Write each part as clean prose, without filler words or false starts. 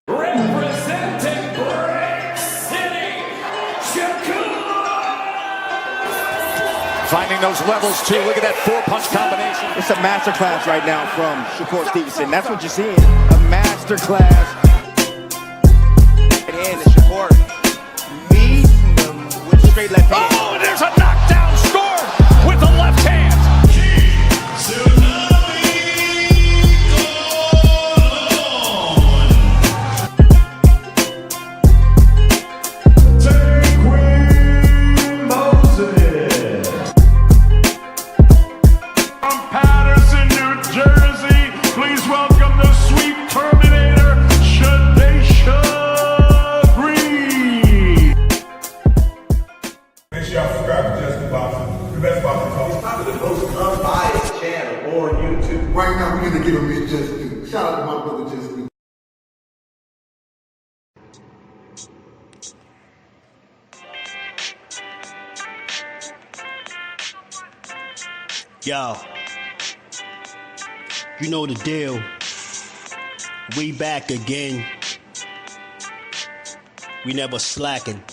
Representing Brick City, Shakur. Finding those levels too. Look at that four-punch combination. It's a masterclass right now from Shakur Stevenson. That's what you're seeing. A masterclass. And Shakur meeting them with a straight left hand. Oh, and there's a knockdown score with the left hand. Right now, we're going to give him his just due. Shout out to my brother, Just Due. Yo, you know the deal. We back again. We never slacking.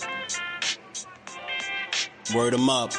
Word 'em up.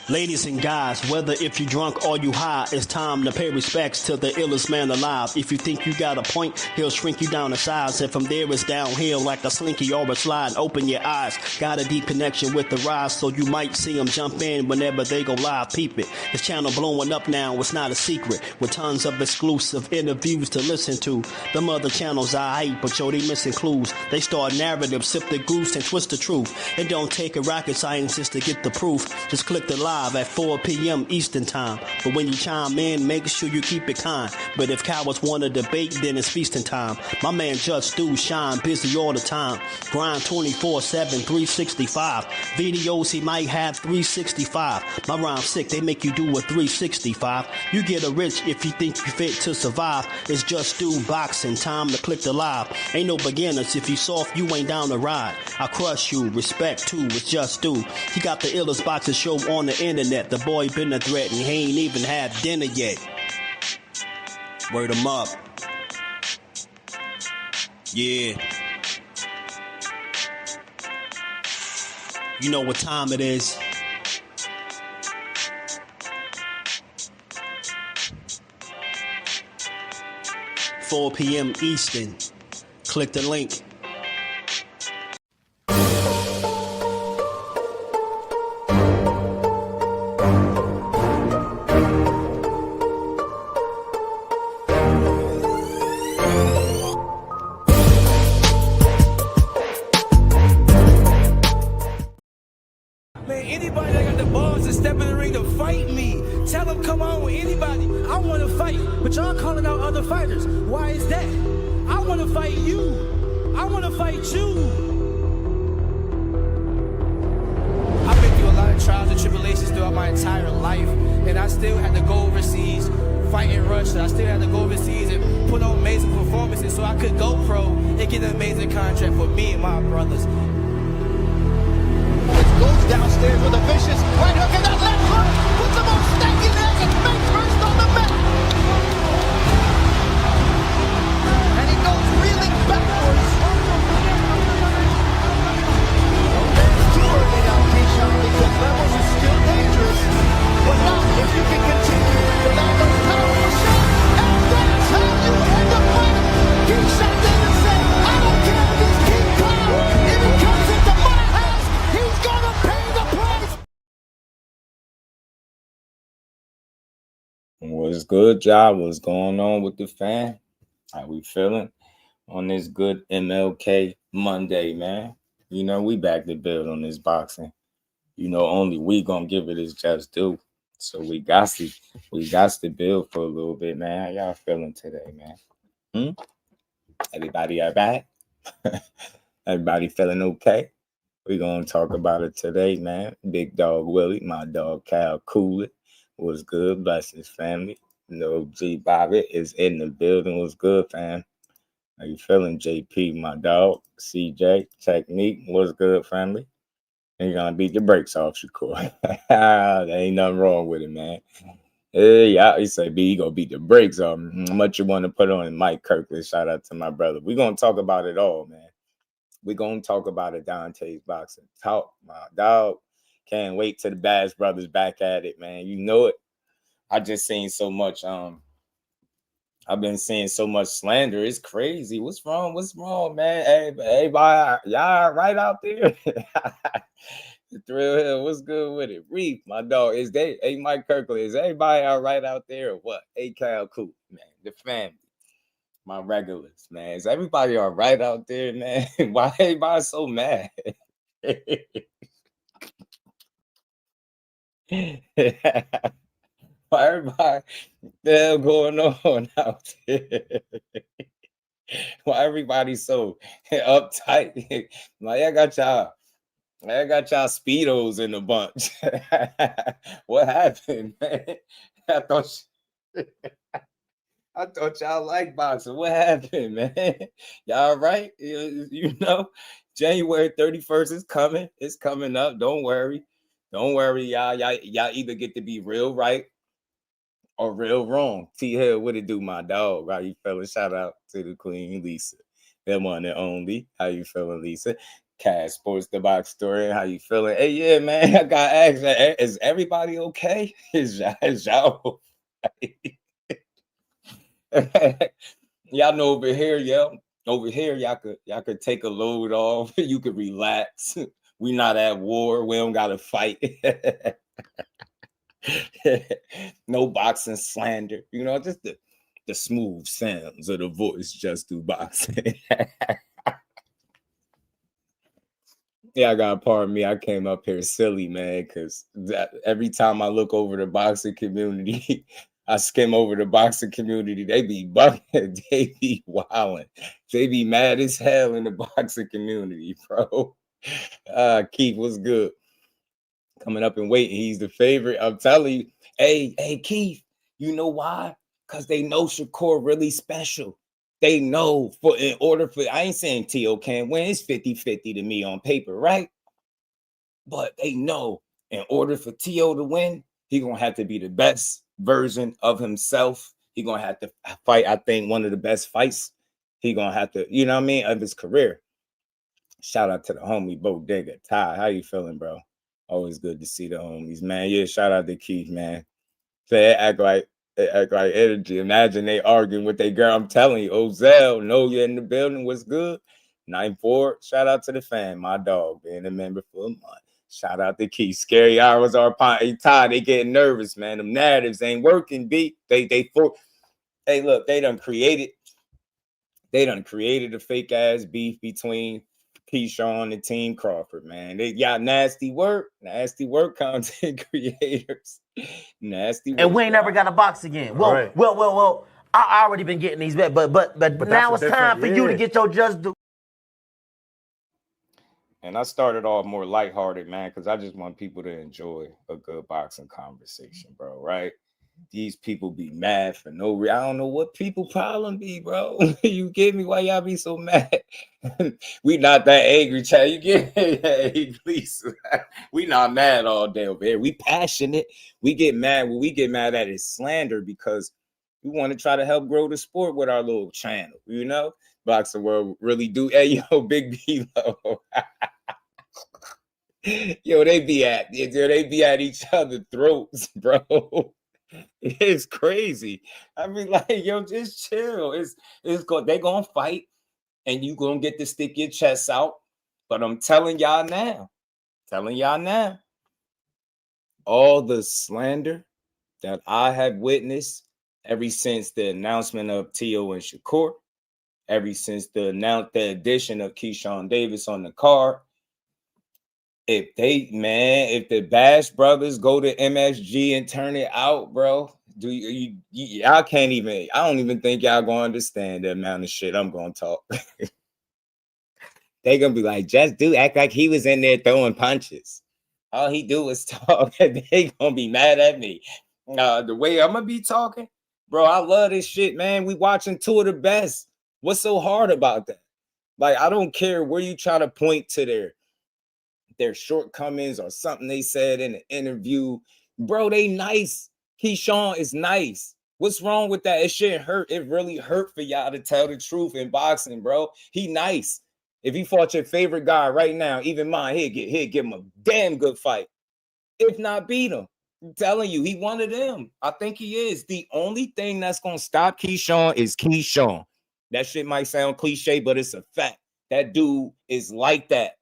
Ladies and guys, whether if you drunk or you high, it's time to pay respects to the illest man alive. If you think you got a point, he'll shrink you down to size. And from there it's downhill like a slinky or a slide. Open your eyes, got a deep connection with the rise, so you might see them jump in whenever they go live. Peep it, this channel blowing up now, it's not a secret. With tons of exclusive interviews to listen to. Them other channels I hate, but yo, they missing clues. They start narratives, sip the goose and twist the truth. It don't take a rocket scientist to get the proof. Just click the live at 4 p.m. Eastern time. But when you chime in, make sure you keep it kind. But if cowards want to debate, then it's feasting time. My man Just Do shine busy all the time. Grind 24/7, 365. Videos he might have 365. My rhyme's sick, they make you do a 365. You get a rich if you think you fit to survive. It's Just Do boxing, time to click the live. Ain't no beginners, if you soft, you ain't down to ride. I crush you, respect too, it's Just Do. He got the illest boxing show on the internet. The boy been a threat and he ain't even had dinner yet. Word 'em up. Yeah. You know what time it is. "4 p.m. Eastern. Click the link. Man, anybody that got the balls to step in the ring to fight me, tell them come on with anybody. I want to fight, but y'all calling out other fighters. Why is that? I want to fight you. I want to fight you. I've been through a lot of trials and tribulations throughout my entire life, and I still had to go overseas, fight in Russia. I still had to go overseas and put on amazing performances so I could go pro and get an amazing contract for me and my brothers. Goes downstairs with a vicious right hook and that left hook puts him on stanky leg and face first on the mat. And he goes reeling backwards. Lopez too early now, Keyshawn, because Levels is still dangerous. But not if you can continue to land those powerful shots. And that's how you end the fight. Keyshawn didn't say, I don't care if he's King Kong. If he comes into my house, he's gonna pay the price. What's good, y'all? What's going on with the fan? How we feeling on this good MLK Monday, man? You know, we back to build on this boxing. You know, only we gonna give it as Just Do. So we got to build for a little bit, man. How y'all feeling today, man? Everybody all right? Everybody feeling okay? We're gonna talk about it today, man. Big dog Willie, my dog Cal Cooley. Was good, bless his family. You know, G Bobby is in the building. Was good, fam. How you feeling, JP, my dog? CJ, Technique, what's good, family? Ain't gonna beat your brakes off, Shakur. There ain't nothing wrong with it, man. Yeah, he said, B, you gonna beat the brakes off him. How much you want to put on Mike Kirkland? Shout out to my brother. We're gonna talk about it all, man. We're gonna talk about it, Dante's boxing. Talk, my dog. Can't wait till the Bash Brothers back at it, man. You know it. I just seen so much. I've been seeing so much slander. It's crazy. What's wrong? What's wrong, man? Everybody, y'all right out there. The Thrill Hill, what's good with it? Reef, my dog. Hey, Mike Kirkland, is everybody all right out there or what? Hey, Cal Coop, man. The family, my regulars, man. Is everybody all right out there, man? Why everybody so mad? Why everybody the hell going on out there? Why everybody so uptight? Like I got y'all speedos in the bunch. What happened, man? I thought y'all like boxing. What happened, man? Y'all right? You know, January 31st is coming. It's coming up. Don't worry. Don't worry, y'all. Y'all either get to be real right or real wrong. T-Hill, what it do, my dog? How you feeling? Shout out to the Queen, Lisa. Them one and only. How you feeling, Lisa? Cash Sports, the box story. How you feeling? Hey, yeah, man. I got asked, is everybody okay? Is y'all okay? Y'all know over here, y'all could take a load off. You could relax. We not at war. We don't gotta fight. No boxing slander. You know, just the smooth sounds of the voice just do boxing. Yeah, I got pardon me. I came up here silly, man, because every time I look over the boxing community, I skim over the boxing community. They be bucking, they be wilding, they be mad as hell in the boxing community, bro. Keith, what's good? Coming up and waiting. He's the favorite. I'm telling you. Hey, Keith, you know why? Because they know Shakur really special. They know in order for, I ain't saying T.O. can't win. It's 50-50 to me on paper, right? But they know in order for T.O. to win, he going to have to be the best version of himself. He going to have to fight, I think, one of the best fights. He going to have to, you know what I mean, of his career. Shout out to the homie, Bo Digger. Ty, how you feeling, bro? Always good to see the homies, man. Yeah, shout out to Keith, man. They act like energy. Imagine they arguing with their girl. I'm telling you, Ozell, know you're in the building. What's good? 9-4. Shout out to the fan, my dog, being a member for a month. Shout out to Keith. Scary hours are upon. Hey, Ty, they getting nervous, man. Them narratives ain't working, B. Hey, look, they done created a fake ass beef between Keyshawn and Team Crawford, man. They got nasty work, content creators. Nasty work. And we ain't never got a box again. Well, Right. well, I already been getting these bet, but now it's time for you to get your just due. And I started off more lighthearted, man, because I just want people to enjoy a good boxing conversation, bro, right? These people be mad for no reason. I don't know what people problem be, bro. You get me? Why y'all be so mad? We not that angry, Chad. You get me? Hey, please. We not mad all day over here. We passionate. We get mad. What we get mad at is slander because we want to try to help grow the sport with our little channel, you know? Boxing World really do. Hey, yo, Big B-Lo. Yo, they be at each other's throats, bro. It's crazy. I mean, like, yo, just chill. They gonna fight, and you gonna get to stick your chest out. But I'm telling y'all now, all the slander that I have witnessed ever since the announcement of T.O. and Shakur, ever since the addition of Keyshawn Davis on the card. If the Bash Brothers go to MSG and turn it out, bro, I don't even think y'all gonna understand the amount of shit I'm gonna talk. They gonna be like, just act like he was in there throwing punches. All he do is talk, and they gonna be mad at me. The way I'm gonna be talking, bro, I love this shit, man. We watching two of the best. What's so hard about that? Like, I don't care where you try to point to their shortcomings or something they said in an interview. Bro, they nice. Keyshawn is nice. What's wrong with that? It shouldn't hurt. It really hurt for y'all to tell the truth in boxing, bro. He nice. If he fought your favorite guy right now, even mine, he'd give him a damn good fight. If not beat him. I'm telling you, he one of them. I think he is. The only thing that's going to stop Keyshawn is Keyshawn. That shit might sound cliche, but it's a fact. That dude is like that.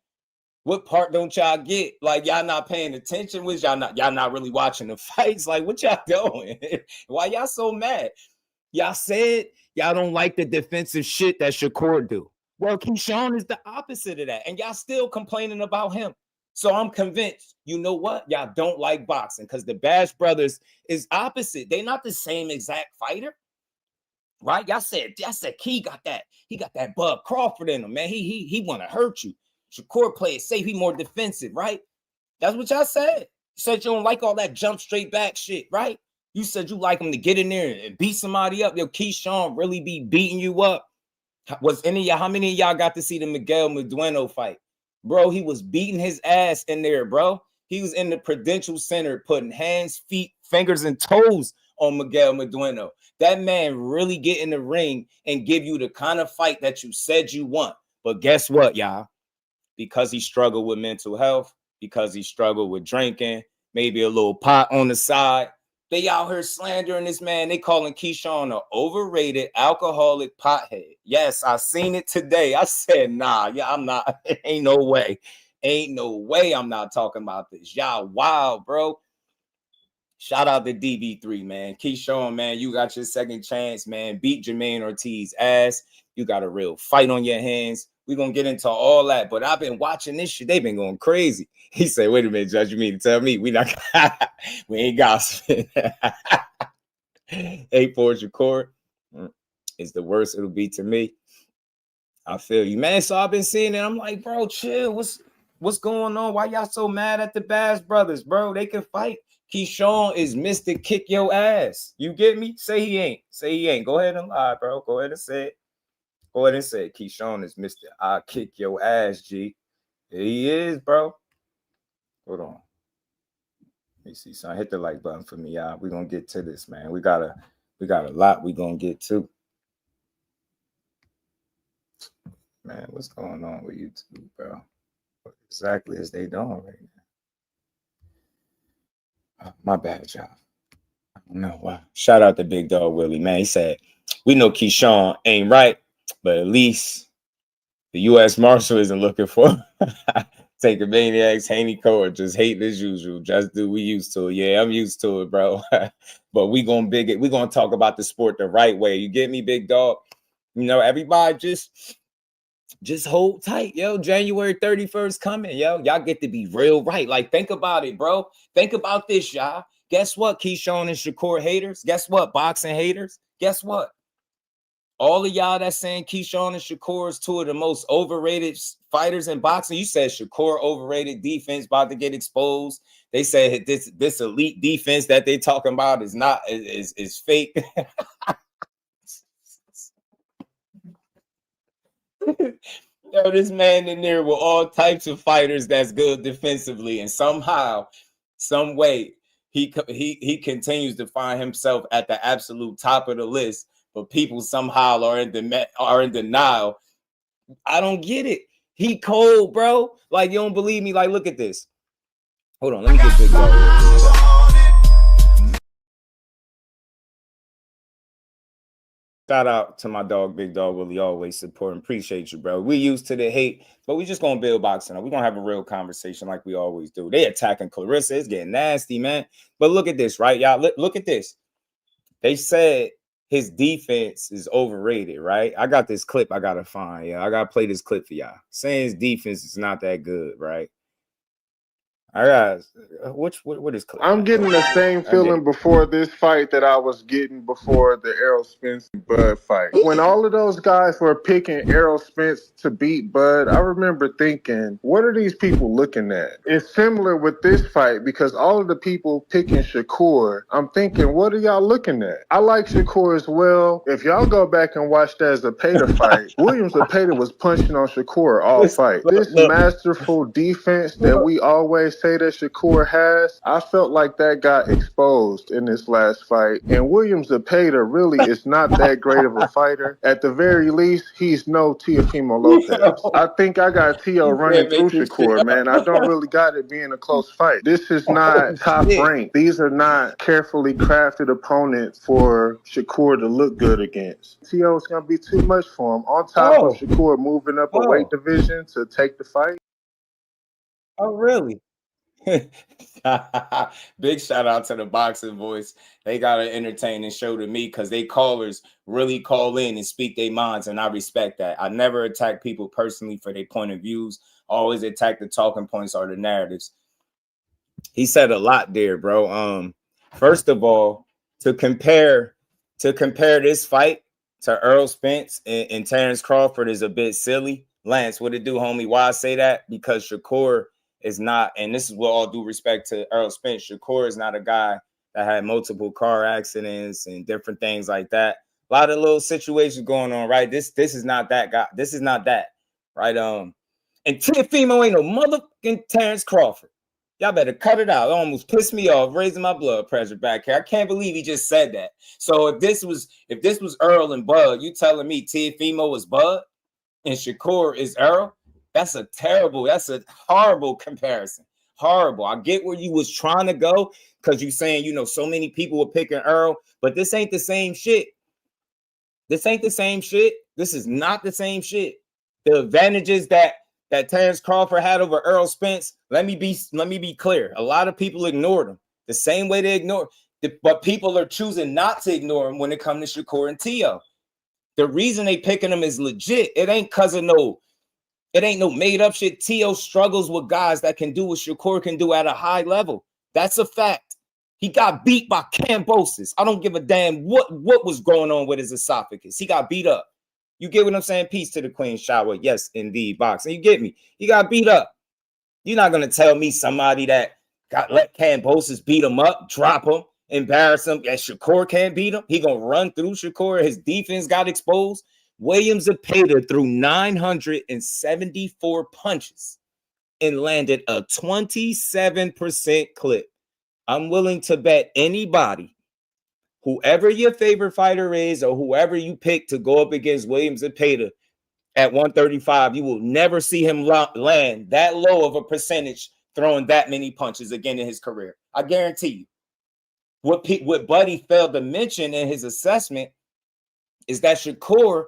What part don't y'all get? Like, y'all not paying attention? Was y'all not really watching the fights? Like, what y'all doing? Why y'all so mad? Y'all said y'all don't like the defensive shit that Shakur do. Well, Keyshawn is the opposite of that. And y'all still complaining about him. So I'm convinced, you know what? Y'all don't like boxing because the Bash Brothers is opposite. They not the same exact fighter. Right? Y'all said Key got that. He got that Bud Crawford in him, man. He want to hurt you. Shakur plays safe. He more defensive, right? That's what y'all said. You said you don't like all that jump straight back shit, right? You said you like him to get in there and beat somebody up. Yo, Keyshawn really be beating you up. How many of y'all got to see the Miguel Medueno fight? Bro, he was beating his ass in there, bro. He was in the Prudential Center putting hands, feet, fingers, and toes on Miguel Medueno. That man really get in the ring and give you the kind of fight that you said you want. But guess what, y'all? Because he struggled with mental health, because he struggled with drinking, maybe a little pot on the side, they out here slandering this man. They calling Keyshawn an overrated alcoholic pothead. Yes, I seen it today. I said, nah, yeah, I'm not. Ain't no way. Ain't no way I'm not talking about this. Y'all wild, bro. Shout out to DB3, man. Keyshawn, man, you got your second chance, man. Beat Jermaine Ortiz's ass. You got a real fight on your hands. We're going to get into all that. But I've been watching this shit. They've been going crazy. He said, wait a minute, Judge, you mean to tell me we ain't gossiping. 8-4 Shakur is the worst it'll be to me. I feel you, man. So I've been seeing it. I'm like, bro, chill. What's going on? Why y'all so mad at the Bash Brothers, bro? They can fight. Keyshawn is Mr. Kick Your Ass. You get me? Say he ain't. Say he ain't. Go ahead and lie, bro. Go ahead and say it. Go ahead and say it. Keyshawn is Mr. I Kick Your Ass, G. He is, bro. Hold on. Let me see. Son, hit the like button for me, y'all. We're gonna get to this, man. We got a lot we're gonna get to. Man, what's going on with YouTube, bro? What exactly is they doing right now? Oh, my bad, y'all. I don't know why. Shout out to Big Dog Willie, man. He said, we know Keyshawn ain't right, but at least the U.S. Marshal isn't looking for taking maniacs, Haney Court, just hating as usual. Just do we used to it. Yeah, I'm used to it, bro. But we gonna talk about the sport the right way. You get me, Big Dog? You know, everybody just hold tight, yo. January 31st coming, yo. Y'all get to be real right. Like, think about it, bro. Think about this, y'all. Guess what, Keyshawn and Shakur haters? Guess what, boxing haters? Guess what? All of y'all that's saying Keyshawn and Shakur is two of the most overrated fighters in boxing. You said Shakur overrated defense about to get exposed. They said this elite defense that they talking about is fake. Yo, this man in there with all types of fighters that's good defensively, and somehow, some way, he continues to find himself at the absolute top of the list. But people somehow are in denial. I don't get it. He cold, bro. Like, you don't believe me? Like, look at this. Hold on, let me get Big Dog. Shout out to my dog, Big Dog Willie, always support and appreciate you, bro. We used to the hate, but we just gonna build boxing. We're gonna have a real conversation like we always do. They attacking Claressa. It's getting nasty, man. But look at this, right, y'all? Look at this. They said his defense is overrated, right? I got this clip I gotta find. Yeah, I gotta play this clip for y'all. Saying his defense is not that good, right? I got what is clip? I'm getting the same feeling before this fight that I was getting before the Errol Spence and Bud fight. When all of those guys were picking Errol Spence to beat Bud, I remember thinking, what are these people looking at? It's similar with this fight because all of the people picking Shakur, I'm thinking, what are y'all looking at? I like Shakur as well. If y'all go back and watch that Zepeda fight, Williams Zepeda was punching on Shakur all fight. This masterful defense that we always say that Shakur has, I felt like that got exposed in this last fight. And Williams Zepeda really is not that great of a fighter. At the very least, he's no Teofimo Lopez. I think I got Teo running through Shakur, man. I don't really got it being a close fight. This is not top ranked. These are not carefully crafted opponents for Shakur to look good against. Teo is going to be too much for him. On top of Shakur moving up a weight division to take the fight. Oh, really? Big shout out to the Boxing Voice. They got an entertaining show to me because they callers really call in and speak their minds, and I respect that. I never attack people personally for their point of views. I always attack the talking points or the narratives. He said a lot there, bro. First of all, to compare this fight to Errol Spence and Terrence Crawford is a bit silly. Lance, what it do, homie? Why I say that? Because Shakur is not, and this is with all due respect to Errol Spence, Shakur is not a guy that had multiple car accidents and different things like that. A lot of little situations going on, right? This is not that guy. This is not that, right? And Teofimo ain't no motherfucking Terrence Crawford. Y'all better cut it out. It almost pissed me off, raising my blood pressure back here. I can't believe he just said that. So if this was Earl and Bud, you telling me Teofimo was Bud and Shakur is Earl? That's a horrible comparison. Horrible. I get where you was trying to go because you're saying, so many people were picking Earl, but this ain't the same shit. This ain't the same shit. This is not the same shit. The advantages that Terrence Crawford had over Errol Spence, let me be clear. A lot of people ignored him the same way they ignore, but people are choosing not to ignore him when it comes to Shakur and Teo. The reason they picking him is legit. It ain't because of it ain't no made up shit. Teo struggles with guys that can do what Shakur can do at a high level. That's a fact. He got beat by Cambosis. I don't give a damn what was going on with his esophagus. He got beat up. You get what I'm saying? Peace to the Queen Shower. Yes, indeed, boxing. You get me? He got beat up. You're not going to tell me somebody that let Cambosis beat him up, drop him, embarrass him, and Shakur can't beat him. He going to run through Shakur. His defense got exposed. Williams Zepeda threw 974 punches and landed a 27% clip. I'm willing to bet anybody, whoever your favorite fighter is or whoever you pick to go up against Williams Zepeda at 135, you will never see him land that low of a percentage throwing that many punches again in his career. I guarantee you. What Buddy failed to mention in his assessment is that Shakur,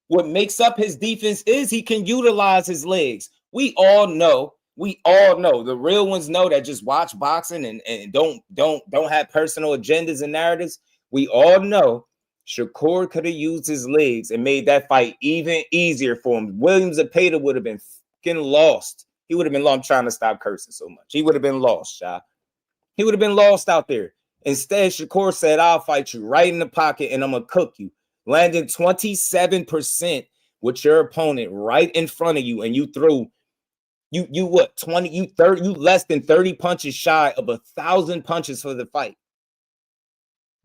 what makes up his defense is he can utilize his legs. We all know, the real ones know that just watch boxing and don't have personal agendas and narratives. We all know Shakur could have used his legs and made that fight even easier for him. Williams Zepeda would have been fucking lost. He would have been lost. I'm trying to stop cursing so much. He would have been lost, Sha. He would have been lost out there. Instead, Shakur said, I'll fight you right in the pocket and I'm going to cook you. Landing 27% with your opponent right in front of you, and you threw you less than 30 punches shy of 1,000 punches for the fight,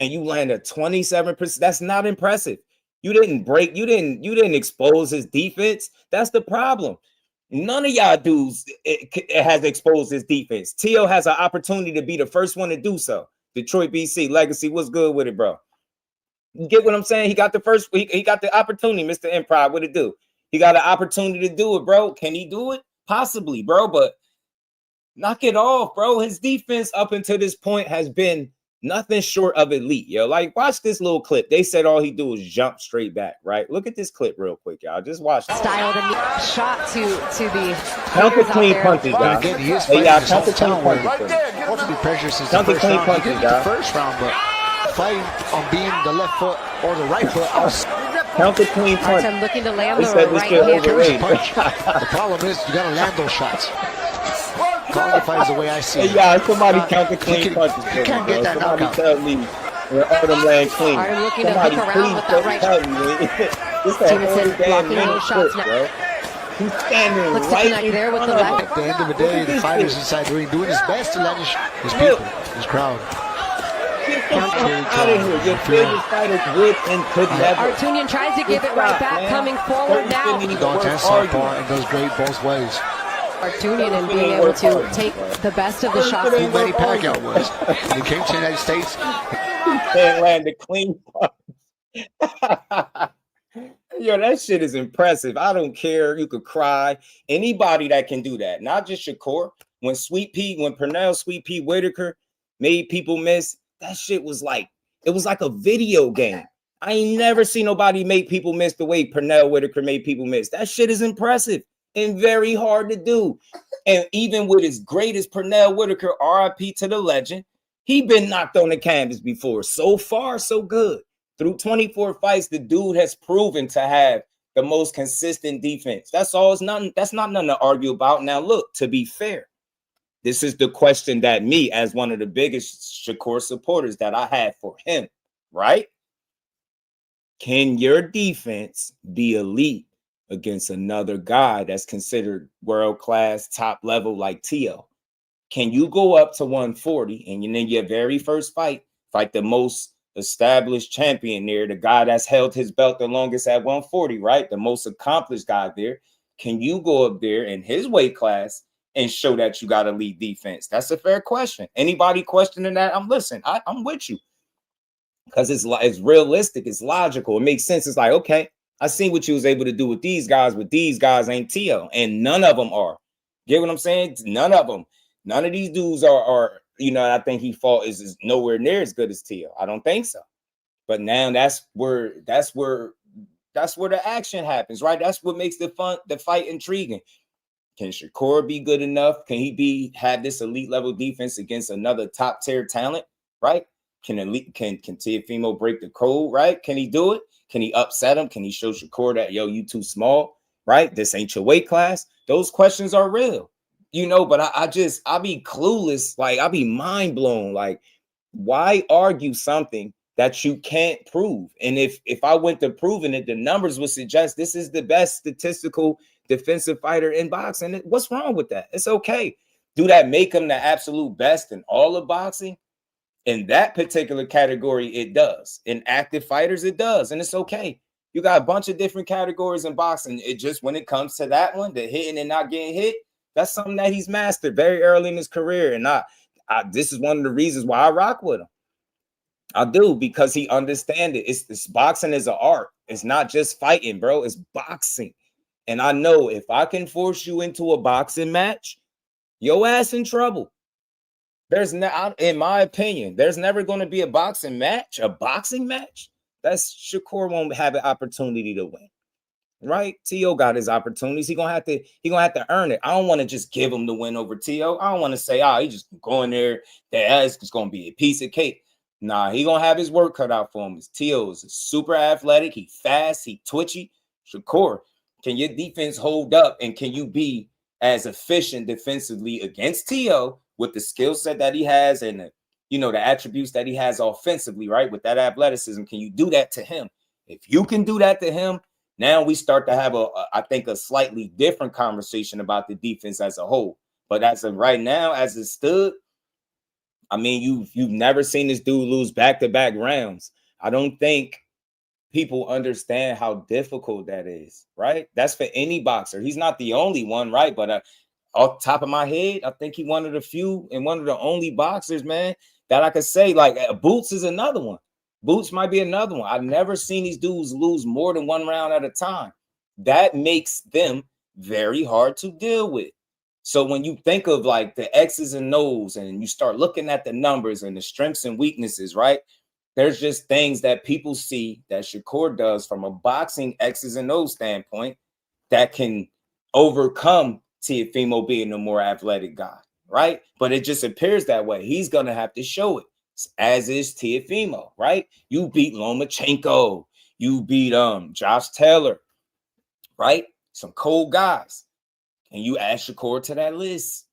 and you landed 27%. That's not impressive. You didn't expose his defense. That's the problem. None of y'all dudes has exposed his defense. Teo has an opportunity to be the first one to do so. Detroit BC Legacy, what's good with it, bro? You get what I'm saying? He got the opportunity, Mr. Improv. What it do? He got an opportunity to do it, bro. Can he do it? Possibly, bro, but knock it off, bro. His defense up until this point has been nothing short of elite, yo. Like, watch this little clip. They said all he do is jump straight back, right? Look at this clip real quick, y'all. Just watch this. Styled and shot to the count the clean punches, y'all. Hey, y'all, count the clean punches. Right there. Multiple pressure since count the clean punches, y'all. The first round, but fighting on being the left foot or the right foot. Count the clean punches. I'm looking to land the right hand. The problem is you got to land those shots. Calling the fight is the way I see it. Hey, y'all, somebody count the clean punches. You can't get that knockout. Tell me where Odom land clean. Artem looking to hook around with that right shot. Stevenson blocking those shots now. He's standing looks to connect there with the left. At the end of the day, the fighter's inside doing his best to land his people, his crowd. Out of here. Your favorite fighter would and could never. Artunian tries to give it right back, coming forward now. Don't southpaw and goes great both ways. Cartoonian and being able to take the best of the shots. Who Manny Pacquiao was. When he came to the United States, he can't land a clean punch. Yo, that shit is impressive. I don't care. You could cry. Anybody that can do that, not just Shakur. When Pernell Sweet Pea Whitaker made people miss, that shit was like, it was like a video game. I ain't never seen nobody make people miss the way Pernell Whitaker made people miss. That shit is impressive and very hard to do. And even with as great as Pernell Whitaker, RIP to the legend, he been knocked on the canvas before. So far, so good. Through 24 fights, the dude has proven to have the most consistent defense. That's all. It's nothing. That's not nothing to argue about. Now, look, to be fair, this is the question that me, as one of the biggest Shakur supporters, that I had for him, right? Can your defense be elite against another guy that's considered world-class, top level like Teo? Can you go up to 140 and then your very first fight the most established champion there, the guy that's held his belt the longest at 140, right? The most accomplished guy there. Can you go up there in his weight class and show that you got elite defense? That's a fair question. Anybody questioning that, I'm with you. Because it's realistic, it's logical, it makes sense. It's like, okay, I seen what you was able to do with these guys, but these guys ain't Teo, and none of them are. Get what I'm saying? None of them. None of these dudes are you know, I think he fought is nowhere near as good as Teo. I don't think so. But now that's where the action happens, right? That's what makes the fight intriguing. Can Shakur be good enough? Can he have this elite level defense against another top tier talent, right? Can Teofimo break the code, right? Can he do it? Can he upset him? Can he show Shakur that, yo, you too small, right? This ain't your weight class. Those questions are real. You know, but I be clueless. Like, I be mind blown. Like, why argue something that you can't prove? And if I went to proving it, the numbers would suggest this is the best statistical defensive fighter in boxing. What's wrong with that? It's okay. Do that make him the absolute best in all of boxing? In that particular category, it does. In active fighters, it does. And it's okay. You got a bunch of different categories in boxing. It just, when it comes to that one, the hitting and not getting hit, that's something that he's mastered very early in his career. And this is one of the reasons why I rock with him. I do, because he understands it. It's boxing is an art. It's not just fighting, bro. It's boxing. And I know if I can force you into a boxing match, your ass in trouble. In my opinion, there's never going to be a boxing match that's Shakur won't have an opportunity to win. Right? Teo got his opportunities. He gonna have to earn it. I don't want to just give him the win over Teo. I don't want to say, he just going there. That's just gonna be a piece of cake. Nah, he gonna have his work cut out for him. Teo is super athletic. He fast. He twitchy. Shakur, can your defense hold up, and can you be as efficient defensively against Teo with the skill set that he has and the attributes that he has offensively, right? With that athleticism, can you do that to him? If you can do that to him, now we start to have I think a slightly different conversation about the defense as a whole. But as of right now, as it stood, I mean, you've never seen this dude lose back-to-back rounds. I don't think people understand how difficult that is, right? That's for any boxer. He's not the only one, right? But off the top of my head, I think he's one of the few and one of the only boxers, man, that I could say, like, Boots is another one. Boots might be another one. I've never seen these dudes lose more than one round at a time. That makes them very hard to deal with. So when you think of like the X's and O's and you start looking at the numbers and the strengths and weaknesses, right? There's just things that people see that Shakur does from a boxing X's and O's standpoint that can overcome Teofimo being a more athletic guy, right? But it just appears that way. He's going to have to show it. As is Teofimo, right? You beat Lomachenko, you beat Josh Taylor, right? Some cold guys. And you add Shakur to that list.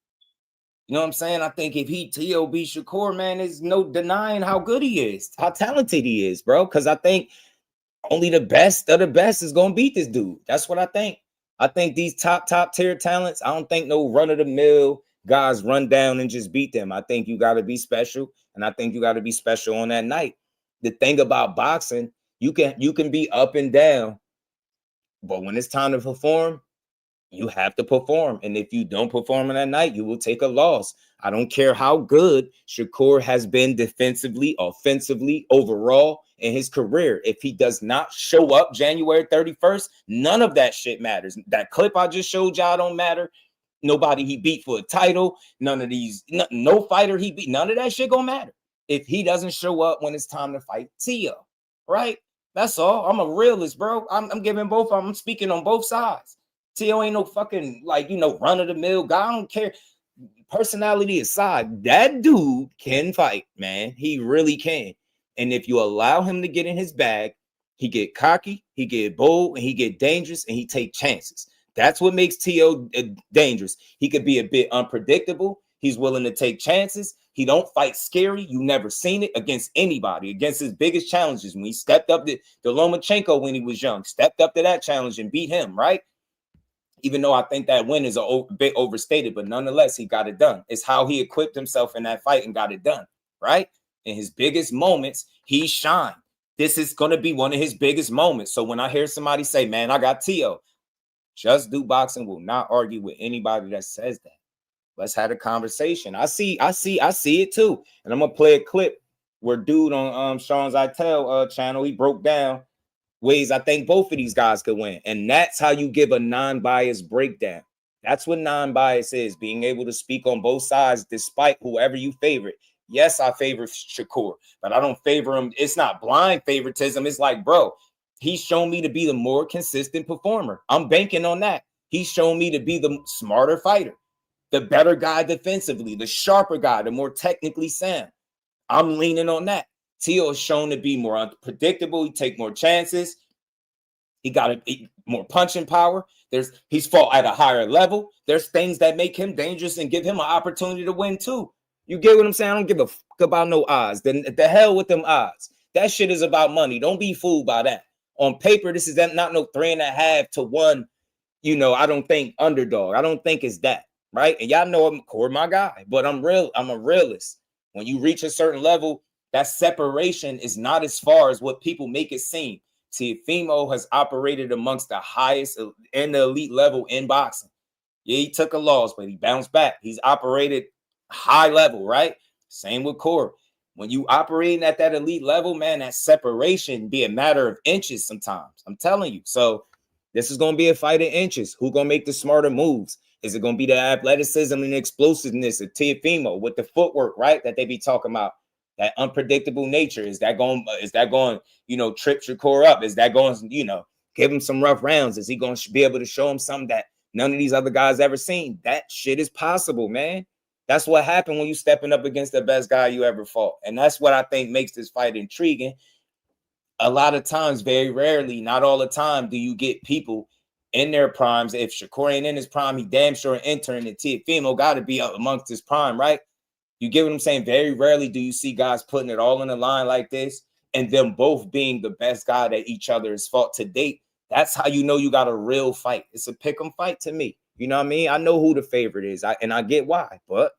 You know what I'm saying? I think if Teo beat Shakur, man, there's no denying how good he is, how talented he is, bro. Because I think only the best of the best is gonna beat this dude. That's what I think. I think these top tier talents, I don't think no run-of-the-mill guys run down and just beat them. I think you got to be special, and I think you got to be special on that night. The thing about boxing, you can be up and down, but when it's time to perform, You have to perform. And if you don't perform on that night, you will take a loss. I don't care how good Shakur has been defensively, offensively, overall in his career. If he does not show up January 31st, none of that shit matters. That clip I just showed y'all don't matter. Nobody he beat for a title. None of these, no fighter he beat. None of that shit gonna matter if he doesn't show up when it's time to fight Tio, right? That's all. I'm a realist, bro. I'm giving both. I'm speaking on both sides. Tio ain't no fucking, like, you know, run-of-the-mill guy. I don't care. Personality aside, that dude can fight, man. He really can. And if you allow him to get in his bag, he get cocky, he get bold, and he get dangerous, and he take chances. That's what makes Tio dangerous. He could be a bit unpredictable. He's willing to take chances. He don't fight scary. You never seen it against anybody, against his biggest challenges. When he stepped up to Lomachenko when he was young, stepped up to that challenge and beat him, right? Even though I think that win is a bit overstated, but nonetheless, he got it done. It's how he equipped himself in that fight and got it done, right? In his biggest moments, he shined. This is going to be one of his biggest moments. So when I hear somebody say, man, I got Tio, Just Do Boxing will not argue with anybody that says that. Let's have a conversation. I see it too. And I'm going to play a clip where dude on Sean's I Tell channel, he broke down ways I think both of these guys could win. And that's how you give a non-biased breakdown. That's what non-bias is, being able to speak on both sides despite whoever you favorite. Yes, I favor Shakur, but I don't favor him. It's not blind favoritism. It's like, bro, he's shown me to be the more consistent performer. I'm banking on that. He's shown me to be the smarter fighter, the better guy defensively, the sharper guy, the more technically sound. I'm leaning on that. Tio is shown to be more unpredictable. He take more chances. He got more punching power. He's fought at a higher level. There's things that make him dangerous and give him an opportunity to win too. You get what I'm saying? I don't give a fuck about no odds. The hell with them odds. That shit is about money. Don't be fooled by that. On paper, this is not no 3.5 to 1. You know, I don't think underdog. I don't think it's that, right? And y'all know I'm my guy, but I'm a realist. When you reach a certain level, that separation is not as far as what people make it seem. Teofimo has operated amongst the highest and the elite level in boxing. Yeah, he took a loss, but he bounced back. He's operated high level, right? Same with Core. When you operating at that elite level, man, that separation be a matter of inches sometimes. I'm telling you. So this is going to be a fight of inches. Who's going to make the smarter moves? Is it going to be the athleticism and explosiveness of Teofimo with the footwork, right, that they be talking about? That unpredictable nature, is that going, you know, trip Shakur up? Is that going, you know, give him some rough rounds? Is he going to be able to show him something that none of these other guys ever seen? That shit is possible, man. That's what happened when you stepping up against the best guy you ever fought. And that's what I think makes this fight intriguing. A lot of times, very rarely, not all the time, do you get people in their primes. If Shakur ain't in his prime, he damn sure entering, and Teofimo got to be up amongst his prime, right? You get what I'm saying? Very rarely do you see guys putting it all in the line like this and them both being the best guy that each other has fought to date. That's how you know you got a real fight. It's a pick 'em fight to me. You know what I mean? I know who the favorite is, and I get why, but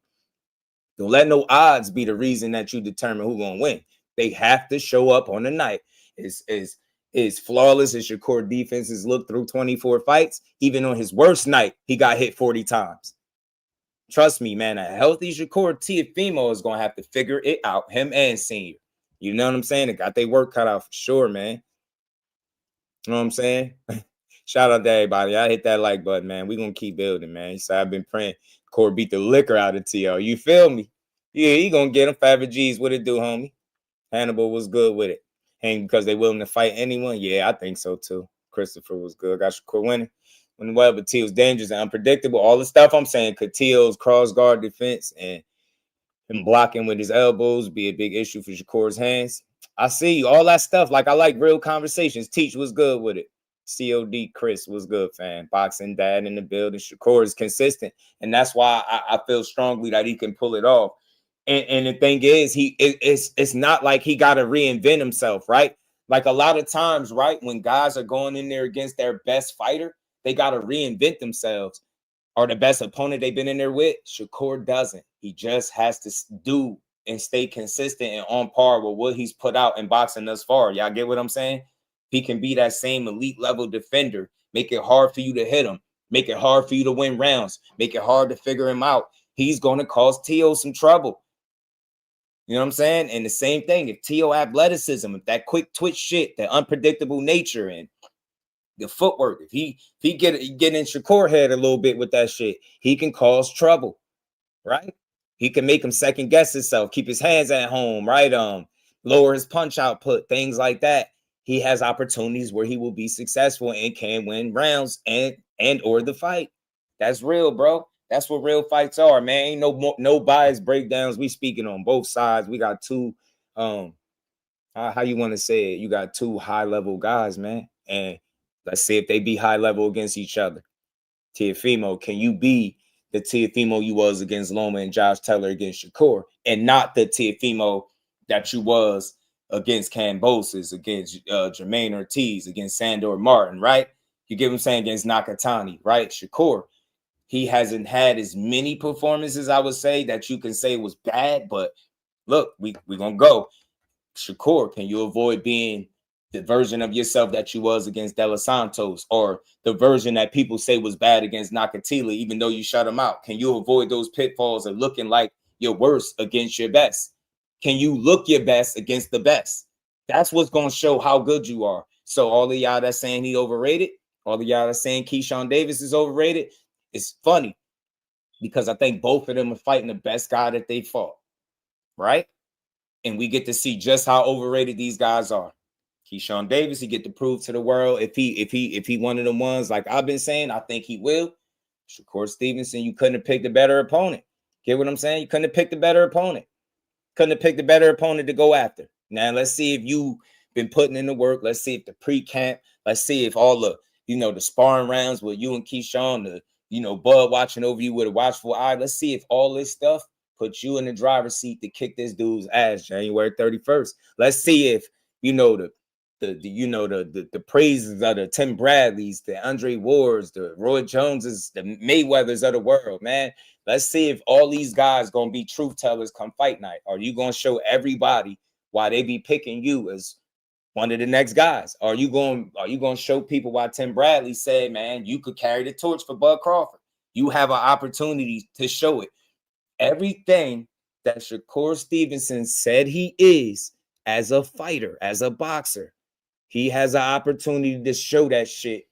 don't let no odds be the reason that you determine who's going to win. They have to show up on the night. Is flawless as Shakur defenses look through 24 fights. Even on his worst night, he got hit 40 times. Trust me, man, a healthy Shakur Teofimo is going to have to figure it out, him and Senior. You know what I'm saying? They got their work cut out for sure, man. You know what I'm saying? Shout out to everybody. I hit that like button, man. We're going to keep building, man. So I've been praying Core beat the liquor out of T.O. You feel me? Yeah, he going to get him. Favorite G's. What it do, homie? Hannibal was good with it. And because they willing to fight anyone? Yeah, I think so, too. Christopher was good. Got Shakur winning. Well, but T was dangerous and unpredictable. All the stuff I'm saying, could Tio's cross guard defense and him blocking with his elbows be a big issue for Shakur's hands? I see you. All that stuff. Like, I like real conversations. Teach was good with it. COD Chris was good, fan. Boxing dad in the building. Shakur is consistent. And that's why I feel strongly that he can pull it off. And the thing is, it's not like he got to reinvent himself, right? Like a lot of times, right, when guys are going in there against their best fighter, they got to reinvent themselves, or the best opponent they've been in there with. Shakur doesn't. He just has to do and stay consistent and on par with what he's put out in boxing thus far. Y'all get what I'm saying? He can be that same elite level defender, make it hard for you to hit him, make it hard for you to win rounds, make it hard to figure him out. He's going to cause Teo some trouble. You know what I'm saying? And the same thing, if Teo athleticism, if that quick twitch shit, the unpredictable nature and the footwork, if he get in Shakur head a little bit with that shit, he can cause trouble, right? He can make him second guess himself, keep his hands at home, right? Lower his punch output, things like that. He has opportunities where he will be successful and can win rounds and or the fight. That's real, bro. That's what real fights are, man. Ain't no bias breakdowns. We speaking on both sides. We got two, how you want to say it? You got two high level guys, man. And let's see if they be high level against each other. Teofimo, can you be the Teofimo you was against Loma and Josh Taylor against Shakur, and not the Teofimo that you was against Cambosis, against Jermaine Ortiz, against Sandor Martin, right? You get what I'm saying? Against Nakatani, right? Shakur, he hasn't had as many performances, I would say, that you can say was bad, but look, we're going to go. Shakur, can you avoid being the version of yourself that you was against De Los Santos, or the version that people say was bad against Nakatila, even though you shut him out? Can you avoid those pitfalls of looking like your worst against your best? Can you look your best against the best? That's what's going to show how good you are. So all of y'all that's saying he overrated, all of y'all that's saying Keyshawn Davis is overrated, it's funny because I think both of them are fighting the best guy that they fought, right? And we get to see just how overrated these guys are. Keyshawn Davis, he get to prove to the world if he one of them ones, like I've been saying, I think he will. Shakur Stevenson, you couldn't have picked a better opponent. Get what I'm saying? You couldn't have picked a better opponent. Couldn't have picked a better opponent to go after. Now let's see if you been putting in the work. Let's see if the pre-camp. Let's see if all the the sparring rounds with you and Keyshawn, the Bud watching over you with a watchful eye. Let's see if all this stuff put you in the driver's seat to kick this dude's ass January 31st. Let's see if the praises of the Tim Bradleys, the Andre Wards, the Roy Joneses, the Mayweathers of the world, man. Let's see if all these guys gonna be truth tellers come fight night. Are you gonna show everybody why they be picking you as one of the next guys? Are you gonna show people why Tim Bradley said, man, you could carry the torch for Bud Crawford? You have an opportunity to show it. Everything that Shakur Stevenson said he is as a fighter, as a boxer, he has an opportunity to show that shit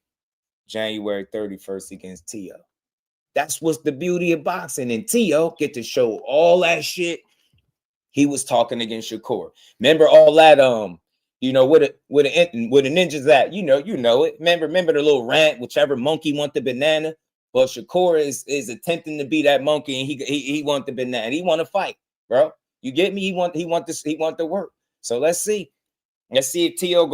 January 31st against Teo. That's what's the beauty of boxing. And Teo get to show all that shit he was talking against Shakur. Remember all that where the ninjas at? You know it. Remember the little rant, whichever monkey want the banana. Well, Shakur is attempting to be that monkey, and he want the banana. He want to fight, bro. You get me? He want the work. So let's see. Let's see if Teo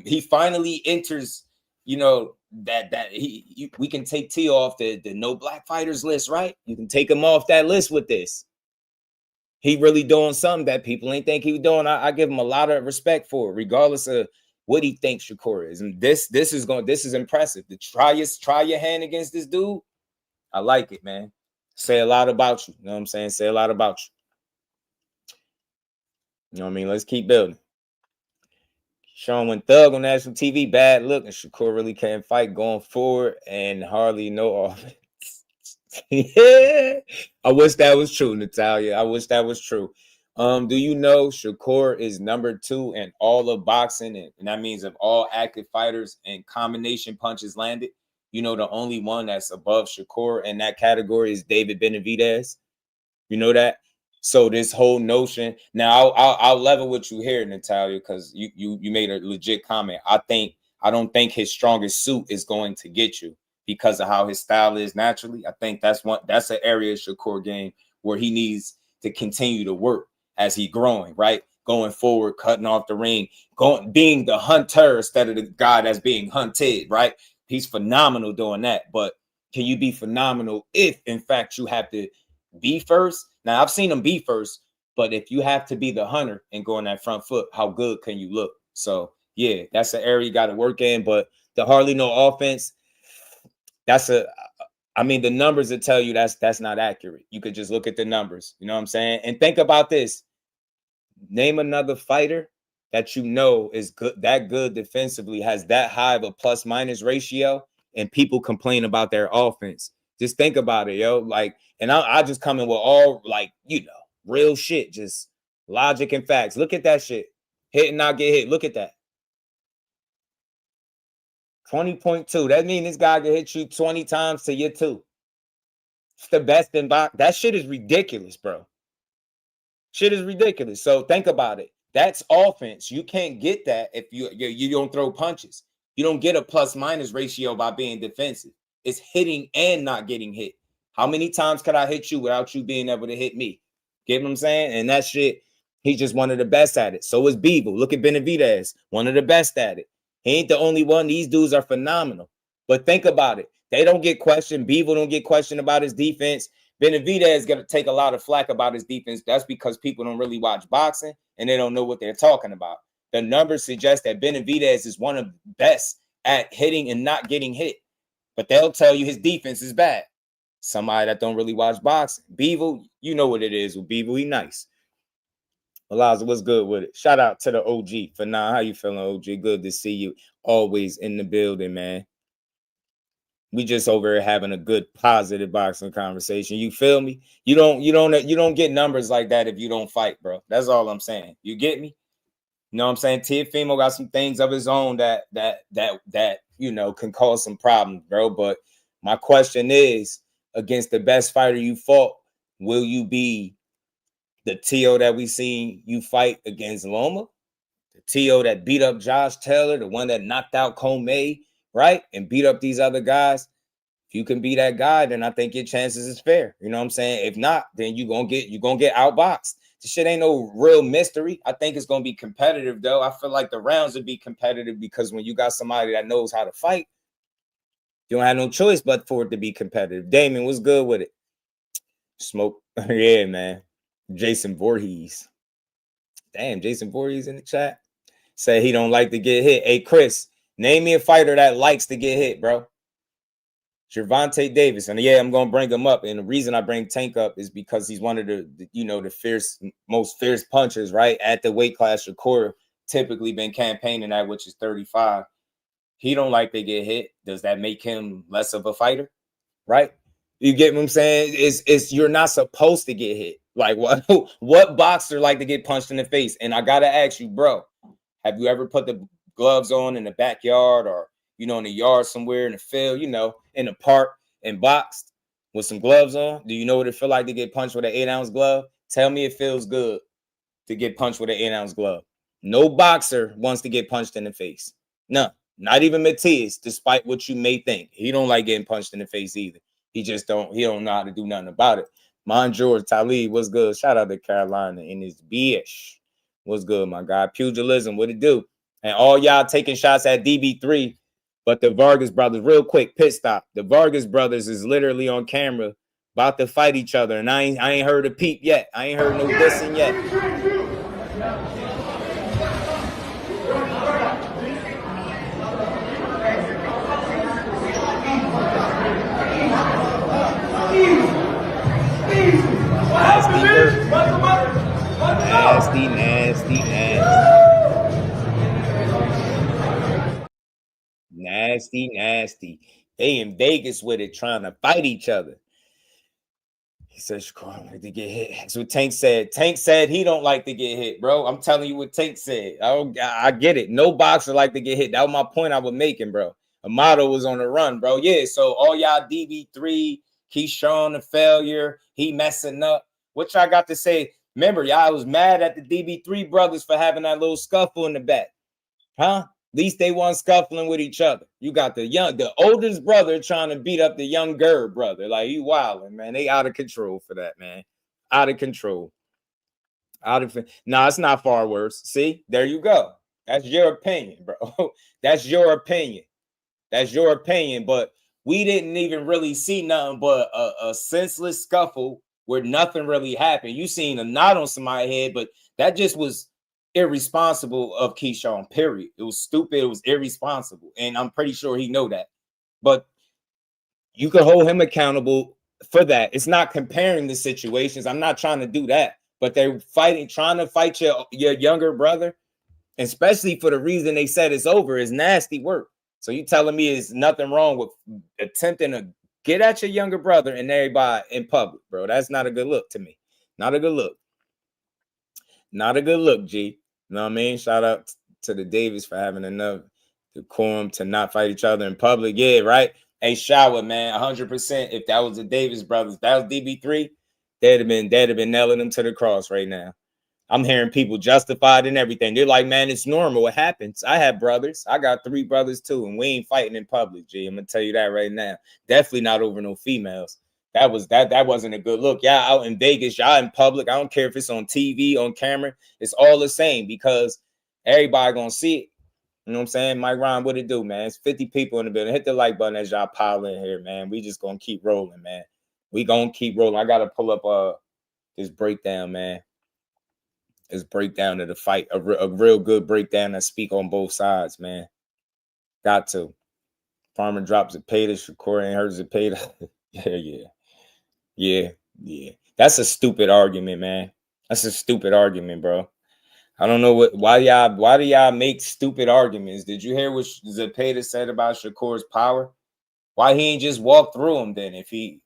he finally enters, that we can take Teo off the no black fighters list, right? You can take him off that list with this. He really doing something that people ain't think he was doing. I give him a lot of respect for it, regardless of what he thinks Shakur is. And this is impressive. To try your hand against this dude, I like it, man. Say a lot about you. You know what I'm saying? Say a lot about you. You know what I mean? Let's keep building. Sean went thug on national TV, bad look, and Shakur really can't fight going forward and hardly no offense. Yeah, I wish that was true, Natalia. I wish that was true. Do you know Shakur is number 2 in all of boxing, and that means of all active fighters and combination punches landed? The only one that's above Shakur in that category is David Benavidez. You know that? So this whole notion, now I'll level with you here, Natalia, because you made a legit comment. I don't think his strongest suit is going to get you because of how his style is naturally. I think that's an area of Shakur game where he needs to continue to work as he growing, right? Going forward, cutting off the ring, being the hunter instead of the guy that's being hunted, right? He's phenomenal doing that. But can you be phenomenal if, in fact, you have to be first? Now, I've seen him be first, but if you have to be the hunter and go on that front foot, how good can you look? So, yeah, that's an area you got to work in. But the hardly no offense, the numbers that tell you that's not accurate. You could just look at the numbers. You know what I'm saying? And think about this. Name another fighter that is good defensively, has that high of a plus-minus ratio, and people complain about their offense. Just think about it, yo. Like, and I just come in with all, like, real shit, just logic and facts. Look at that shit. Hit and not get hit. Look at that. 20.2. That means this guy can hit you 20 times to your 2. It's the best in box. That shit is ridiculous, bro. Shit is ridiculous. So think about it. That's offense. You can't get that if you don't throw punches. You don't get a plus-minus ratio by being defensive. It's hitting and not getting hit. How many times could I hit you without you being able to hit me? Get what I'm saying? And that shit, he's just one of the best at it. So is Beagle. Look at Benavidez, one of the best at it. He ain't the only one. These dudes are phenomenal. But think about it. They don't get questioned. Beagle don't get questioned about his defense. Benavidez is going to take a lot of flack about his defense. That's because people don't really watch boxing and they don't know what they're talking about. The numbers suggest that Benavidez is one of the best at hitting and not getting hit. But they'll tell you his defense is bad. Somebody that don't really watch boxing. Beagle, you know what it is with Beagle. He nice. Eliza, what's good with it? Shout out to the OG. For now, how you feeling, OG? Good to see you. Always in the building, man. We just over here having a good, positive boxing conversation. You feel me? You don't get numbers like that if you don't fight, bro. That's all I'm saying. You get me? You know what I'm saying? Teofimo got some things of his own that can cause some problems, bro. But my question is, against the best fighter you fought, will you be the Teo that we seen you fight against Loma? The Teo that beat up Josh Taylor, the one that knocked out Comey, right? And beat up these other guys. If you can be that guy, then I think your chances is fair. You know what I'm saying? If not, then you're gonna get outboxed. This shit ain't no real mystery. I think it's gonna be competitive, though. I feel like the rounds would be competitive because when you got somebody that knows how to fight, you don't have no choice but for it to be competitive. Damon, what's good with it? Smoke. Yeah, man. Jason Voorhees. Damn, Jason Voorhees in the chat. Said he don't like to get hit. Hey, Chris, name me a fighter that likes to get hit, bro. Gervonta Davis. And yeah, I'm going to bring him up. And the reason I bring Tank up is because he's one of the most fierce punchers, right? At the weight class Shakur typically been campaigning at, which is 35. He don't like to get hit. Does that make him less of a fighter? Right? You get what I'm saying? It's you're not supposed to get hit. Like what boxer like to get punched in the face? And I gotta ask you, bro, have you ever put the gloves on in the backyard or in the yard somewhere in the field, in the park and boxed with some gloves on? Do you know what it feel like to get punched with an 8-ounce glove? Tell me it feels good to get punched with an 8-ounce glove. No boxer wants to get punched in the face. No, not even Matias, despite what you may think. He don't like getting punched in the face either. He don't know how to do nothing about it. Mon George, Talib, what's good? Shout out to Carolina in his bitch. What's good, my guy? Pugilism, what it do? And all y'all taking shots at DB3, but the Vargas brothers, real quick, pit stop. The Vargas brothers is literally on camera about to fight each other, and I ain't heard a peep yet. I ain't heard no dissing yet. Nasty. They in Vegas with it trying to fight each other. He said, Shakur like to get hit. That's what Tank said. Tank said he don't like to get hit, bro. I'm telling you what Tank said. I get it. No boxer like to get hit. That was my point I was making, bro. Amato was on the run, bro. Yeah, so all y'all DB3, Keyshawn, the failure, he messing up. What y'all got to say? Remember, y'all was mad at the DB3 brothers for having that little scuffle in the back. Huh? At least they weren't scuffling with each other. You got the oldest brother trying to beat up the younger brother. Like, you wilding, man. They out of control for that, man. Out of control. Nah, it's not far worse. See, there you go. That's your opinion, bro. That's your opinion. That's your opinion. But we didn't even really see nothing but a senseless scuffle where nothing really happened. You seen a knot on somebody's head, but that just was irresponsible of Keyshawn, period. It was stupid. It was irresponsible. And I'm pretty sure he know that. But you can hold him accountable for that. It's not comparing the situations. I'm not trying to do that. But they're trying to fight your younger brother, especially for the reason they said it's over, is nasty work. So you telling me there's nothing wrong with attempting to get at your younger brother and everybody in public, bro? That's not a good look to me. Not a good look. Not a good look, G. You know what I mean? Shout out to the Davis for having enough decorum to not fight each other in public. Yeah, right? Hey, Shower, man, 100%. If that was the Davis brothers, that was DB3, they'd have been nailing them to the cross right now. I'm hearing people justified and everything. They're like, man, it's normal. It happens. I have brothers. I got 3 brothers too, and we ain't fighting in public, G. I'm gonna tell you that right now. Definitely not over no females. That wasn't a good look. Y'all out in Vegas, y'all in public. I don't care if it's on TV, on camera. It's all the same because everybody gonna see it. You know what I'm saying? Mike Ron, what it do, man? It's 50 people in the building. Hit the like button as y'all pile in here, man. We just gonna keep rolling, man. We gonna keep rolling. I gotta pull up this breakdown, man. This breakdown of the fight, a real good breakdown that speak on both sides, man. Got to. Farmer drops Zepeda, Shakur ain't heard Zepeda. Yeah. That's a stupid argument, man. That's a stupid argument, bro. I don't know why do y'all make stupid arguments? Did you hear what Zepeda said about Shakur's power? Why he ain't just walk through him then?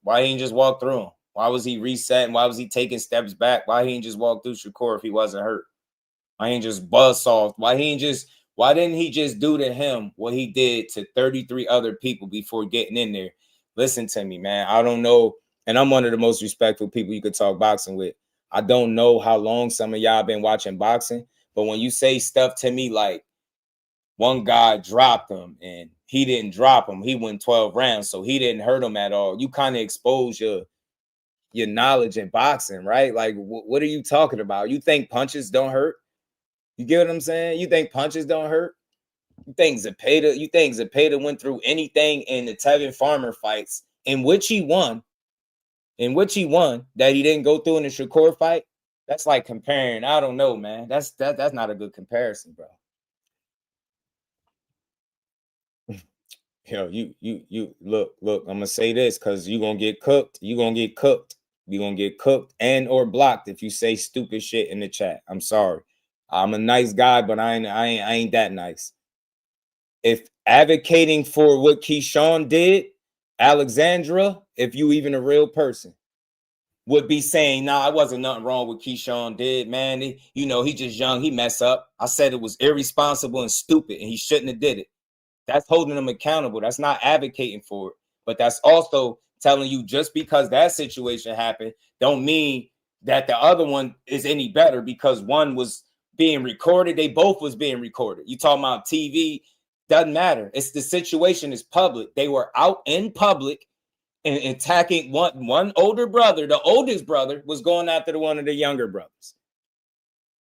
Why he ain't just walk through him? Why was he resetting? Why was he taking steps back? Why he ain't just walk through Shakur if he wasn't hurt? Why he ain't just buzzsaw? Why didn't he just do to him what he did to 33 other people before getting in there? Listen to me, man. I don't know. And I'm one of the most respectful people you could talk boxing with. I don't know how long some of y'all been watching boxing, but when you say stuff to me like one guy dropped him and he didn't drop him, he went 12 rounds, so he didn't hurt him at all. You kind of expose your knowledge in boxing, right? Like, what are you talking about? You think punches don't hurt? You get what I'm saying? You think punches don't hurt? You think Zepeda went through anything in the Tevin Farmer fights in which he won, that he didn't go through in the Shakur fight? That's like comparing. I don't know, man. That's not a good comparison, bro. Yo, you look, I'm gonna say this because you're gonna get cooked. You're gonna get cooked. You're gonna get cooked and or blocked if you say stupid shit in the chat. I'm sorry. I'm a nice guy, but I ain't that nice. If advocating for what Keyshawn did, Alexandra, if you even a real person, would be saying, nah, it wasn't nothing wrong with Keyshawn did, man. He just young, he messed up. I said it was irresponsible and stupid, and he shouldn't have did it. That's holding him accountable. That's not advocating for it. But that's also telling you just because that situation happened, don't mean that the other one is any better because one was being recorded. They both was being recorded. You talking about TV, doesn't matter. It's the situation is public. They were out in public and attacking one older brother. The oldest brother was going after one of the younger brothers.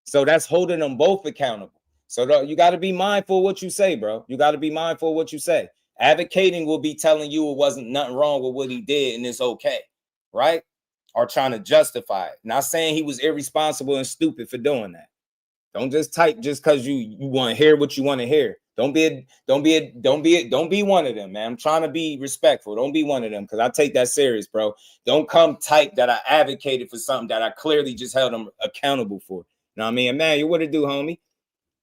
So that's holding them both accountable. So you got to be mindful of what you say, bro. You got to be mindful of what you say. Advocating will be telling you it wasn't nothing wrong with what he did and it's okay, right? Or trying to justify it. Not saying he was irresponsible and stupid for doing that. Don't just type just because you want to hear what you want to hear. Don't be one of them, man. I'm trying to be respectful. Don't be one of them because I take that serious, bro. Don't come type that I advocated for something that I clearly just held them accountable for. You know what I mean? Man, what to do, homie?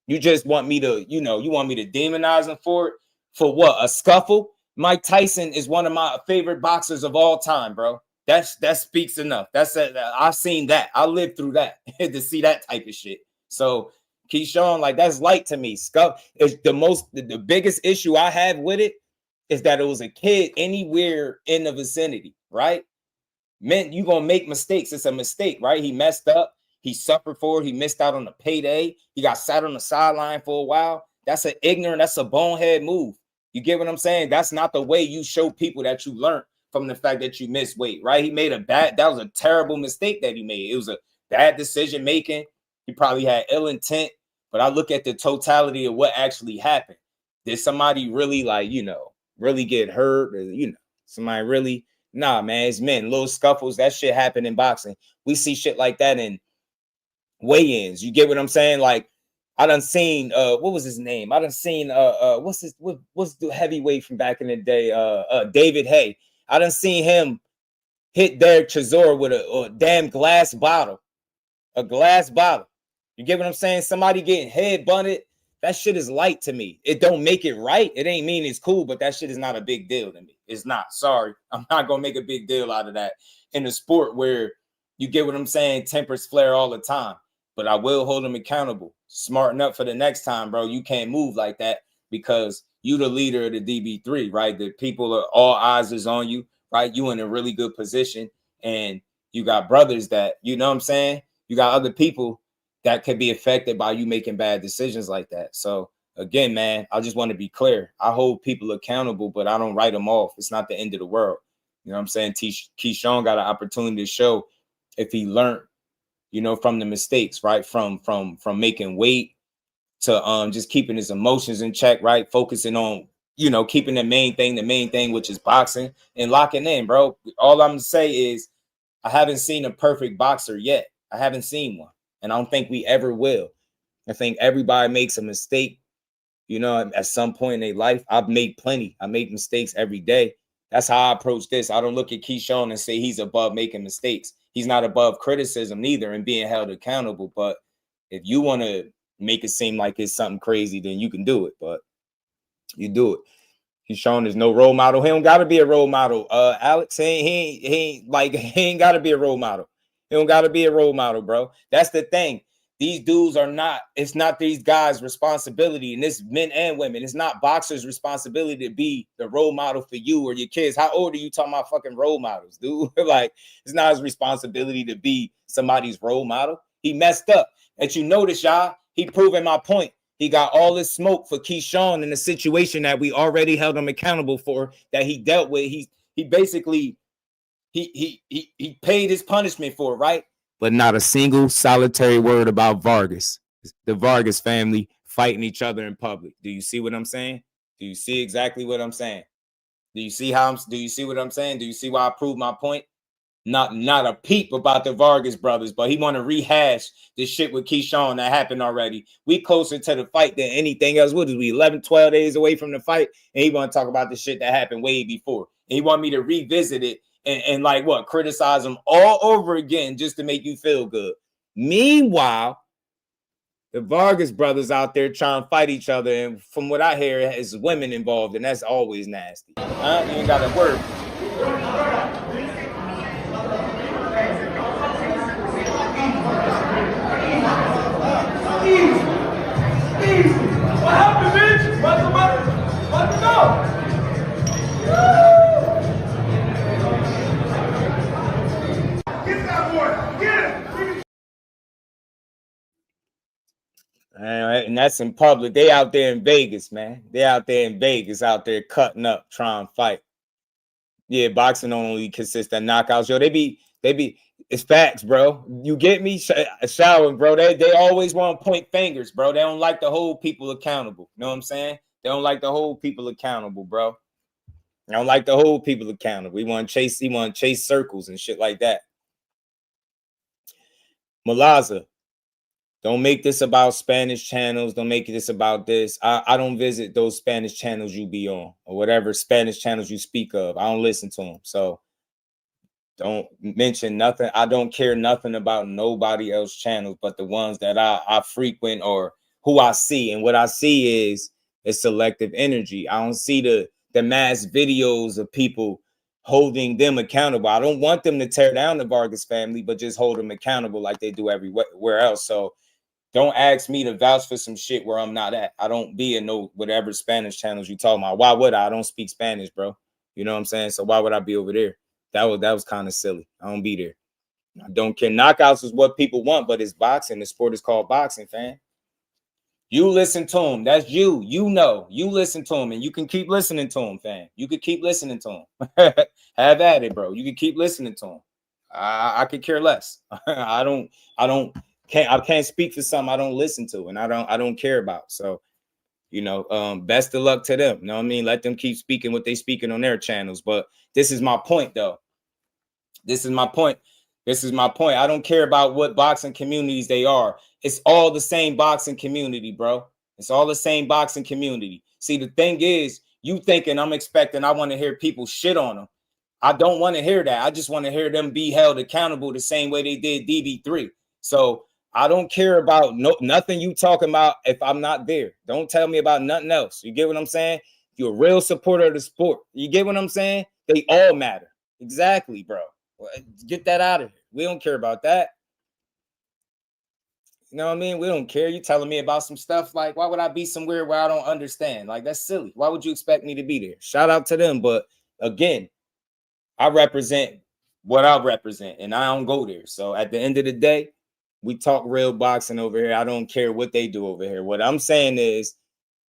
You just want me to, you want me to demonize him for it? For what? A scuffle? Mike Tyson is one of my favorite boxers of all time, bro. That speaks enough. I've seen that. I lived through that to see that type of shit. So Keyshawn, like that's light to me. Scuff is the biggest issue I have with it is that it was a kid anywhere in the vicinity, right? Man, you gonna make mistakes. It's a mistake, right? He messed up. He suffered for it. He missed out on the payday. He got sat on the sideline for a while. That's that's a bonehead move. You get what I'm saying? That's not the way you show people that you learned from the fact that you missed weight, right? That was a terrible mistake that he made. It was a bad decision making. He probably had ill intent, but I look at the totality of what actually happened. Did somebody really really get hurt? Or, somebody really, nah, man, it's men, little scuffles. That shit happened in boxing. We see shit like that in weigh-ins. You get what I'm saying? Like, I done seen what was his name? I done seen what's the heavyweight from back in the day? David Hay. I done seen him hit Derek Chisora with a damn glass bottle. A glass bottle. You get what I'm saying? Somebody getting head bunted That shit is light to me. It don't make it right. It ain't mean it's cool, but that shit is not a big deal to me. It's not. Sorry. I'm not going to make a big deal out of that in a sport where you get what I'm saying, tempers flare all the time. But I will hold them accountable. Smarten up for the next time, bro. You can't move like that because you the leader of the DB3, right? The people are all eyes is on you, right? You in a really good position. And you got brothers that, you know what I'm saying? You got other people that could be affected by you making bad decisions like that. So again, man, I just want to be clear. I hold people accountable, but I don't write them off. It's not the end of the world. You know what I'm saying? Keyshawn got an opportunity to show if he learned, you know, from the mistakes, right? From making weight to just keeping his emotions in check, right? Focusing on, you know, keeping the main thing, which is boxing and locking in, bro. All I'm gonna say is I haven't seen a perfect boxer yet. I haven't seen one. And I don't think we ever will. I think everybody makes a mistake, you know, at some point in their life. I've made plenty. I make mistakes every day. That's how I approach this. I don't look at Keyshawn and say he's above making mistakes. He's not above criticism neither and being held accountable. But if you want to make it seem like it's something crazy, then you can do it. But you do it. Keyshawn is no role model. He don't got to be a role model. Alex, he ain't got to be a role model. He don't got to be a role model, bro. That's the thing. These dudes are not, it's not these guys' responsibility, and this men and women. It's not boxers' responsibility to be the role model for you or your kids. How old are you talking about fucking role models, dude? Like, it's not his responsibility to be somebody's role model. He messed up. And you notice, y'all, he proving my point. He got all this smoke for Keyshawn in a situation that we already held him accountable for, that he dealt with. He basically he paid his punishment for it, right? But not a single solitary word about Vargas. The Vargas family fighting each other in public. Do you see what I'm saying? Do you see exactly what I'm saying? Do you see what I'm saying? Do you see why I proved my point? Not a peep about the Vargas brothers, but he want to rehash this shit with Keyshawn that happened already. We closer to the fight than anything else. What is we 11, 12 days away from the fight? And he want to talk about the shit that happened way before. And he want me to revisit it and like what, criticize him all over again just to make you feel good. Meanwhile, the Vargas brothers out there trying to fight each other, and from what I hear, is women involved, and that's always nasty. You ain't got to work. Easy. What happened, bitch? What's the go? Get that boy. Get him. And that's in public. They out there in Vegas, man. They out there in Vegas, out there cutting up, trying to fight. Yeah, boxing only consists of knockouts. Yo, they be. It's facts, bro. You get me? Showering, bro. They always want to point fingers, bro. They don't like to hold people accountable. You know what I'm saying? They don't like to hold people accountable, bro. They don't like to hold people accountable. He want to chase circles and shit like that. Malaza, don't make this about Spanish channels. Don't make this about this. I don't visit those Spanish channels you be on or whatever Spanish channels you speak of. I don't listen to them. So don't mention nothing. I don't care nothing about nobody else's channels but the ones that I frequent or who I see. And what I see is selective energy. I don't see the mass videos of people holding them accountable. I don't want them to tear down the Vargas family, but just hold them accountable like they do everywhere else. So don't ask me to vouch for some shit where I'm not at. I don't be in no whatever Spanish channels you talking about. Why would I? I don't speak Spanish, bro. You know what I'm saying? So why would I be over there? That was kind of silly. I don't be there. I don't care. Knockouts is what people want, but it's boxing. The sport is called boxing, fam. You listen to him. That's you. You know. You listen to him, and you can keep listening to him, fam. You could keep listening to him. Have at it, bro. You can keep listening to him. I could care less. I can't speak for something I don't listen to and I don't care about. So, you know, best of luck to them. You know what I mean? Let them keep speaking what they speaking on their channels. But this is my point, though. This is my point. I don't care about what boxing communities they are. It's all the same boxing community, bro. It's all the same boxing community. See, the thing is, you thinking I want to hear people shit on them. I don't want to hear that. I just want to hear them be held accountable the same way they did DB3. So I don't care about nothing you talking about if I'm not there. Don't tell me about nothing else. You get what I'm saying? If you're a real supporter of the sport, you get what I'm saying? They all matter. Exactly, bro. Get that out of here. We don't care about that. You know what I mean? We don't care. You telling me about some stuff like, why would I be somewhere where I don't understand? Like, that's silly. Why would you expect me to be there? Shout out to them. But again, I represent what I represent, and I don't go there. So at the end of the day, we talk real boxing over here. I don't care what they do over here. What I'm saying is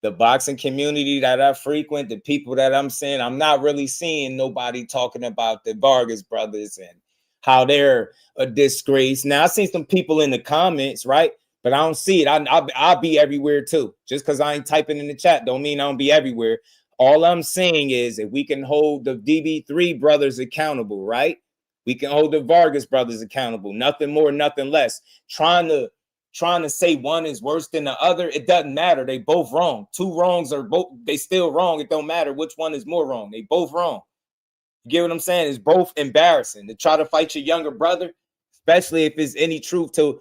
the boxing community that I frequent, the people that I'm seeing, I'm not really seeing nobody talking about the Vargas brothers and how they're a disgrace. Now, I seen some people in the comments, right? But I don't see it. I'll be everywhere too. Just because I ain't typing in the chat don't mean I don't be everywhere. All I'm saying is if we can hold the DB3 brothers accountable, right? We can hold the Vargas brothers accountable. Nothing more, nothing less. Trying to say one is worse than the other, it doesn't matter. They both wrong. Two wrongs are both, they still wrong. It don't matter which one is more wrong. They both wrong. You get what I'm saying? It's both embarrassing to try to fight your younger brother, especially if it's any truth to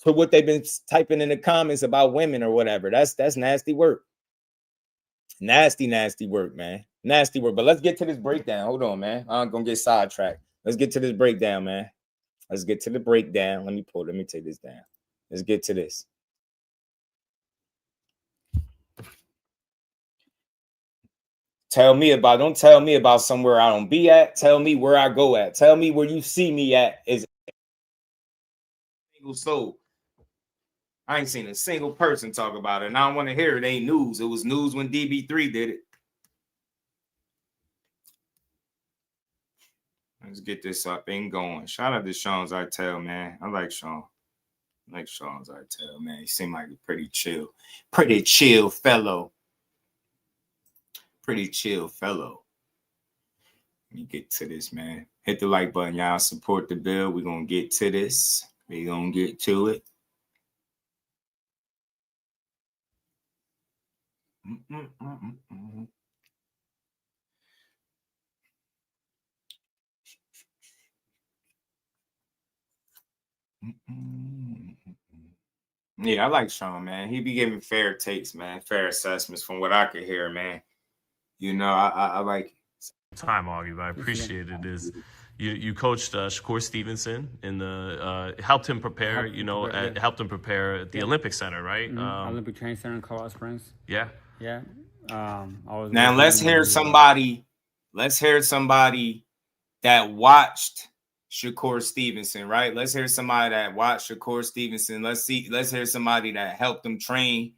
what they've been typing in the comments about women or whatever. That's nasty work. Nasty work, man. Nasty work. But let's get to this breakdown. Hold on, man. I'm gonna get sidetracked. Let's get to this breakdown, man. Let's get to the breakdown. Let me take this down. Let's get to this. Don't tell me about somewhere I don't be at. Tell me where I go at. Tell me where you see me at is single soul. I ain't seen a single person talk about it, and I don't want to hear it. It ain't news. It was news when DB3 did it. Let's get this thing going. Shout out to Sean Zartel, man. I like Sean. I like Sean Zartel, man. He seemed like a pretty chill fellow. Pretty chill fellow. Let me get to this, man. Hit the like button, y'all. Support the bill. We're going to get to this. We're going to get to it. Yeah, I like Sean, man. He be giving fair takes, man. Fair assessments from what I could hear, man. You know, I like it. Time, Augie, but I appreciate it. Is you coached Shakur Stevenson in the helped him prepare, helped him prepare at the Olympic Center, right? Olympic Training Center in Colorado Springs. Yeah. Now let's hear somebody that watched Shakur Stevenson, right? Let's hear somebody that watched Shakur Stevenson. Let's hear somebody that helped him train,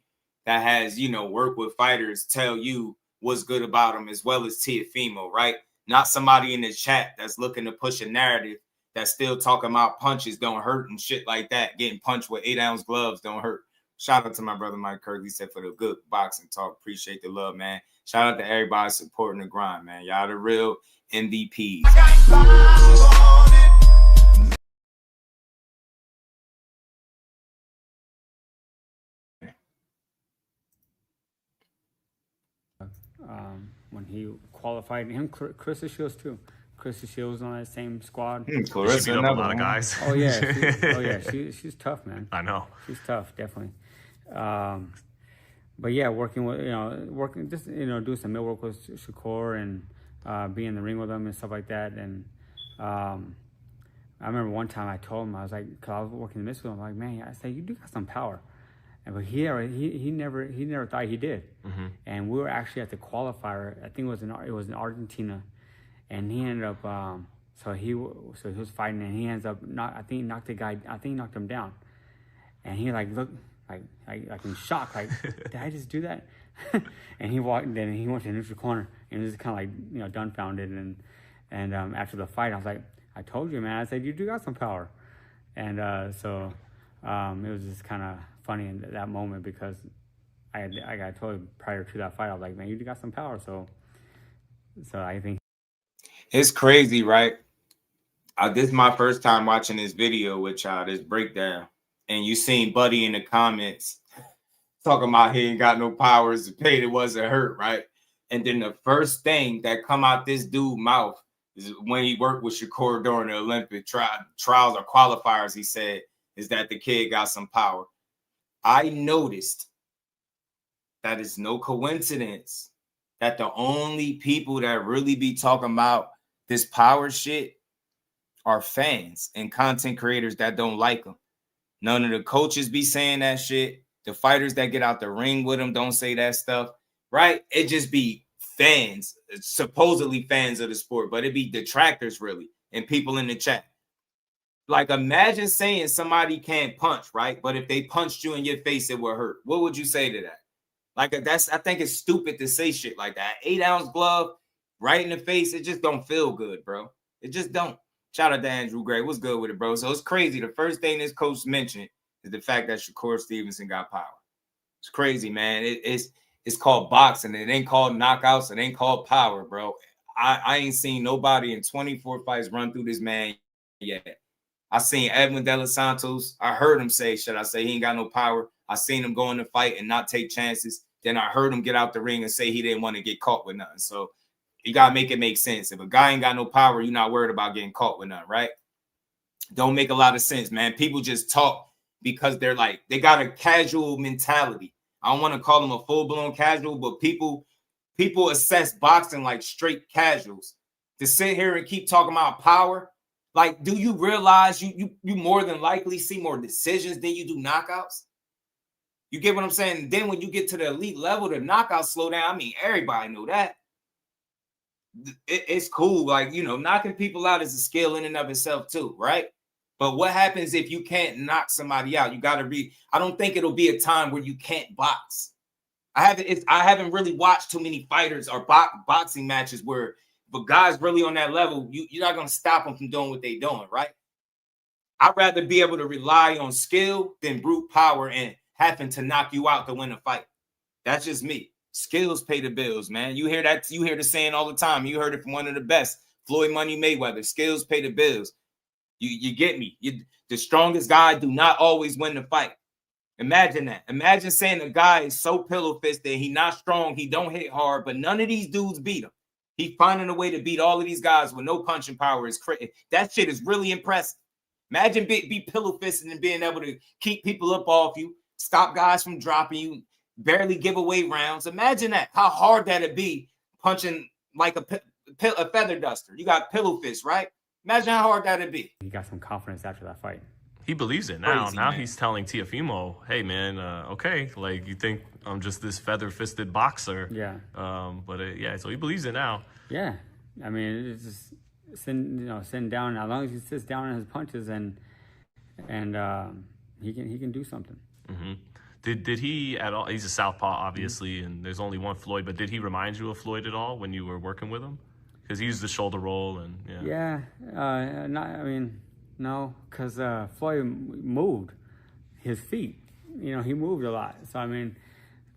that has, worked with fighters, tell you what's good about him, as well as Teofimo, right? Not somebody in the chat that's looking to push a narrative that's still talking about punches don't hurt and shit like that. Getting punched with 8-ounce gloves don't hurt. Shout out to my brother Mike Kirk. He said for the good boxing talk. Appreciate the love, man. Shout out to everybody supporting the grind, man. Y'all the real MVPs. When he qualified, him, Claressa Shields too. Claressa Shields on that same squad. Claressa beat up a lot of guys. Oh yeah, she's tough, man. I know she's tough, definitely. But yeah, working with do some mill work with Shakur and be in the ring with him and stuff like that. And I remember one time I told him, I was like, cause I was working in the midfield, I'm like, man, I said you do got some power. But he never thought he did. Mm-hmm. And we were actually at the qualifier. I think it was in Argentina, and he ended up. So he was fighting, and he ends up knocked him down, and he looked like in shock, like did I just do that? And he went to the neutral corner, and he was kind of dumbfounded. And after the fight, I was like, I told you, man. I said you do got some power, and so it was just kind of funny in that moment because I got told prior to that fight, I was like, man, you got some power. So I think it's crazy, right? This is my first time watching this video with y'all, this breakdown, and you seen Buddy in the comments talking about he ain't got no powers, the pain, it wasn't hurt, right? And then the first thing that come out this dude's mouth is when he worked with Shakur during the Olympic trials or qualifiers, he said is that the kid got some power. I noticed that it's no coincidence that the only people that really be talking about this power shit are fans and content creators that don't like him. None of the coaches be saying that shit. The fighters that get out the ring with him don't say that stuff, right? It just be fans, supposedly fans of the sport, but it be detractors really and people in the chat. Like, imagine saying somebody can't punch, right? But if they punched you in your face, it would hurt. What would you say to that? Like, I think it's stupid to say shit like that. 8-ounce glove right in the face, it just don't feel good, bro. It just don't. Shout out to Andrew Gray. What's good with it, bro? So it's crazy. The first thing this coach mentioned is the fact that Shakur Stevenson got power. It's crazy, man. It's called boxing. It ain't called knockouts. It ain't called power, bro. I ain't seen nobody in 24 fights run through this man yet. I seen Edwin De Los Santos. I heard him say, should I say, he ain't got no power. I seen him go in the fight and not take chances. Then I heard him get out the ring and say he didn't want to get caught with nothing. So you got to make it make sense. If a guy ain't got no power, you're not worried about getting caught with nothing, right? Don't make a lot of sense, man. People just talk because they're like, they got a casual mentality. I don't want to call them a full-blown casual, but people assess boxing like straight casuals. To sit here and keep talking about power, like, do you realize you more than likely see more decisions than you do knockouts? You get what I'm saying? And then when you get to the elite level, the knockouts slow down. I mean, everybody know that. It's cool. Like, you know, knocking people out is a skill in and of itself too, right? But what happens if you can't knock somebody out? You got to be. I don't think it'll be a time where you can't box. I haven't really watched too many fighters or boxing matches where, but guys really on that level, you're not going to stop them from doing what they're doing, right? I'd rather be able to rely on skill than brute power and having to knock you out to win a fight. That's just me. Skills pay the bills, man. You hear that? You hear the saying all the time. You heard it from one of the best, Floyd Money Mayweather. Skills pay the bills. You get me? The strongest guy do not always win the fight. Imagine that. Imagine saying a guy is so pillow-fisted, he not strong, he don't hit hard, but none of these dudes beat him. He finding a way to beat all of these guys with no punching power. That shit is really impressive. Imagine be pillow-fisted and being able to keep people up off you, stop guys from dropping you, barely give away rounds. Imagine that, how hard that'd be punching like a feather duster. You got pillow fist, right? Imagine how hard that'd be. He got some confidence after that fight. He believes it now. Crazy, now man. He's telling Teofimo, hey, man, okay, like, you think I'm just this feather-fisted boxer. Yeah. So he believes it now. Yeah. I mean, it's just sitting down. As long as he sits down on his punches and he can do something. Mm-hmm. Did he at all? He's a southpaw, obviously, and there's only one Floyd. But did he remind you of Floyd at all when you were working with him? Because he used the shoulder roll and no, because Floyd moved his feet. You know, he moved a lot. So I mean,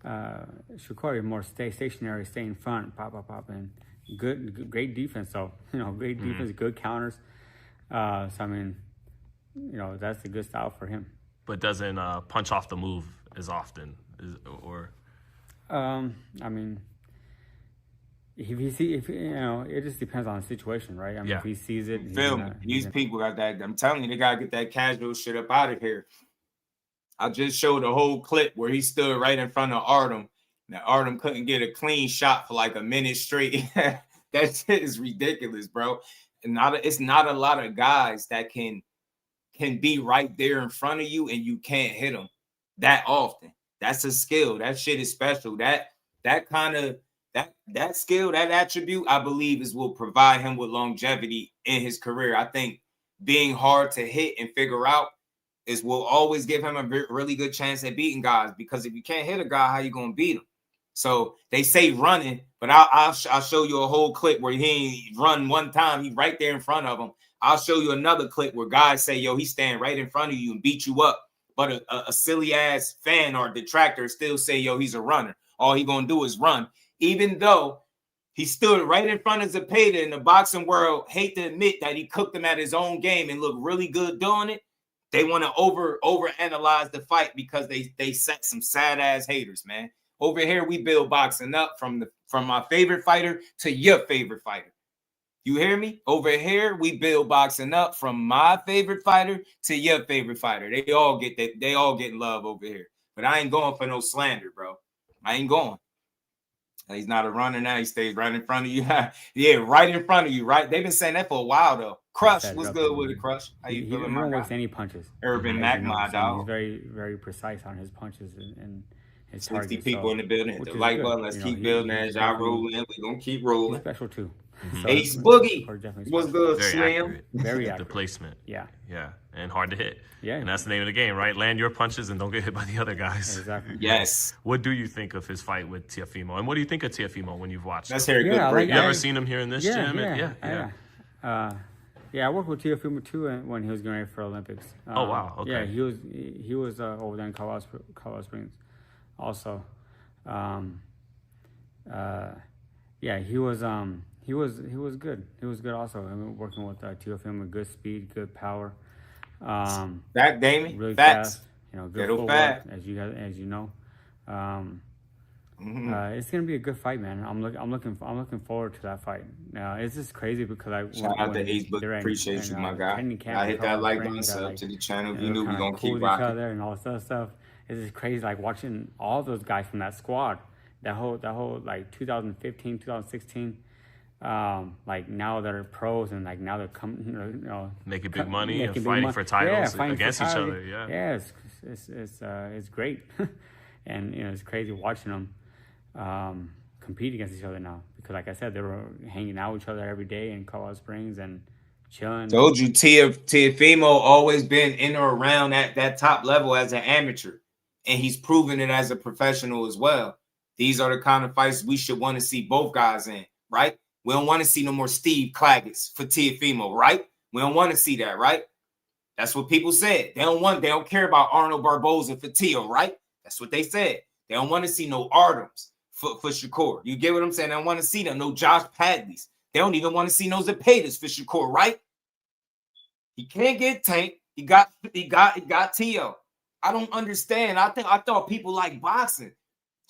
Shakur more stay stationary, stay in front, pop, and great defense. So great defense, good counters. So I mean, that's a good style for him. But doesn't punch off the move as often, I mean, it just depends on the situation, right? I mean, if he sees it, Feel me? These people got that. I'm telling you, they gotta get that casual shit up out of here. I just showed a whole clip where he stood right in front of Artem. Now Artem couldn't get a clean shot for like a minute straight. That shit is ridiculous, bro. And it's not a lot of guys that can be right there in front of you and you can't hit them that often. That's a skill. That shit is special. That skill, that attribute, I believe, will provide him with longevity in his career. I think being hard to hit and figure out will always give him a really good chance at beating guys, because if you can't hit a guy, how you gonna beat him? So they say running, but I'll show you a whole clip where he ain't run one time. He's right there in front of him. I'll show you another clip where guys say, yo, he's standing right in front of you and beat you up. But a silly ass fan or detractor still say, yo, he's a runner. All he gonna do is run. Even though he stood right in front of Zepeda, in the boxing world hate to admit that he cooked him at his own game and looked really good doing it. They want to overanalyze the fight because they set some sad ass haters, man. Over here, we build boxing up from my favorite fighter to your favorite fighter. You hear me? Over here, we build boxing up from my favorite fighter to your favorite fighter. They all get that. They all get love over here. But I ain't going for no slander, bro. I ain't going. He's not a runner now. He stays right in front of you. Yeah, right in front of you, right? They've been saying that for a while, though. Crush, what's good with it, Crush? How you feeling, my guy? He don't waste any punches. Urban Mac, my dog. He's very, very precise on his punches and his 60 targets. people in the building. Hit the like button. Let's keep building as y'all rolling. We're going to keep rolling. He's special, too. Mm-hmm. So Ace Boogie. What's good, Very Slim? accurate. Very The accurate. placement. Yeah. Yeah. And hard to hit. Yeah. And that's the name of the game, right? Land your punches and don't get hit by the other guys. Exactly. Yes. What do you think of his fight with Teofimo? And what do you think of Teofimo when you've watched Let's him? hear a good break. You ever seen him here in this gym? Yeah, I worked with Teofimo too when he was getting ready for Olympics. Oh, wow. Okay. Yeah, he was over there in Colorado Springs also. Yeah, he was good. He was good also. I mean, working with Teofimo, good speed, good power. Back, Damon. Really Facts. fast. Good footwork, as you know. It's gonna be a good fight, man. I'm looking forward to that fight. It's just crazy because Shout out to Ace Book. Appreciate you, my guy. I hit that like button, sub to the channel. You knew we gonna keep rocking. Each other and all this other stuff. It's just crazy, like watching all those guys from that squad. That whole like 2015, 2016. Like now they're pros and like now they're coming, making big money and fighting for titles against each other. Yeah, it's great, and it's crazy watching them compete against each other now because, like I said, they were hanging out with each other every day in Colorado Springs and chilling. Told you, Teofimo always been in or around at that top level as an amateur, and he's proven it as a professional as well. These are the kind of fights we should want to see both guys in, right? We don't want to see no more Steve Claggets for Teofimo, right? We don't want to see that, right? That's what people said. They don't care about Arnold Barboza for Teo, right? That's what they said. They don't want to see no Artems for Shakur. You get what I'm saying? They don't want to see them. No Josh Padleys. They don't even want to see no Zapatas for Shakur, right? He can't get Tank. He got Teo. I don't understand. I thought people like boxing.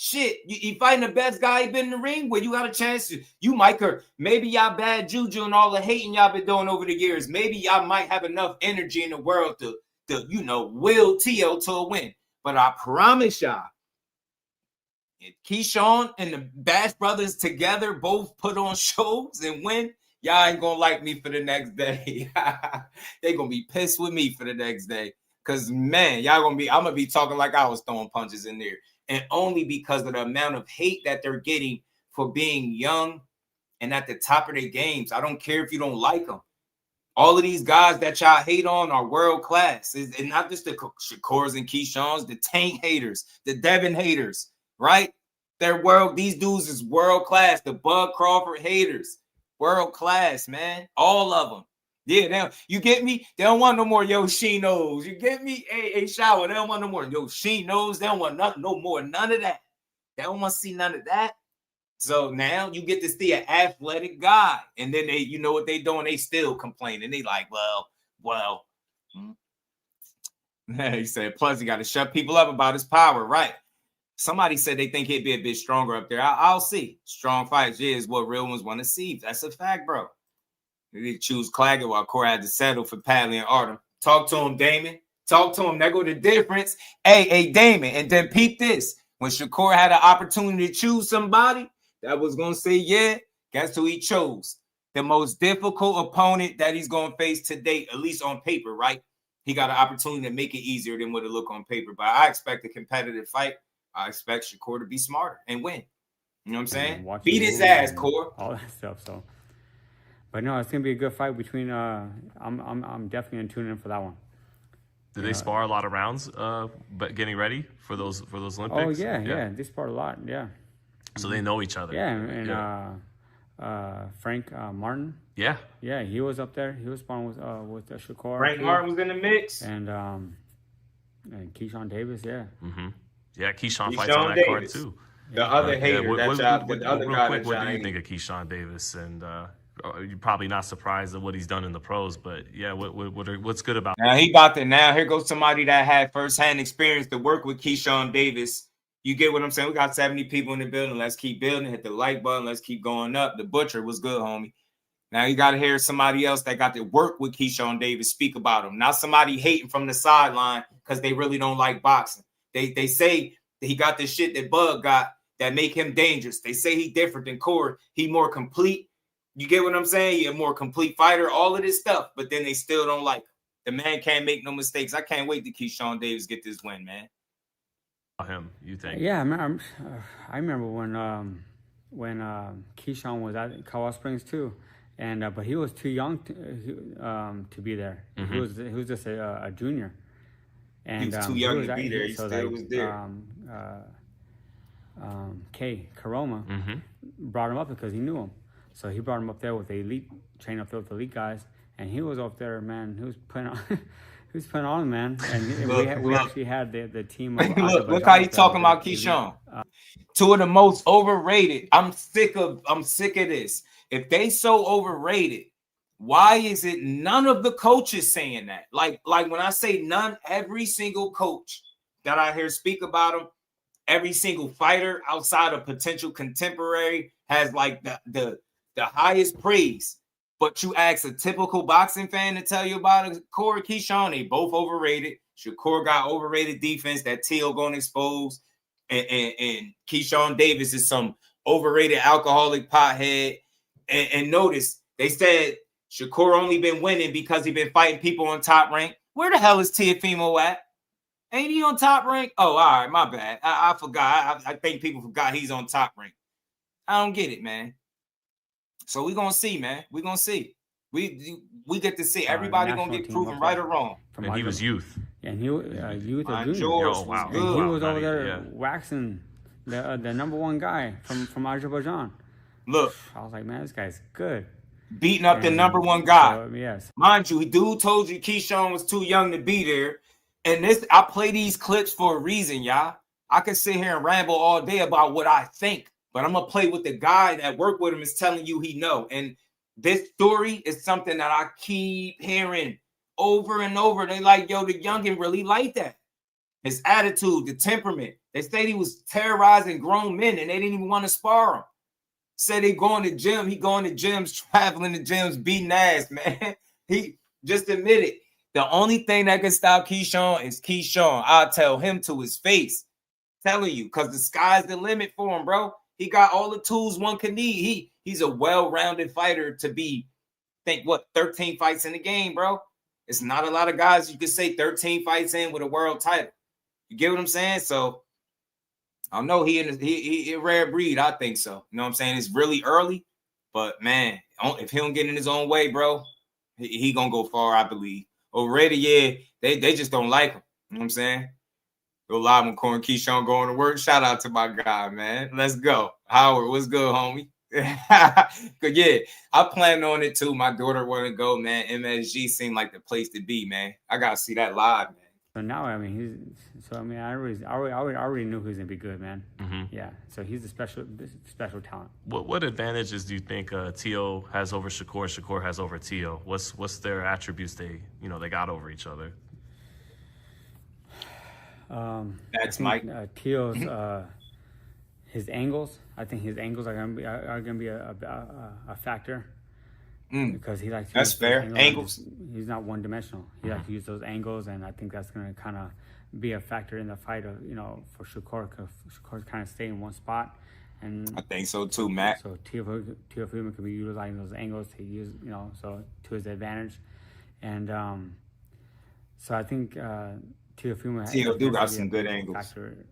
Shit, you fighting the best guy been in the ring where you got a chance to, you might, maybe y'all bad juju and all the hating y'all been doing over the years. Maybe y'all might have enough energy in the world to will Teo to a win. But I promise y'all, if Keyshawn and the Bash Brothers together both put on shows and win, y'all ain't gonna like me for the next day. They gonna be pissed with me for the next day. Cause man, I'm gonna be talking like I was throwing punches in there. And only because of the amount of hate that they're getting for being young and at the top of their games. I don't care if you don't like them. All of these guys that y'all hate on are world class. And not just the Shakurs and Keyshawns, the Tank haters, the Devin haters, right? These dudes is world class. The Bud Crawford haters, world class, man. All of them. Yeah, you get me? They don't want no more Yoshinos. You get me? Hey, Shower. They don't want no more Yoshinos. They don't want no more. None of that. They don't want to see none of that. So now you get to see an athletic guy. And then you know what they doing? They still complaining. They like, well. He said, plus he got to shut people up about his power, right? Somebody said they think he'd be a bit stronger up there. I'll see. Strong fights, is what real ones want to see. That's a fact, bro. They choose Claggett while Corey had to settle for Padley and Artem. Talk to him, Damon. Talk to him. There go the difference. Hey, Damon. And then peep this. When Shakur had an opportunity to choose somebody that was going to say, yeah, guess who he chose? The most difficult opponent that he's going to face to date, at least on paper, right? He got an opportunity to make it easier than what it look on paper. But I expect a competitive fight. I expect Shakur to be smarter and win. You know what I'm saying? Beat his ass, Core. All that stuff, so. But no, it's gonna be a good fight between. I'm definitely gonna tune in for that one. Did they spar a lot of rounds? But getting ready for those Olympics. Oh yeah, they sparred a lot. Yeah. So they know each other. Yeah, and Frank Martin. Yeah. Yeah, he was up there. He was sparring with Shakur. Frank Martin was in the mix. And Keyshawn Davis. Yeah. Mm-hmm. Yeah, Keyshawn fights on that card too. The other hater. Real quick, what do you think of Keyshawn Davis? And you're probably not surprised at what he's done in the pros, but yeah, what's good about? Now here goes somebody that had firsthand experience to work with Keyshawn Davis. You get what I'm saying? We got 70 people in the building. Let's keep building. Hit the like button. Let's keep going up. The Butcher was good, homie. Now you got to hear somebody else that got to work with Keyshawn Davis speak about him. Not somebody hating from the sideline because they really don't like boxing. They say that he got this shit that Bud got that make him dangerous. They say he different than Cord. He more complete. You get what I'm saying? He a more complete fighter, all of this stuff, but then they still don't like him. The man can't make no mistakes. I can't wait to Keyshawn Davis get this win, man. Him, you think? Yeah, I remember when Keyshawn was at Colorado Springs too, and but he was too young to be there. He was just a junior, and he was too young to be there. He still was there. Karoma brought him up because he knew him, so he brought him up there with the elite, trained up there with the elite guys, and he was up there, man. He was putting on. Who's putting on, man? And we actually had the team. Of look how you talking about Keyshawn. Two of the most overrated. I'm sick of this. If they so overrated, why is it none of the coaches saying that? Like when I say none, every single coach that I hear speak about them, every single fighter outside of potential contemporary has like the highest praise. But you ask a typical boxing fan to tell you about it, Corey, Keyshawn, they both overrated. Shakur got overrated defense that Teal gonna expose. And Keyshawn Davis is some overrated alcoholic pothead. And notice, they said Shakur only been winning because he been fighting people on Top Rank. Where the hell is Teofimo at? Ain't he on Top Rank? Oh, all right, my bad. I forgot. I think people forgot he's on Top Rank. I don't get it, man. So we're gonna see, man. We're gonna see. We get to see. Everybody gonna get proven right or wrong. And he was youth. And he was youth or junior. George oh, wow. And he was over there waxing the number one guy from Azerbaijan. Look, I was like, man, this guy's good. Beating up the number one guy. So, yes. Mind you, dude told you Keyshawn was too young to be there. And I play these clips for a reason, y'all. I can sit here and ramble all day about what I think. But I'm going to play with the guy that worked with him is telling you he know. And this story is something that I keep hearing over and over. They like, yo, the youngin really like that. His attitude, the temperament. They said he was terrorizing grown men and they didn't even want to spar him. Said they going to gym. He going to gyms, traveling to gyms, beating ass, man. He just admitted the only thing that can stop Keyshawn is Keyshawn. I'll tell him to his face. Telling you, because the sky's the limit for him, bro. He got all the tools one can need. He's a well-rounded fighter to be, 13 fights in the game, bro. It's not a lot of guys you could say 13 fights in with a world title. You get what I'm saying? So I know he a rare breed. I think so. You know what I'm saying? It's really early, but man, if he don't get in his own way, bro, he gonna go far, I believe. Already, yeah, they just don't like him. You know what I'm saying? Go live when Corey Keyshawn going to work. Shout out to my guy, man. Let's go. Howard, what's good, homie? Good, yeah. I plan on it too. My daughter want to go, man. MSG seemed like the place to be, man. I gotta see that live, man. So now, I mean, I already knew he was gonna be good, man. Yeah. So he's a special talent. What advantages do you think Teo has over Shakur? Shakur has over Teo. What's their attributes they got over each other? That's Mike. Teo's his angles. I think his angles are gonna be a factor because he likes. That's fair. Angles. He's not one dimensional. He likes to use those angles, and I think that's gonna kind of be a factor in the fight of for Shakur. Because Shakur's kind of stay in one spot, and I think so too, Matt. So Teofimo could be utilizing those angles to use so to his advantage, and so I think. Teofimo do got some good angles. Factor,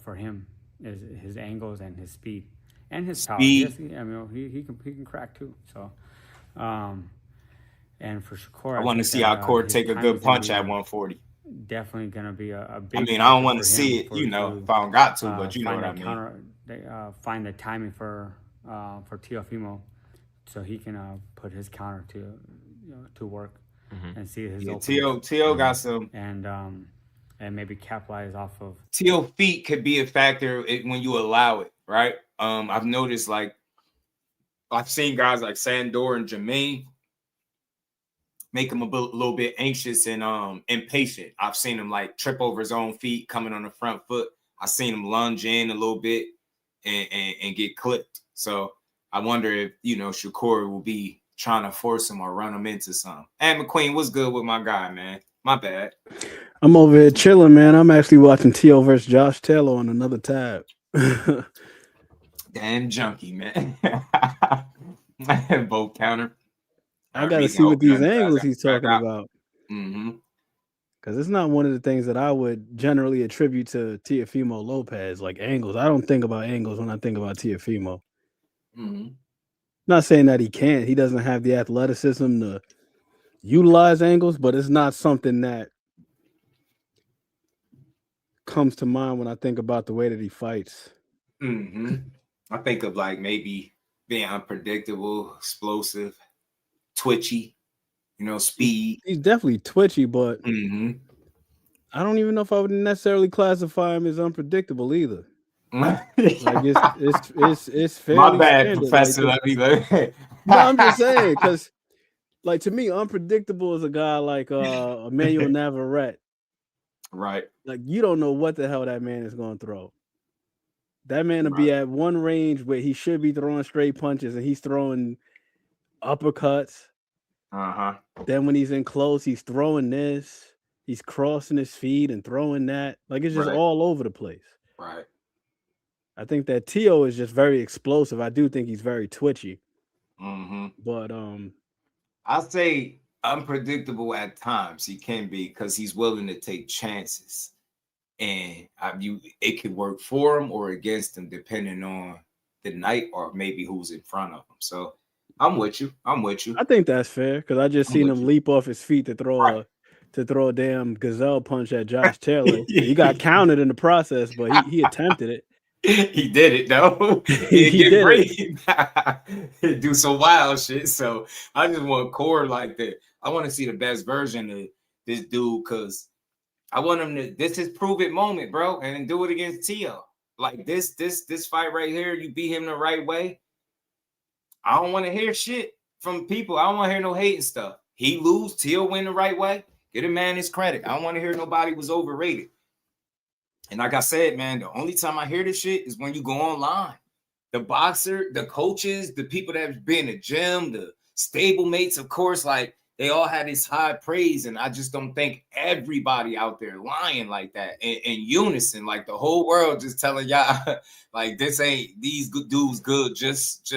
for him is his angles and his speed and his power. Speed. Yes, he can crack too. So, and for Shakur, I want to see how Cord take a good punch at 140. Definitely gonna be a big. I mean, I don't want to see it, if I don't got to, but you know what I mean. Find the timing for Teofimo, so he can put his counter to work and see his. Yeah, Teo got some and maybe capitalize off of. Teo feet could be a factor when you allow it, right? I've noticed, like, I've seen guys like Sandor and Jermaine make him a little bit anxious and impatient. I've seen him like trip over his own feet coming on the front foot. I've seen him lunge in a little bit and get clipped. So I wonder if Shakur will be trying to force him or run him into something. And McQueen, what's good with my guy, man? My bad. I'm over here chilling, man. I'm actually watching T.O. versus Josh Taylor on another tab. Damn junkie, man. Both counter. I got to see what these angles he's talking out. about. Mm-hmm. Because it's not one of the things that I would generally attribute to Teofimo Lopez, like angles. I don't think about angles when I think about Teofimo. Mm-hmm. Not saying that he can't. He doesn't have the athleticism to utilize angles, but it's not something that comes to mind when I think about the way that he fights. Mm-hmm. I think of like maybe being unpredictable, explosive, twitchy, speed. He's definitely twitchy, but mm-hmm. I don't even know if I would necessarily classify him as unpredictable either. Like it's fairly my bad, standard. Professor. No, I'm just saying, because like to me, unpredictable is a guy like Emmanuel Navarrete. Right. Like you don't know what the hell that man is going to throw. That man will be at one range where he should be throwing straight punches, and he's throwing uppercuts. Then when he's in close, he's throwing this. He's crossing his feet and throwing that. Like it's just all over the place. Right. I think that T.O. is just very explosive. I do think he's very twitchy. Mm-hmm. But I'll say unpredictable at times. He can be because he's willing to take chances. And it could work for him or against him depending on the night or maybe who's in front of him. So I'm with you. I think that's fair because I just seen him leap off his feet to throw a damn gazelle punch at Josh Taylor. He got counted in the process, but he attempted it. He did it though. he did He do some wild shit. So I just want core like that. I want to see the best version of this dude because I want him to. This is prove it moment, bro, and then do it against T.O. Like this fight right here. You beat him the right way. I don't want to hear shit from people. I don't want to hear no hating stuff. He lose, T.O. win the right way. Get a man his credit. I don't want to hear nobody was overrated. And like I said, man, the only time I hear this shit is when you go online. The boxer, the coaches, the people that be in the gym, the stable mates, of course, like they all had this high praise. And I just don't think everybody out there lying like that in unison, like the whole world just telling y'all, like this ain't these good dudes good just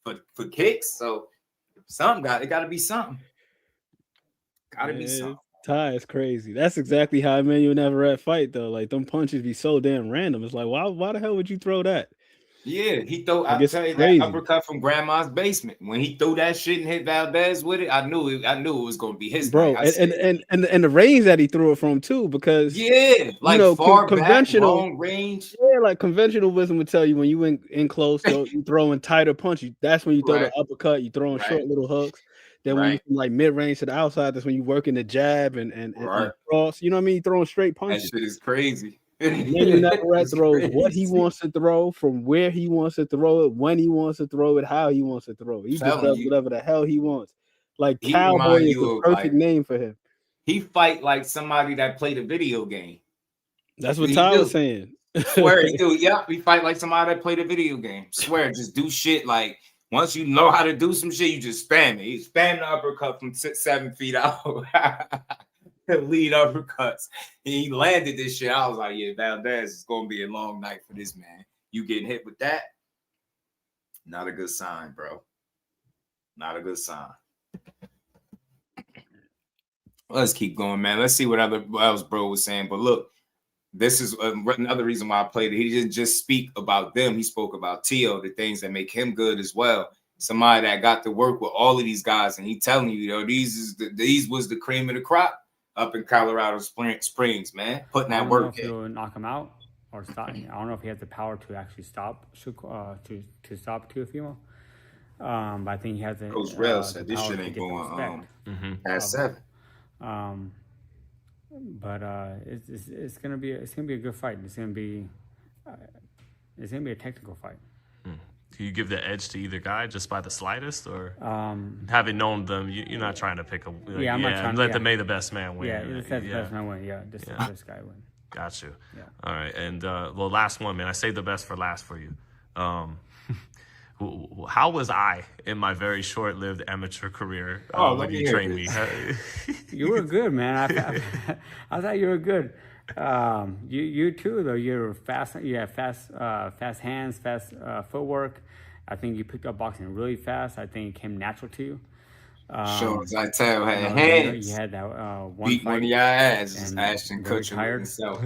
for kicks. So it got to be something. Got to be something. Ty is crazy. That's exactly how Emmanuel Navarrete fight though. Like them punches be so damn random. It's like why the hell would you throw that? Yeah, he threw. I tell you that uppercut from Grandma's basement. When he threw that shit and hit Valdez with it, I knew it was gonna be his bro. And the range that he threw it from too, because like far conventional back, long range. Yeah, like conventional wisdom would tell you when you in close, you throwing tighter punches. That's when you throw the uppercut. You throwing short little hooks. Then when you from like mid range to the outside, that's when you working the jab and cross. You know what I mean? Throwing straight punches. That shit is crazy. Emmanuel Navarrete throws what he wants to throw, from where he wants to throw it, when he wants to throw it, how he wants to throw it. He just does whatever the hell he wants. Like Cowboy is the perfect name for him. He fight like somebody that played a video game. That's what Ty was saying. Swear he do. Yeah, he fight like somebody that played a video game. Swear, just do shit like once you know how to do some shit, you just spam it. He spammed the uppercut from 7 feet out. Lead uppercuts. He landed this shit. I was like, yeah, Valdez is gonna be a long night for this man. You getting hit with that? Not a good sign, bro. Not a good sign. Let's keep going, man. Let's see what else bro was saying. But look, this is another reason why I played it. He didn't just speak about them. He spoke about T.O., the things that make him good as well. Somebody that got to work with all of these guys, and he telling you, these was the cream of the crop up in Colorado Springs, man. Putting that work in. I don't know if he'll knock him out or stop. I don't know if he has the power to actually stop to stop Teofimo. But I think he has the. Coach Rell said this shit ain't going past 7. But it's gonna be a good fight. It's gonna be a technical fight. Do you give the edge to either guy just by the slightest, or having known them, you're not trying to pick a I'm not trying to let the best man win. Yeah, let the best man win. Yeah, this guy win. Got you. Yeah. All right, and last one, man. I saved the best for last for you. How was I in my very short-lived amateur career let when me you hear trained me? You were good, man. I thought you were good. You too, though. You're fast. You have fast hands, fast footwork. I think you picked up boxing really fast. I think it came natural to you. Sure, as I tell, had you hands. had that one Beat fight. one of y'all asses, and Ashton very Kutcher tired. himself.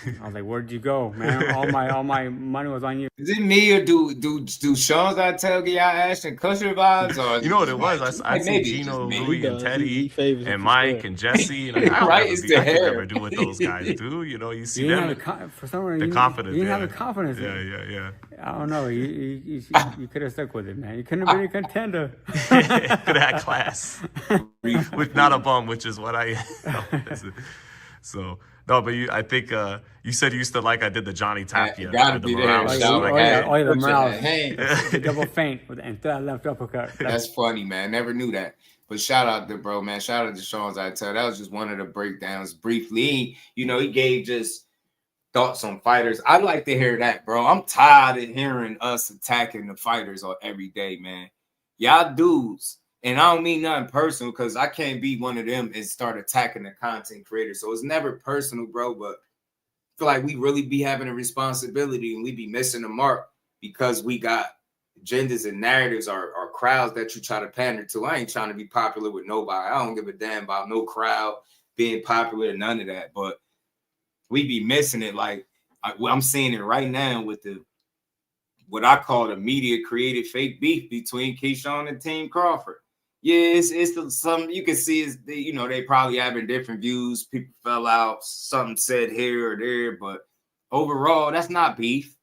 I was like, "Where'd you go, man? All my money was on you." Is it me or do Sean's I tell y'all Ashton Kutcher vibes? Or You know what it was? I see Gino, Louis, and Teddy, and Mike, and Jesse, and I right? I could never do what those guys do. You know, you see them. For some reason, the confidence. You didn't have the confidence. Yeah. I don't know. You could have stuck with it, man. You couldn't have been a contender. Could have had class. With not a bum, which is what I am. So no, but I think you said you used to like I did the Johnny Tapia. Gotta be there. The double feint and that left uppercut. That's funny, man. Never knew that. But shout out to bro, man. Shout out to Sean's I tell. That was just one of the breakdowns briefly. You know, he gave just thoughts on fighters. I'd like to hear that, bro. I'm tired of hearing us attacking the fighters every day, man. Y'all dudes. And I don't mean nothing personal because I can't be one of them and start attacking the content creator. So it's never personal, bro. But I feel like we really be having a responsibility and we be missing the mark because we got agendas and narratives or crowds that you try to pander to. I ain't trying to be popular with nobody. I don't give a damn about no crowd being popular, none of that. But we be missing it. Like I'm seeing it right now with what I call the media created fake beef between Keyshawn and Team Crawford. Yeah, it's some you can see is they probably having different views. People fell out, something said here or there, but overall, that's not beef.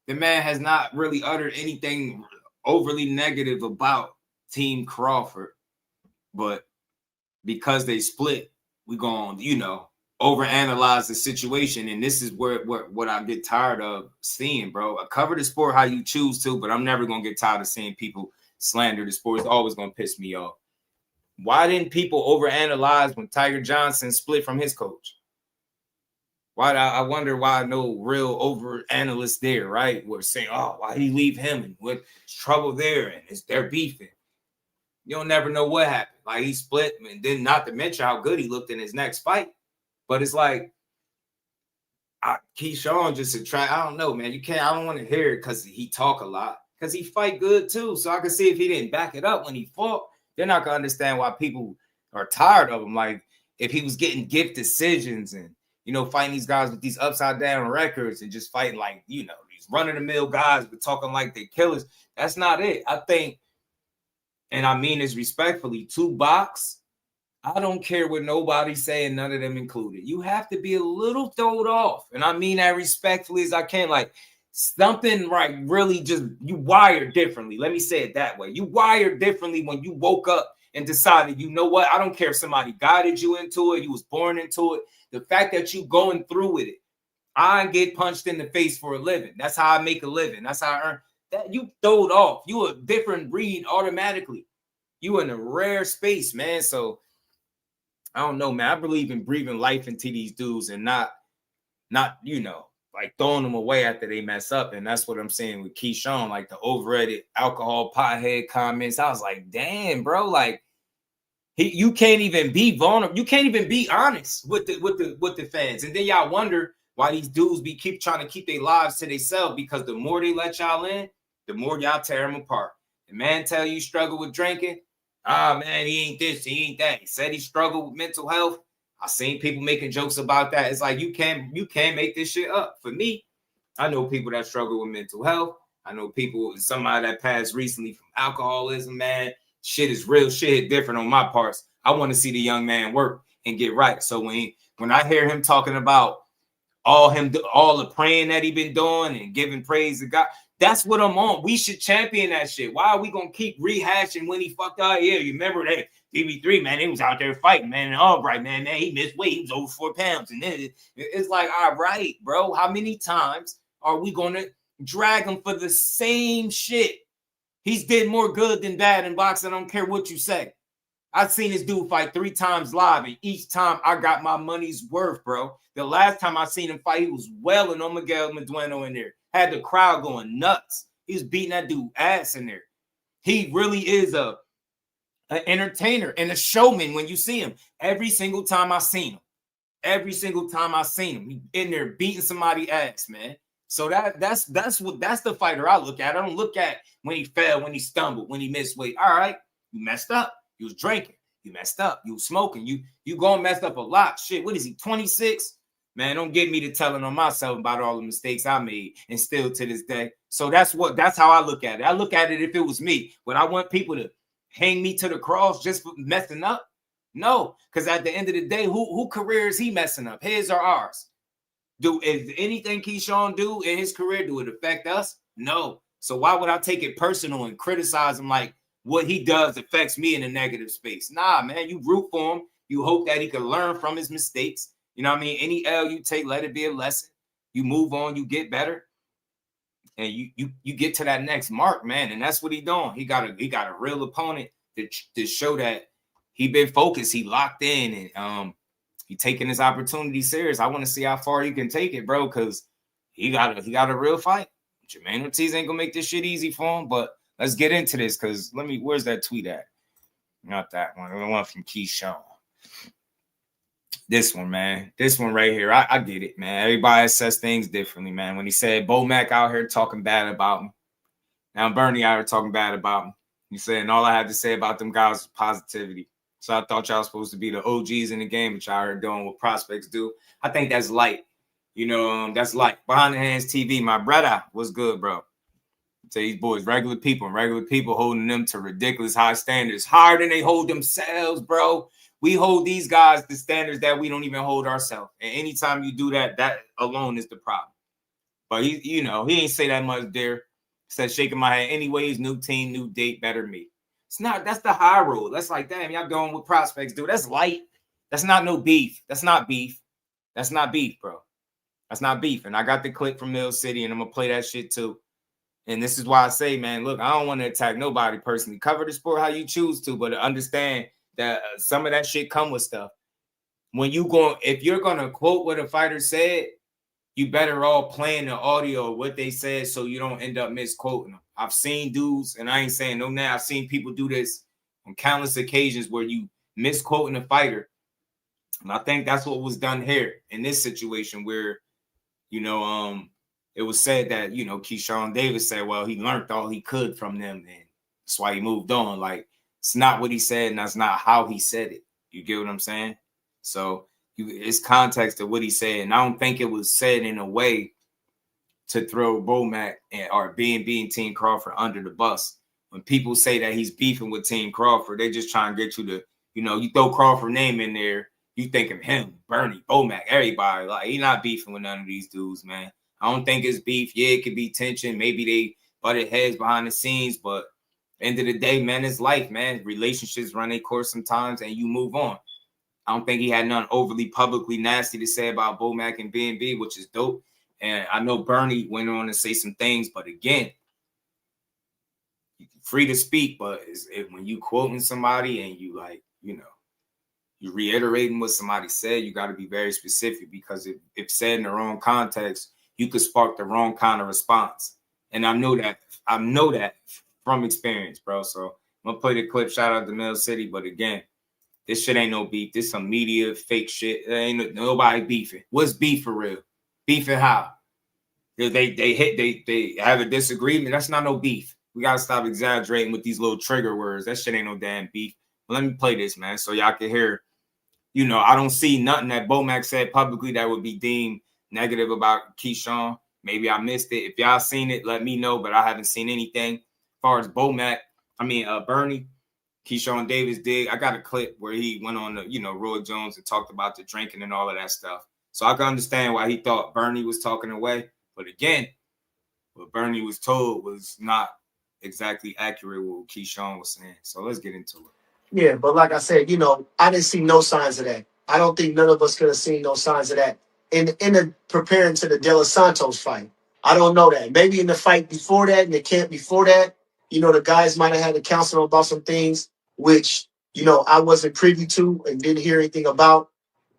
The man has not really uttered anything overly negative about Team Crawford, but because they split, we gonna overanalyze the situation, and this is what I get tired of seeing, bro. I cover the sport how you choose to, but I'm never gonna get tired of seeing people slander the sport. It's always gonna piss me off. Why didn't people overanalyze when Tiger Johnson split from his coach? I wonder why no real overanalysts there, right? Were saying, oh, why he leave him and what's trouble there and they're beefing. You don't never know what happened. Like he split, and then not to mention how good he looked in his next fight. But it's like Keyshawn just attract. I don't know, man. I don't want to hear it because he talk a lot. Because he fight good too. So I can see if he didn't back it up when he fought, they're not gonna understand why people are tired of him. Like if he was getting gift decisions and fighting these guys with these upside down records and just fighting like these run-of-the-mill guys but talking like they killers. That's not it. I think, and I mean this respectfully, to box. I don't care what nobody's saying, none of them included. You have to be a little throwed off. And I mean that respectfully as I can. Like something like really just you wired differently. Let me say it that way. You wired differently when you woke up and decided, you know what? I don't care if somebody guided you into it. You was born into it. The fact that you going through with it. I get punched in the face for a living. That's how I make a living. That's how I earn. That you throwed off. You a different breed automatically. You in a rare space, man. So I don't know, man. I believe in breathing life into these dudes and not like throwing them away after they mess up. And that's what I'm saying with Keyshawn, like the overrated alcohol pothead comments. I was like, damn, bro, like you can't even be vulnerable. You can't even be honest with the fans. And then y'all wonder why these dudes keep trying to keep their lives to themselves, because the more they let y'all in, the more y'all tear them apart. The man tell you struggle with drinking. Man, he ain't this, he ain't that. He said he struggled with mental health. I seen people making jokes about that. It's like you can't make this shit up. For me, I know people that struggle with mental health. I know somebody that passed recently from alcoholism, man. Shit is real. Shit hit different on my parts. I want to see the young man work and get right. So when I hear him talking about all the praying that he been doing and giving praise to God, that's what I'm on. We should champion that shit. Why are we gonna keep rehashing when he fucked out? Yeah, you remember that DB3, man? He was out there fighting, man. And Albright, man, he missed weight. He was over 4 pounds, and then it's like, all right, bro. How many times are we gonna drag him for the same shit? He's did more good than bad in boxing. I don't care what you say. I've seen this dude fight 3 times live, and each time I got my money's worth, bro. The last time I seen him fight, he was wailing on Miguel Medueno in there. Had the crowd going nuts. He was beating that dude ass in there. He really is an entertainer and a showman when you see him. Every single time I seen him. Every single time I seen him, he in there beating somebody ass, man. So that's the fighter I look at. I don't look at when he fell, when he stumbled, when he missed weight. All right, you messed up. You was drinking. You messed up. You was smoking. You gonna messed up a lot. Shit, what is he? 26? Man, don't get me to telling on myself about all the mistakes I made and still to this day. So that's how I look at it. I look at it if it was me. Would I want people to hang me to the cross just for messing up? No, because at the end of the day, who career is he messing up? His or ours? Is anything Keyshawn do in his career, do it affect us? No. So why would I take it personal and criticize him like what he does affects me in a negative space? Nah, man, you root for him. You hope that he can learn from his mistakes. You know what I mean? Any L you take, let it be a lesson. You move on, you get better. And you get to that next mark, man. And that's what he doing. He got a real opponent to show that he been focused, he locked in, and he taking his opportunity serious. I want to see how far he can take it, bro, because he got a real fight. Jermaine Ortiz ain't gonna make this shit easy for him, but let's get into this because where's that tweet at? Not that one. The one from Keyshawn. This one, man. This one right here. I get it, man. Everybody says things differently, man. When he said Bo Mac out here talking bad about him. Now Bernie out here talking bad about him. He said, and all I had to say about them guys was positivity. So I thought y'all supposed to be the OGs in the game, but y'all are doing what prospects do. I think that's light. You know, that's light. Behind the Hands TV, my brother, what's good, bro? To these boys, regular people holding them to ridiculous high standards, higher than they hold themselves, bro. We hold these guys to standards that we don't even hold ourselves. And anytime you do that, that alone is the problem. But he ain't say that much there. Said shaking my head. Anyways, new team, new date, better me. It's not, that's the high road. That's like, damn, y'all doing what prospects do. That's light. That's not no beef. That's not beef. That's not beef, bro. That's not beef. And I got the clip from Mill City, and I'm going to play that shit too. And this is why I say, man, look, I don't want to attack nobody personally. Cover the sport how you choose to, but understand that some of that shit come with stuff. If you're going to quote what a fighter said, you better all playing the audio of what they said so you don't end up misquoting them. I've seen dudes, and I ain't saying no now, I've seen people do this on countless occasions where you misquoting a fighter. And I think that's what was done here in this situation where, it was said that, Keyshawn Davis said, well, he learned all he could from them, and that's why he moved on. Like, it's not what he said, and that's not how he said it. You get what I'm saying? So it's context of what he said, and I don't think it was said in a way to throw Bomac or being Team Crawford under the bus. When people say that he's beefing with Team Crawford, they just try and get you to, you throw Crawford name in there, you think of him, Bernie, Bomac, everybody. Like, he's not beefing with none of these dudes, man. I don't think it's beef. Yeah, it could be tension. Maybe they butted heads behind the scenes, but end of the day, man, it's life, man. Relationships run their course sometimes, and you move on. I don't think he had nothing overly publicly nasty to say about Bomac and B&B, which is dope. And I know Bernie went on to say some things, but again, free to speak, but when you quoting somebody and you you reiterating what somebody said, you got to be very specific, because if said in the wrong context, you could spark the wrong kind of response. And I know that from experience, bro. So I'm gonna play the clip. Shout out to Mill City, but again, this shit ain't no beef. This some media fake shit. There ain't nobody beefing. What's beef for real? Beefing how? They have a disagreement. That's not no beef. We gotta stop exaggerating with these little trigger words. That shit ain't no damn beef. But let me play this, man, so y'all can hear. I don't see nothing that Bomac said publicly that would be deemed negative about Keyshawn. Maybe I missed it. If y'all seen it, let me know. But I haven't seen anything. As far as Bernie, Keyshawn Davis did. I got a clip where he went on Roy Jones and talked about the drinking and all of that stuff. So I can understand why he thought Bernie was talking away. But again, what Bernie was told was not exactly accurate with what Keyshawn was saying. So let's get into it. Yeah, but like I said, I didn't see no signs of that. I don't think none of us could have seen no signs of that in the preparing to the De Los Santos fight. I don't know that. Maybe in the fight before that, in the camp before that, the guys might have had to counsel about some things, which, I wasn't privy to and didn't hear anything about.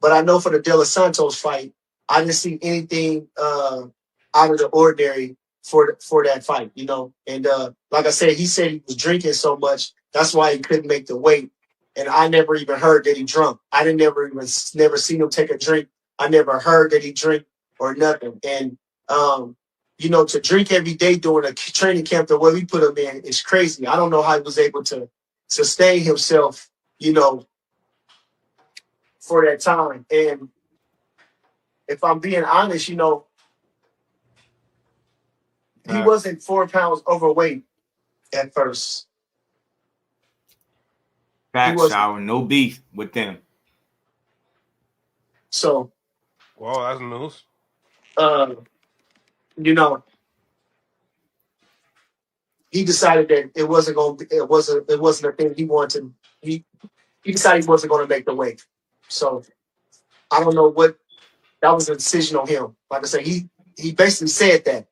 But I know for the De Los Santos fight, I didn't see anything out of the ordinary for that fight, you know. And like I said, he said he was drinking so much, that's why he couldn't make the weight. And I never even heard that he drunk. I didn't never seen him take a drink. I never heard that he drink or nothing. And you know, to drink every day during a training camp the way we put him in is crazy. I don't know how he was able to sustain himself, you know, for that time. And if I'm being honest, you know, he wasn't 4 pounds overweight at first. Back shower, no beef with them. So, well, that's news. You know, he decided that it wasn't a thing he wanted to. He decided he wasn't going to make the weight. So I don't know what that was a decision on him. Like I said, he basically said that,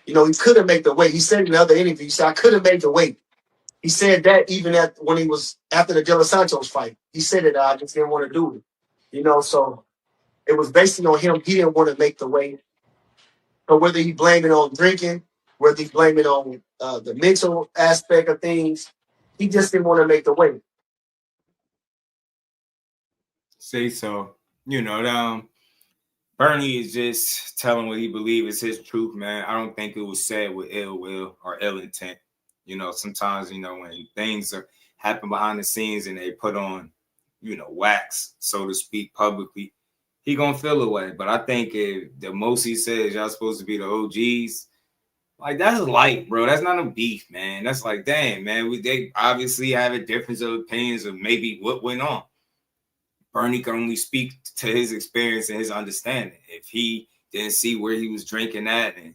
you know, he couldn't make the weight. He said in other interviews, he said, I couldn't make the weight. He said that even when he was after the De Los Santos fight. He said it, I just didn't want to do it. You know, so it was basically on him. He didn't want to make the weight. But whether he blamed it on drinking, whether he blamed it on the mental aspect of things, he just didn't want to make the weight. Say so. You know, Bernie is just telling what he believes is his truth, man. I don't think it was said with ill will or ill intent. You know, sometimes, you know, when things happen behind the scenes and they put on, you know, wax, so to speak, publicly, he gonna feel away. But I think if the most he says y'all supposed to be the OGs, like that's light, bro. That's not a beef, man. That's like, damn, man. They obviously have a difference of opinions of maybe what went on. Bernie can only speak to his experience and his understanding. If he didn't see where he was drinking at and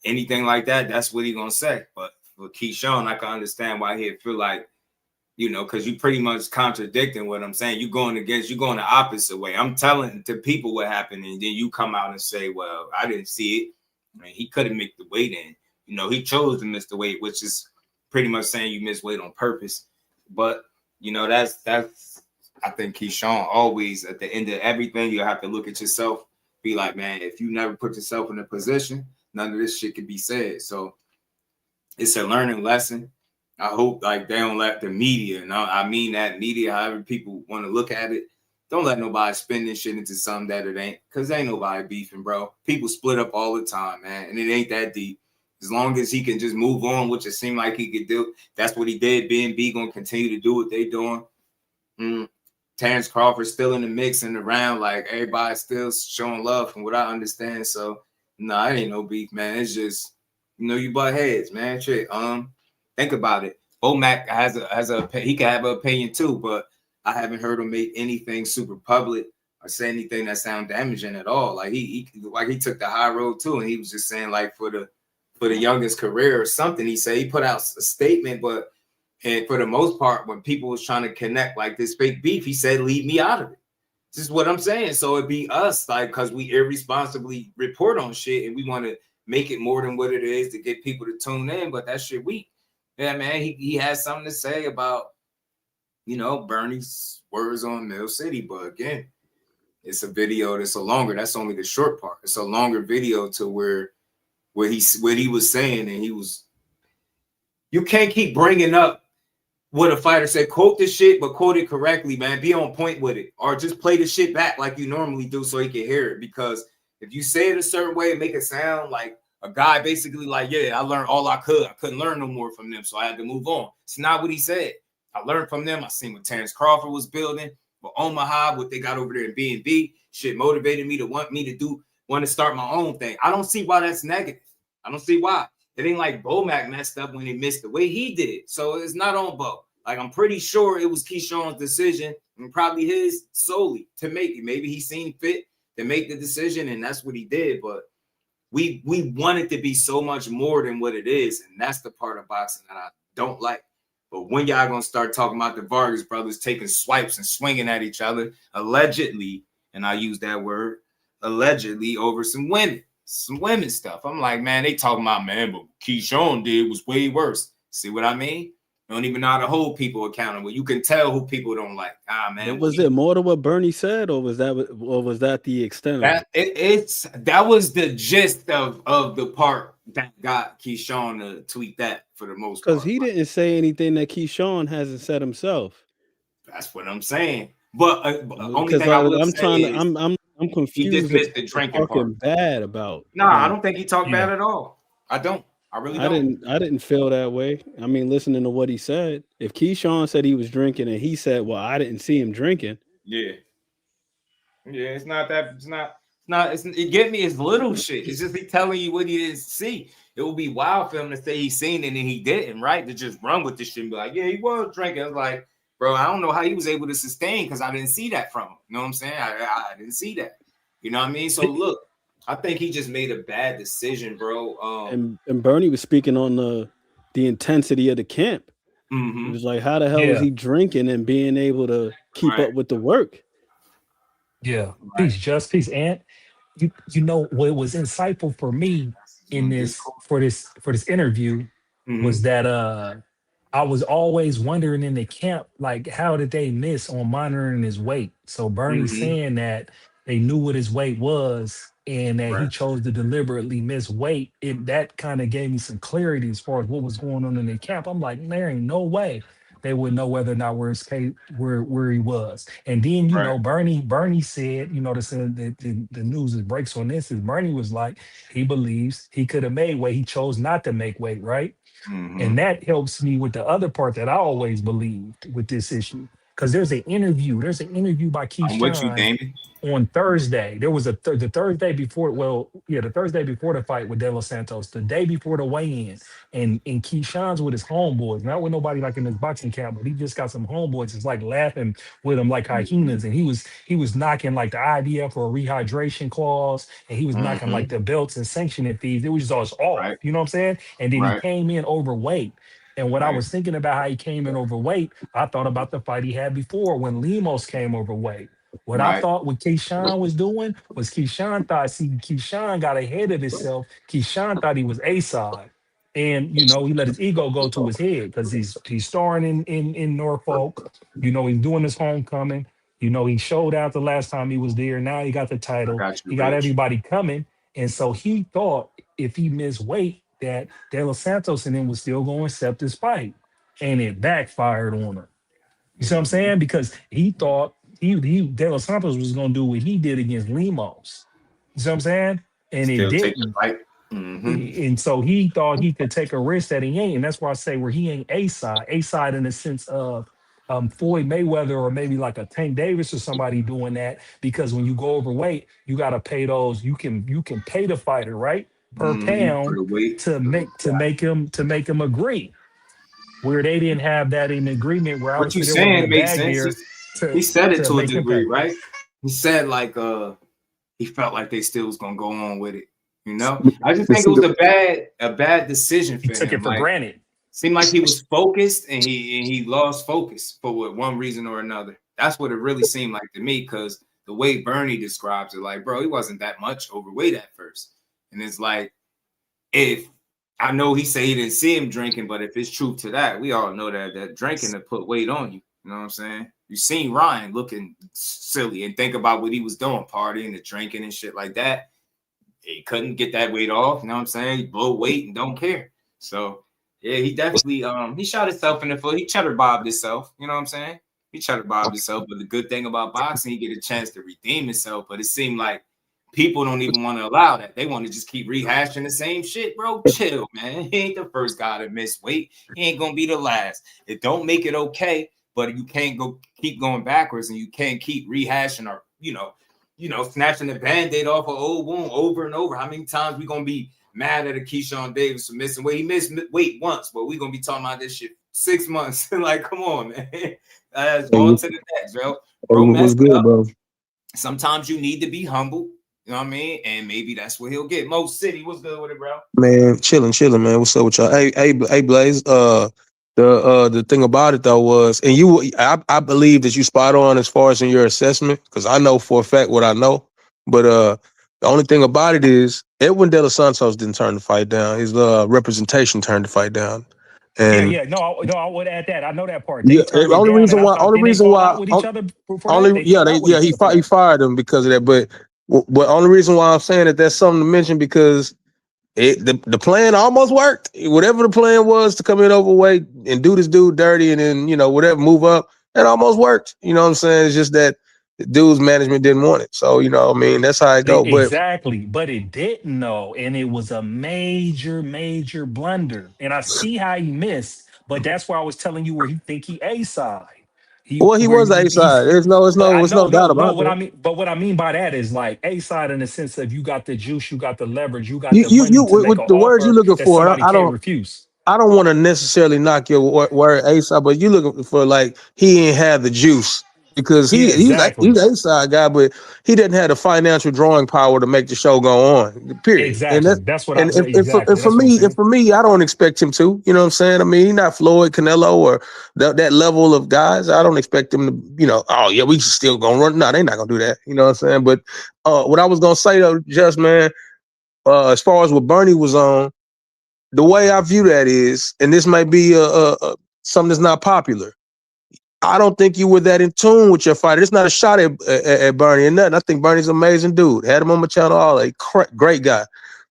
anything like that, that's what he gonna say. But for Keyshawn, I can understand why he'd feel like, you know, because you pretty much contradicting what I'm saying. You're going the opposite way. I'm telling to people what happened, and then you come out and say, well, I didn't see it. I mean, he couldn't make the weight in. You know, he chose to miss the weight, which is pretty much saying you miss weight on purpose. But, you know, that's I think Keyshawn always at the end of everything, you have to look at yourself, be like, man, if you never put yourself in a position, none of this shit can be said. So it's a learning lesson. I hope like they don't let the media, and I mean that media, however people want to look at it, don't let nobody spin this shit into something that it ain't, because ain't nobody beefing, bro. People split up all the time, man, and it ain't that deep. As long as he can just move on, which it seemed like he could do, that's what he did. B&B going to continue to do what they doing. Terrence Crawford still in the mix and around, like everybody's still showing love from what I understand. So, no, it ain't no beef, man. It's just, you know, you butt heads, man. Shit. Think about it. Bomac he can have an opinion too, but I haven't heard him make anything super public or say anything that sound damaging at all. Like he took the high road too, and he was just saying like for the youngest career or something. He said he put out a statement, but and for the most part, when people was trying to connect like this fake beef, he said, "Leave me out of it." This is what I'm saying. So it'd be us, like, because we irresponsibly report on shit and we want to make it more than what it is to get people to tune in, but that shit weak. Yeah, man, he has something to say about, you know, Bernie's words on Mill City. But again, it's a video that's that's only the short part. It's a longer video to where he was saying, and you can't keep bringing up what a fighter said. Quote this shit, but quote it correctly, man. Be on point with it, or just play the shit back like you normally do so he can hear it. Because if you say it a certain way, make it sound like a guy basically like, yeah, I learned all I could. I couldn't learn no more from them, so I had to move on. It's not what he said. I learned from them. I seen what Terrence Crawford was building, but Omaha, what they got over there in B&B, shit motivated me to want to start my own thing. I don't see why that's negative. I don't see why. It ain't like Bomac messed up when he missed the way he did. So it's not on Bo. Like, I'm pretty sure it was Keyshawn's decision and probably his solely to make it. Maybe he seen fit to make the decision, and that's what he did. But we want it to be so much more than what it is, and that's the part of boxing that I don't like. But when y'all gonna start talking about the Vargas brothers taking swipes and swinging at each other, allegedly, and I use that word, allegedly, over some women stuff. I'm like, man, they talking about, man, but Keyshawn did was way worse. See what I mean? You don't even know how to hold people accountable. You can tell who people don't like. Man. Was it more to what Bernie said, or was that the extent of that? That was the gist of the part that got Keyshawn to tweet that for the most Because part. he didn't say anything that Keyshawn hasn't said himself. That's what I'm saying. But only Because thing I will I'm say trying to, is I'm confused. he dismissed the drinking talking part. bad about. Nah, I don't think he talked bad at all. I don't. I really don't. I didn't feel that way. I mean, listening to what he said, if Keyshawn said he was drinking and he said, "Well, I didn't see him drinking," Yeah, it's not that. It get me. It's little shit. It's just he telling you what he didn't see. It would be wild for him to say he seen it and he didn't, right? To just run with this shit and be like, yeah, he was drinking. I was like, bro, I don't know how he was able to sustain because I didn't see that from him. You know what I'm saying? I didn't see that. You know what I mean? So look, I think he just made a bad decision, bro. And Bernie was speaking on the intensity of the camp. It was like, how the hell is he drinking and being able to keep up with the work? Yeah, peace, Ant. You know what was insightful for me in this for this interview was that I was always wondering in the camp, like, how did they miss on monitoring his weight? So Bernie saying that they knew what his weight was and that he chose to deliberately miss weight, that kind of gave me some clarity as far as what was going on in the camp. I'm like, there ain't no way they would know whether or not where he was. And then Bernie said, the news that breaks on this is Bernie was like, he believes he could have made weight. He chose not to make weight, right? And that helps me with the other part that I always believed with this issue. Because there's an interview by Keyshawn on Thursday. There was the Thursday before, the Thursday before the fight with De Los Santos, the day before the weigh-in. And Keyshawn's with his homeboys, not with nobody like in his boxing camp, but he just got some homeboys. It's like laughing with him like hyenas. And he was knocking like the idea for a rehydration clause, and he was knocking like the belts and sanctioning fees. It was just off, you know what I'm saying? And then he came in overweight. And when I was thinking about how he came in overweight, I thought about the fight he had before when Lemos came overweight. What I thought what Keyshawn was doing was Keyshawn got ahead of himself. Keyshawn thought he was A-side. And, he let his ego go to his head because he's starring in Norfolk. He's doing his homecoming. He showed out the last time he was there. Now he got the title. He got everybody coming. And so he thought if he missed weight, that De Los Santos and him was still going to accept this fight. And it backfired on him. You see what I'm saying? Because he thought De Los Santos was going to do what he did against Lemos. You see what I'm saying? And it didn't. And so he thought he could take a risk that he ain't. And that's why I say where he ain't A-side in the sense of Floyd Mayweather or maybe like a Tank Davis or somebody doing that. Because when you go overweight, you got to pay those. You can pay the fighter, right? Per pound to make him agree. Where they didn't have that in agreement. Where what you saying makes sense. He said it to a degree, right? He said like he felt like they still was gonna go on with it. I just think it was a bad decision for him. He took it for granted. Seemed like he was focused and he lost focus for one reason or another. That's what it really seemed like to me, because the way Bernie describes it, like, bro, he wasn't that much overweight at first. And it's like, if I know he said he didn't see him drinking, but if it's truth to that, we all know that drinking to put weight on you. You know what I'm saying? You seen Ryan looking silly and think about what he was doing, partying and drinking and shit like that. He couldn't get that weight off. You know what I'm saying? He blow weight and don't care. So yeah, he definitely he shot himself in the foot. He cheddar bobbed himself. You know what I'm saying? He cheddar bobbed himself. But the good thing about boxing, he get a chance to redeem himself. But it seemed like people don't even want to allow that. They want to just keep rehashing the same shit, bro. Chill, man. He ain't the first guy to miss weight. He ain't gonna be the last. It don't make it okay, but you can't keep going backwards, and you can't keep rehashing or snatching the band-aid off an old wound over and over. How many times we gonna be mad at a Keyshawn Davis for missing weight? He missed weight once, but we gonna be talking about this shit 6 months. Like, come on, man. Going to the next, bro. What's good, bro? Sometimes you need to be humble. You know what I mean? And maybe that's what he'll get. Mo City, what's good with it, bro? Man, chilling, man. What's up with y'all? Hey, Blaze. The thing about it though was, and I believe that you spot on as far as in your assessment, because I know for a fact what I know. But the only thing about it is Edwin De Los Santos didn't turn the fight down. His representation turned the fight down. And No, I would add that. I know that part. He fired him because of that. But only reason why I'm saying that's something to mention, because the plan almost worked. Whatever the plan was to come in overweight and do this dude dirty and then, whatever, move up, it almost worked. You know what I'm saying? It's just that the dude's management didn't want it. So, that's how it go. But Exactly, but it didn't know, and it was a major, major blunder. And I see how he missed, but that's why I was telling you where he think he A side. He he where was A he, side. There's but I no know doubt no no about what that. I mean, but what I mean by that is like A side in the sense of you got the juice, you got the leverage, you got the You money to make with an the words you're offer looking that for, somebody can't refuse. I don't want to necessarily knock your word A side, but you looking for like he ain't have the juice because Yeah, he's exactly. A side guy, but he didn't have the financial drawing power to make the show go on. Period. And Exactly. That's what I and exactly. for That's what I'm saying. me, I don't expect him to. You know what I'm saying? I mean, he's not Floyd, Canelo, or that level of guys. I don't expect him to. Oh yeah, we still gonna run. No, they're not gonna do that. You know what I'm saying? But what I was gonna say though, just man, as far as what Bernie was on. The way I view that is, and this might be something that's not popular. I don't think you were that in tune with your fighter. It's not a shot at Bernie or nothing. I think Bernie's an amazing dude. Had him on my channel, all a great guy,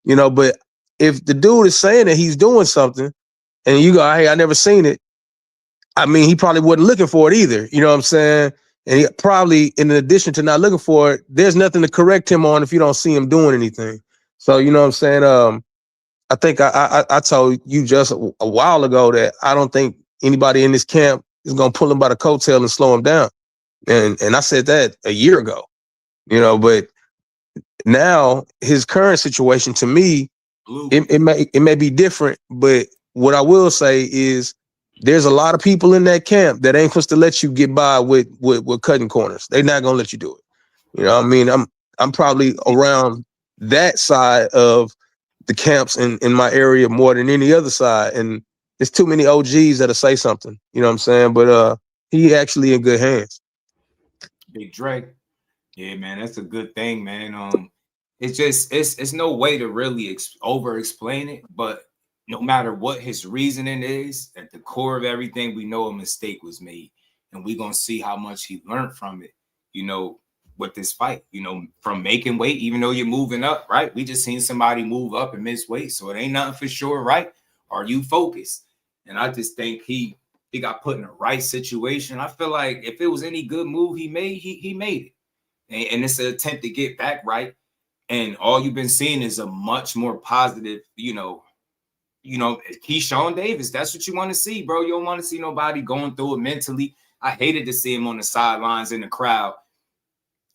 But if the dude is saying that he's doing something, and you go, "Hey, I never seen it," I mean, he probably wasn't looking for it either. You know what I'm saying? And he probably, in addition to not looking for it, there's nothing to correct him on if you don't see him doing anything. So you know what I'm saying? I think I told you just a while ago that I don't think anybody in this camp is gonna pull him by the coattail and slow him down. And I said that a year ago, but now his current situation to me, it may be different, but what I will say is there's a lot of people in that camp that ain't supposed to let you get by with cutting corners. They're not gonna let you do it. I mean, I'm probably around that side of the camps in my area more than any other side. And there's too many OGs that'll say something, you know what I'm saying? But he actually in good hands. Big Drake. Yeah, man, that's a good thing, man. It's just it's no way to really over explain it, but no matter what his reasoning is, at the core of everything, we know a mistake was made. And we're gonna see how much he learned from it, with this fight, from making weight, even though you're moving up, right? We just seen somebody move up and miss weight. So it ain't nothing for sure, right? Are you focused? And I just think he got put in the right situation. I feel like if it was any good move he made, he made it. And it's an attempt to get back right. And all you've been seeing is a much more positive, Keyshawn Davis. That's what you want to see, bro. You don't want to see nobody going through it mentally. I hated to see him on the sidelines in the crowd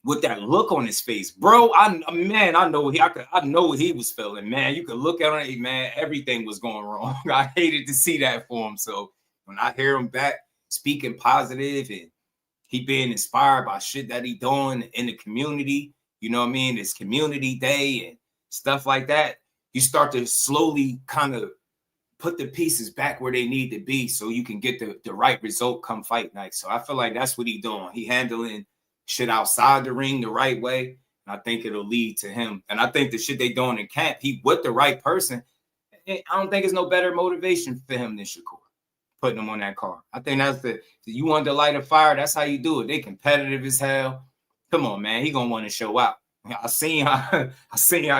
with that look on his face, bro. I know what he was feeling, man. You could look at it, man. Everything was going wrong. I hated to see that for him. So when I hear him back speaking positive and he being inspired by shit that he doing in the community, you know what I mean? This community day and stuff like that, you start to slowly kind of put the pieces back where they need to be so you can get the right result come fight night. So I feel like that's what he doing. He handling shit outside the ring the right way. And I think it'll lead to him. And I think the shit they doing in camp, he with the right person, I don't think it's no better motivation for him than Shakur, putting him on that card. I think that's you want to light a fire, that's how you do it. They competitive as hell. Come on, man. He gonna want to show out. I seen how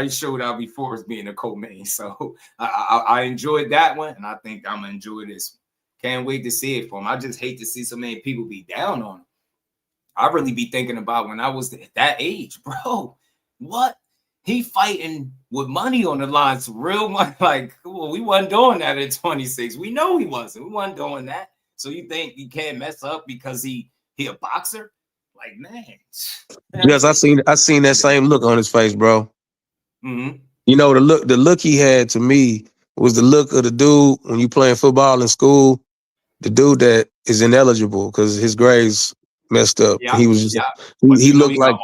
he showed out before as being a co-main. So I enjoyed that one, and I think I'm gonna enjoy this one. Can't wait to see it for him. I just hate to see so many people be down on him. I really be thinking about when I was at that age, bro. What? He fighting with money on the line, some real money. Like, well, we wasn't doing that at 26. We know he wasn't. We wasn't doing that. So you think he can't mess up because he a boxer? Like, man. Yes, I seen that same look on his face, bro. Mm-hmm. The look he had to me was the look of the dude when you playing football in school, the dude that is ineligible because his grades messed up. Yeah, he was just he looked like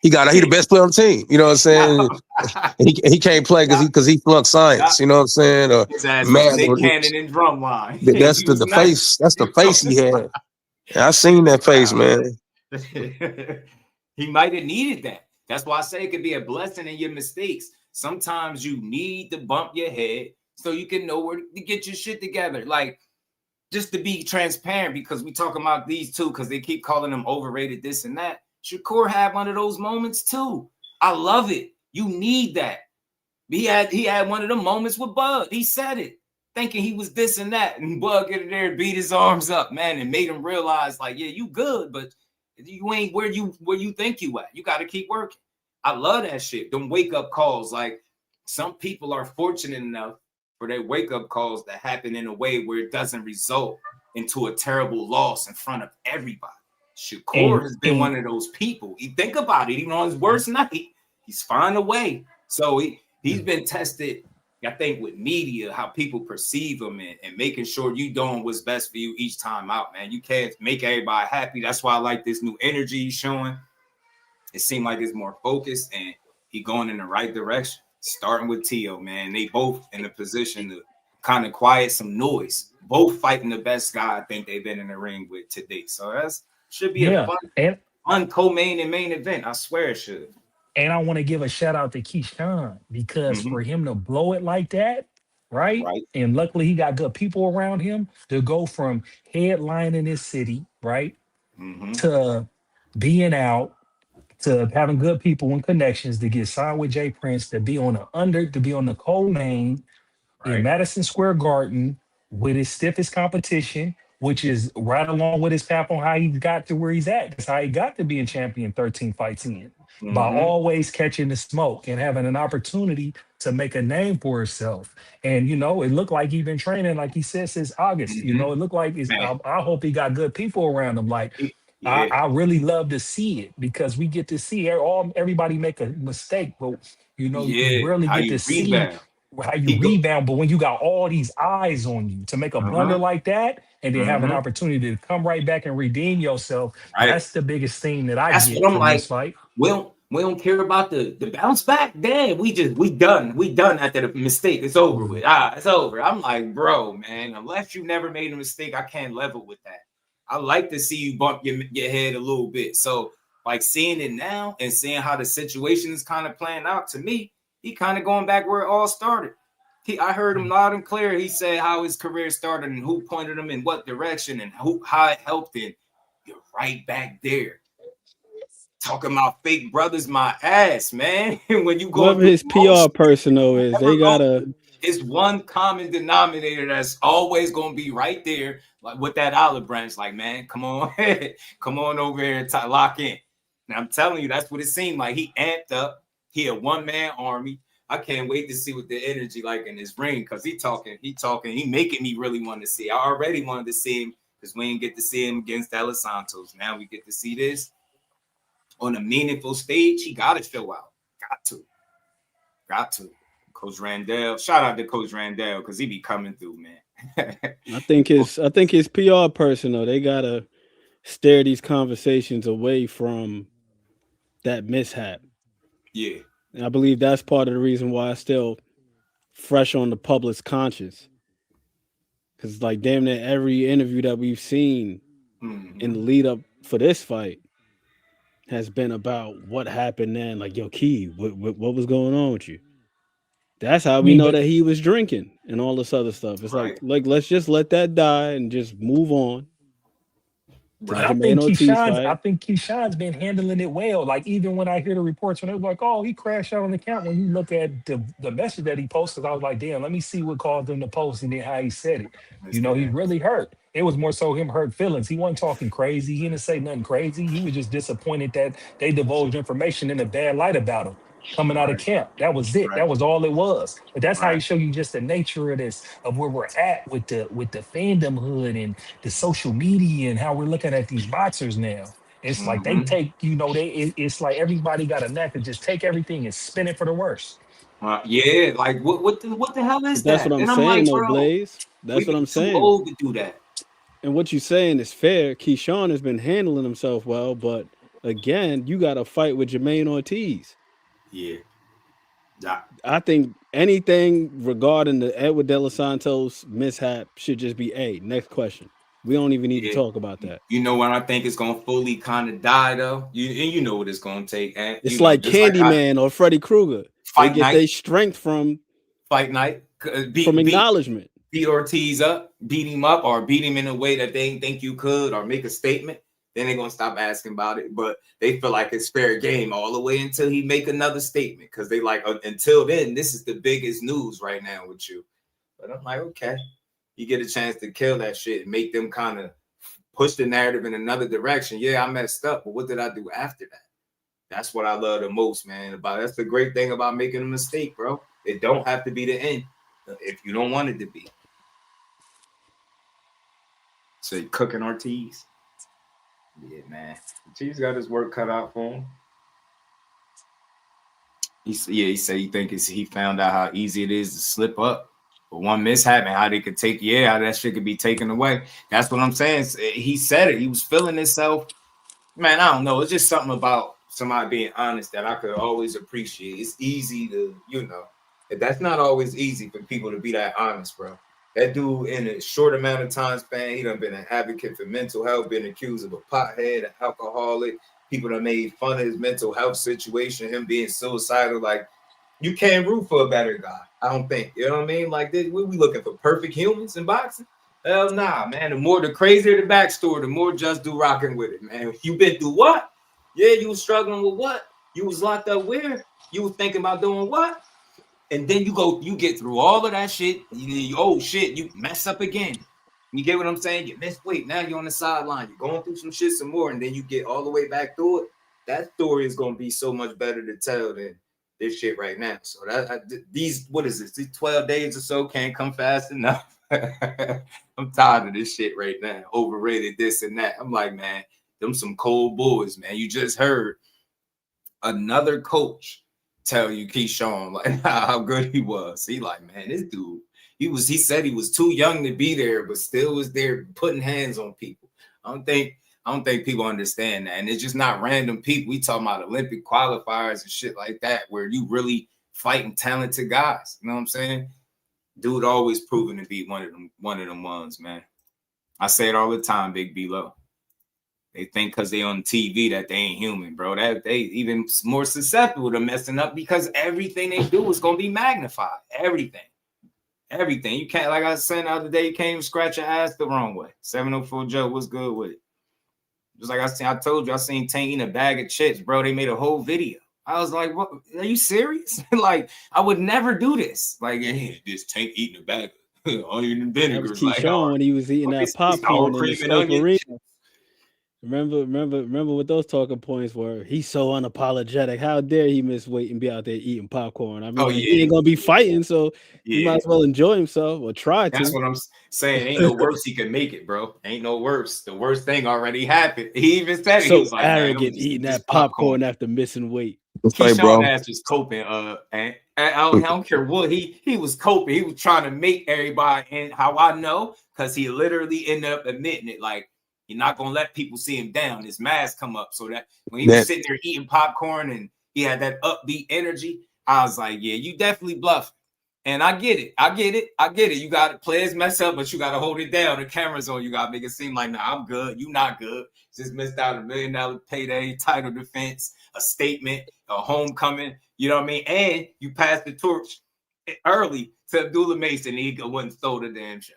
he the best player on the team. You know what I'm saying? he can't play because he flunked science. You know what I'm saying? Or math. Nick Cannon and Drumline. That's the face. That's the face he had. I seen that face, man. He might have needed that. That's why I say it could be a blessing in your mistakes. Sometimes you need to bump your head so you can know where to get your shit together. Like, just to be transparent, because we talking about these two, because they keep calling them overrated, this and that. Shakur had one of those moments too. I love it. You need that. He had one of them moments with Bud. He said it, thinking he was this and that, and Bud get in there and beat his arms up, man, and made him realize, like, yeah, you good, but you ain't where you think you at. You got to keep working. I love that shit. Them wake up calls. Like, some people are fortunate enough for their wake up calls that happen in a way where it doesn't result into a terrible loss in front of everybody. Shakur has been one of those people. You think about it, even on his worst night, he's finding a way. So he's been tested, I think, with media, how people perceive him, and making sure you doing what's best for you each time out, man. You can't make everybody happy. That's why I like this new energy he's showing. It seemed like it's more focused, and he going in the right direction. Starting with Teo, man. They both in a position to kind of quiet some noise. Both fighting the best guy I think they've been in the ring with to date. So that's should be a fun co-main and main event. I swear it should. And I want to give a shout out to Keyshawn, because for him to blow it like that, right? And luckily he got good people around him to go from headlining this city, right? To being out, to having good people and connections, to get signed with Jay Prince, to be on the co-main in Madison Square Garden with his stiffest competition, which is right along with his path on how he got to where he's at. That's how he got to being champion 13 fights in, by always catching the smoke and having an opportunity to make a name for himself. And, it looked like he's been training, like he said, since August. It looked like I hope he got good people around him. Like, I really love to see it, because we get to see everybody make a mistake, but, you rarely get to see how you rebound. But when you got all these eyes on you to make a blunder like that, and then have an opportunity to come right back and redeem yourself, that's the biggest thing that I get from this fight. We don't care about the bounce back. Damn, we done after the mistake. It's over with. It's over. I'm like, bro, man, unless you never made a mistake, I can't level with that. I like to see you bump your head a little bit. So, like, seeing it now and seeing how the situation is kind of playing out, to me, he kind of going back where it all started. I heard him loud and clear. He said how his career started and who pointed him in what direction and how it helped him. You're right back there. Talking about fake brothers, my ass, man. When you go, whoever his PR personnel is, they gotta. It's one common denominator that's always gonna be right there, like with that olive branch. Like, man, come on, come on over here and lock in. And I'm telling you, that's what it seemed like. He amped up. He a one-man army. I can't wait to see what the energy like in his ring, because he making me really want to see. I already wanted to see him because we didn't get to see him against De Los Santos. Now we get to see this on a meaningful stage. He got to show out. Got to. Coach Randall. Shout out to Coach Randall, because he be coming through, man. I think his PR personnel, they gotta steer these conversations away from that mishap. Yeah. And I believe that's part of the reason why it's still fresh on the public's conscience. Because, like, damn near every interview that we've seen in the lead up for this fight has been about what happened then. Like, yo, Key, what was going on with you? That's how we know that he was drinking and all this other stuff. It's like let's just let that die and just move on. I think Keyshawn's been handling it well. Like, even when I hear the reports when it was like, oh, he crashed out on the count, when you look at the message that he posted, I was like, damn, let me see what caused him to post and then how he said it. He really hurt. It was more so him hurt feelings. He wasn't talking crazy. He didn't say nothing crazy. He was just disappointed that they divulged information in a bad light about him coming out of camp. That was it. That was all it was. But that's how you show you just the nature of this, of where we're at with the fandom hood and the social media and how we're looking at these boxers now. It's like they take, it's like everybody got a knack to just take everything and spin it for the worst. Yeah, like what the hell is that? That's what I'm saying, though, Blaze. That's what I'm saying. Too old to do that. And what you're saying is fair. Keyshawn has been handling himself well, but again, you got to fight with Jermaine Ortiz. Yeah. I think anything regarding the Edward De Los Santos mishap should just be next question. We don't even need to talk about that. You know when I think it's gonna fully kind of die though? You know what it's gonna take. It's like Candyman or Freddy Krueger. They get their strength from Fight Night, from acknowledgement. Beat Ortiz up, beat him up, or beat him in a way that they didn't think you could, or make a statement. Then they're gonna stop asking about it. But they feel like it's fair game all the way until he make another statement. Cause they like until then, this is the biggest news right now with you. But I'm like, okay, you get a chance to kill that shit and make them kind of push the narrative in another direction. Yeah, I messed up, but what did I do after that? That's what I love the most, man. That's the great thing about making a mistake, bro. It don't have to be the end if you don't want it to be. So you cooking Ortiz? Yeah, man. Ortiz got his work cut out for him. He said he found out how easy it is to slip up. But one mishap and how they could take, how that shit could be taken away. That's what I'm saying. He said it. He was feeling himself. Man, I don't know. It's just something about somebody being honest that I could always appreciate. It's easy to, that's not always easy for people to be that honest, bro. That dude, in a short amount of time span, he done been an advocate for mental health, been accused of a pothead, an alcoholic. People done made fun of his mental health situation, him being suicidal. Like, you can't root for a better guy, I don't think. You know what I mean? Like, we looking for perfect humans in boxing? Hell nah, man. The crazier the backstory, the more just do rocking with it, man. You been through what? Yeah, you was struggling with what? You was locked up where? You was thinking about doing what? And then you get through all of that shit. You mess up again. You get what I'm saying? You miss weight. Now you're on the sideline. You're going through some shit some more, and then you get all the way back through it. That story is gonna be so much better to tell than this shit right now. So these 12 days or so can't come fast enough. I'm tired of this shit right now. Overrated, this and that. I'm like, man, them some cold boys, man. You just heard another coach tell you Keyshawn like how good he was. He like, man, this dude, he said he was too young to be there, but still was there putting hands on people. I don't think people understand that. And it's just not random people. We talking about Olympic qualifiers and shit like that, where you really fighting talented guys. You know what I'm saying? Dude always proven to be one of them ones, man. I say it all the time, Big B-Lo. They think because they on TV that they ain't human, bro. That they even more susceptible to messing up because everything they do is gonna be magnified. Everything. You can't, like I was saying the other day, you can't even scratch your ass the wrong way. 704 Joe, what's good with it? Just like I told you, I seen Tank eating a bag of chips, bro. They made a whole video. I was like, what? Are you serious? Like, I would never do this. Like, hey, this Tank eating a bag of onion and vinegar. That was Keyshawn when he was eating that popcorn in the Slope Arena. Remember what those talking points were? He's so unapologetic. How dare he miss weight and be out there eating popcorn? I mean, he ain't gonna be fighting, so he might as well enjoy himself or try to. That's what I'm saying. Ain't no worse he can make it, bro. Ain't no worse. The worst thing already happened. He even said so he was like, arrogant eating that popcorn after missing weight. Keyshawn ass was coping. And I don't care what he was coping. He was trying to make everybody, and how I know, because he literally ended up admitting it. Like, you're not gonna let people see him down. His mask come up so that when he was sitting there eating popcorn and he had that upbeat energy, I was like, yeah, you definitely bluffing. And I get it. You got to players mess up, but you got to hold it down. The camera's on. You got to make it seem like, nah, I'm good. You not good. Just missed out $1 million payday, title defense, a statement, a homecoming. You know what I mean? And you passed the torch early to Abdullah Mason. He wouldn't throw the damn show.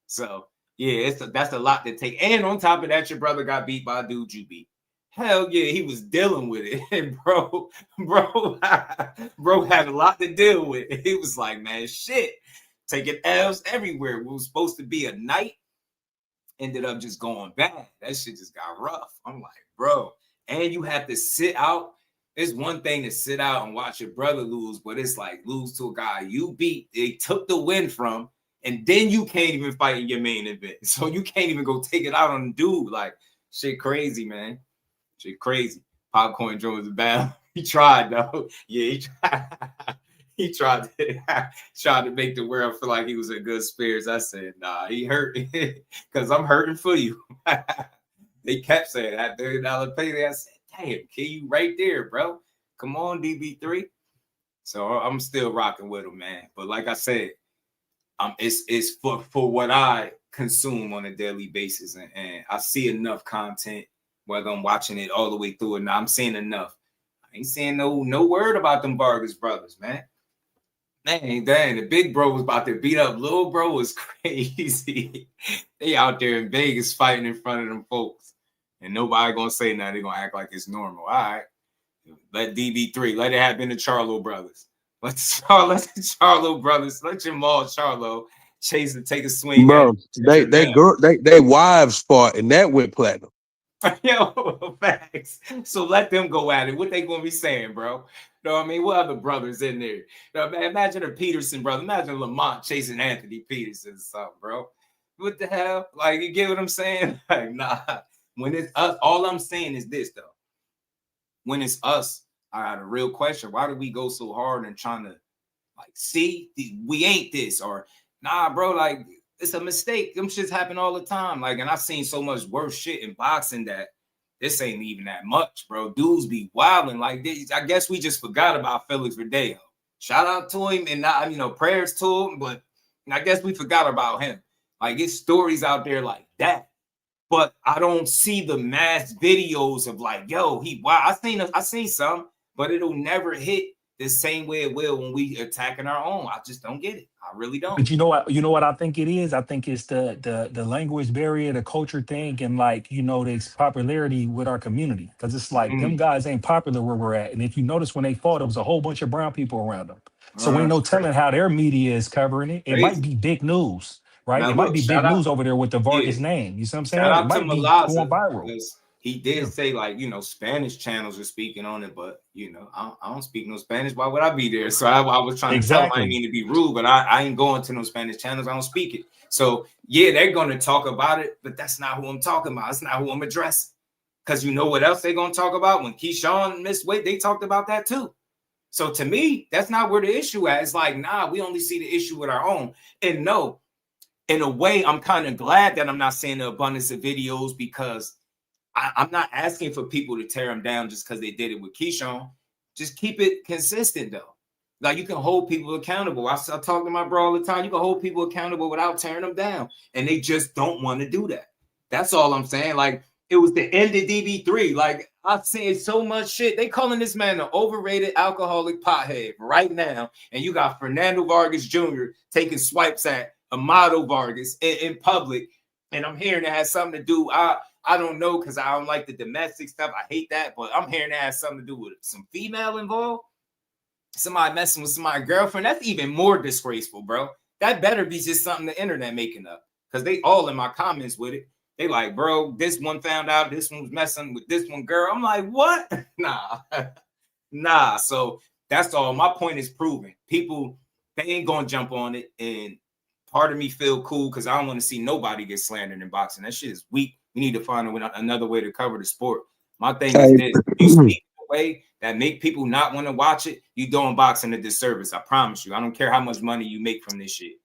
So, yeah, that's a lot to take. And on top of that, your brother got beat by a dude you beat. Hell yeah, he was dealing with it. And bro had a lot to deal with. He was like, man, shit, taking L's everywhere. It was supposed to be a night. Ended up just going bad. That shit just got rough. I'm like, bro. And you have to sit out. It's one thing to sit out and watch your brother lose, but it's like lose to a guy you beat, they took the win from, and then you can't even fight in your main event. So you can't even go take it out on the dude. Like, shit crazy, man. Shit crazy. Popcorn Jones is bad. He tried, though. Yeah, he tried to make the world feel like he was in good spirits. I said, nah, he hurt because I'm hurting for you. They kept saying that $1 million payday. I said, damn, kid, you right there, bro. Come on, DB3. So I'm still rocking with him, man. But like I said, it's for what I consume on a daily basis, and I see enough content, whether I'm watching it all the way through or not. I'm seeing enough. I ain't seeing no word about them Vargas brothers, man. Man, dang, the big bro was about to beat up little bro was crazy. They out there in Vegas fighting in front of them folks. And nobody gonna say nothing. They're gonna act like it's normal. All right. Let DB3, let it happen to Charlo brothers. Let the Charlo brothers, let Jamal Charlo chase and take a swing at Bro, they wives fought and that went platinum. Yo, facts. So let them go at it. What they gonna be saying, bro? You know what I mean? What other brothers in there? You know, imagine a Peterson brother. Imagine Lamont chasing Anthony Peterson or something, bro. What the hell? Like, you get what I'm saying? Like, nah. When it's us, all I'm saying is this, though. When it's us, I got a real question. Why do we go so hard and trying to, like, see, we ain't this, or nah, bro, like, it's a mistake. Them shits happen all the time. Like, and I've seen so much worse shit in boxing that this ain't even that much, bro. Dudes be wilding like this. I guess we just forgot about Felix Verdejo. Shout out to him and not, you know, prayers to him, but I guess we forgot about him. Like, it's stories out there like that. But I don't see the mass videos of like, yo, wow. I seen some, but it'll never hit the same way it will when we attacking our own. I just don't get it. I really don't. But you know what I think it is? I think it's the language barrier, the culture thing, and like, you know, this popularity with our community. Because it's like them guys ain't popular where we're at. And if you notice when they fought, there was a whole bunch of brown people around them. So ain't no telling how their media is covering it. It might be big news, right? Now, it might be big news over there with the Vargas name. You see what I'm saying? Shout out it might to be Malaza, going viral. because he did say, like, you know, Spanish channels are speaking on it, but, you know, I don't speak no Spanish. Why would I be there? So I was trying to tell him I didn't mean to be rude, but I ain't going to no Spanish channels. I don't speak it. So, yeah, they're going to talk about it, but that's not who I'm talking about. It's not who I'm addressing. Because you know what else they're going to talk about? When Keyshawn missed weight, they talked about that too. So, to me, that's not where the issue at. It's like, nah, we only see the issue with our own. And no, in a way, I'm kind of glad that I'm not seeing the abundance of videos, because I'm not asking for people to tear them down just because they did it with Keyshawn. Just keep it consistent, though. Like, you can hold people accountable. I talk to my bro all the time. You can hold people accountable without tearing them down. And they just don't want to do that. That's all I'm saying. Like, it was the end of DB3. Like, I've seen so much shit. They calling this man an overrated alcoholic pothead right now. And you got Fernando Vargas Jr. taking swipes at Amado Vargas in public. And I'm hearing it has something to do. I don't know, because I don't like the domestic stuff. I hate that. But I'm hearing it has something to do with some female involved. Somebody messing with somebody's girlfriend. That's even more disgraceful, bro. That better be just something the internet making up. Because they all in my comments with it. They like, bro, this one found out this one was messing with this one girl. I'm like, what? Nah. So that's all. My point is proven. People, they ain't going to jump on it. And part of me feel cool because I don't want to see nobody get slandered in boxing. That shit is weak. We need to find another way to cover the sport. My thing is this: you speak in a way that make people not want to watch it, you doing boxing a disservice. I promise you. I don't care how much money you make from this shit.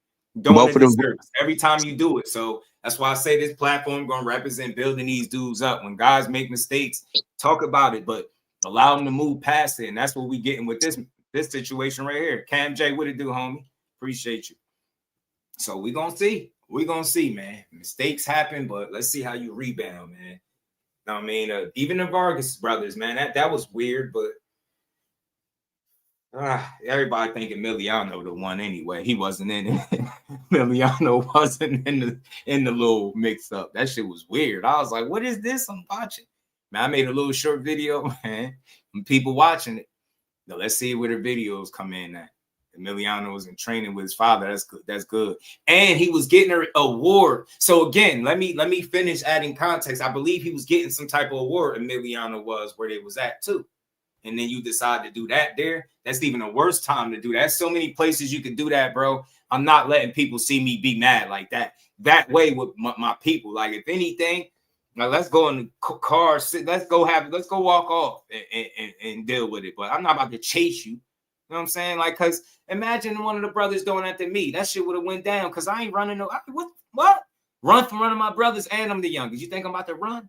Doing a disservice every time you do it. So that's why I say this platform going to represent building these dudes up. When guys make mistakes, talk about it, but allow them to move past it. And that's what we getting with this situation right here. Cam J, what it do, homie? Appreciate you. So we're going to see. We're going to see, man. Mistakes happen, but let's see how you rebound, man. You know what I mean? Even the Vargas brothers, man, that was weird, but everybody thinking Emiliano the one anyway. He wasn't in it. Emiliano wasn't in the little mix-up. That shit was weird. I was like, what is this I'm watching? Man, I made a little short video, man. People watching it. Now, let's see where the videos come in at. Emiliano was in training with his father. That's good. That's good. And he was getting an award. So again, let me finish adding context. I believe he was getting some type of award. Emiliano was where they was at too. And then you decide to do that there. That's even a worse time to do that. So many places you could do that, bro. I'm not letting people see me be mad like that. That way with my people. Like, if anything, now let's go in the car. Let's go walk off and deal with it. But I'm not about to chase you. You know what I'm saying? Like, because imagine one of the brothers doing that to me. That shit would have went down because I ain't running no. What? Run from one of my brothers, and I'm the youngest. You think I'm about to run?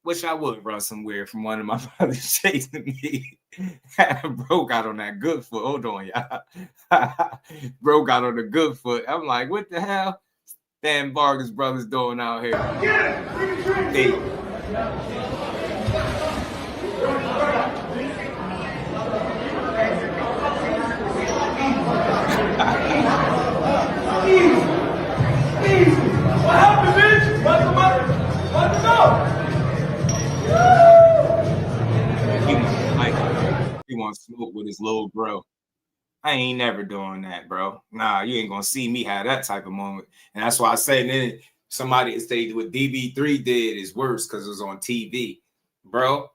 Wish I would run somewhere from one of my brothers chasing me. Bro got on that good foot. Hold on, y'all. Bro got on the good foot. I'm like, what the hell? Damn Vargas brothers doing out here. Hey. What happened, bitch? What's the matter? What's the matter? he want to smoke with his little bro. I ain't never doing that, bro. Nah, you ain't gonna see me have that type of moment. And that's why I say then somebody say what DB3 did is worse because it was on TV. Bro,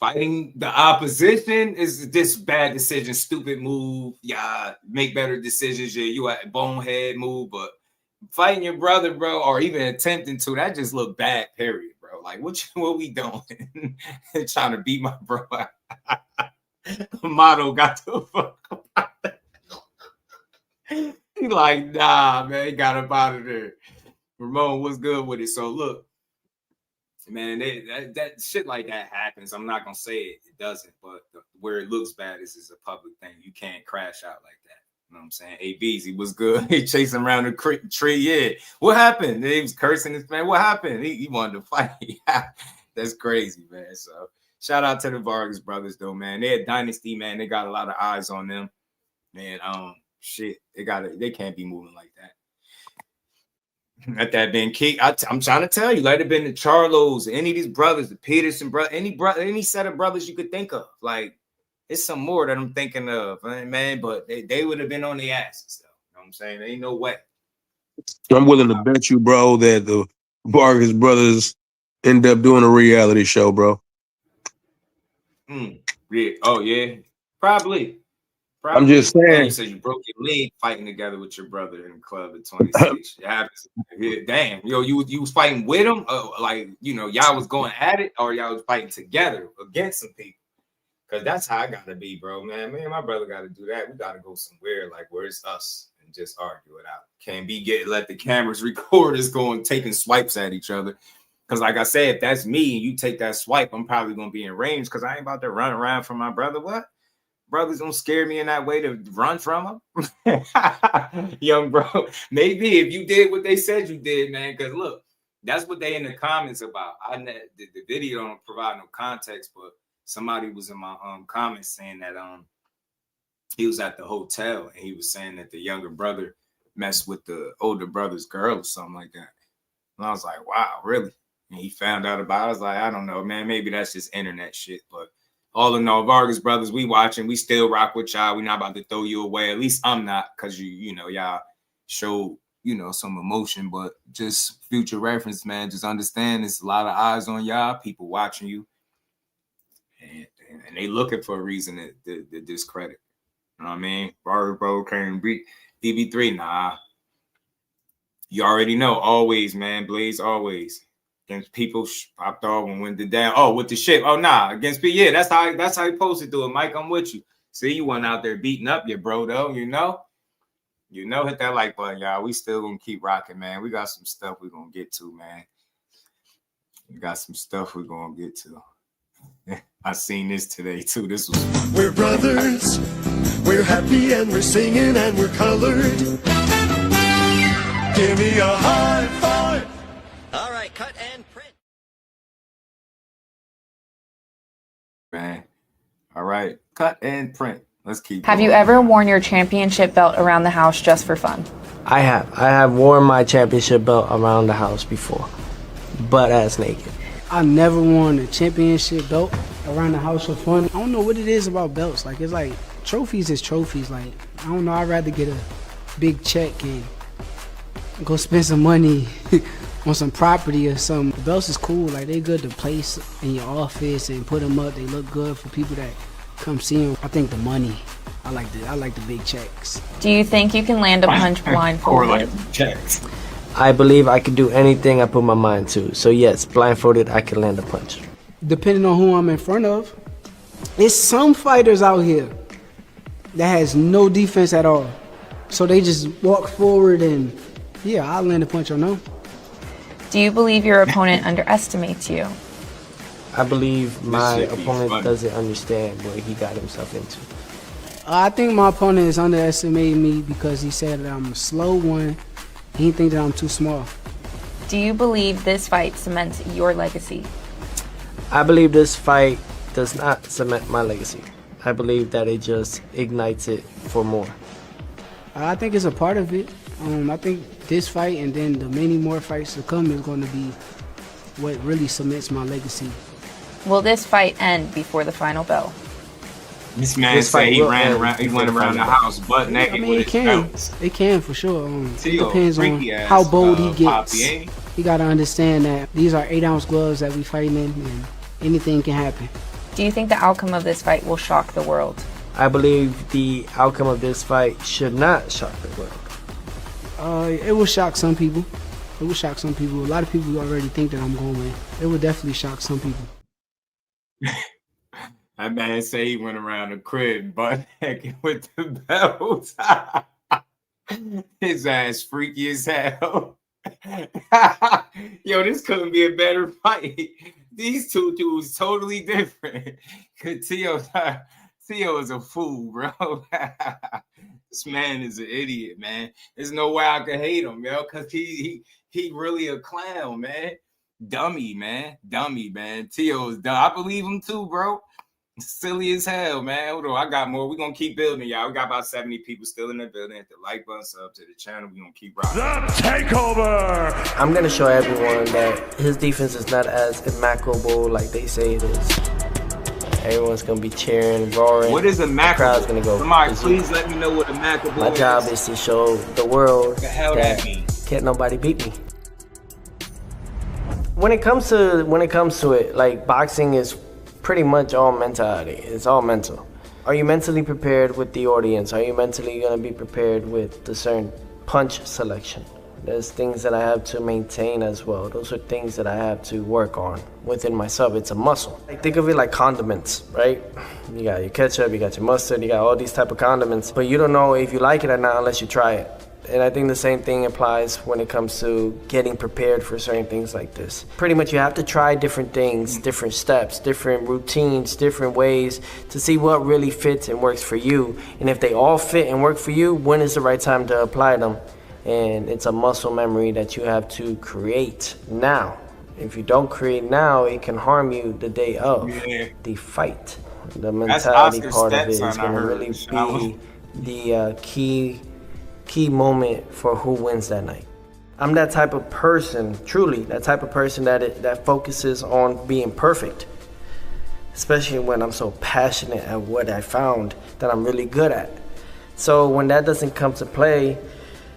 fighting the opposition is this bad decision, stupid move. Yeah, make better decisions. Yeah, you a bonehead move, but fighting your brother, bro, or even attempting to, that just look bad, period, bro. Like, what we doing? Trying to beat my bro. Motto got the fuck about that. He like, nah, man, he got up out of there. Ramon was good with it. So look, man, that shit like that happens. I'm not gonna say it doesn't, but where it looks bad is a public thing. You can't crash out like that. You know what I'm saying? A-Beezy was good. He chasing around the tree. Yeah. What happened? He was cursing his man. What happened? He wanted to fight. That's crazy, man. So shout out to the Vargas brothers, though, man. They're a dynasty, man. They got a lot of eyes on them. Man, shit. They can't be moving like that. Let that been key. I'm trying to tell you, let it been the Charlos, any of these brothers, the Peterson brother, any set of brothers you could think of. Like, it's some more that I'm thinking of, man. But they would have been on the asses, though. You know what I'm saying? There ain't no way. I'm willing to bet you, bro, that the Vargas brothers end up doing a reality show, bro. Yeah. Oh, yeah. Probably. I'm just saying. You said you broke your leg fighting together with your brother in the club at 26. It happens. Yeah, damn. Yo, you was fighting with him? Like, you know, y'all was going at it, or y'all was fighting together against some people? Because that's how I got to be, bro, man. Man, my brother got to do that. We got to go somewhere, like, where it's us and just argue it out. Can't be let the cameras record us going, taking swipes at each other. Because, like I said, if that's me and you take that swipe, I'm probably going to be in range because I ain't about to run around from my brother. What? Brothers don't scare me in that way to run from them. Young bro, maybe if you did what they said you did, man, because look, that's what they in the comments about. The video don't provide no context, but somebody was in my comments saying that he was at the hotel and he was saying that the younger brother messed with the older brother's girl or something like that. And I was like, wow, really? And he found out about it. I was like, I don't know, man. Maybe that's just internet shit, but all in all, Vargas brothers, we watching. We still rock with y'all. We not about to throw you away. At least I'm not, because you know, y'all show, you know, some emotion. But just future reference, man. Just understand there's a lot of eyes on y'all. People watching you, and they looking for a reason to discredit. You know what I mean? Vargas bro can't beat DB3. Nah, you already know. Always, man. Blaze always. Against people popped off and went down. Oh, with the shit. Oh, nah. Against people. Yeah, that's how you supposed to do it, Mike. I'm with you. See, you went out there beating up your bro, though. You know, hit that like button, y'all. We still gonna keep rocking, man. We got some stuff we're gonna get to, man. We got some stuff we're gonna get to. I seen this today too. This was fun. We're brothers. We're happy and we're singing and we're colored. Give me a high five. All right, cut and print. Man. All right, cut and print. Let's keep Have you ever worn your championship belt around the house just for fun? I have worn my championship belt around the house before, butt ass naked. I never worn a championship belt around the house for fun. I don't know what it is about belts. Like, it's like trophies is trophies. Like, I don't know. I'd rather get a big check and go spend some money on some property or something. The belts is cool. Like, they good to place in your office and put them up. They look good for people that come see them. I think the money. I like the big checks. Do you think you can land a punch blindfolded? Or like checks. I believe I can do anything I put my mind to. So yes, blindfolded, I can land a punch. Depending on who I'm in front of, there's some fighters out here that has no defense at all. So they just walk forward and, yeah, I'll land a punch or no. Do you believe your opponent underestimates you? I believe my opponent doesn't understand what he got himself into. I think my opponent is underestimating me because he said that I'm a slow one. He think that I'm too small. Do you believe this fight cements your legacy? I believe this fight does not cement my legacy. I believe that it just ignites it for more. I think it's a part of it. I think this fight and then the many more fights to come is going to be what really cements my legacy Will this fight end before the final bell? This man said he went around the house butt naked. I mean, with his belts. It can for sure. Tio, Depends on freaky ass, how bold he Poppy, gets. ain't He got to understand that these are 8-ounce gloves that we fighting in, and anything can happen. Do you think the outcome of this fight will shock the world? I believe the outcome of this fight should not shock the world. It will shock some people. It will shock some people. A lot of people already think that I'm going to win. It will definitely shock some people. That man say he went around the crib butt naked with the belts. His ass freaky as hell. Yo, this couldn't be a better fight. These two dudes totally different. Tio is a fool, bro. This man is an idiot, man. There's no way I could hate him, yo, because he really a clown, man. Dummy, man. Tio is dumb. I believe him too, bro. Silly as hell, man. Hold on, I got more. We're gonna keep building, y'all. We got about 70 people still in the building. Hit the like button, sub to the channel. We're gonna keep rocking. The takeover. I'm gonna show everyone that his defense is not as immaculable like they say it is. Everyone's gonna be cheering, roaring. What is immaculable? The crowd's gonna go. Somebody, please let me know what immaculable is. My job is to show the world What the hell that means? Can't nobody beat me. When it comes to it, like boxing is pretty much all mentality. It's all mental. Are you mentally prepared with the audience? Are you mentally gonna be prepared with the certain punch selection? There's things that I have to maintain as well. Those are things that I have to work on within myself. It's a muscle. Like, think of it like condiments, right? You got your ketchup, you got your mustard, you got all these type of condiments, but you don't know if you like it or not unless you try it. And I think the same thing applies when it comes to getting prepared for certain things like this. Pretty much you have to try different things, different steps, different routines, different ways to see what really fits and works for you. And if they all fit and work for you, when is the right time to apply them? And it's a muscle memory that you have to create now. If you don't create now, it can harm you the day of the fight. The mentality part of it is going to really be the key moment for who wins that night. I'm that type of person, truly, that type of person that focuses on being perfect, especially when I'm so passionate at what I found that I'm really good at. So when that doesn't come to play,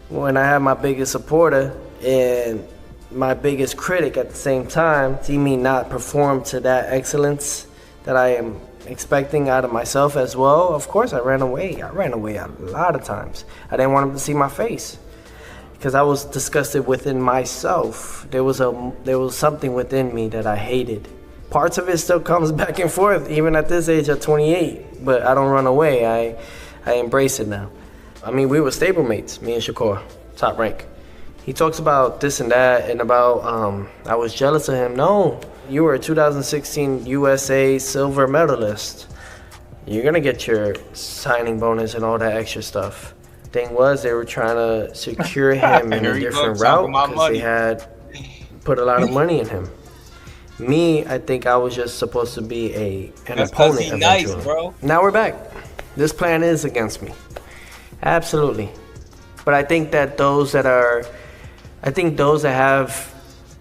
when I have my biggest supporter and my biggest critic at the same time, see me not perform to that excellence that I am expecting out of myself as well, of course I ran away. I ran away a lot of times. I didn't want him to see my face because I was disgusted within myself. There was something within me that I hated. Parts of it still comes back and forth, even at this age at 28, but I don't run away. I embrace it now. I mean, we were stablemates, me and Shakur, top rank. He talks about this and that and about I was jealous of him. No, you were a 2016 USA silver medalist. You're gonna get your signing bonus and all that extra stuff. Thing was, they were trying to secure him in a different route because they had put a lot of money in him. Me, I think I was just supposed to be an opponent eventually. Nice, bro. Now we're back. This plan is against me. Absolutely. But I think that those that have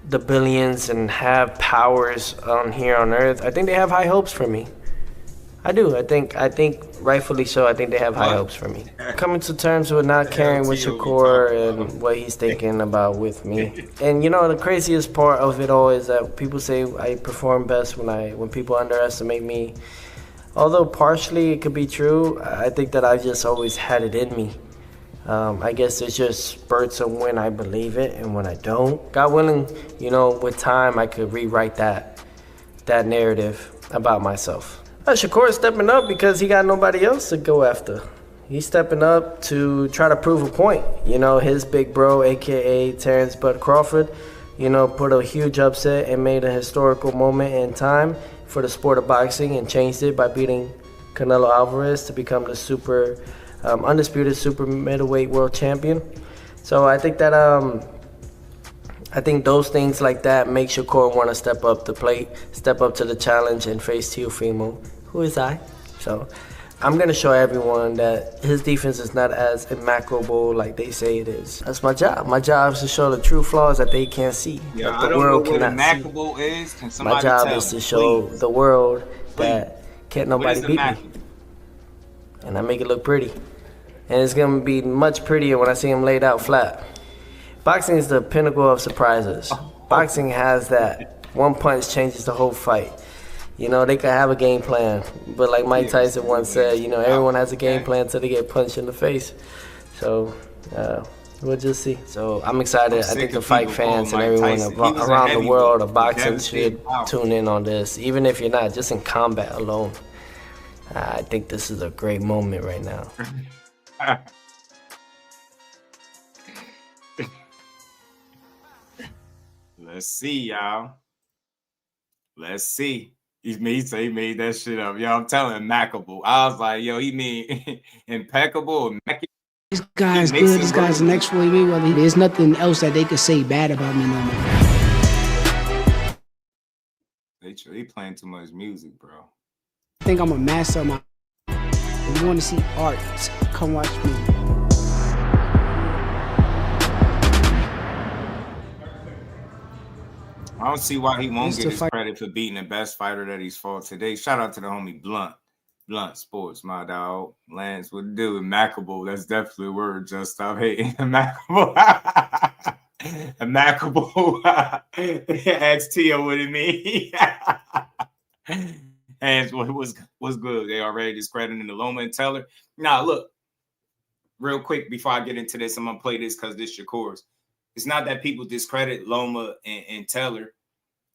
the billions and have powers on here on earth, I think they have high hopes for me. I do. I think rightfully so, I think they have high hopes for me. Coming to terms with not caring with Shakur and what he's thinking about with me. And you know, the craziest part of it all is that people say I perform best when people underestimate me. Although partially it could be true, I think that I just always had it in me. I guess it's just spurts of when I believe it and when I don't. God willing, you know, with time I could rewrite that narrative about myself. Shakur is stepping up because he got nobody else to go after. He's stepping up to try to prove a point. You know, his big bro, aka Terrence Bud Crawford, you know, put a huge upset and made a historical moment in time for the sport of boxing and changed it by beating Canelo Alvarez to become the undisputed super middleweight world champion. So I think that I think those things like that make Shakur want to step up the plate, step up to the challenge and face Teofimo, who is I. So I'm going to show everyone that his defense is not as immaculable like they say it is. That's my job. My job is to show the true flaws that they can't see, Yeah, that the world cannot see. immaculable is. Can somebody My job tell is to me, show please? the world that can't What nobody is beat me. immaculable? And I make it look pretty. And it's going to be much prettier when I see him laid out flat. Boxing is the pinnacle of surprises. Boxing has that. One punch changes the whole fight. You know, they could have a game plan, but like Mike Tyson once said, you know, everyone has a game plan until they get punched in the face. So, we'll just see. So, I'm excited. I think the fight fans and everyone around the world of boxing should tune in on this. Even if you're not, just in combat alone. I think this is a great moment right now. Let's see, y'all. Let's see. He made that shit up. Yo, I'm telling him, immaculable. I was like, yo, he mean impeccable, immaculate. This guy's good. This guy's next Floyd Mayweather. There's nothing else that they could say bad about me no more. They playing too much music, bro. I think I'm a master of my. If you want to see art, come watch me. I don't see why he won't get his credit for beating the best fighter that he's fought today. Shout out to the homie Blunt Sports, my dog. Lance, what to do? Immaculable. That's definitely a word. Just stop hating. Immaculable. Immaculable. Ask Tio what it means. And what's good? They already discrediting the Loma and Teller. Now, look, real quick before I get into this, I'm gonna play this because this Shakur's. It's not that people discredit Loma and Teller.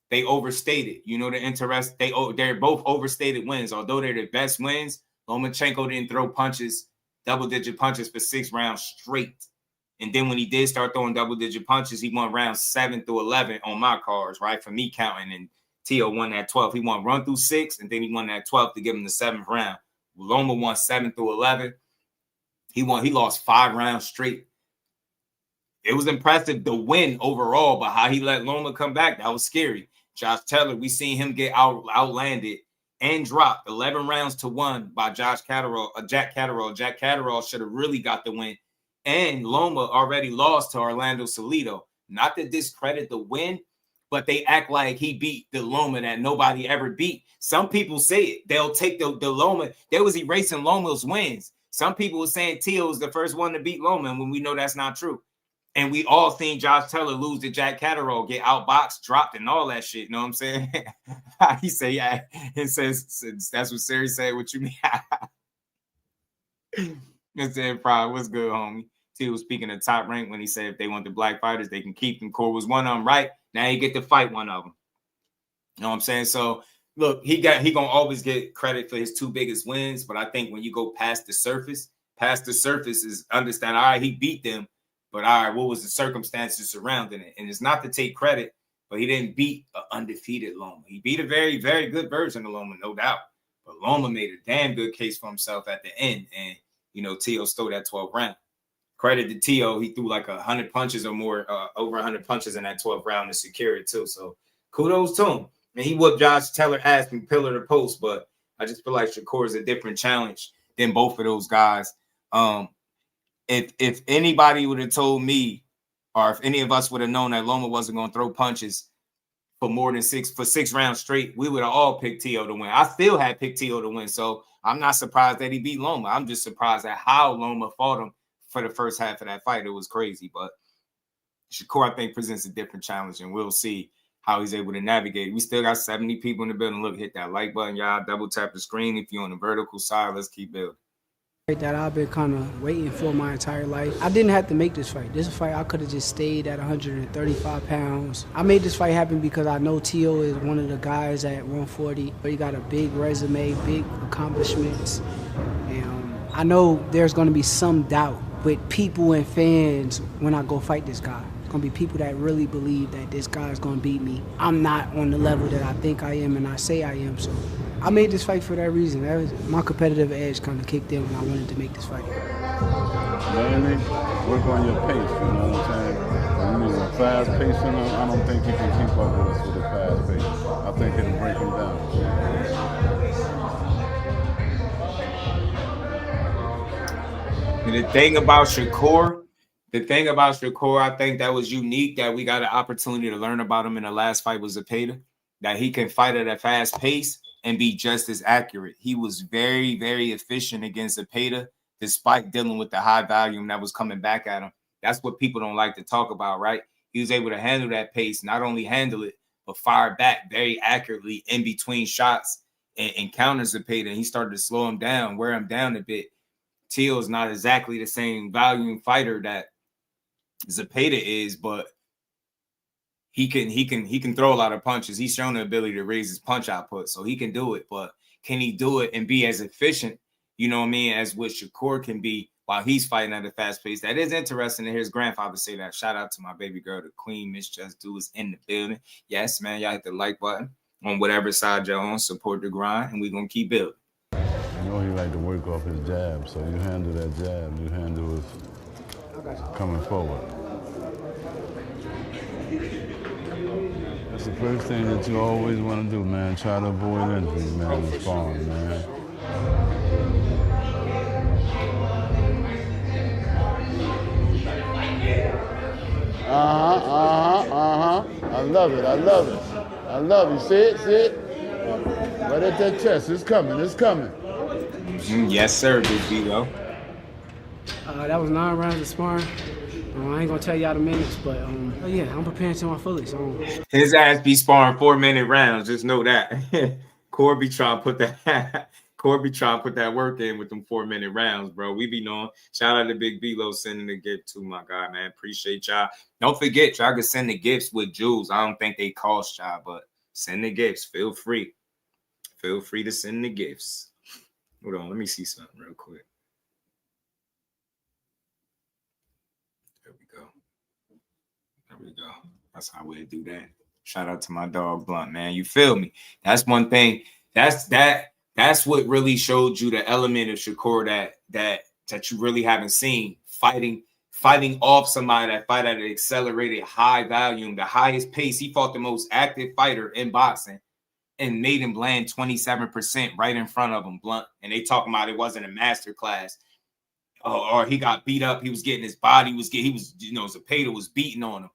They overstated. You know the interest. They're both overstated wins. Although they're the best wins, Lomachenko didn't throw punches, double-digit punches for 6 rounds straight. And then when he did start throwing double-digit punches, he won rounds 7 through 11 on my cards, right? For me counting. And Tio won that 12. He won run through 6, and then he won that 12 to give him the 7th round. Loma won 7 through 11. He lost 5 rounds straight. It was impressive, the win overall, but how he let Loma come back, that was scary. Josh Taylor, we seen him get outlanded and dropped 11 rounds to 1 by Jack Catterall. Jack Catterall should have really got the win. And Loma already lost to Orlando Salido. Not to discredit the win, but they act like he beat the Loma that nobody ever beat. Some people say it. They'll take the Loma. They was erasing Loma's wins. Some people were saying Tio was the first one to beat Loma, when we know that's not true. And we all seen Josh Taylor lose to Jack Catterall, get outboxed, dropped, and all that shit. You know what I'm saying? He say, yeah. It says, that's what Siri said. What you mean? It said, "Pride, what's good, homie?" T was speaking of Top Rank when he said if they want the black fighters, they can keep them. Core was one of them, right? Now you get to fight one of them. You know what I'm saying? So look, he gonna always get credit for his 2 biggest wins, but I think when you go past the surface is understand. All right, he beat them. But all right, what was the circumstances surrounding it? And it's not to take credit, but he didn't beat an undefeated Loma. He beat a very, very good version of Loma, no doubt. But Loma made a damn good case for himself at the end. And, you know, Tio stole that 12th round. Credit to Tio. He threw like 100 punches or more, over 100 punches in that 12th round to secure it, too. So kudos to him. And he whooped Josh Taylor ass from pillar to post. But I just feel like Shakur is a different challenge than both of those guys. If anybody would have told me, or if any of us would have known that Loma wasn't going to throw punches for more than 6 rounds straight, we would have all picked Tio to win. I still had picked Tio to win, so I'm not surprised that he beat Loma. I'm just surprised at how Loma fought him for the first half of that fight. It was crazy, but Shakur, I think, presents a different challenge, and we'll see how he's able to navigate. We still got 70 people in the building. Look, hit that like button, y'all. Double tap the screen if you're on the vertical side. Let's keep building. That I've been kind of waiting for my entire life. I didn't have to make this fight. This fight, I could have just stayed at 135 pounds. I made this fight happen because I know Tio is one of the guys at 140. He got a big resume, big accomplishments. And I know there's going to be some doubt with people and fans when I go fight this guy. It's going to be people that really believe that this guy is going to beat me. I'm not on the level that I think I am and I say I am, so I made this fight for that reason. That was my competitive edge kind of kicked in when I wanted to make this fight. Mainly work on your pace, you know what I'm saying? When you need a fast pace in him, I don't think he can keep up with us with a fast pace. I think it'll break him down. The thing about Shakur, I think that was unique that we got an opportunity to learn about him in the last fight was Zepeda, that he can fight at a fast pace and be just as accurate. He was very, very efficient against Zepeda, despite dealing with the high volume that was coming back at him. That's what people don't like to talk about, right? He was able to handle that pace, not only handle it, but fire back very accurately in between shots and counter Zepeda. He started to slow him down, wear him down a bit. Teal is not exactly the same volume fighter that Zepeda is, but he can throw a lot of punches. He's shown the ability to raise his punch output, so he can do it. But can he do it and be as efficient, you know what I mean, as what Shakur can be while he's fighting at a fast pace? That is interesting to hear his grandfather say that. Shout out to my baby girl, the queen, Miss Just Do is in the building. Yes, man, y'all hit the like button on whatever side you're on. Support the grind, and we're going to keep building. You know he like to work off his jab, so you handle that jab, you handle his coming forward. That's the first thing that you always want to do, man. Try to avoid injury, man, in sparring, man. I love it, I love it. I love it. See it? Right at that chest. It's coming. Yes, sir, Big Vito. That was 9 rounds of sparring. I ain't gonna tell y'all the minutes, but yeah, I'm preparing to my fullest. His ass be sparring 4-minute rounds. Just know that. Corby trying to put that work in with them 4-minute rounds, bro. We be knowing. Shout out to Big Vilo sending the gift to my guy, man. Appreciate y'all. Don't forget, y'all can send the gifts with jewels. I don't think they cost y'all, but send the gifts. Feel free. Feel free to send the gifts. Hold on, let me see something real quick. There we go. That's how we do that. Shout out to my dog Blunt, man. You feel me? That's one thing. That's what really showed you the element of Shakur that you really haven't seen. Fighting off somebody that fight at an accelerated high volume, the highest pace. He fought the most active fighter in boxing and made him land 27% right in front of him, Blunt. And they talking about it wasn't a master class. Or he got beat up. He was getting his body. Zepeda was beating on him.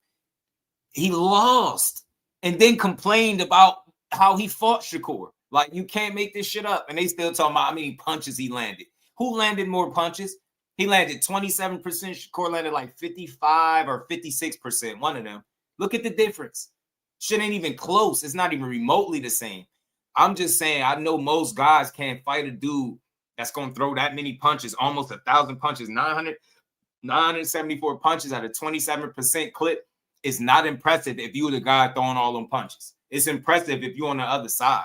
He lost and then complained about how he fought Shakur. Like, you can't make this shit up. And they still talking about how many punches he landed. Who landed more punches? He landed 27%. Shakur landed like 55 or 56%. One of them. Look at the difference. Shit ain't even close. It's not even remotely the same. I'm just saying, I know most guys can't fight a dude that's going to throw that many punches, almost 1,000 punches, 974 punches at a 27% clip. Is not impressive if you were the guy throwing all them punches. It's impressive if you're on the other side.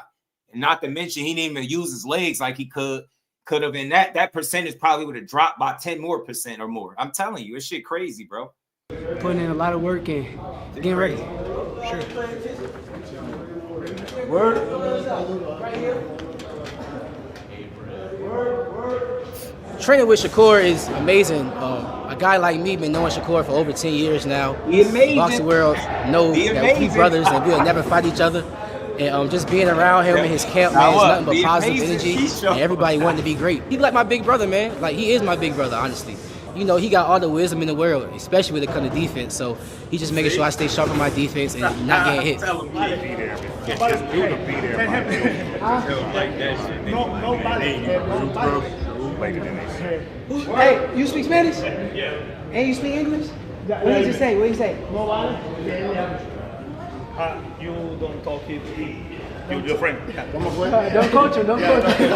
And not to mention, he didn't even use his legs like he could have. And that percentage probably would have dropped by 10% more or more. I'm telling you, it's shit crazy, bro. Putting in a lot of work and getting ready. Sure. Word. Training with Shakur is amazing. A guy like me been knowing Shakur for over 10 years now. Boxing world know that we brothers and we'll never fight each other. And just being around him in his camp, man, is nothing but positive energy. And everybody wanting to be great. He's like my big brother, man. Like, he is my big brother, honestly. You know, he got all the wisdom in the world, especially when it comes to defense. So he's just making sure I stay sharp on my defense and not getting hit. Tell him be there. Just do the be there. Hey, you speak Spanish? Yeah. And you speak English? What did you say? What did you say? You don't talk it. Your friend. Don't coach him. Don't coach him.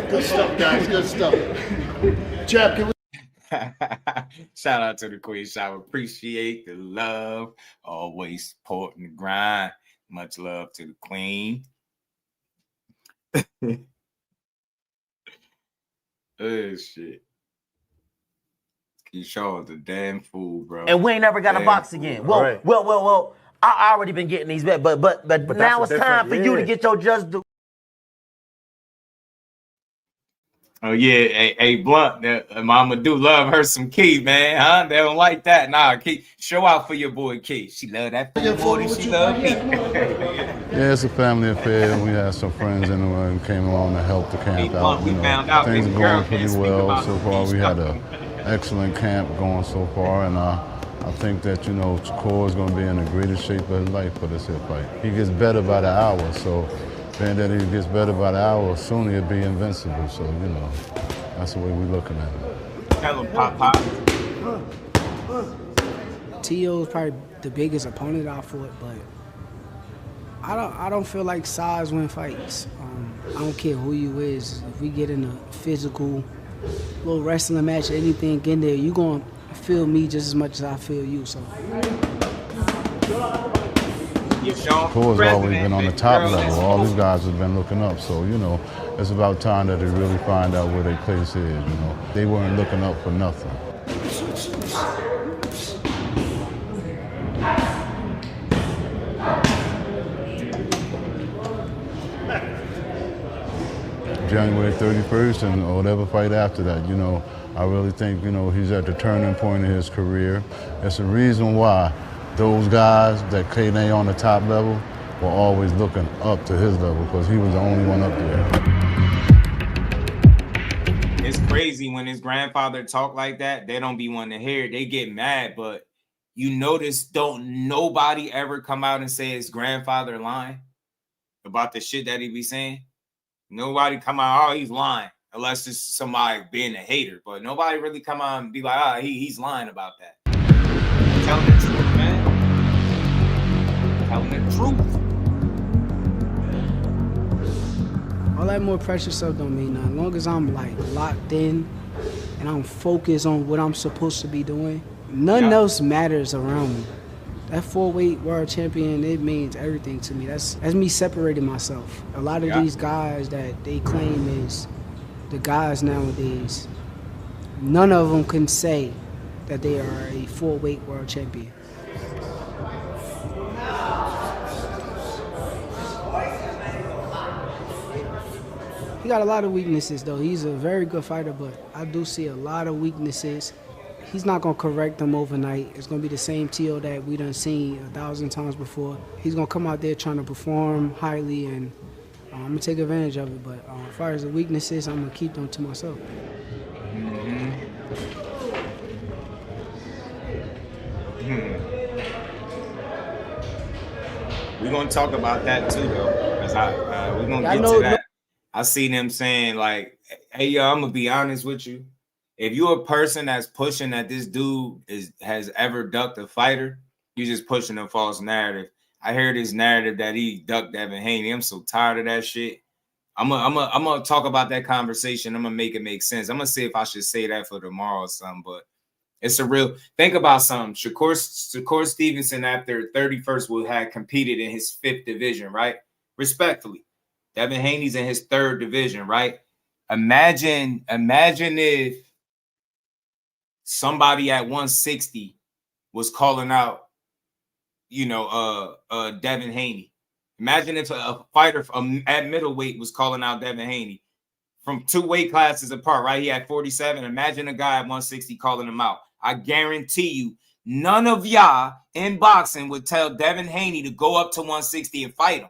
Good stuff, guys. Good stuff. Jeff, can we... Shout out to the Queen Shower. Appreciate the love. Always supporting the grind. Much love to the Queen. Oh, shit. Keyshawn's a damn fool, bro. And we ain't never got a box again. Well, right. well. I already been getting these bet, but now it's time for you to get your just due. Oh yeah, hey Blunt, Mama do love her some Key, man, huh? They don't like that. Nah, Key, show out for your boy Key. She love that for your boy. She love me. Yeah, it's a family affair. We had some friends in who came along to help the camp out. We found out Things baby are girl going pretty can't speak well about so no far. We had Keyshawn. an excellent camp going so far, and I think that Shakur is going to be in the greatest shape of his life for this here fight. He gets better by the hour, so being that he gets better by the hour, soon he'll be invincible. So that's the way we're looking at it. Tell him, Pop. T.O. is probably the biggest opponent I fought, but I don't feel like size win fights. I don't care who you is. If we get in a physical little wrestling match or anything in there, you gonna feel me just as much as I feel you. So Shakur's always been on the top level. All these guys have been looking up. So it's about time that they really find out where their place is. They weren't looking up for nothing. January 31st and whatever fight after that, I really think, he's at the turning point of his career. It's the reason why those guys that came on the top level were always looking up to his level because he was the only one up there. It's crazy when his grandfather talk like that. They don't be wanting to hear it. They get mad, but you notice don't nobody ever come out and say his grandfather lying about the shit that he be saying. Nobody come out, oh, he's lying, unless it's somebody being a hater. But nobody really come out and be like, oh, he's lying about that. Telling the truth, man. Telling the truth. all that more pressure stuff don't mean nothing. As long as I'm like locked in and I'm focused on what I'm supposed to be doing, nothing else matters around me. That 4-weight world champion, it means everything to me. That's me separating myself. A lot of these guys that they claim is the guys nowadays, none of them can say that they are a 4-weight world champion. He got a lot of weaknesses, though. He's a very good fighter, but I do see a lot of weaknesses. He's not going to correct them overnight. It's going to be the same T.O. that we done seen 1,000 times before. He's going to come out there trying to perform highly, and I'm going to take advantage of it. But as far as the weaknesses, I'm going to keep them to myself. We're going to talk about that, too, though. Because we're going to get to that. I seen them saying, like, hey, yo, I'm going to be honest with you. If you're a person that's pushing that this dude has ever ducked a fighter, you're just pushing a false narrative. I heard this narrative that he ducked Devin Haney. I'm so tired of that shit. I'm gonna talk about that conversation. I'm gonna make it make sense. I'm gonna see if I should say that for tomorrow or something. But it's a real think about something. Shakur Stevenson after 31st will have competed in his 5th division, right? Respectfully, Devin Haney's in his 3rd division, right? Imagine if somebody at 160 was calling out, Devin Haney. Imagine if a fighter at middleweight was calling out Devin Haney from 2 weight classes apart, right? He had 47. Imagine a guy at 160 calling him out. I guarantee you, none of y'all in boxing would tell Devin Haney to go up to 160 and fight him.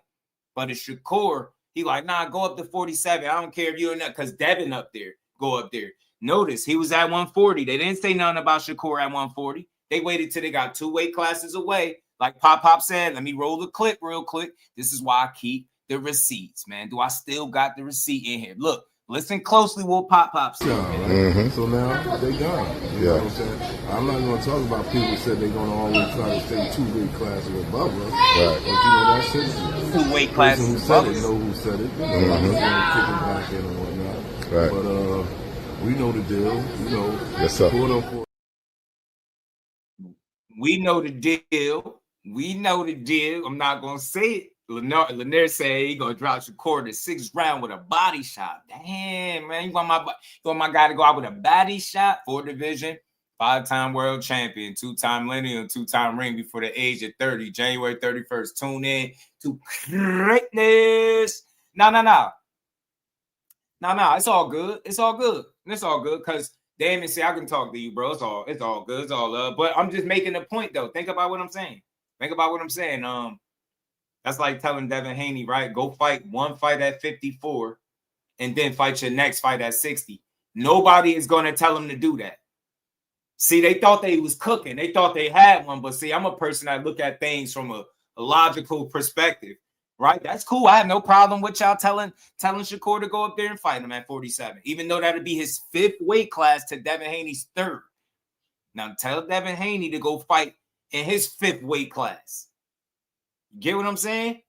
But it's Shakur, he like, nah, go up to 47. I don't care if you're not, because Devin up there, go up there. Notice he was at 140. They didn't say nothing about Shakur at 140. They waited till they got 2 weight classes away. Like Pop said, let me roll the clip real quick. This is why I keep the receipts, man. Do I still got the receipt in here? Look, listen closely what Pop said. So now they gone. You know what I'm saying? I'm not going to talk about people who said they're going to always try to stay 2 weight classes above us. Right. But that's 2 weight classes above us. Know who said it. I'm just going to kick it back in and whatnot. Right. But we know the deal. Yes, sir. We know the deal. We know the deal. I'm not going to say it. Lanier said he going to drop Shakur the 6th round with a body shot. Damn, man. You want my guy to go out with a body shot? 4th division, 5-time world champion, 2-time lineal, 2-time ring before the age of 30. January 31st. Tune in to greatness. No. Nah, it's all good. It's all good. It's all good because damn it, see, I can talk to you, bro. It's all good. It's all love. But I'm just making a point though. Think about what I'm saying. That's like telling Devin Haney, right? Go fight one fight at 54 and then fight your next fight at 60. Nobody is going to tell him to do that. See, they thought they was cooking. They thought they had one. But see, I'm a person that look at things from a logical perspective, right? That's cool. I have no problem with y'all telling Shakur to go up there and fight him at 47, even though that'd be his 5th weight class to Devin Haney's 3rd. Now tell Devin Haney to go fight in his 5th weight class. Get what I'm saying?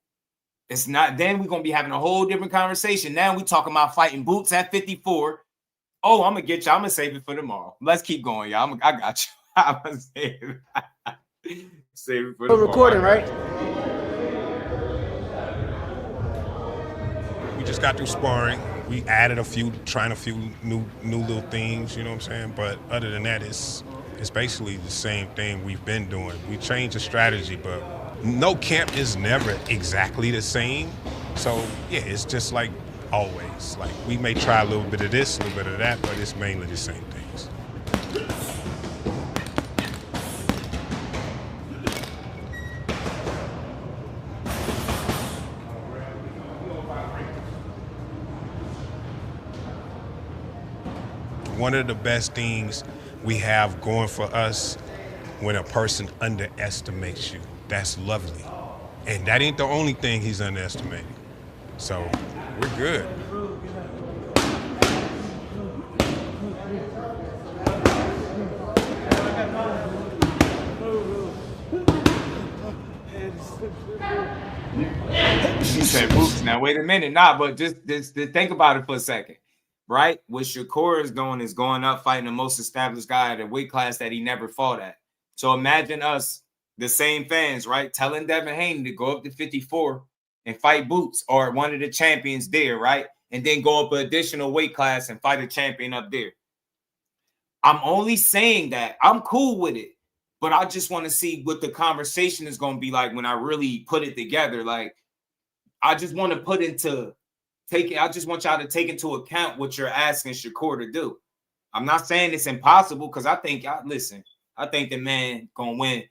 It's not, then we're going to be having a whole different conversation. Now we talking about fighting Boots at 54. Oh, I'm going to get you. I'm going to save it for tomorrow. Let's keep going, y'all. I got you. I'm going to save it. Save it for tomorrow. We're recording, right? We just got through sparring. We added trying a few new little things, you know what I'm saying? But other than that, it's basically the same thing we've been doing. We changed the strategy, but no camp is never exactly the same. So, yeah, it's just like always. Like, we may try a little bit of this, a little bit of that, but it's mainly the same things. One of the best things we have going for us when a person underestimates you. That's lovely. And that ain't the only thing he's underestimating. So we're good. You said Boots. Now wait a minute. Nah, but just think about it for a second. Right? What Shakur is doing is going up fighting the most established guy at a weight class that he never fought at. So imagine us, the same fans, right, telling Devin Haney to go up to 54 and fight Boots or one of the champions there, right? And then go up an additional weight class and fight a champion up there. I'm only saying that. I'm cool with it. But I just want to see what the conversation is going to be like when I really put it together. Like, I just want to I just want y'all to take into account what you're asking Shakur to do. I'm not saying it's impossible because I think the man gonna win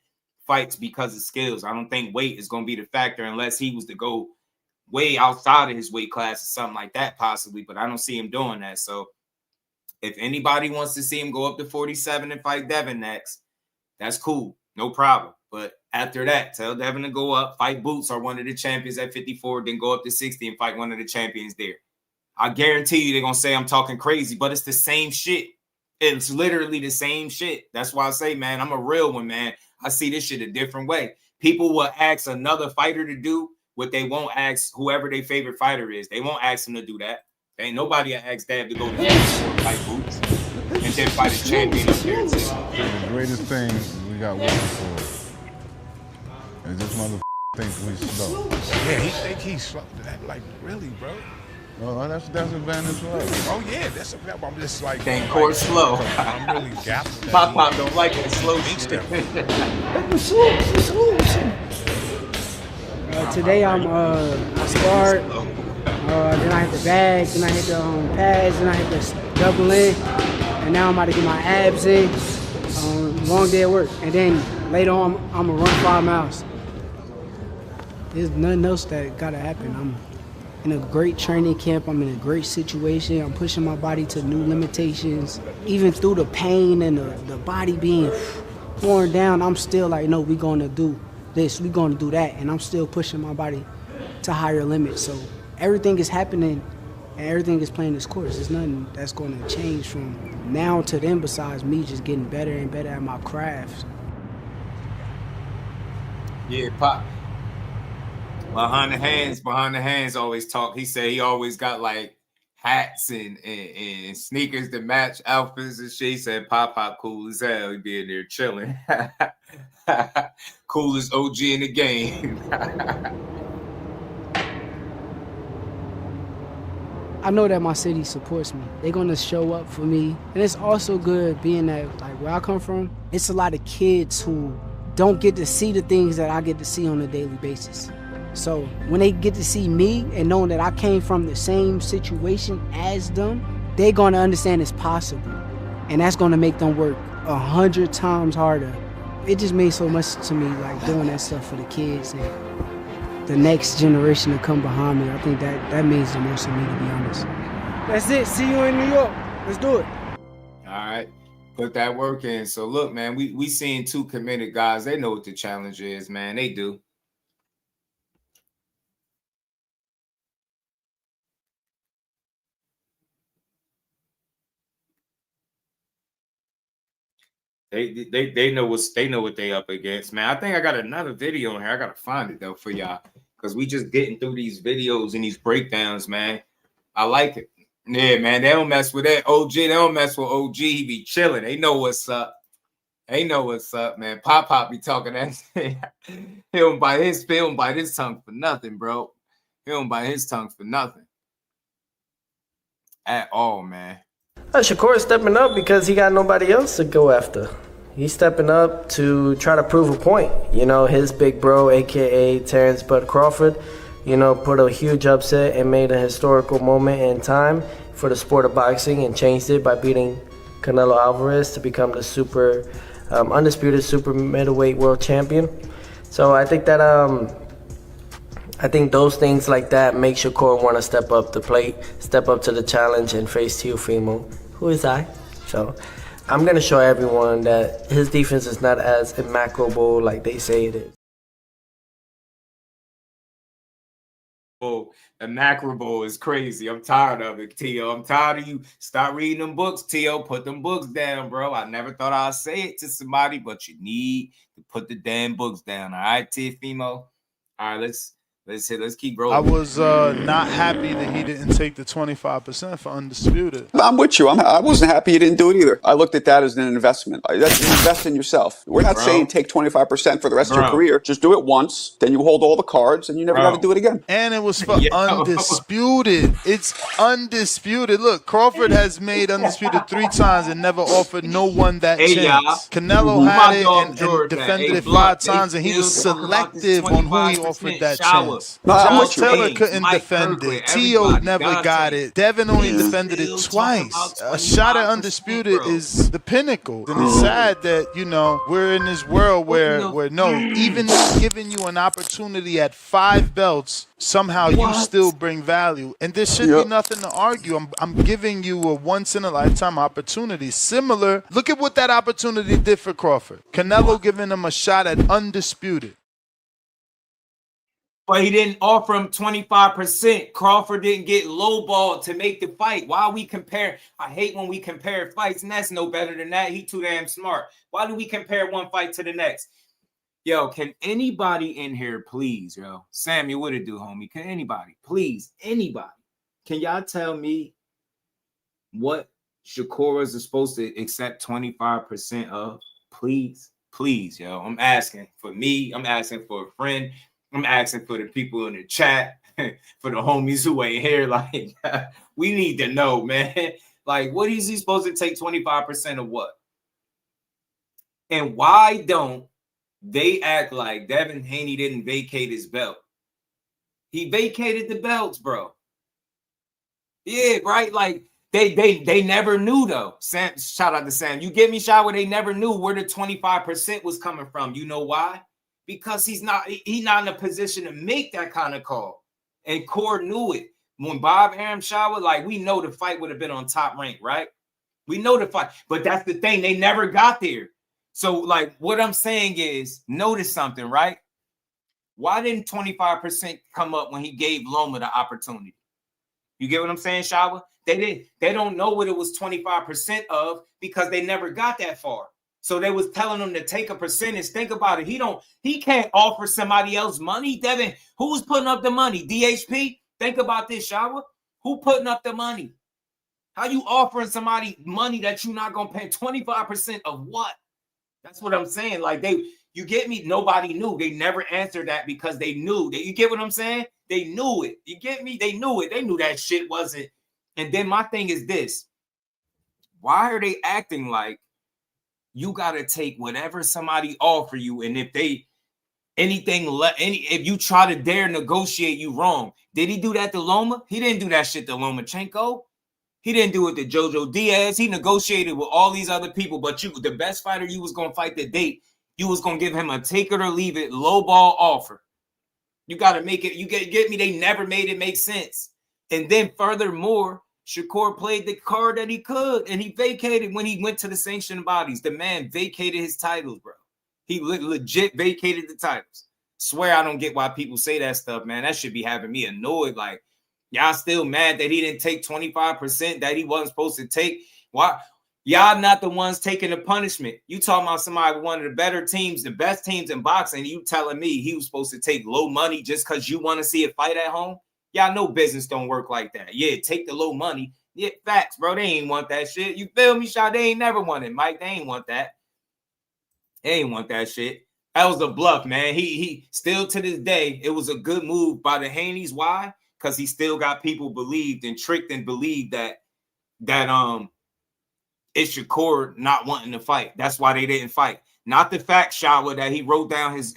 fights because of skills. I don't think weight is gonna be the factor unless he was to go way outside of his weight class or something like that, possibly. But I don't see him doing that. So if anybody wants to see him go up to 47 and fight Devin next, that's cool, no problem. But after that, tell Devin to go up, fight Boots or one of the champions at 54, then go up to 60 and fight one of the champions there. I guarantee you they're going to say I'm talking crazy, but it's the same shit. It's literally the same shit. That's why I say, man, I'm a real one, man. I see this shit a different way. People will ask another fighter to do what they won't ask whoever their favorite fighter is. They won't ask them to do that. Ain't nobody ask Dad to go to fight Boots and then fight a champion up there. The greatest thing we got working for us is this mother thinks we slow. Yeah, he think he's slow. Like, really, bro? Well, that's advantage for us. Oh, yeah, I'm just like... Think court slow. I'm really gapped. Pop don't like that slow shit. Today I sparred, then I hit the bag, then I hit the pads, then I hit the double in, and now I'm about to get my abs in. Long day at work, and then later on I'm gonna run 5 miles. There's nothing else that gotta happen. I'm in a great training camp. I'm in a great situation. I'm pushing my body to new limitations. Even through the pain and the body being worn down, I'm still like, no, we're gonna do this, we're gonna do that, and I'm still pushing my body to higher limits. So everything is happening and everything is playing its course. There's nothing that's gonna change from now to then besides me just getting better and better at my craft. Yeah, Pop. Behind the hands always talk. He said he always got like hats and sneakers to match outfits and shit. He said Pop cool as hell. He be in there chilling. Coolest OG in the game. I know that my city supports me. They're gonna show up for me. And it's also good being that, like, where I come from, it's a lot of kids who don't get to see the things that I get to see on a daily basis. So when they get to see me and knowing that I came from the same situation as them, they're gonna understand it's possible. And that's gonna make them work 100 times harder. It just made so much to me, like doing that stuff for the kids and the next generation to come behind me. I think that means the most to me, to be honest. That's it. See you in New York. Let's do it. All right. Put that work in. So look, man, we seeing two committed guys. They know what the challenge is, man. They do. They know what they up against, man. I think I got another video in here. I gotta find it though for y'all, because we just getting through these videos and these breakdowns, man. I like it. Yeah, man. They don't mess with that OG. They don't mess with OG. He be chilling. They know what's up. They know what's up, man. Pop be talking that shit. He don't bite his tongue for nothing, bro. He don't bite his tongue for nothing at all, man. Shakur is stepping up because he got nobody else to go after. He's stepping up to try to prove a point. You know, his big bro, a.k.a. Terrence Bud Crawford, you know, put a huge upset and made a historical moment in time for the sport of boxing and changed it by beating Canelo Alvarez to become the undisputed super middleweight world champion. So I think that I think those things like that make Shakur want to step up the plate, step up to the challenge, and face Teofimo, who is I. So I'm going to show everyone that his defense is not as immaculable like they say it is. Oh, immaculable is crazy. I'm tired of it, Tio. I'm tired of you. Start reading them books, Tio. Put them books down, bro. I never thought I'd say it to somebody, but you need to put the damn books down. All right, Teofimo? All right, let's keep rolling. I was not happy that he didn't take the 25% for undisputed. I'm with you. I wasn't happy he didn't do it either. I looked at that as an investment. That's invest in yourself. We're not saying take 25% for the rest of your career. Just do it once, then you hold all the cards, and you never got to do it again. And it was for undisputed. It's undisputed. Look, Crawford has made undisputed 3 times and never offered no one that chance. Canelo had it and defended it 5 times, and he was selective on who he offered that chance. Josh Taylor couldn't defend it. Tio never got it. Devin only defended it twice. A shot at undisputed is the pinnacle. And it's sad that, you know, we're in this world where even giving you an opportunity at 5 belts, somehow you still bring value. And there should be nothing to argue. I'm giving you a once-in-a-lifetime opportunity. Similar, look at what that opportunity did for Crawford. Canelo giving him a shot at undisputed. But he didn't offer him 25%. Crawford didn't get lowballed to make the fight. Why we compare? I hate when we compare fights, and that's no better than that. He too damn smart. Why do we compare one fight to the next? Yo, can anybody in here, please, yo? Samuel, what it do, homie? Can anybody, please, anybody, can y'all tell me what Shakuras is supposed to accept 25% of? Please, please, yo. I'm asking for me. I'm asking for a friend. I'm asking for the people in the chat, for the homies who ain't here. Like, we need to know, man. Like, what is he supposed to take 25% of what? And why don't they act like Devin Haney didn't vacate his belt? He vacated the belts, bro. Yeah, right? Like, they never knew, though. Sam, shout out to Sam. You get me, Shawa? They never knew where the 25% was coming from. You know why? Because he's not in a position to make that kind of call. And Cord knew it. When Bob Arum Shawa, like, we know the fight would have been on Top Rank, right? We know the fight. But that's the thing. They never got there. So, like, what I'm saying is, notice something, right? Why didn't 25% come up when he gave Loma the opportunity? You get what I'm saying, Shawa? They don't know what it was 25% of because they never got that far. So they was telling him to take a percentage. Think about it. He can't offer somebody else money. Devin, who's putting up the money? DHP? Think about this, Shawa. Who putting up the money? How you offering somebody money that you're not gonna pay 25% of what? That's what I'm saying. Like, you get me? Nobody knew. They never answered that because they knew. You get what I'm saying? They knew it. You get me? They knew it. They knew that shit wasn't. And then my thing is this. Why are they acting like you got to take whatever somebody offer you, and if they if you try to dare negotiate, you wrong. Did he do that to Loma? He didn't do that shit to Lomachenko. He didn't do it to Jojo Diaz. He negotiated with all these other people, but the best fighter you was gonna fight the date, you was gonna give him a take it or leave it low ball offer. You got to make it. You get me? They never made it make sense. And then furthermore, Shakur played the card that he could, and he vacated when he went to the sanctioned bodies. The man vacated his titles, bro. He legit vacated the titles. Swear I don't get why people say that stuff, man. That should be having me annoyed. Like, y'all still mad that he didn't take 25% that he wasn't supposed to take? Why? Y'all not the ones taking the punishment. You talking about somebody with one of the better teams, the best teams in boxing, you telling me he was supposed to take low money just because you want to see a fight at home? Y'all know business don't work like that. Yeah, take the low money. Yeah, facts, bro. They ain't want that shit. You feel me, Shaw? They ain't never wanted, Mike. They ain't want that. They ain't want that shit. That was a bluff, man. He still to this day, it was a good move by the Haneys. Why? Because he still got people believed and tricked and believed that it's Shakur not wanting to fight. That's why they didn't fight. Not the fact, Shawa, that he wrote down his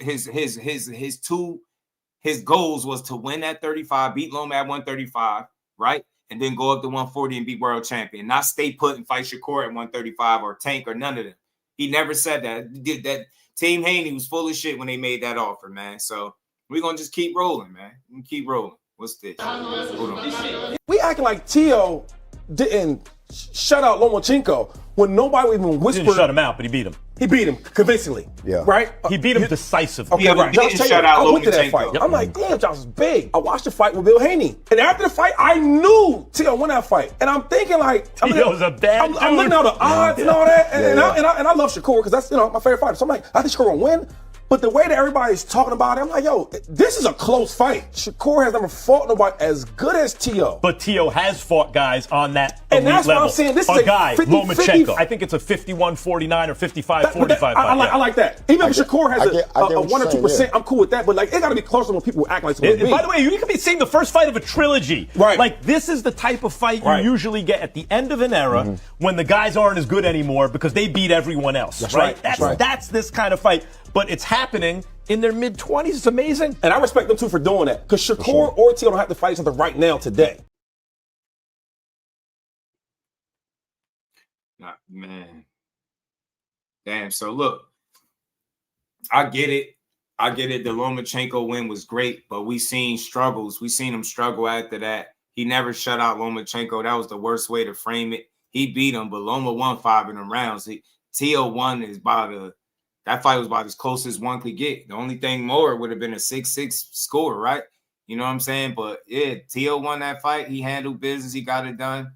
goals was to win at 35, beat Loma at 135, right? And then go up to 140 and be world champion. Not stay put and fight Shakur at 135 or Tank or none of them. He never said that. That Team Haney was full of shit when they made that offer, man. So we're gonna just keep rolling, man. We keep rolling. What's this? Hold on. We acting like Tio didn't shut out Lomachenko when nobody even whispered. He didn't shut him out, but he beat him. He beat him convincingly. Yeah. Right? He beat him decisively. Okay, right. Josh Taylor, I went to that fight. I'm like, damn, Josh is big. I watched the fight with Bill Haney. And after the fight, I knew Tio won that fight. And I'm thinking like, Tio's a bad I'm looking at the odds and all that. And I love Shakur because that's, my favorite fighter. So I'm like, I think Shakur will win. But the way that everybody's talking about it, I'm like, yo, this is a close fight. Shakur has never fought nobody as good as Tio. But Tio has fought guys on that and elite that's level. What I'm saying. This a is guy, 50, Lomachenko. 50. I think it's a 51-49 or 55-45. I like that. Even if Shakur has a 1 or 2%, I'm cool with that. But like, it got to be closer when people act like it's going to be. By the way, you could be seeing the first fight of a trilogy. Right. Like, this is the type of fight you usually get at the end of an era when the guys aren't as good anymore because they beat everyone else. That's right. That's this kind of fight. But it's happening in their mid-20s. It's amazing. And I respect them, too, for doing that. Because Shakur or Tio don't have to fight each other right now, today. Man. Damn, so look. I get it. The Lomachenko win was great, but we seen struggles. We seen him struggle after that. He never shut out Lomachenko. That was the worst way to frame it. He beat him, but Loma won 5 of them rounds. Tio won is that fight was about as close as one could get. The only thing more would have been a 6-6 score, right? You know what I'm saying? But yeah, Tio won that fight. He handled business. He got it done.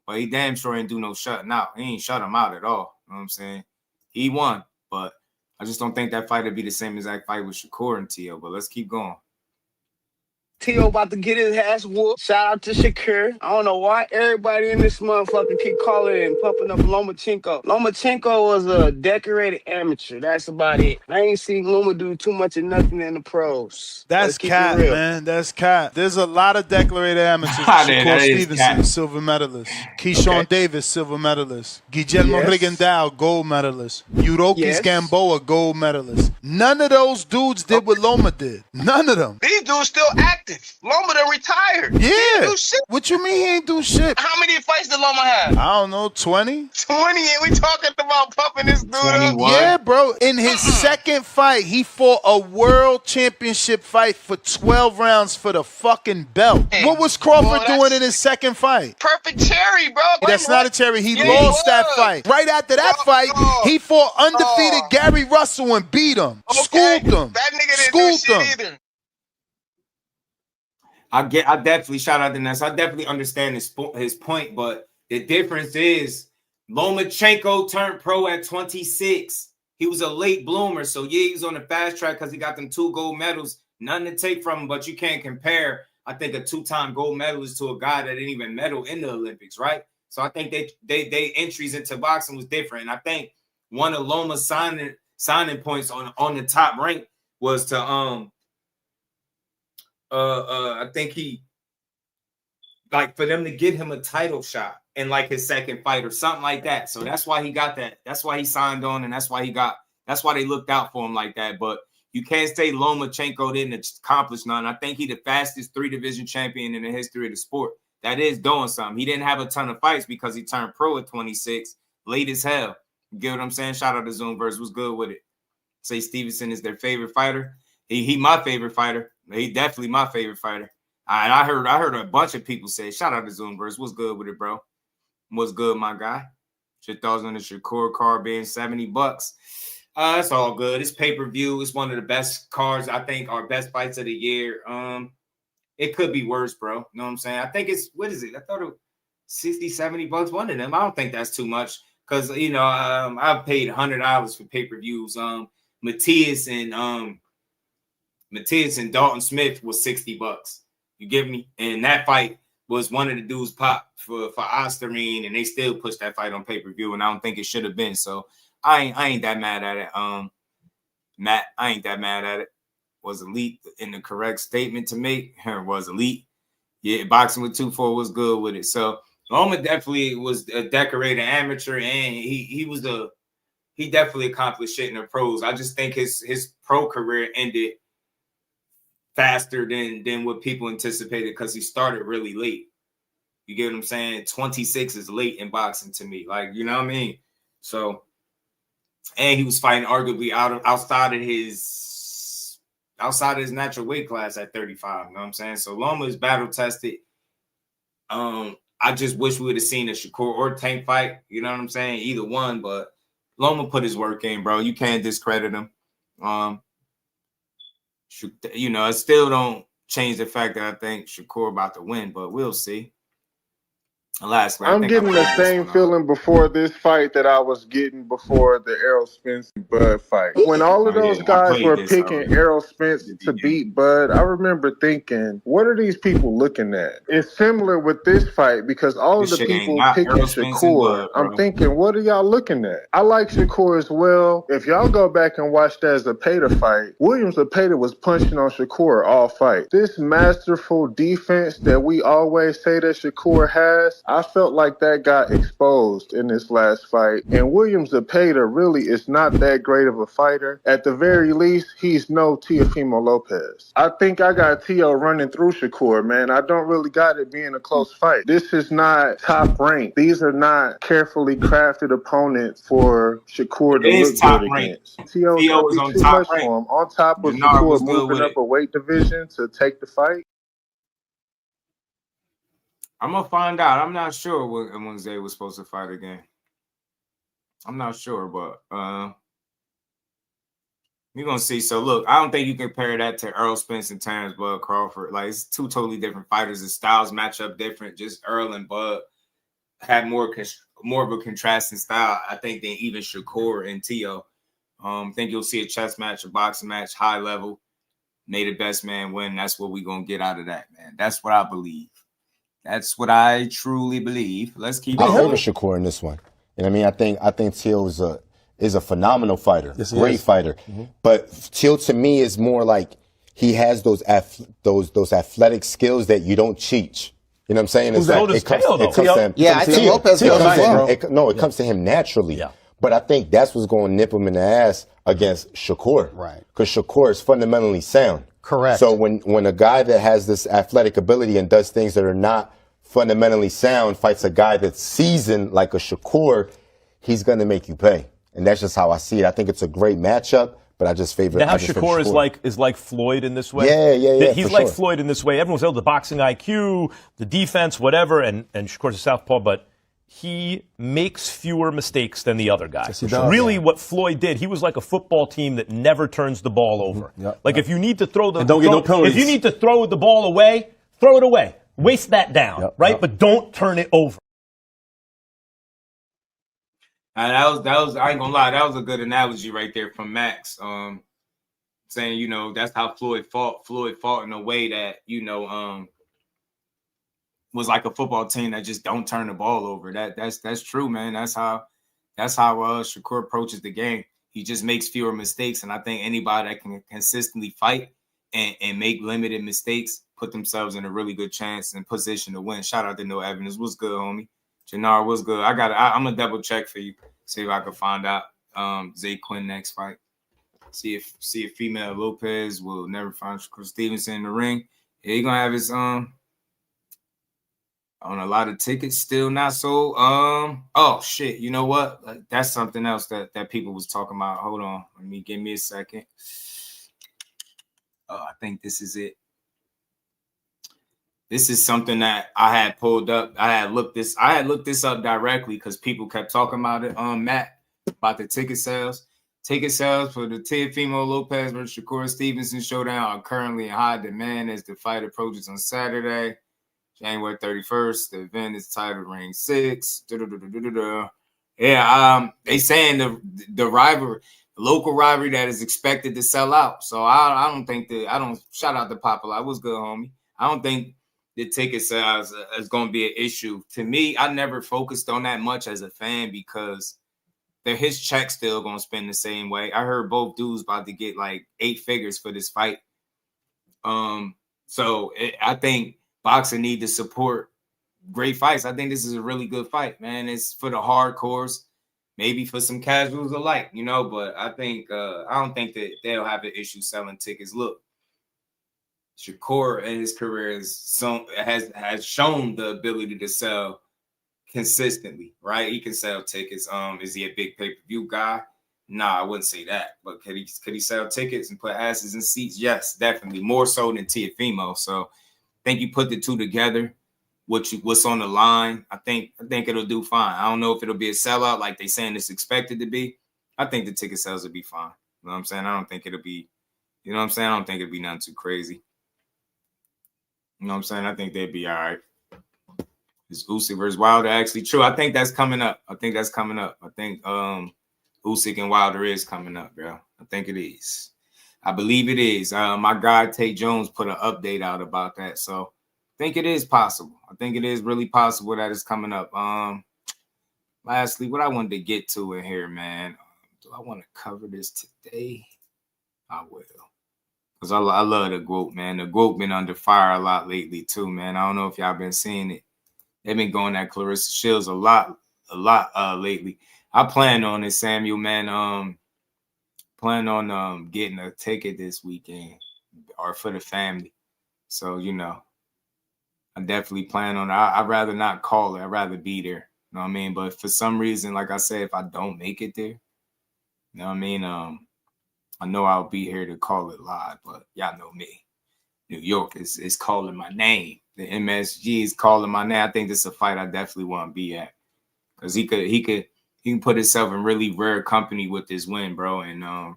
But he damn sure ain't do no shutting out. He ain't shut him out at all. You know what I'm saying? He won. But I just don't think that fight would be the same exact fight with Shakur and Tio. But let's keep going. Tio about to get his ass whooped. Shout out to Shakur. I don't know why everybody in this motherfucker keep calling and pumping up Lomachenko. Lomachenko was a decorated amateur. That's about it. I ain't seen Loma do too much of nothing in the pros. That's cat, man. That's cat. There's a lot of decorated amateurs. Shakur Stevenson, silver medalist. Keyshawn Davis, silver medalist. Guillermo Rigondeaux, gold medalist. Yurokis Gamboa, gold medalist. None of those dudes did what Loma did. None of them. These dudes still active. Loma done retired. Yeah. He ain't do shit. What you mean he ain't do shit? How many fights did Loma have? I don't know, 20? 20, and we talking about pumping this dude up? Yeah, bro. In his second fight, he fought a world championship fight for 12 rounds for the fucking belt. Hey, what was Crawford doing in his second fight? Perfect cherry, bro. That's not a cherry. He lost that fight. Right after that fight, he fought undefeated Gary Russell and beat him. Schooled him. That nigga didn't do shit either. I definitely shout out to Ness. I definitely understand his point, but the difference is Lomachenko turned pro at 26. He was a late bloomer, so yeah, he was on the fast track because he got them 2 gold medals. Nothing to take from him, but you can't compare, I think, a 2-time gold medalist to a guy that didn't even medal in the Olympics, right? So I think they entries into boxing was different. And I think one of Loma's signing points on the top rank was to I think he like for them to get him a title shot in like his second fight or something like that. So that's why he got that. That's why he signed on, and that's why they looked out for him like that. But You can't say Lomachenko didn't accomplish nothing. I think he the fastest 3-division champion in the history of the sport. That is doing something. He didn't have a ton of fights because he turned pro at 26, late as hell. You get what I'm saying? Shout out to Zoomverse. Was good with it. Say Stevenson is their favorite fighter. He my favorite fighter. He definitely my favorite fighter. And I heard a bunch of people say, shout out to Zoomverse. What's good with it, bro? What's good, my guy? Your thoughts on the Shakur card being $70? It's all good. It's pay-per-view. It's one of the best cards, I think, our best fights of the year. It could be worse, bro. You know what I'm saying? I think it's, what is it? I thought it was $60-$70, one of them. I don't think that's too much because, you know, I've paid $100 for pay-per-views. Matthias and Dalton Smith was $60. You get me? And that fight was one of the dudes pop for Osterine, and they still pushed that fight on pay-per-view, and I don't think it should have been. So I ain't that mad at it. Matt, I ain't that mad at it. Was elite in the correct statement to make. Was elite. Yeah, boxing with 2-4 was good with it. So Loma definitely was a decorated amateur, and he definitely accomplished shit in the pros. I just think his pro career ended faster than what people anticipated because he started really late. You get what I'm saying? 26 is late in boxing to me. Like, you know what I mean? So, and he was fighting arguably outside of his natural weight class at 35. You know what I'm saying? So Loma is battle tested. I just wish we would have seen a Shakur or Tank fight. You know what I'm saying? Either one, but Loma put his work in, bro. You can't discredit him. You know, it still don't change the fact that I think Shakur about to win, but we'll see. Lastly, I'm getting the same feeling before this fight that I was getting before the Errol Spence and Bud fight. When all of those guys were picking Errol Spence to beat Bud, I remember thinking, what are these people looking at? It's similar with this fight because all of the people picking Shakur, I'm thinking, what are y'all looking at? I like Shakur as well. If y'all go back and watch that Zepeda fight, Williams Zepeda was punching on Shakur all fight. This masterful defense that we always say that Shakur has, I felt like that got exposed in this last fight. And Williams Zepeda really is not that great of a fighter. At the very least, he's no Teofimo Lopez. I think I got Teo running through Shakur, man. I don't really got it being a close fight. This is not top rank. These are not carefully crafted opponents for Shakur to look good against. Teo is on too much for him. On top of Shakur moving up a weight division to take the fight. I'm gonna find out. I'm not sure when Zay was supposed to fight again. I'm not sure, but you're gonna see. So look, I don't think you can compare that to Errol Spence and Terrence Bud Crawford. Like, it's two totally different fighters. The styles match up different. Just Earl and Bud had more of a contrasting style, I think, than even Shakur and Teo. I think you'll see a chess match, a boxing match, high level. May the best man win. That's what we're gonna get out of that, man. That's what I believe. That's what I truly believe. Let's keep I favor Shakur in this one. You know what I mean? I think Teal is a phenomenal fighter, great fighter. But Teal to me is more like he has those athletic skills that you don't teach. You know what I'm saying? It's like, it comes to him. Yeah, I think Lopez it comes to him naturally. Yeah. But I think that's what's going to nip him in the ass against Shakur. Right. Because Shakur is fundamentally sound. Correct. So when a guy that has this athletic ability and does things that are not fundamentally sound fights a guy that's seasoned like a Shakur, he's going to make you pay. And that's just how I see it. I think it's a great matchup, but I just favor. You know how Shakur is like Floyd in this way? Yeah. He's like Floyd in this way. Everyone's the boxing IQ, the defense, whatever, and Shakur's a southpaw, but he makes fewer mistakes than the other guy. Really, what Floyd did, he was like a football team that never turns the ball over. Like if you need to throw if you need to throw the ball away, throw it away. Waste that down, right? But don't turn it over. That was I ain't gonna lie, that was a good analogy right there from Max. Saying, you know, that's how Floyd fought. Floyd fought in a way that, you know, was like a football team that just don't turn the ball over. That's true, man. That's how Shakur approaches the game. He just makes fewer mistakes, and I think anybody that can consistently fight and make limited mistakes put themselves in a really good chance and position to win. Shout out to No Evans. What's good, homie? Jannar, what's good? I'm gonna double check for you, see if I can find out Zay Quinn next fight. See if female Lopez will never find Shakur Stevenson in the ring. Yeah, he gonna have his on a lot of tickets still not sold. Oh shit, you know what? That's something else that people was talking about. Hold on, give me a second. I think this is it. This is something that I had pulled up. I had looked this up directly because people kept talking about it. Matt, about the ticket sales. Ticket sales for the Teofimo Lopez versus Shakur Stevenson showdown are currently in high demand as the fight approaches on Saturday, January 31st. The event is titled Ring 6. Yeah, they saying the rivalry, the local rivalry that is expected to sell out. So I don't think shout out to Poplar. What's good, homie? I don't think the ticket sales is going to be an issue. To me, I never focused on that much as a fan because his check still going to spend the same way. I heard both dudes about to get like 8 figures for this fight. So I think boxing need to support great fights. I think this is a really good fight, man. It's for the hardcores, maybe for some casuals alike, but I think I don't think that they'll have an issue selling tickets. Look, Shakur in his career has shown the ability to sell consistently, right? He can sell tickets. Is he a big pay-per-view guy? Nah, I wouldn't say that. But could he sell tickets and put asses in seats? Yes, definitely. More so than Teofimo. So I think you put the two together, what's on the line, I think it'll do fine. I don't know if it'll be a sellout like they saying it's expected to be. I think the ticket sales will be fine. You know what I'm saying? I don't think it'll be, I don't think it'll be nothing too crazy. You know what I'm saying? I think they'd be all right. Is Usyk versus Wilder actually true? I think that's coming up. I think Usyk and Wilder is coming up, bro. I think it is. I believe it is. My guy Tay Jones put an update out about that. So I think it is possible. I think it is really possible that it's coming up. Lastly, what I wanted to get to in here, man. Do I want to cover this today? I will. Because I love the GOAT, man. The GOAT been under fire a lot lately, too, man. I don't know if y'all been seeing it. They've been going at Claressa Shields a lot lately. I plan on it, Samuel, man. Plan on getting a ticket this weekend or for the family. So, I definitely plan on it. I'd rather not call it. I'd rather be there. You know what I mean? But for some reason, like I said, if I don't make it there, you know what I mean? I know I'll be here to call it live, but y'all know me. New York is calling my name. The MSG is calling my name. I think this is a fight I definitely want to be at. Because he can put himself in really rare company with this win, bro. And I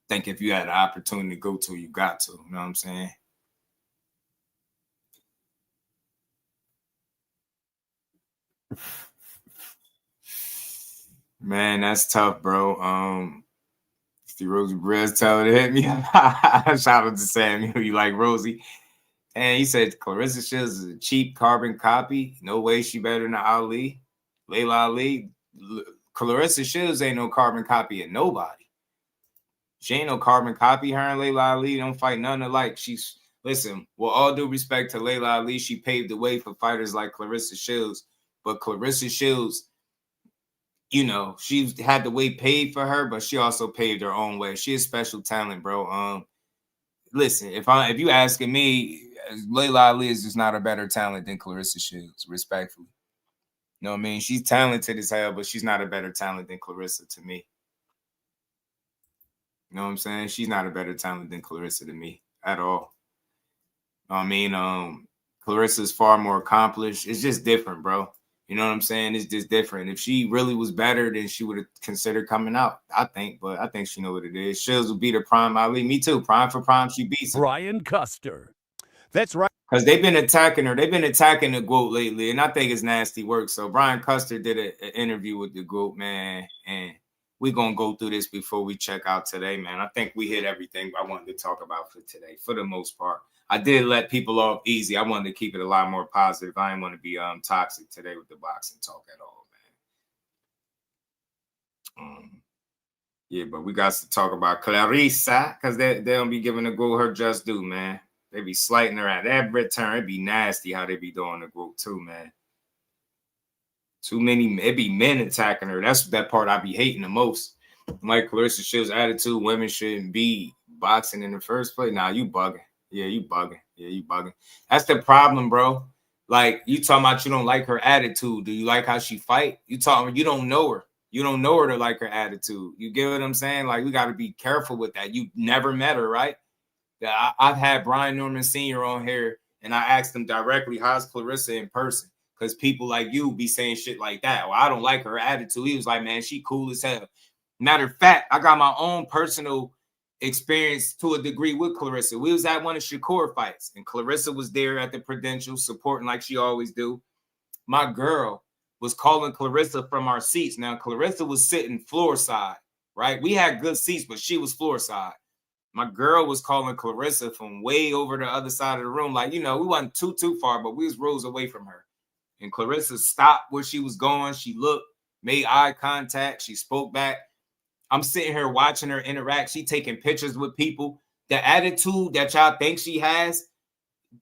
think if you had the opportunity to go to, you got to. You know what I'm saying? Man, that's tough, bro. Steve Rosie Brez telling her to hit me. Shout out to Samuel. You like Rosie? And he said Claressa Shields is a cheap carbon copy. No way she better than Ali. Layla Ali. Claressa Shields ain't no carbon copy of nobody. She ain't no carbon copy. Her and Layla Ali don't fight none alike. Listen, with all due respect to Layla Ali, she paved the way for fighters like Claressa Shields. But Claressa Shields, she had the way paved for her, but she also paved her own way. She is special talent, bro. Listen, if you asking me, Layla Ali is just not a better talent than Claressa Shields, respectfully. You know what I mean? She's talented as hell, but she's not a better talent than Claressa to me. You know what I'm saying? She's not a better talent than Claressa to me at all. You know what I mean? Claressa is far more accomplished. It's just different, bro. You know what I'm saying? It's just different. If she really was better, then she would have considered coming out, I think. But I think she know what it is. Shields will beat her prime Ali. Me too. Prime for prime, she beats her. Brian Custer. That's right. Because they've been attacking her. They've been attacking the GOAT lately, and I think it's nasty work. So Brian Custer did an interview with the GOAT, man, and we're going to go through this before we check out today, man. I think we hit everything I wanted to talk about for today, for the most part. I did let people off easy. I wanted to keep it a lot more positive. I didn't want to be toxic today with the boxing talk at all, man. Yeah, but we got to talk about Claressa because they don't be giving the GOAT her just due, man. They be slighting her at every turn. It be nasty how they be doing the GOAT too, man. Too many, it be men attacking her. That's that part I be hating the most. Like Claressa Shields' attitude, women shouldn't be boxing in the first place. Nah, you bugging. Yeah, you bugging. Yeah, you bugging. That's the problem, bro. Like, you talking about you don't like her attitude. Do you like how she fight? You talking, you don't know her. You don't know her to like her attitude. You get what I'm saying? Like, we got to be careful with that. You never met her, right? I've had Brian Norman Sr. on here, and I asked him directly, how's Claressa in person? Because people like you be saying shit like that. Well, I don't like her attitude. He was like, man, she cool as hell. Matter of fact, I got my own personal experience to a degree with Claressa. We was at one of Shakur fights, and Claressa was there at the Prudential supporting like she always do. My girl was calling Claressa from our seats. Now, Claressa was sitting floor side, right? We had good seats, but she was floor side. My girl was calling Claressa from way over the other side of the room. Like, you know, we wasn't too far, but we was rows away from her. And Claressa stopped where she was going. She looked, made eye contact. She spoke back. I'm sitting here watching her interact. She taking pictures with people. The attitude that y'all think she has,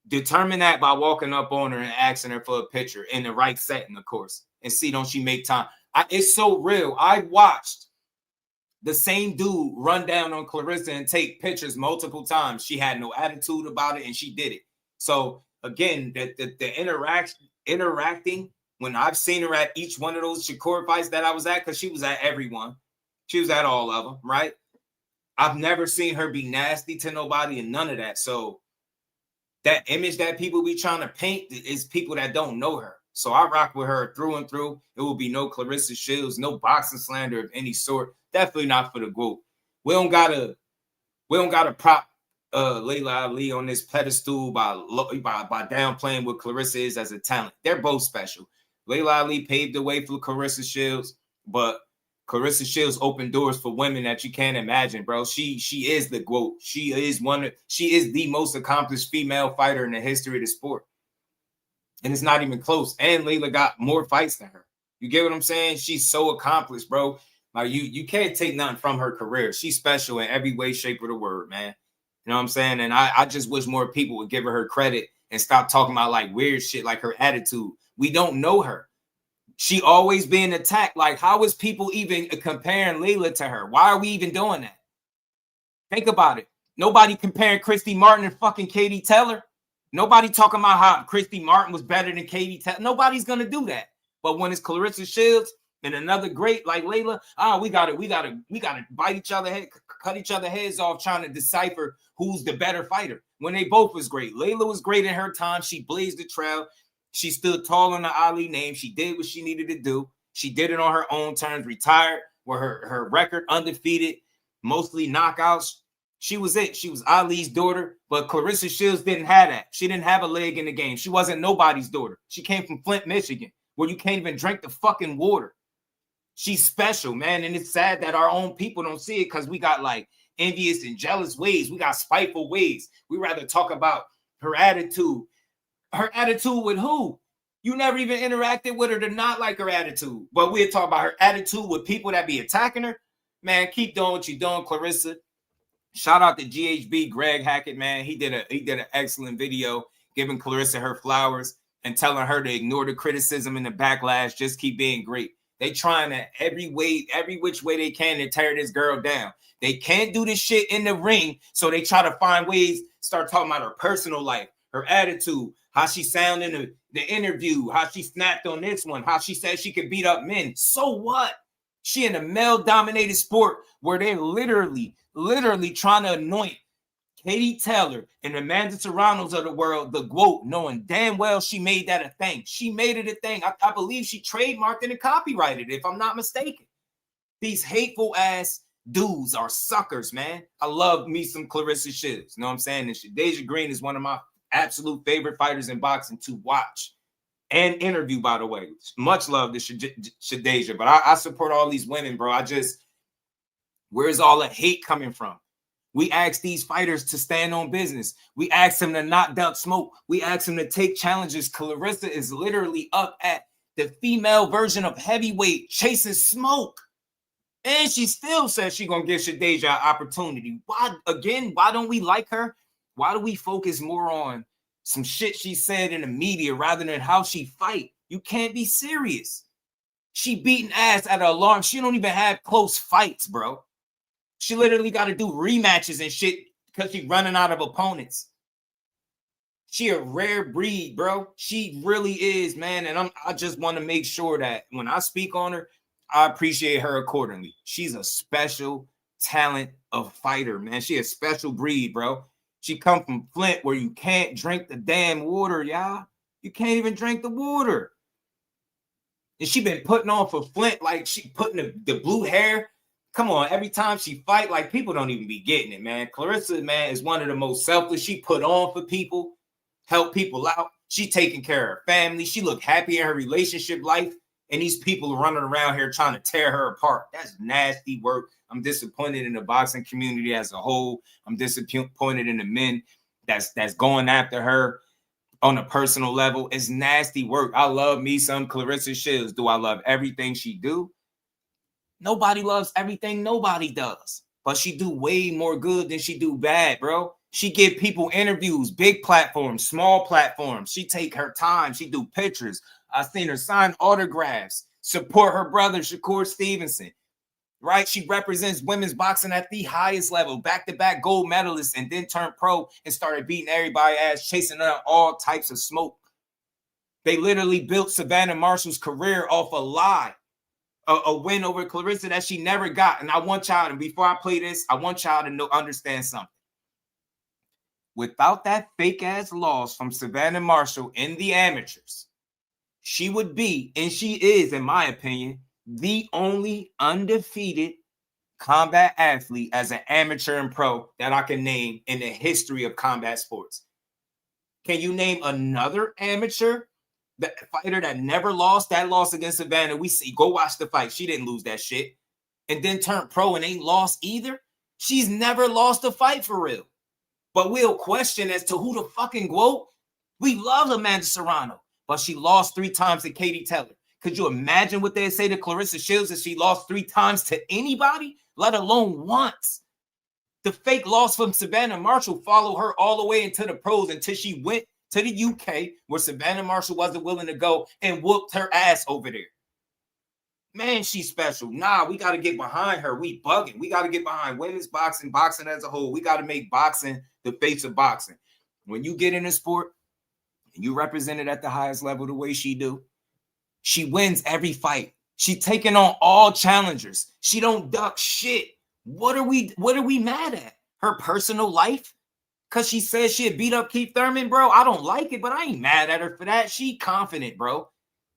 determine that by walking up on her and asking her for a picture in the right setting, of course, and see, don't she make time? It's so real. I watched the same dude run down on Claressa and take pictures multiple times. She had no attitude about it, and she did it. So again, the interacting, when I've seen her at each one of those Shakur fights that I was at, because she was at every one. She was at all of them, right? I've never seen her be nasty to nobody and none of that. So that image that people be trying to paint is people that don't know her. So I rock with her through and through. It will be no Claressa Shields, no boxing slander of any sort. Definitely not for the GOAT. We don't gotta prop Layla Ali on this pedestal by downplaying what Claressa is as a talent. They're both special. Layla Ali paved the way for Claressa Shields, but Claressa Shields opened doors for women that you can't imagine, bro. She is the GOAT. She is the most accomplished female fighter in the history of the sport. And it's not even close. And Layla got more fights than her. You get what I'm saying? She's so accomplished, bro. Like, you can't take nothing from her career. She's special in every way, shape, of the word, man. You know what I'm saying? And I just wish more people would give her credit and stop talking about like weird shit, like her attitude. We don't know her. She always being attacked. Like, how is people even comparing Layla to her? Why are we even doing that? Think about it. Nobody comparing Christy Martin and fucking Katie Taylor. Nobody talking about how Christy Martin was better than Katie Taylor. Nobody's gonna do that. But when it's Claressa Shields and another great like Layla, we gotta bite each other head, cut each other heads off trying to decipher who's the better fighter. When they both was great. Layla was great in her time. She blazed the trail. She stood tall on the Ali name. She did what she needed to do. She did it on her own terms, retired with her record undefeated, mostly knockouts. She was it. She was Ali's daughter, but Claressa Shields didn't have that. She didn't have a leg in the game. She wasn't nobody's daughter. She came from Flint, Michigan, where you can't even drink the fucking water. She's special, man, and it's sad that our own people don't see it because we got like envious and jealous ways. We got spiteful ways. We rather talk about her attitude. Her attitude with who? You never even interacted with her to not like her attitude. But we'll talk about her attitude with people that be attacking her. Man, keep doing what you're doing, Claressa. Shout out to GHB, Greg Hackett, man. He did an excellent video giving Claressa her flowers and telling her to ignore the criticism and the backlash. Just keep being great. They trying to every which way they can to tear this girl down. They can't do this shit in the ring, so they try to find ways, start talking about her personal life, her attitude, how she sounded in the interview, how she snapped on this one, how she said she could beat up men. So what? She in a male-dominated sport where they're literally trying to anoint Katie Taylor and Amanda Serranos of the world the GOAT, knowing damn well she made that a thing. She made it a thing. I believe she trademarked it and copyrighted it, if I'm not mistaken. These hateful ass dudes are suckers, man. I love me some Claressa Shields. You know what I'm saying? And Shadeja Green is one of my absolute favorite fighters in boxing to watch and interview, by the way. Much love to Shadeja, but I support all these women, bro. Where's all the hate coming from? We ask these fighters to stand on business. We ask them to not duck smoke. We ask them to take challenges. Claressa is literally up at the female version of heavyweight chasing smoke. And she still says she's going to give Shadeja an opportunity. Why don't we like her? Why do we focus more on some shit she said in the media rather than how she fight? You can't be serious. She beating ass at an alarm. She don't even have close fights, bro. She literally got to do rematches and shit because she's running out of opponents. She a rare breed, bro. She really is, man. And I just want to make sure that when I speak on her, I appreciate her accordingly. She's a special talent of fighter, man. She a special breed, bro. She come from Flint where you can't drink the damn water, y'all. You can't even drink the water. And she been putting on for Flint like she putting the blue hair. Come on, every time she fight, like people don't even be getting it, man. Claressa, man, is one of the most selfless. She put on for people, help people out. She taking care of her family. She look happy in her relationship life. And these people are running around here trying to tear her apart. That's nasty work. I'm disappointed in the boxing community as a whole. I'm disappointed in the men that's going after her on a personal level. It's nasty work. I love me some Claressa Shields. Do I love everything she do? Nobody loves everything nobody does. But she do way more good than she do bad, bro. She give people interviews, big platforms, small platforms. She take her time. She do pictures. I seen her sign autographs, support her brother, Shakur Stevenson, right? She represents women's boxing at the highest level, back-to-back gold medalist, and then turned pro and started beating everybody's ass, chasing out all types of smoke. They literally built Savannah Marshall's career off a lie, a win over Claressa that she never got. And I want y'all, and before I play this, I want y'all to understand something. Without that fake-ass loss from Savannah Marshall in the amateurs, she would be, and she is, in my opinion, the only undefeated combat athlete as an amateur and pro that I can name in the history of combat sports. Can you name another amateur fighter that never lost? That loss against Savannah, we see. Go watch the fight. She didn't lose that shit. And then turned pro and ain't lost either. She's never lost a fight for real. But we'll question as to who the fucking GOAT. We love Amanda Serrano, but she lost 3 times to Katie Taylor. Could you imagine what they'd say to Claressa Shields if she lost 3 times to anybody, let alone once? The fake loss from Savannah Marshall followed her all the way into the pros until she went to the UK where Savannah Marshall wasn't willing to go and whooped her ass over there. Man, she's special. Nah, we got to get behind her. We bugging. We got to get behind women's boxing, boxing as a whole. We got to make boxing the face of boxing. When you get in a sport and you represent it at the highest level the way she do, she wins every fight. She taking on all challengers. She don't duck shit. What are we mad at? Her personal life? Because she says she'd beat up Keith Thurman, bro. I don't like it, but I ain't mad at her for that. She confident, bro.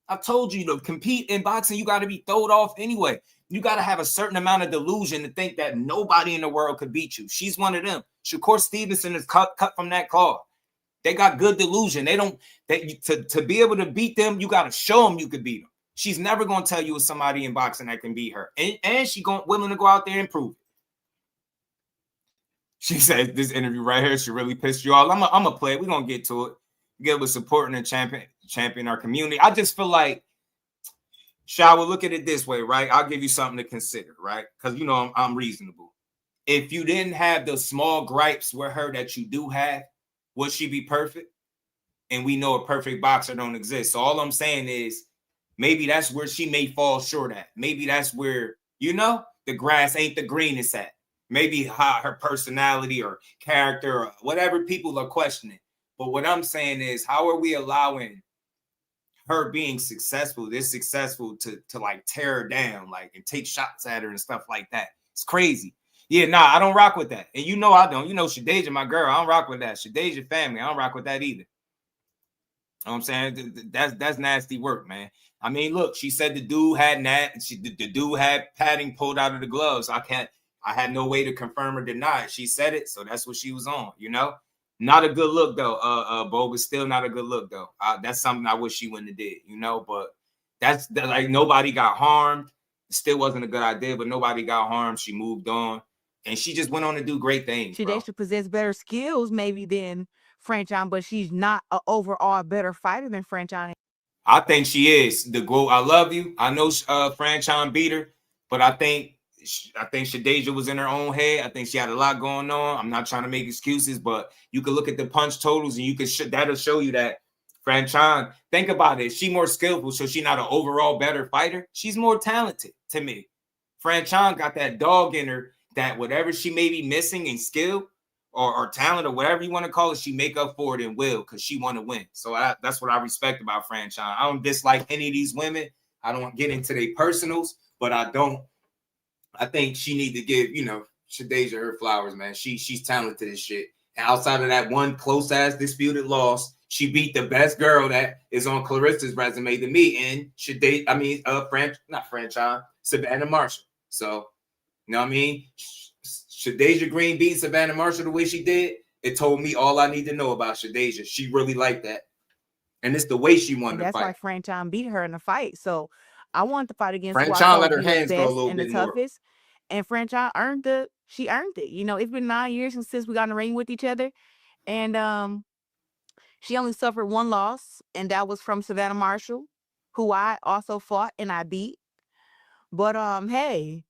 I told you to compete in boxing, you got to be throwed off anyway. You got to have a certain amount of delusion to think that nobody in the world could beat you. She's one of them. Shakur Stevenson is cut from that cloth. They got good delusion. To be able to beat them, you got to show them you could beat them. She's never going to tell you it's somebody in boxing that can beat her. And she's willing to go out there and prove it. She said this interview right here, she really pissed you off. I'm going to play it. We're going to get to it. Get with supporting and champion our community. I just feel like, Shaw, look at it this way, right? I'll give you something to consider, right? Because, you know, I'm reasonable. If you didn't have the small gripes with her that you do have, would she be perfect? And we know a perfect boxer don't exist. So all I'm saying is maybe that's where she may fall short at. Maybe that's where, you know, the grass ain't the greenest at. Maybe her personality or character or whatever people are questioning. But what I'm saying is, how are we allowing her being successful, to like tear her down, like, and take shots at her and stuff like that? It's crazy. Yeah, nah, I don't rock with that. And you know I don't. You know, Shadeja, my girl, I don't rock with that. Shadeja family, I don't rock with that either. You know what I'm saying? That's nasty work, man. I mean, look, she said the dude had the dude had padding pulled out of the gloves. I had no way to confirm or deny it. She said it, so that's what she was on, you know? Not a good look, though, Bo, but still not a good look, though. That's something I wish she wouldn't have did, you know? But that's like, nobody got harmed. It still wasn't a good idea, but nobody got harmed. She moved on, and she just went on to do great things, She actually possess better skills maybe than Franchon, but she's not an overall better fighter than Franchon. I think she is. The GOAT, I love you. I know Franchon beat her, but I think Shadeja was in her own head. I think she had a lot going on. I'm not trying to make excuses, but you can look at the punch totals and you can that'll show you that Franchon, think about it. She more skillful, so she's not an overall better fighter. She's more talented to me. Franchon got that dog in her that whatever she may be missing in skill or talent or whatever you want to call it, she make up for it and will because she want to win. So that's what I respect about Franchon. I don't dislike any of these women. I don't get into their personals, but I think she need to give, Shadeja her flowers, man. She's talented as shit. And outside of that one close-ass disputed loss, she beat the best girl that is on Claressa's resume to me in Savannah Marshall. So, you know what I mean? Shadeja Green beat Savannah Marshall the way she did. It told me all I need to know about Shadeja. She really liked that. And it's the way she won the fight. That's why Franchon beat her in the fight. So I want to fight against Franchon let her hands go a little and the bit more. toughest. And Franchon earned it. She earned it. It's been 9 years since we got in the ring with each other. And she only suffered one loss, and that was from Savannah Marshall, who I also fought and I beat. But hey,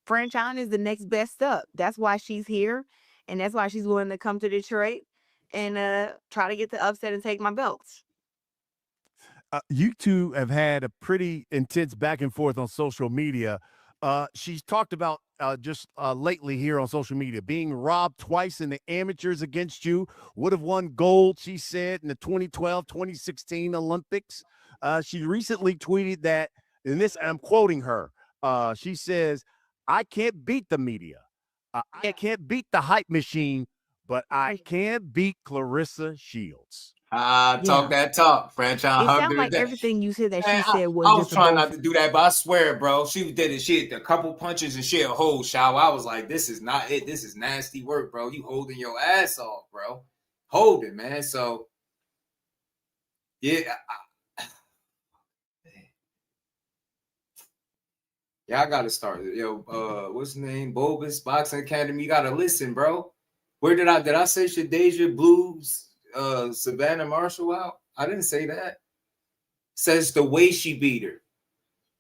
Franchon is the next best up. That's why she's here, and that's why she's willing to come to Detroit and try to get the upset and take my belts. You two have had a pretty intense back and forth on social media. She's talked about just lately here on social media being robbed twice in the amateurs against you. Would have won gold, she said, in the 2012, 2016 Olympics. She recently tweeted that, and this, I'm quoting her. She says, "I can't beat the media. I can't beat the hype machine, but I can beat Claressa Shields." Talk that talk, Franchon. It sounds like everything you said that she said was. I was trying not to do that, but I swear, bro, she did it. She hit a couple punches and she a whole shower. I was like, this is not it. This is nasty work, bro. You holding your ass off, bro. Hold it, man. So, yeah. I gotta start. What's the name? Bovis Boxing Academy. You gotta listen, bro. Where did I say Shadeja Blues? Savannah Marshall out? I didn't say that. Says the way she beat her.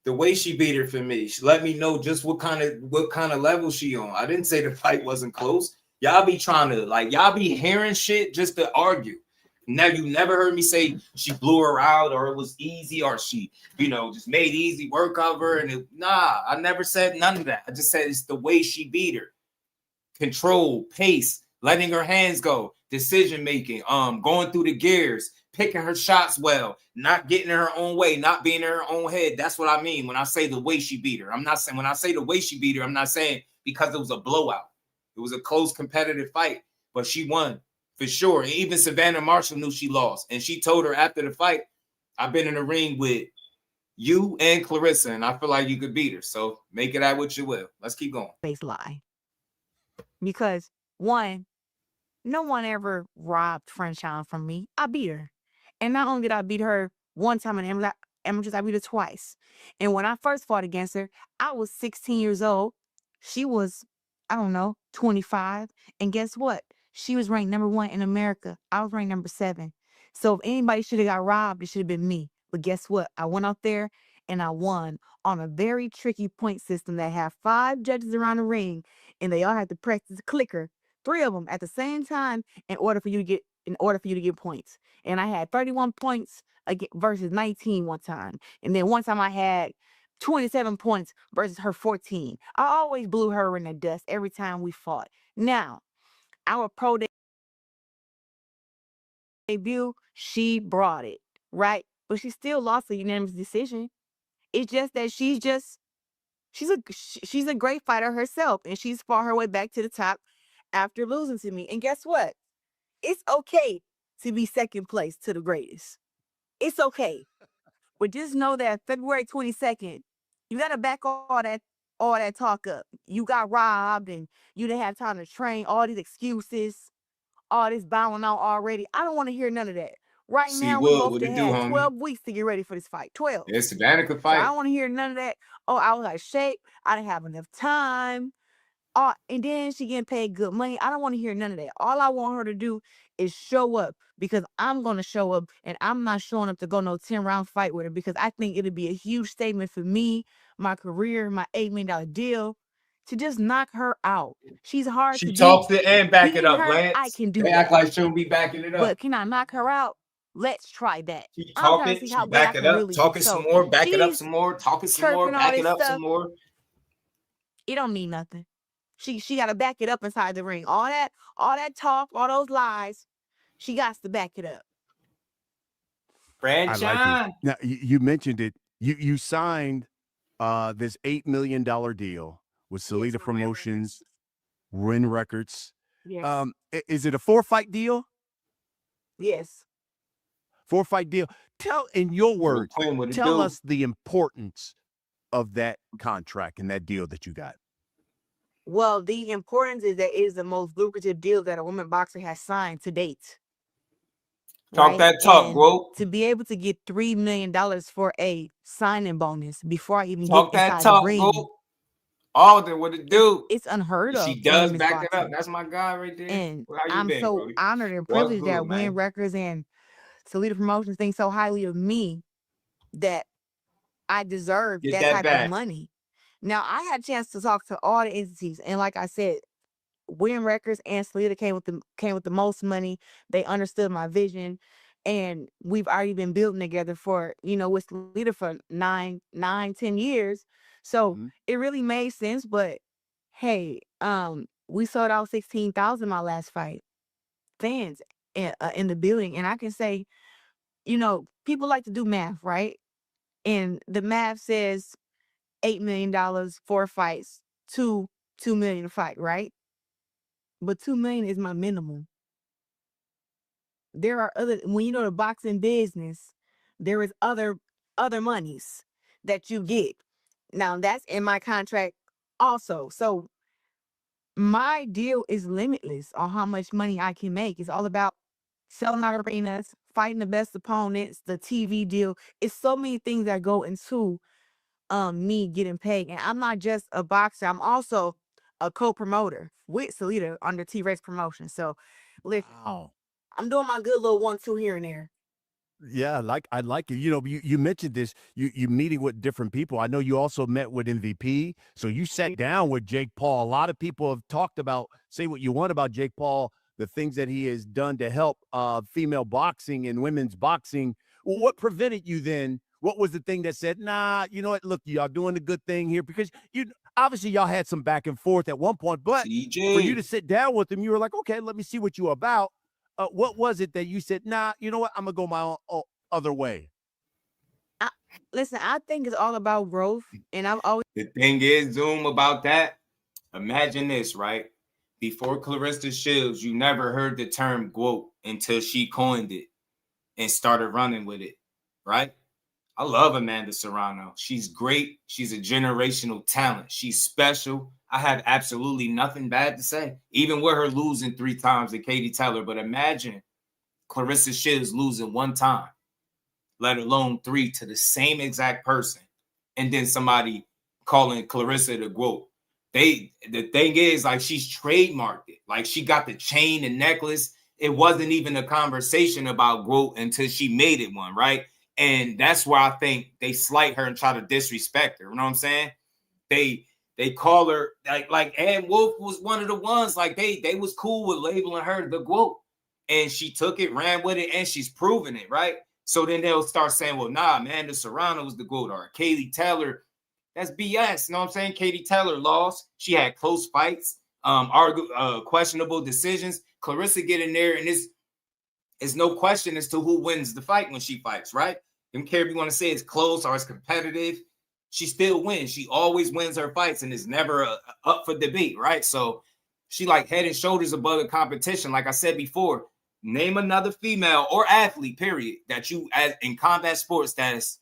The way she beat her for me. She let me know just what kind of level she on. I didn't say the fight wasn't close. Y'all be trying to y'all be hearing shit just to argue. Now you never heard me say she blew her out or it was easy or she, just made easy work of her. And I never said none of that. I just said it's the way she beat her. Control, pace, letting her hands go. Decision making, going through the gears, picking her shots well, not getting in her own way, not being in her own head. That's what I mean when I say the way she beat her. I'm not saying when I say the way she beat her, I'm not saying because it was a blowout. It was a close competitive fight, but she won for sure. And even Savannah Marshall knew she lost. And she told her after the fight, I've been in the ring with you and Claressa, and I feel like you could beat her. So make it out what you will. Let's keep going. Face lie. Because one, no one ever robbed Franchon from me. I beat her. And not only did I beat her one time in amateurs, I beat her twice. And when I first fought against her, I was 16 years old. She was, 25. And guess what? She was ranked number 1 in America. I was ranked number 7. So if anybody should have got robbed, it should have been me. But guess what? I went out there and I won on a very tricky point system that had 5 judges around the ring, and they all had to practice the clicker. 3 of them at the same time in order for you to get points. And I had 31 points versus 19 one time. And then one time I had 27 points versus her 14. I always blew her in the dust every time we fought. Now, our pro debut, she brought it, right? But she still lost a unanimous decision. It's just that she's a great fighter herself, and she's fought her way back to the top after losing to me. And guess what? It's okay to be second place to the greatest. It's okay. But just know that February 22nd, you got to back all that talk up. You got robbed and you didn't have time to train, all these excuses, all this bowing out already. I don't want to hear none of that. Right now, we both had 12 weeks to get ready for this fight. 12. It's Savannah could fight. So I don't want to hear none of that. Oh, I was out of shape. I didn't have enough time. And then she getting paid good money. I don't want to hear none of that. All I want her to do is show up, because I'm going to show up, and I'm not showing up to go no 10-round fight with her, because I think it'll be a huge statement for me, my career, my $8 million deal, to just knock her out. She's hard to beat. She talks it and back it up, Lance. I can do that. Act like she don't be backing it up. But can I knock her out? Let's try that. She I'm trying to talking, see she how good I back it can up, really be. talking some So more, back it up she's some more, talking some more, chirping all back it this up some stuff. more. It don't mean nothing. She got to back it up inside the ring. All that talk, all those lies, she got to back it up. I like it. Franchise. Now you mentioned it. You signed this $8 million deal with Salida Promotions, Win Records. Yes. Is it a 4-fight deal? Yes. 4-fight deal. Tell in your words. Quinn, what it Tell do? us the importance of that contract and that deal that you got. Well, the importance is that it is the most lucrative deal that a woman boxer has signed to date. Talk that talk, bro. To be able to get $3 million for a signing bonus before I even Talk get that inside talk, the bro. ring, Alden, what it do? it's unheard of She for does women's back it up. boxing. That's my guy right there. And Well, how you I'm been, so Brody? honored and What's privileged good, that Win man? Records and Salida Promotions think so highly of me that I deserve Get that that type back. of money. Now, I had a chance to talk to all the entities, and like I said, Win Records and Salida came with the most money. They understood my vision, and we've already been building together for with Salida for 10 years. So it really made sense. But hey, we sold out 16,000 my last fight, fans in the building, and I can say, people like to do math, right? And the math says $8 million, 4 fights, $2 million a fight, right? But $2 million is my minimum. There are when the boxing business, there is other monies that you get. Now that's in my contract also. So my deal is limitless on how much money I can make. It's all about selling out arenas, fighting the best opponents, the TV deal. It's so many things that go into me getting paid. And I'm not just a boxer, I'm also a co-promoter with Salida under T-Rex Promotion. So listen, I'm doing my good little 1-2 here and there. Yeah, I like it. You mentioned this. You meeting with different people. I know you also met with MVP. So you sat down with Jake Paul. A lot of people have talked about, say what you want about Jake Paul, the things that he has done to help female boxing and women's boxing. Well, what prevented you then? What was the thing that said, nah, you know what? Look, y'all doing a good thing here, because obviously y'all had some back and forth at one point, but for you to sit down with him, you were like, okay, let me see what you're about. What was it that you said, nah, you know what? I'm going to go my own other way? Listen, I think it's all about growth. And I've always. The thing is, Zoom, about that, imagine this, right? Before Claressa Shields, you never heard the term GWOAT until she coined it and started running with it, right? I love Amanda Serrano. She's great. She's a generational talent. She's special. I have absolutely nothing bad to say, even with her losing 3 times to Katie Taylor. But imagine Claressa Shields losing 1 time, let alone 3 to the same exact person, and then somebody calling Claressa the GWOAT. The thing is, like, she's trademarked it. Like, she got the chain and necklace. It wasn't even a conversation about GWOAT until she made it one, right? And that's where I think they slight her and try to disrespect her. You know what I'm saying? They call her like Ann Wolf was one of the ones, like they was cool with labeling her the GWOAT. And she took it, ran with it, and she's proven it, right? So then they'll start saying, well, nah, Amanda Serrano was the GWOAT, or Katie Taylor. That's BS. You know what I'm saying? Katie Taylor lost. She had close fights, questionable decisions. Claressa get in there, and it's no question as to who wins the fight when she fights, right? Don't care if you want to say it's close or it's competitive. She still wins. She always wins her fights, and it's never up for debate, right? So she like head and shoulders above the competition. Like I said before, name another female or athlete, period, that you as in combat sports that has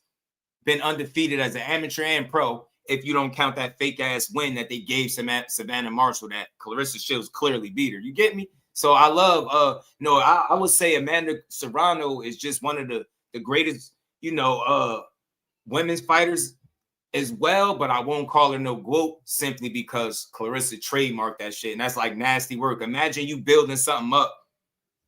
been undefeated as an amateur and pro, if you don't count that fake ass win that they gave Savannah Marshall that Claressa Shields clearly beat her. You get me? So I love, I would say Amanda Serrano is just one of the greatest, women's fighters as well, but I won't call her no GWOAT simply because Claressa trademarked that shit. And that's like nasty work. Imagine you building something up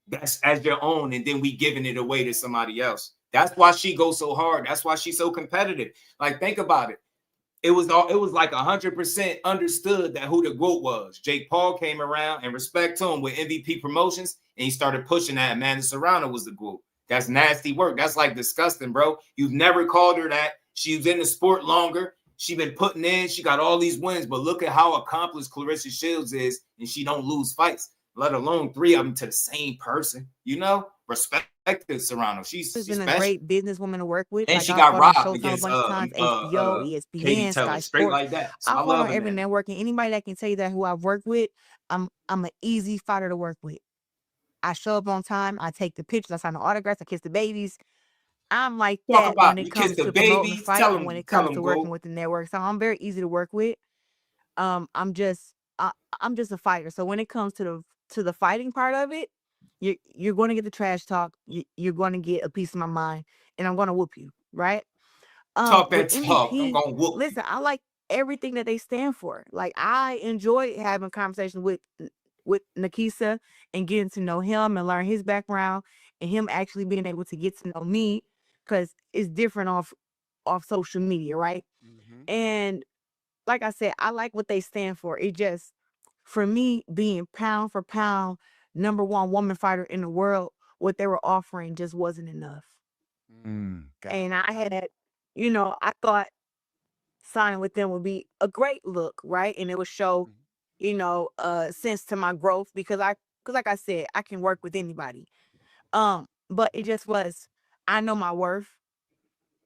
that's as your own, and then we giving it away to somebody else. That's why she goes so hard. That's why she's so competitive. Like, think about it. It was like 100% understood that who the GWOAT was. Jake Paul came around, and respect to him with MVP Promotions, and he started pushing that Amanda Serrano was the GWOAT. That's nasty work. That's like disgusting, bro. You've never called her that. She was in the sport longer. She been putting in. She got all these wins, but look at how accomplished Claressa Shields is, and she don't lose fights, let alone 3 of them to the same person. You know, respect this, Serrano. She's been special. a great businesswoman to work with. And like she I got fought on robbed Showtime against a bunch of times, HBO, Katie ESPN, Taylor, Sky straight Sports. like that. So I I fought love on every Amanda. network, and anybody that can tell you that who I've worked with, I'm an easy fighter to work with. I show up on time. I take the pictures. I sign the autographs. I kiss the babies. I'm like Talk that about when you it kiss comes the to promoting a babies. fight Tell and when it them, comes to working go. with the network. So I'm very easy to work with. I'm just a fighter. So when it comes to the fighting part of it, you're going to get the trash talk. You're going to get a piece of my mind, and I'm going to whoop you, right? Talk With that talk. I'm MVP, gonna whoop you. listen, I like everything that they stand for. Like I enjoy having conversations with Nikisa and getting to know him and learn his background and him actually being able to get to know me because it's different off social media, right? And like I said, I like what they stand for. It just, for me, being pound for pound #1 woman fighter in the world, what they were offering just wasn't enough. And I had, I thought signing with them would be a great look, right? And it would show, sense to my growth because like I said, I can work with anybody. But it just was, I know my worth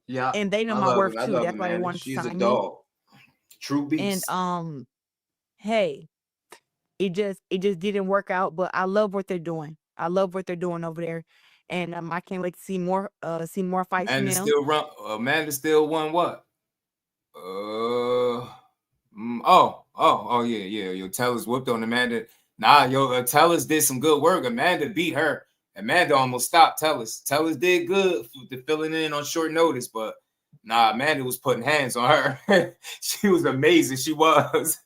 Yeah, and they know I my love worth it. I too. love That's why they Amanda. wanted to She's a sign me. dog. True And beast. hey, it just didn't work out, but I love what they're doing. I love what they're doing over there. And I can't wait to see more fights from them. Amanda still won what? Yeah. Yo, Tellers whooped on Amanda. Nah, Tellers did some good work. Amanda beat her. Amanda almost stopped Tellers. Tellers did good for filling in on short notice, but nah, Amanda was putting hands on her. She was amazing. She was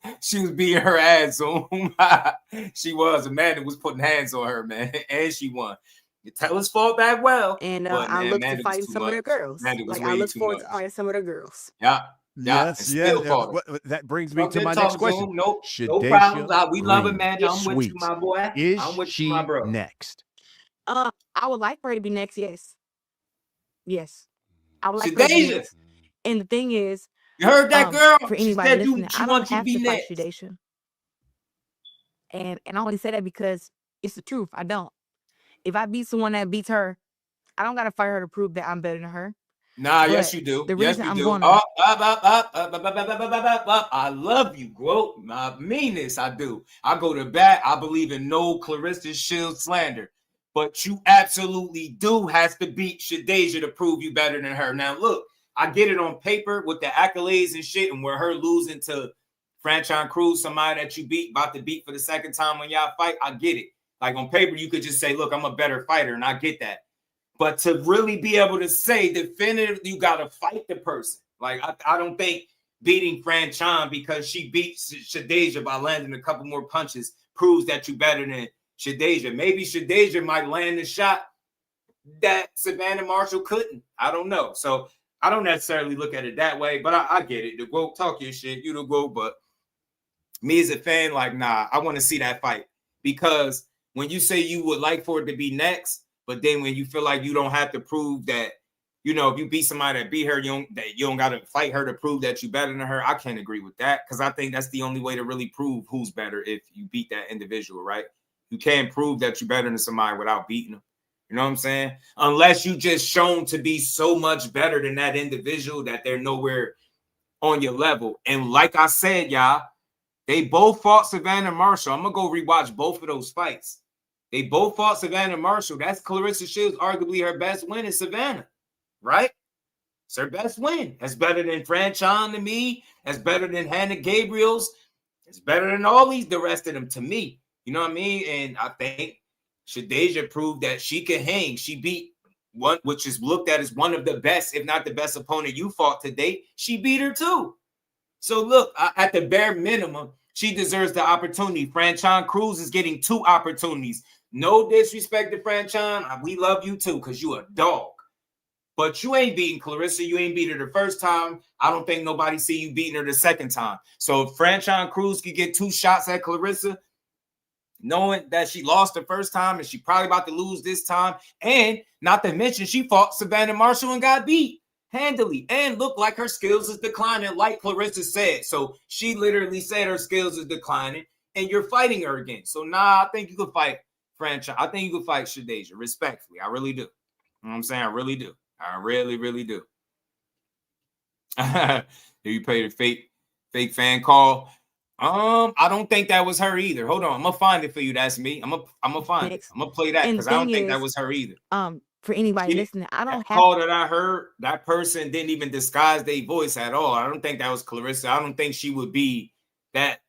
beating her ass on. She was. Amanda was putting hands on her, man, and she won. Tellers fought back well, And but I man, look to Amanda was fighting too some of their much. girls. Amanda was Like I way look too forward much. to fighting some of their girls. Yeah. Yes, And still fought her. That brings me Talk to that my talk, next question. Zoom. Nope, no Shadeisha problems. We love Green Amanda. I'm with you, Sweet. my boy. Is I'm with you, my she bro. next? I would like for her to be next. Yes. I would like for her to be Shadeisha. next. And the thing is, You heard that girl? for She anybody said listening, she I don't wants you to have be to fight next. Shadeisha. And I only say that because it's the truth. I don't. If I beat someone that beats her, I don't gotta fight her to prove that I'm better than her. Nah, But yes you do. the Yes reason you I'm do. gonna Up. I love you, bro. I mean this. I do. I go to bat. I believe in no Claressa Shields slander. But you absolutely do has to beat Shadeisha to prove you better than her. Now look, I get it on paper with the accolades and shit, and where her losing to Franchon Cruz, somebody that you about to beat for the second time when y'all fight. I get it. Like on paper, you could just say, look, I'm a better fighter, and I get that. But to really be able to say definitively, you got to fight the person. Like, I don't think beating Franchon because she beat Shadeisha by landing a couple more punches proves that you're better than Shadeisha. Maybe Shadeisha might land a shot that Savannah Marshall couldn't. I don't know. So I don't necessarily look at it that way, but I get it. The GOAT, talk your shit. You the GOAT, but me as a fan, like, nah, I want to see that fight. Because when you say you would like for it to be next, but then when you feel like you don't have to prove that, if you beat somebody that beat her, you don't got to fight her to prove that you're better than her. I can't agree with that because I think that's the only way to really prove who's better if you beat that individual, right? You can't prove that you're better than somebody without beating them. You know what I'm saying? Unless you just shown to be so much better than that individual that they're nowhere on your level. And like I said, y'all, they both fought Savannah Marshall. I'm going to go rewatch both of those fights. They both fought Savannah Marshall. That's Claressa Shields, arguably her best win in Savannah, right? It's her best win. That's better than Franchon to me. That's better than Hannah Gabriel's. It's better than the rest of them to me. You know what I mean? And I think Shadeisha proved that she can hang. She beat one, which is looked at as one of the best, if not the best opponent you fought to date. She beat her too. So look, at the bare minimum, she deserves the opportunity. Franchon Cruz is getting 2 opportunities. No disrespect to Franchon. We love you too because you a dog. But you ain't beating Claressa. You ain't beat her the first time. I don't think nobody see you beating her the second time. So if Franchon Cruz could get 2 shots at Claressa, knowing that she lost the first time and she probably about to lose this time. And not to mention, she fought Savannah Marshall and got beat handily and looked like her skills is declining, like Claressa said. So she literally said her skills is declining, and you're fighting her again. So I think you could fight franchise. I think you could fight Shadeja, respectfully. I really do. You know what I'm saying? I really do. I really, really do. You paid a fake fan call. I don't think that was her either. Hold on, I'm gonna find it for you. That's me. I'm gonna find it. I'm gonna play that because I don't think that was her either. For anybody listening, I don't have call that I heard. That person didn't even disguise their voice at all. I don't think that was Claressa. I don't think she would be that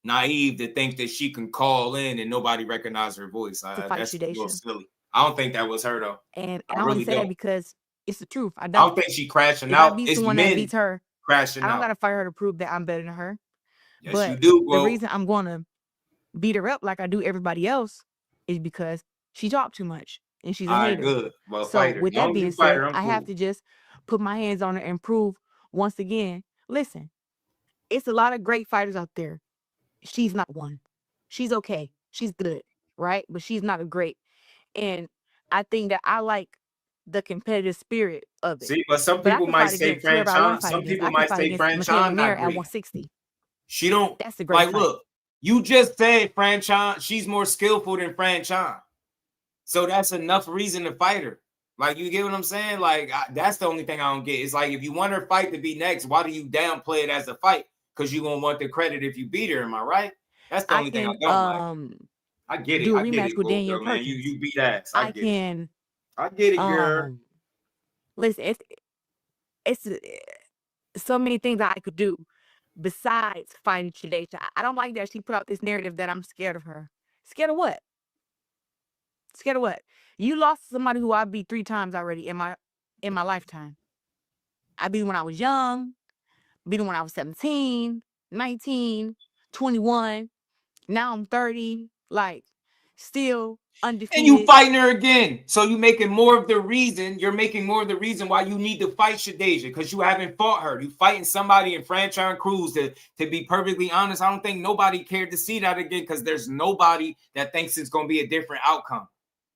naive to think that she can call in and nobody recognize her voice. That's a little silly. I don't think that was her though. And I only say that because it's the truth. I don't think she crashing if out. I beat It's someone men that beats her, crashing I don't out. gotta fight her to prove that I'm better than her. Yes, but you do. The reason I'm gonna beat her up like I do everybody else is because she talked too much and she's a hater. Good. Well, So with that being said, I have to just put my hands on her and prove once again. Listen, it's a lot of great fighters out there. She's not one. She's okay. She's good, right? But she's not a great. And I think that I like the competitive spirit of it. See, but some people might say franchise. Some people might say franchise not at great. 160. She don't. That's a great like. fight. Look, you just said franchise. She's more skillful than franchise, so that's enough reason to fight her. Like, you get what I'm saying? Like, that's the only thing I don't get. It's like, if you want her fight to be next, why do you downplay it as a fight? Because you gonna want the credit if you beat her. Am I right? That's the only thing I don't like. I get it. Do a I get rematch it, with girl, Daniel man. Perkins. You beat ass. I can. I get it, girl. Listen, it's so many things that I could do besides fighting Shadeja. I don't like that she put out this narrative that I'm scared of her. Scared of what? Scared of what? You lost somebody who I beat 3 times already in my lifetime. I beat him when I was young, beat him when I was 17, 19, 21. Now I'm 30, like, still undefeated. And you fighting her again. So you making more of the reason. You're making more of the reason why you need to fight Shadeja, because you haven't fought her. You fighting somebody in Franchon Cruz. To be perfectly honest, I don't think nobody cared to see that again, because there's nobody that thinks it's going to be a different outcome.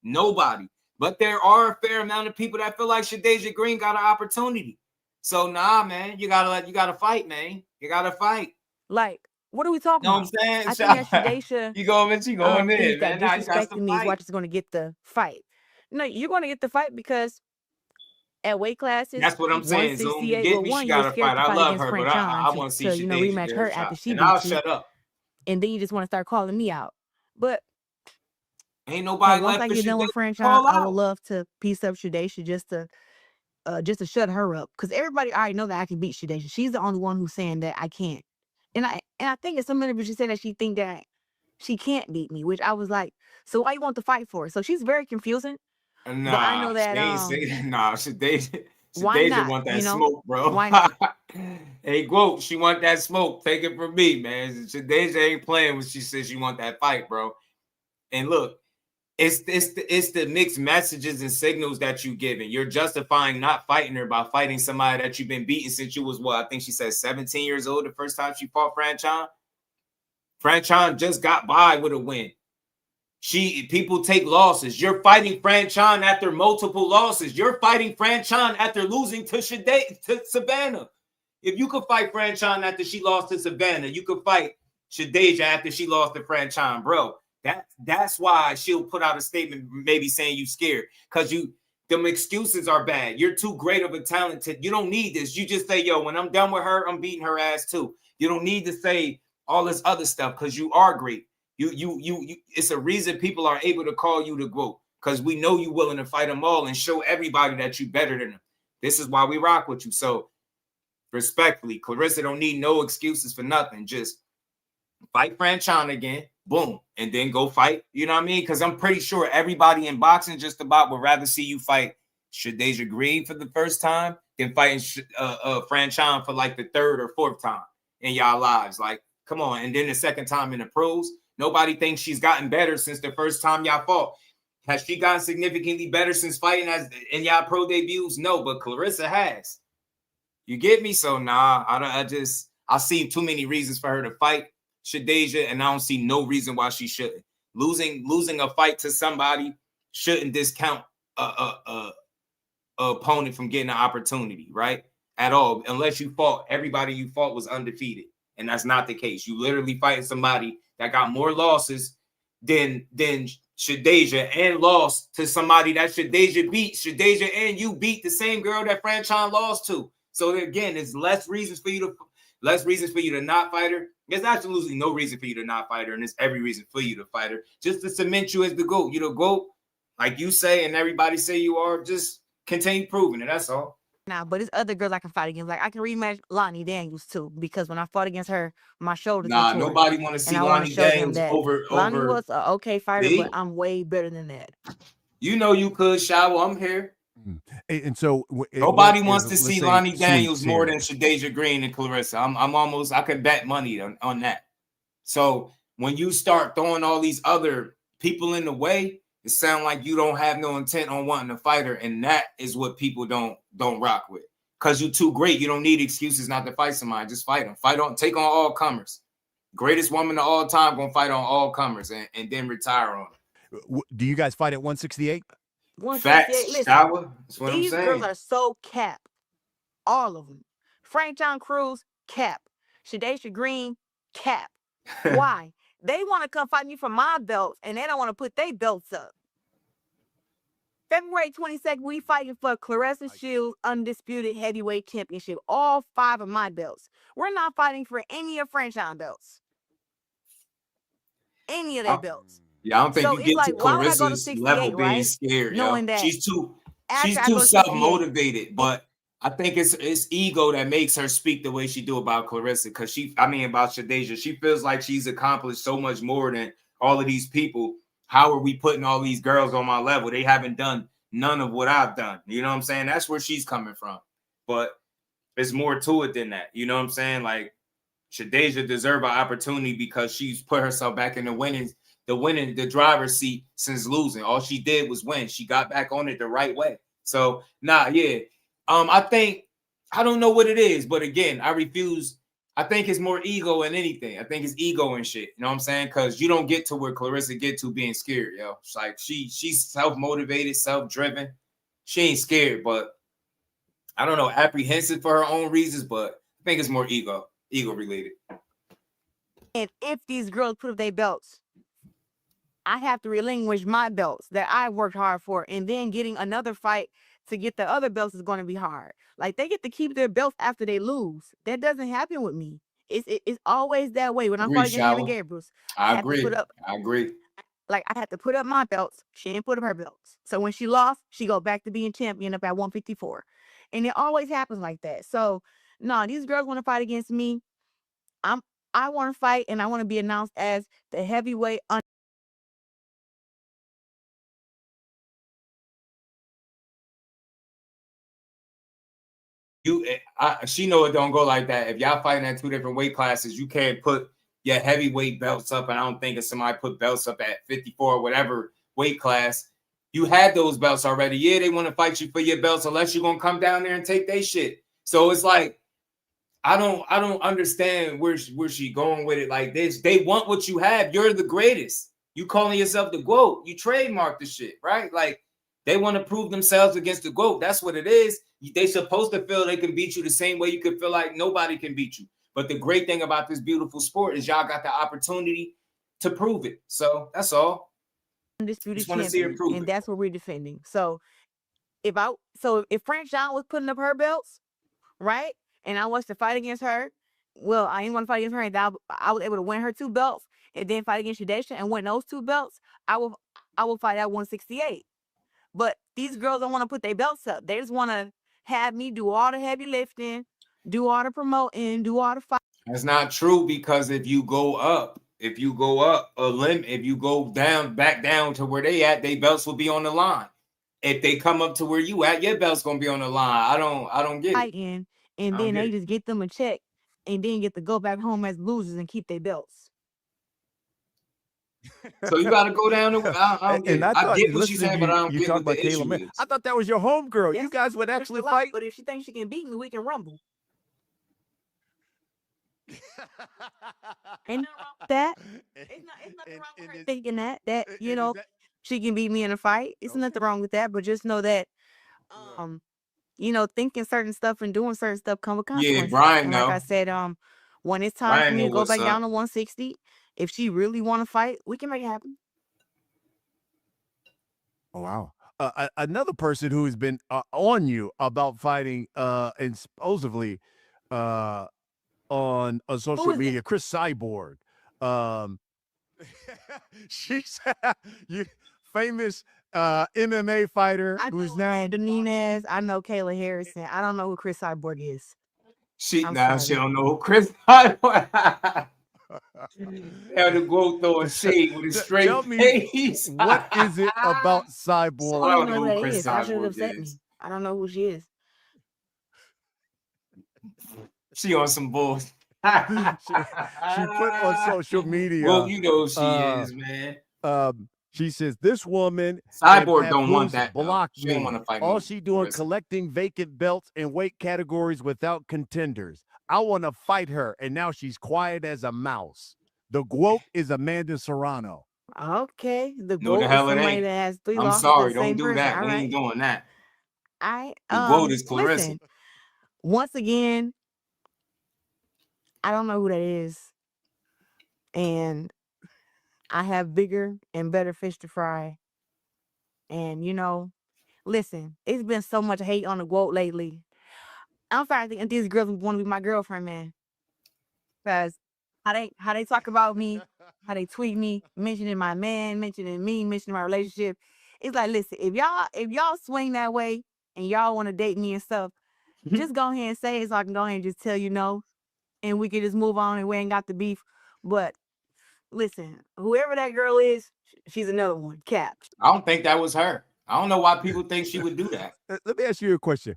Nobody. But there are a fair amount of people that feel like Shadeja Green got an opportunity. So man, you gotta fight, man. You gotta fight. Like, what are we talking about? What I'm saying? I think that Shadeja, you going in, man. That disrespecting me is why she's going to get the fight. No, you're going to get the fight because at weight classes, that's what I'm saying. Zoom, you get me? She got to fight. I love her, but I want to see Shadeja rematch her after she beats I'll you. shut up. And then you just want to start calling me out. But ain't nobody once I get done with Franchon, I would love to piece up Shadeja just to shut her up, because everybody already know that I can beat Shadeja. She's the only one who's saying that I can't. And I think it's some minute she said that she think that she can't beat me, which I was like, so why you want to fight for? So she's very confusing. Nah, but I know that Shadeja want that smoke, bro. Why not? Hey, Quote, she want that smoke. Take it from me, man. Shadeja ain't playing when she says she want that fight, bro. And look, it's the mixed messages and signals that you giving. You're justifying not fighting her by fighting somebody that you've been beating since you was, what, I think she said 17 years old the first time she fought Franchon. Franchon just got by with a win. People take losses. You're fighting Franchon after multiple losses. You're fighting Franchon after losing to Savannah. If you could fight Franchon after she lost to Savannah, you could fight Shadeja after she lost to Franchon, bro. That's why she'll put out a statement maybe saying you scared, because them excuses are bad. You're too great of a talent. You don't need this. You just say, yo, when I'm done with her, I'm beating her ass too. You don't need to say all this other stuff, because you are great. You it's a reason people are able to call you the GOAT, because we know you willing to fight them all and show everybody that you better than them. This is why we rock with you. So respectfully, Claressa don't need no excuses for nothing. Just fight Franchon again. Boom. And then go fight. You know what I mean? Because I'm pretty sure everybody in boxing just about would rather see you fight Shadeja Green for the first time than fighting Franchon for like the 3rd or 4th time in y'all lives. Like, come on. And then the 2nd time in the pros. Nobody thinks she's gotten better since the first time y'all fought. Has she gotten significantly better since fighting in y'all pro debuts? No, but Claressa has. You get me? So, nah, I see too many reasons for her to fight Shadeja, and I don't see no reason why she shouldn't. Losing a fight to somebody shouldn't discount a opponent from getting an opportunity, right? At all, unless you fought everybody you fought was undefeated, and that's not the case. You literally fighting somebody that got more losses than Shadeja and lost to somebody that Shadeja beat. Shadeja and you beat the same girl that Franchon lost to. So again, there's less reasons for you to not fight her. There's absolutely no reason for you to not fight her, and there's every reason for you to fight her, just to cement you as the GOAT. You're the GOAT, like you say, and everybody say you are. Just continue proving it. That's all. Nah, but it's other girls I can fight against. Like I can rematch Lonnie Daniels too, because when I fought against her, my shoulders were torn. Nobody want to see Lonnie Daniels over. Lonnie was an okay fighter, me? but I'm way better than that. You know you could, Shower. I'm here. And so nobody wants to see Lonnie Daniels more than Shadeja Green and Claressa. I could bet money on that. So when you start throwing all these other people in the way, it sounds like you don't have no intent on wanting to fight her, and that is what people don't rock with. Because you're too great. You don't need excuses not to fight somebody. Just fight them. Take on all comers. Greatest woman of all time gonna fight on all comers and then retire on it. Do you guys fight at 168? 168. Listen, these girls are so capped. All of them. Franchon Cruz, cap. Shadeja Green, cap. Why? They want to come fight me for my belts, and they don't want to put their belts up. February 22nd, we fighting for Claressa Shields Undisputed Heavyweight Championship. All 5 of my belts. We're not fighting for any of Franchon belts. Any of their belts. Yeah, I don't think you get to Claressa's level being scared. Knowing that she's too self-motivated, but I think it's ego that makes her speak the way she do about Claressa, because about Shadeja. She feels like she's accomplished so much more than all of these people. How are we putting all these girls on my level? They haven't done none of what I've done. You know what I'm saying? That's where she's coming from. But there's more to it than that. You know what I'm saying? Like, Shadeja deserve an opportunity because she's put herself back in the driver's seat since losing. All she did was win. She got back on it the right way. So, I don't know what it is, but again, I refuse. I think it's more ego than anything. I think it's ego and shit. You know what I'm saying? Because you don't get to where Claressa get to being scared, yo. It's like she's self-motivated, self-driven. She ain't scared, but I don't know, apprehensive for her own reasons, but I think it's more ego related. And if these girls put up their belts, I have to relinquish my belts that I worked hard for, and then getting another fight to get the other belts is going to be hard. Like, they get to keep their belts after they lose. That doesn't happen with me. It's always that way. When I'm fighting against Hannah Gabriels, I agree. Like, I had to put up my belts. She didn't put up her belts. So when she lost, she go back to being champion up at 154. And it always happens like that. So, no, these girls want to fight against me. I want to fight, and I want to be announced as the heavyweight she know it don't go like that. If y'all fighting at 2 different weight classes, you can't put your heavyweight belts up. And I don't think if somebody put belts up at 54 or whatever weight class, you had those belts already. Yeah, they want to fight you for your belts unless you're gonna come down there and take their shit. So it's like, I don't understand where she going with it like this. They want what you have. You're the greatest. You calling yourself the GOAT. You trademarked the shit, right? Like, they want to prove themselves against the GOAT. That's what it is. They supposed to feel they can beat you the same way you could feel like nobody can beat you. But the great thing about this beautiful sport is y'all got the opportunity to prove it. So that's all. Undisputed champion, and that's what we're defending. So if Franchon was putting up her belts, right, and I was to fight against her, well, I didn't want to fight against her, and I was able to win her 2 belts, and then fight against Shadeja and win those 2 belts. I will fight at 168. But these girls don't want to put their belts up. They just want to have me do all the heavy lifting, do all the promoting, do all the fight. That's not true, because if you go back down to where they at, their belts will be on the line. If they come up to where you at, your belt's gonna be on the line. I don't get it. And then they just get them a check and then get to go back home as losers and keep their belts. So you got to go down to. I get what she's saying, but I don't get what the issue is. I thought that was your homegirl. Yes, you guys would actually fight. But if she thinks she can beat me, we can rumble. Ain't nothing wrong with that. It's nothing wrong with her thinking that you know she can beat me in a fight. It's nothing wrong with that, but just know that you know, thinking certain stuff and doing certain stuff come with Yeah, consequences. Brian And like I know. said, when it's time for Brian me know to go what's back down up. to 160, if she really want to fight, we can make it happen. Oh, wow. Another person who has been on you about fighting and supposedly on social media, Chris Cyborg. Um, she's you famous MMA fighter who's now Nunez. I know Kayla Harrison. I don't know who Chris Cyborg is. She I'm now sorry. she don't know who Chris Cyborg. Hell, the GOAT throwing shade with his straight Tell me, face. what is it about I Cyborg? don't even know who that Chris is. That should Cyborg upset me. is. I don't know who she is. She on some bullshit. she put on social media. Well, you know who she is, man. She says this woman Cyborg don't want that though. blocked She don't me. want to fight All no she doing Claressa. collecting vacant belts in weight categories without contenders. I want to fight her, and now she's quiet as a mouse. The GOAT is Amanda Serrano. Okay, the No, the GOAT is hell it somebody ain't. that has 3 I'm losses to the sorry, don't same do person. that. All We ain't right. doing that. The I GOAT is Claressa. listen. Once again, I don't know who that is, and I have bigger and better fish to fry. And you know, listen, it's been so much hate on the GOAT lately. I'm starting to think these girls want to be my girlfriend, man. Because how they talk about me, how they tweet me, mentioning my man, mentioning me, mentioning my relationship. It's like, listen, if y'all swing that way and y'all want to date me and stuff, just go ahead and say it so I can go ahead and just tell you no, and we can just move on and we ain't got the beef. But listen, whoever that girl is, she's another one. Cap. I don't think that was her. I don't know why people think she would do that. Let me ask you a question.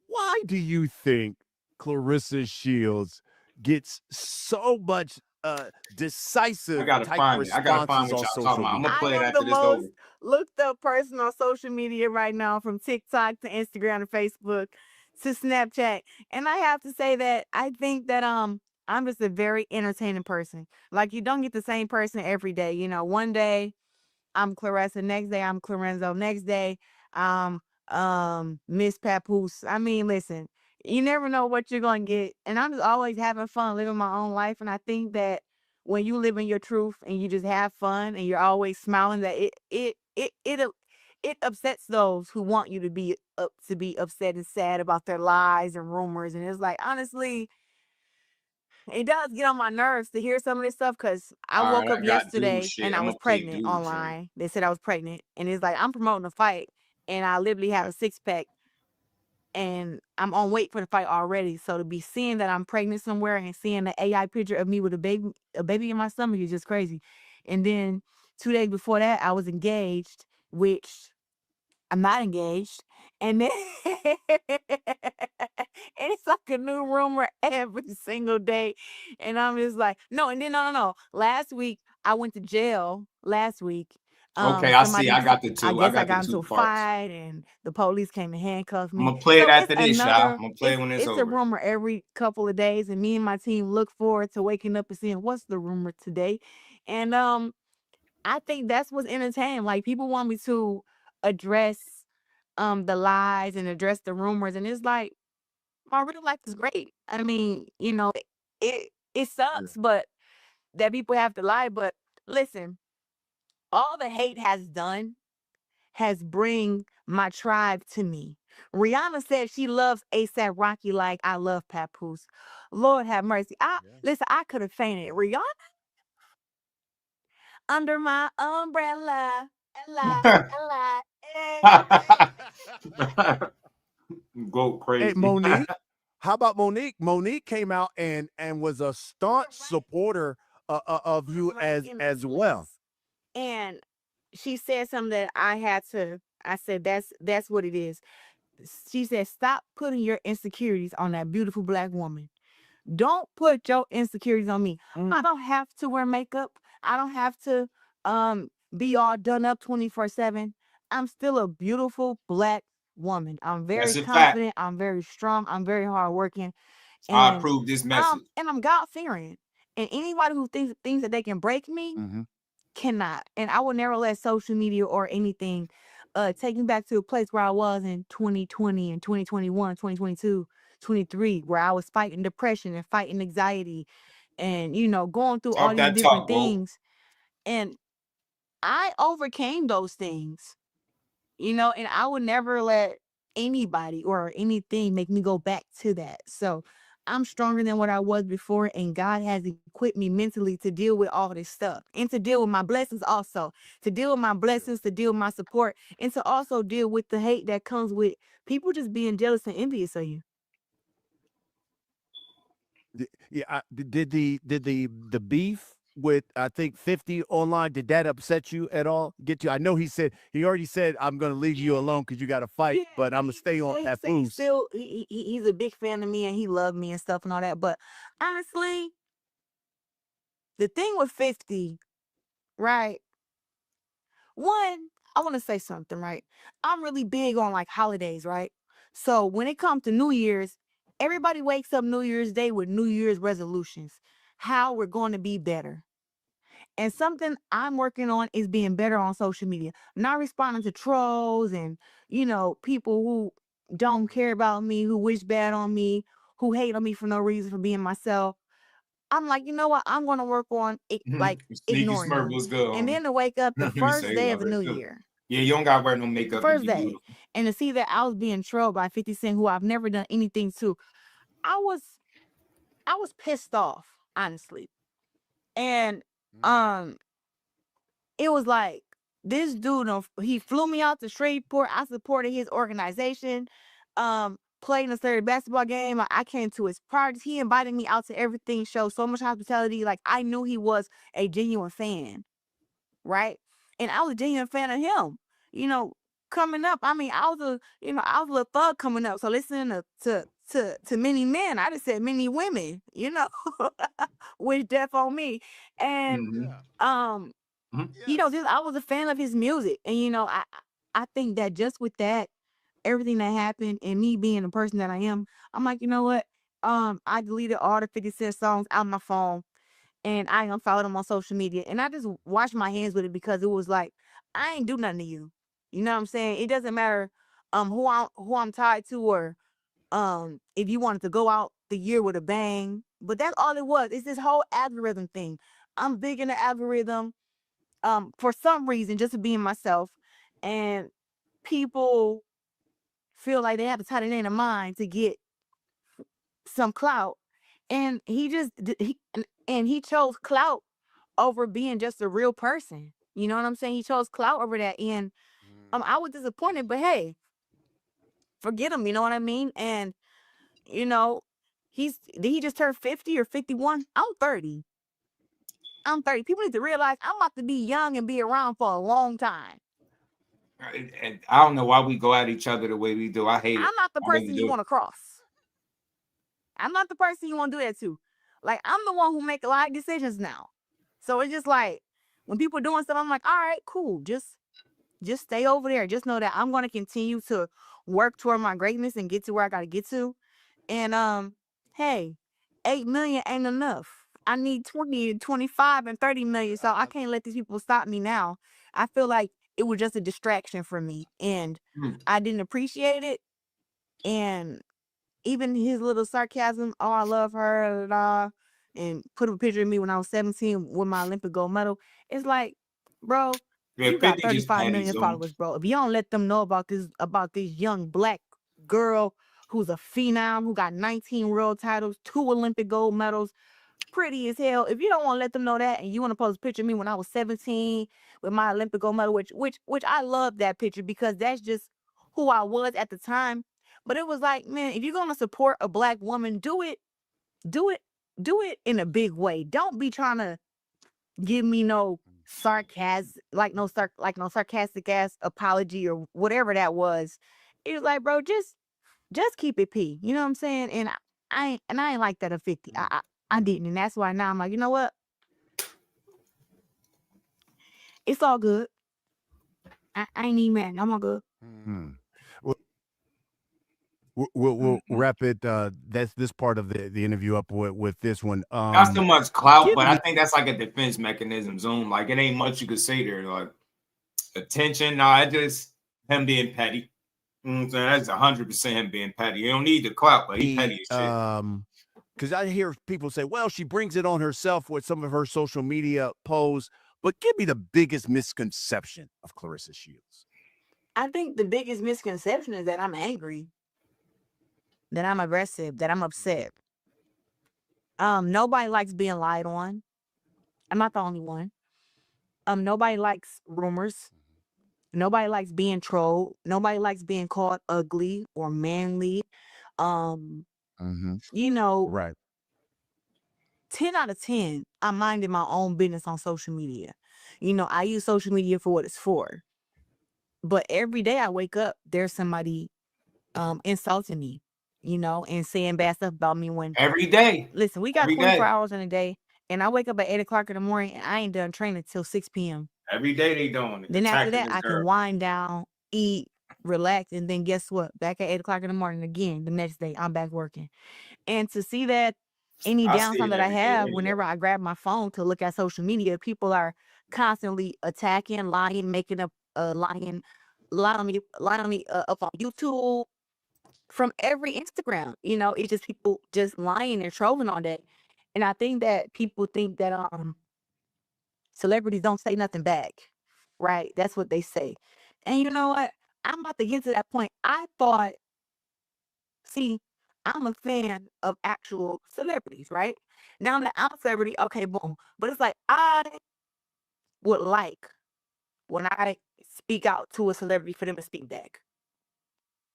Why do you think Claressa Shields gets so much decisive type I gotta find responses what on y'all talking social about. I'm gonna media? play it I am the after this over. most looked up person on social media right now, from TikTok to Instagram to Facebook to Snapchat. And I have to say that I think that I'm just a very entertaining person. Like, you don't get the same person every day. You know, one day I'm Claressa, next day I'm Clarenzo, next day I'm Miss Papoose. I mean, listen, you never know what you're gonna get. And I'm just always having fun living my own life. And I think that when you live in your truth and you just have fun and you're always smiling, that it upsets those who want you to be upset and sad about their lies and rumors. And it's like, honestly, it does get on my nerves to hear some of this stuff, because I All woke right, up I got dude yesterday shit. and I I'm was gonna play pregnant dude shit. online. They said I was pregnant, and it's like I'm promoting a fight, and I literally have a 6-pack, and I'm on weight for the fight already. So to be seeing that I'm pregnant somewhere and seeing the AI picture of me with a baby in my stomach is just crazy. And then 2 days before that, I was engaged, which I'm not engaged. And then and it's like a new rumor every single day. And I'm just like, no. And then no. Last week I went to jail last week. Okay, I see. Somebody, I got the I two. I guess I got the got into two a parts. fight and the police came to handcuff I'm me. gonna play it So it's after this, y'all. I'm another, gonna play it when it's it's a over. rumor every couple of days, and me and my team look forward to waking up and seeing what's the rumor today. And I think that's what's entertaining. Like, people want me to address the lies and address the rumors, and it's like, my real life is great. I mean, you know, it sucks, but that people have to lie. But listen, all the hate has done has bring my tribe to me. Rihanna said she loves ASAP Rocky like I love Papoose. Lord have mercy. Listen, I could have fainted. Rihanna under my umbrella. Ella, Go Hey, crazy. Monique. How about Monique? Monique came out and was a staunch supporter of you as well. And she said something that I said, that's what it is. She said, stop putting your insecurities on that beautiful black woman. Don't put your insecurities on me. I don't have to wear makeup. I don't have to be all done up 24/7. I'm still a beautiful black woman. I'm very That's a fact. confident. I'm very strong. I'm very hardworking. I And approve this message. I'm God fearing. And anybody who thinks that they can break me cannot. And I will never let social media or anything take me back to a place where I was in 2020 and 2021, 2022, 23, where I was fighting depression and fighting anxiety and, you know, going through all Talk these that different talk, bro. things. And I overcame those things, you know, and I would never let anybody or anything make me go back to that. So I'm stronger than what I was before, and God has equipped me mentally to deal with all this stuff and to deal with my blessings also, to deal with my blessings, to deal with my support, and to also deal with the hate that comes with people just being jealous and envious of you. Yeah, did the beef with I think 50 online, did that upset you at all? Get you? I know he already said I'm gonna leave you alone because you got to fight, but I'm gonna stay on at He's Boost. still he's a big fan of me and he loved me and stuff and all that. But honestly, the thing with 50, right? One, I want to say something, right? I'm really big on like holidays, right? So when it comes to New Year's, everybody wakes up New Year's Day with New Year's resolutions, how we're going to be better. And something I'm working on is being better on social media, not responding to trolls and, you know, people who don't care about me, who wish bad on me, who hate on me for no reason for being myself. I'm like, you know what? I'm gonna work on it, like Sneaky ignoring Smurf them, was good, and homie. then to wake up the Let me first say day of love the it new too. year, Yeah, you don't gotta wear no the makeup to first be day, beautiful. and to see that I was being trolled by 50 Cent, who I've never done anything to, I was, I was pissed off, honestly, and um, it was like this dude, he flew me out to Shreveport. I supported his organization. Played in a certain basketball game. I came to his parties. He invited me out to everything. Showed so much hospitality. Like I knew he was a genuine fan, right? And I was a genuine fan of him. You know, coming up, I mean, I was a little thug coming up. So listening to many men, I just said many women. You know, wish death on me. And um you know, just I was a fan of his music, and you know, I think that just with that, everything that happened, and me being the person that I am, I'm like, you know what? I deleted all the 50 Cent songs out of my phone, and I unfollowed him on social media, and I just washed my hands with it because it was like I ain't do nothing to you. You know what I'm saying? It doesn't matter who I'm tied to or if you wanted to go out the year with a bang, but that's all it was. It's this whole algorithm thing. I'm big in the algorithm for some reason, just to being myself, and people feel like they have to tie it in their mind to get some clout, and he chose clout over being just a real person. You know what I'm saying? He chose clout over that, and I was disappointed, but hey, forget him. You know what I mean? And you know, did he just turn 50 or 51? I'm 30. I'm 30. People need to realize I'm about to be young and be around for a long time. And I don't know why we go at each other the way we do. I hate it. I'm not the I really person you do. want to cross. I'm not the person you want to do that to. Like, I'm the one who make a lot of decisions now. So it's just like when people doing stuff, I'm like, all right, cool. Just stay over there. Just know that I'm gonna continue to work toward my greatness and get to where I gotta get to. And hey, 8 million ain't enough. I need 20, 25, and 30 million. So I can't let these people stop me now. I feel like it was just a distraction for me. And I didn't appreciate it. And even his little sarcasm, oh, I love her, and put a picture of me when I was 17 with my Olympic gold medal. It's like, bro, Yeah, you got 50 just 35 petty, million so. followers, bro. If you don't let them know about this young black girl who's a phenom, who got 19 world titles, 2 Olympic gold medals, pretty as hell. If you don't want to let them know that, and you want to post a picture of me when I was 17 with my Olympic gold medal, which I love that picture because that's just who I was at the time. But it was like, man, if you're gonna support a black woman, do it in a big way. Don't be trying to give me no sarcasm, like no sarcastic ass apology or whatever that was. It was like, bro, just keep it P. You know what I'm saying? And I ain't like that at 50. I didn't, and that's why now I'm like, you know what? It's all good. I ain't even mad. I'm all good. Well, We'll wrap it. That's this part of the interview up with this one. Not so much clout, but I me think that's like a defense mechanism. Zoom, like it ain't much you could say there. Like attention, nah, it just him being petty. You know what I'm saying? That's 100% him being petty. You don't need the clout, but he petty as shit. because I hear people say, well, she brings it on herself with some of her social media posts. But give me the biggest misconception of Claressa Shields. I think the biggest misconception is that I'm angry, that I'm aggressive, that I'm upset. Nobody likes being lied on. I'm not the only one. Nobody likes rumors. Nobody likes being trolled. Nobody likes being called ugly or manly. You know, Right. 10 out of 10, I'm minding my own business on social media. You know, I use social media for what it's for. But every day I wake up, there's somebody insulting me, you know, and saying bad stuff about me when Every day. Listen, we got Every 24 day. hours in a day, and I wake up at 8 o'clock in the morning and I ain't done training till 6 p.m. Every day they doing it. Then after Attacking that, this I girl. can wind down, eat, relax, and then guess what? Back at 8 o'clock in the morning again, the next day, I'm back working. And to see that any I see downtime it that I every day have, anyway. whenever I grab my phone to look at social media, people are constantly attacking, lying, making up, lying on me up on YouTube, from every Instagram. You know, it's just people just lying and trolling on that. And I think that people think that celebrities don't say nothing back, right? That's what they say. And you know what? I'm about to get to that point. See, I'm a fan of actual celebrities, right? Now that I'm a celebrity, okay, boom. But it's like I would like when I speak out to a celebrity for them to speak back.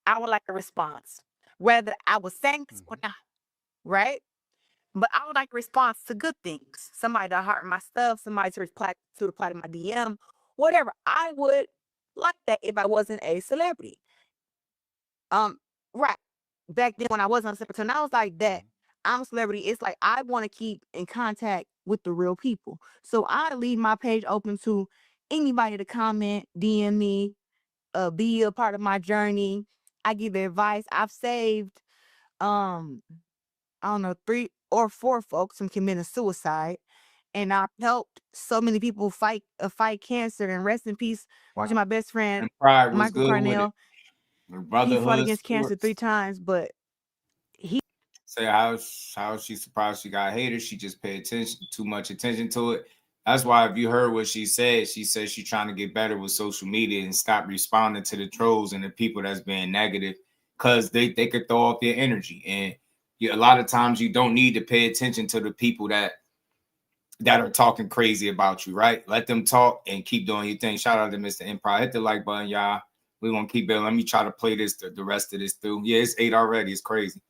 I would like a response, whether I was saying this or not, right? But I would like a response to good things. Somebody to heart my stuff, somebody to reply to my DM, whatever. I would like that if I wasn't a celebrity. Right. Back then when I wasn't a celebrity, so now it's like that. I'm a celebrity. It's like I want to keep in contact with the real people. So I leave my page open to anybody to comment, DM me, be a part of my journey. I give advice. I've saved I don't know, 3 or 4 folks from committing suicide. And I've helped so many people fight cancer. And rest in peace, watching my best friend, And Pride was Michael good with it. Carnell. He fought against cancer 3 Sports. times, but he Say how she surprised she got haters. She just paid too much attention to it. That's why if you heard what she said she's trying to get better with social media and stop responding to the trolls and the people that's being negative, because they could throw off your energy. And a lot of times you don't need to pay attention to the people that are talking crazy about you, right? Let them talk and keep doing your thing. Shout out to Mr. Empire. Hit the like button, y'all. We're going to keep it. Let me try to play this the rest of this through. Yeah, it's 8 already. It's crazy.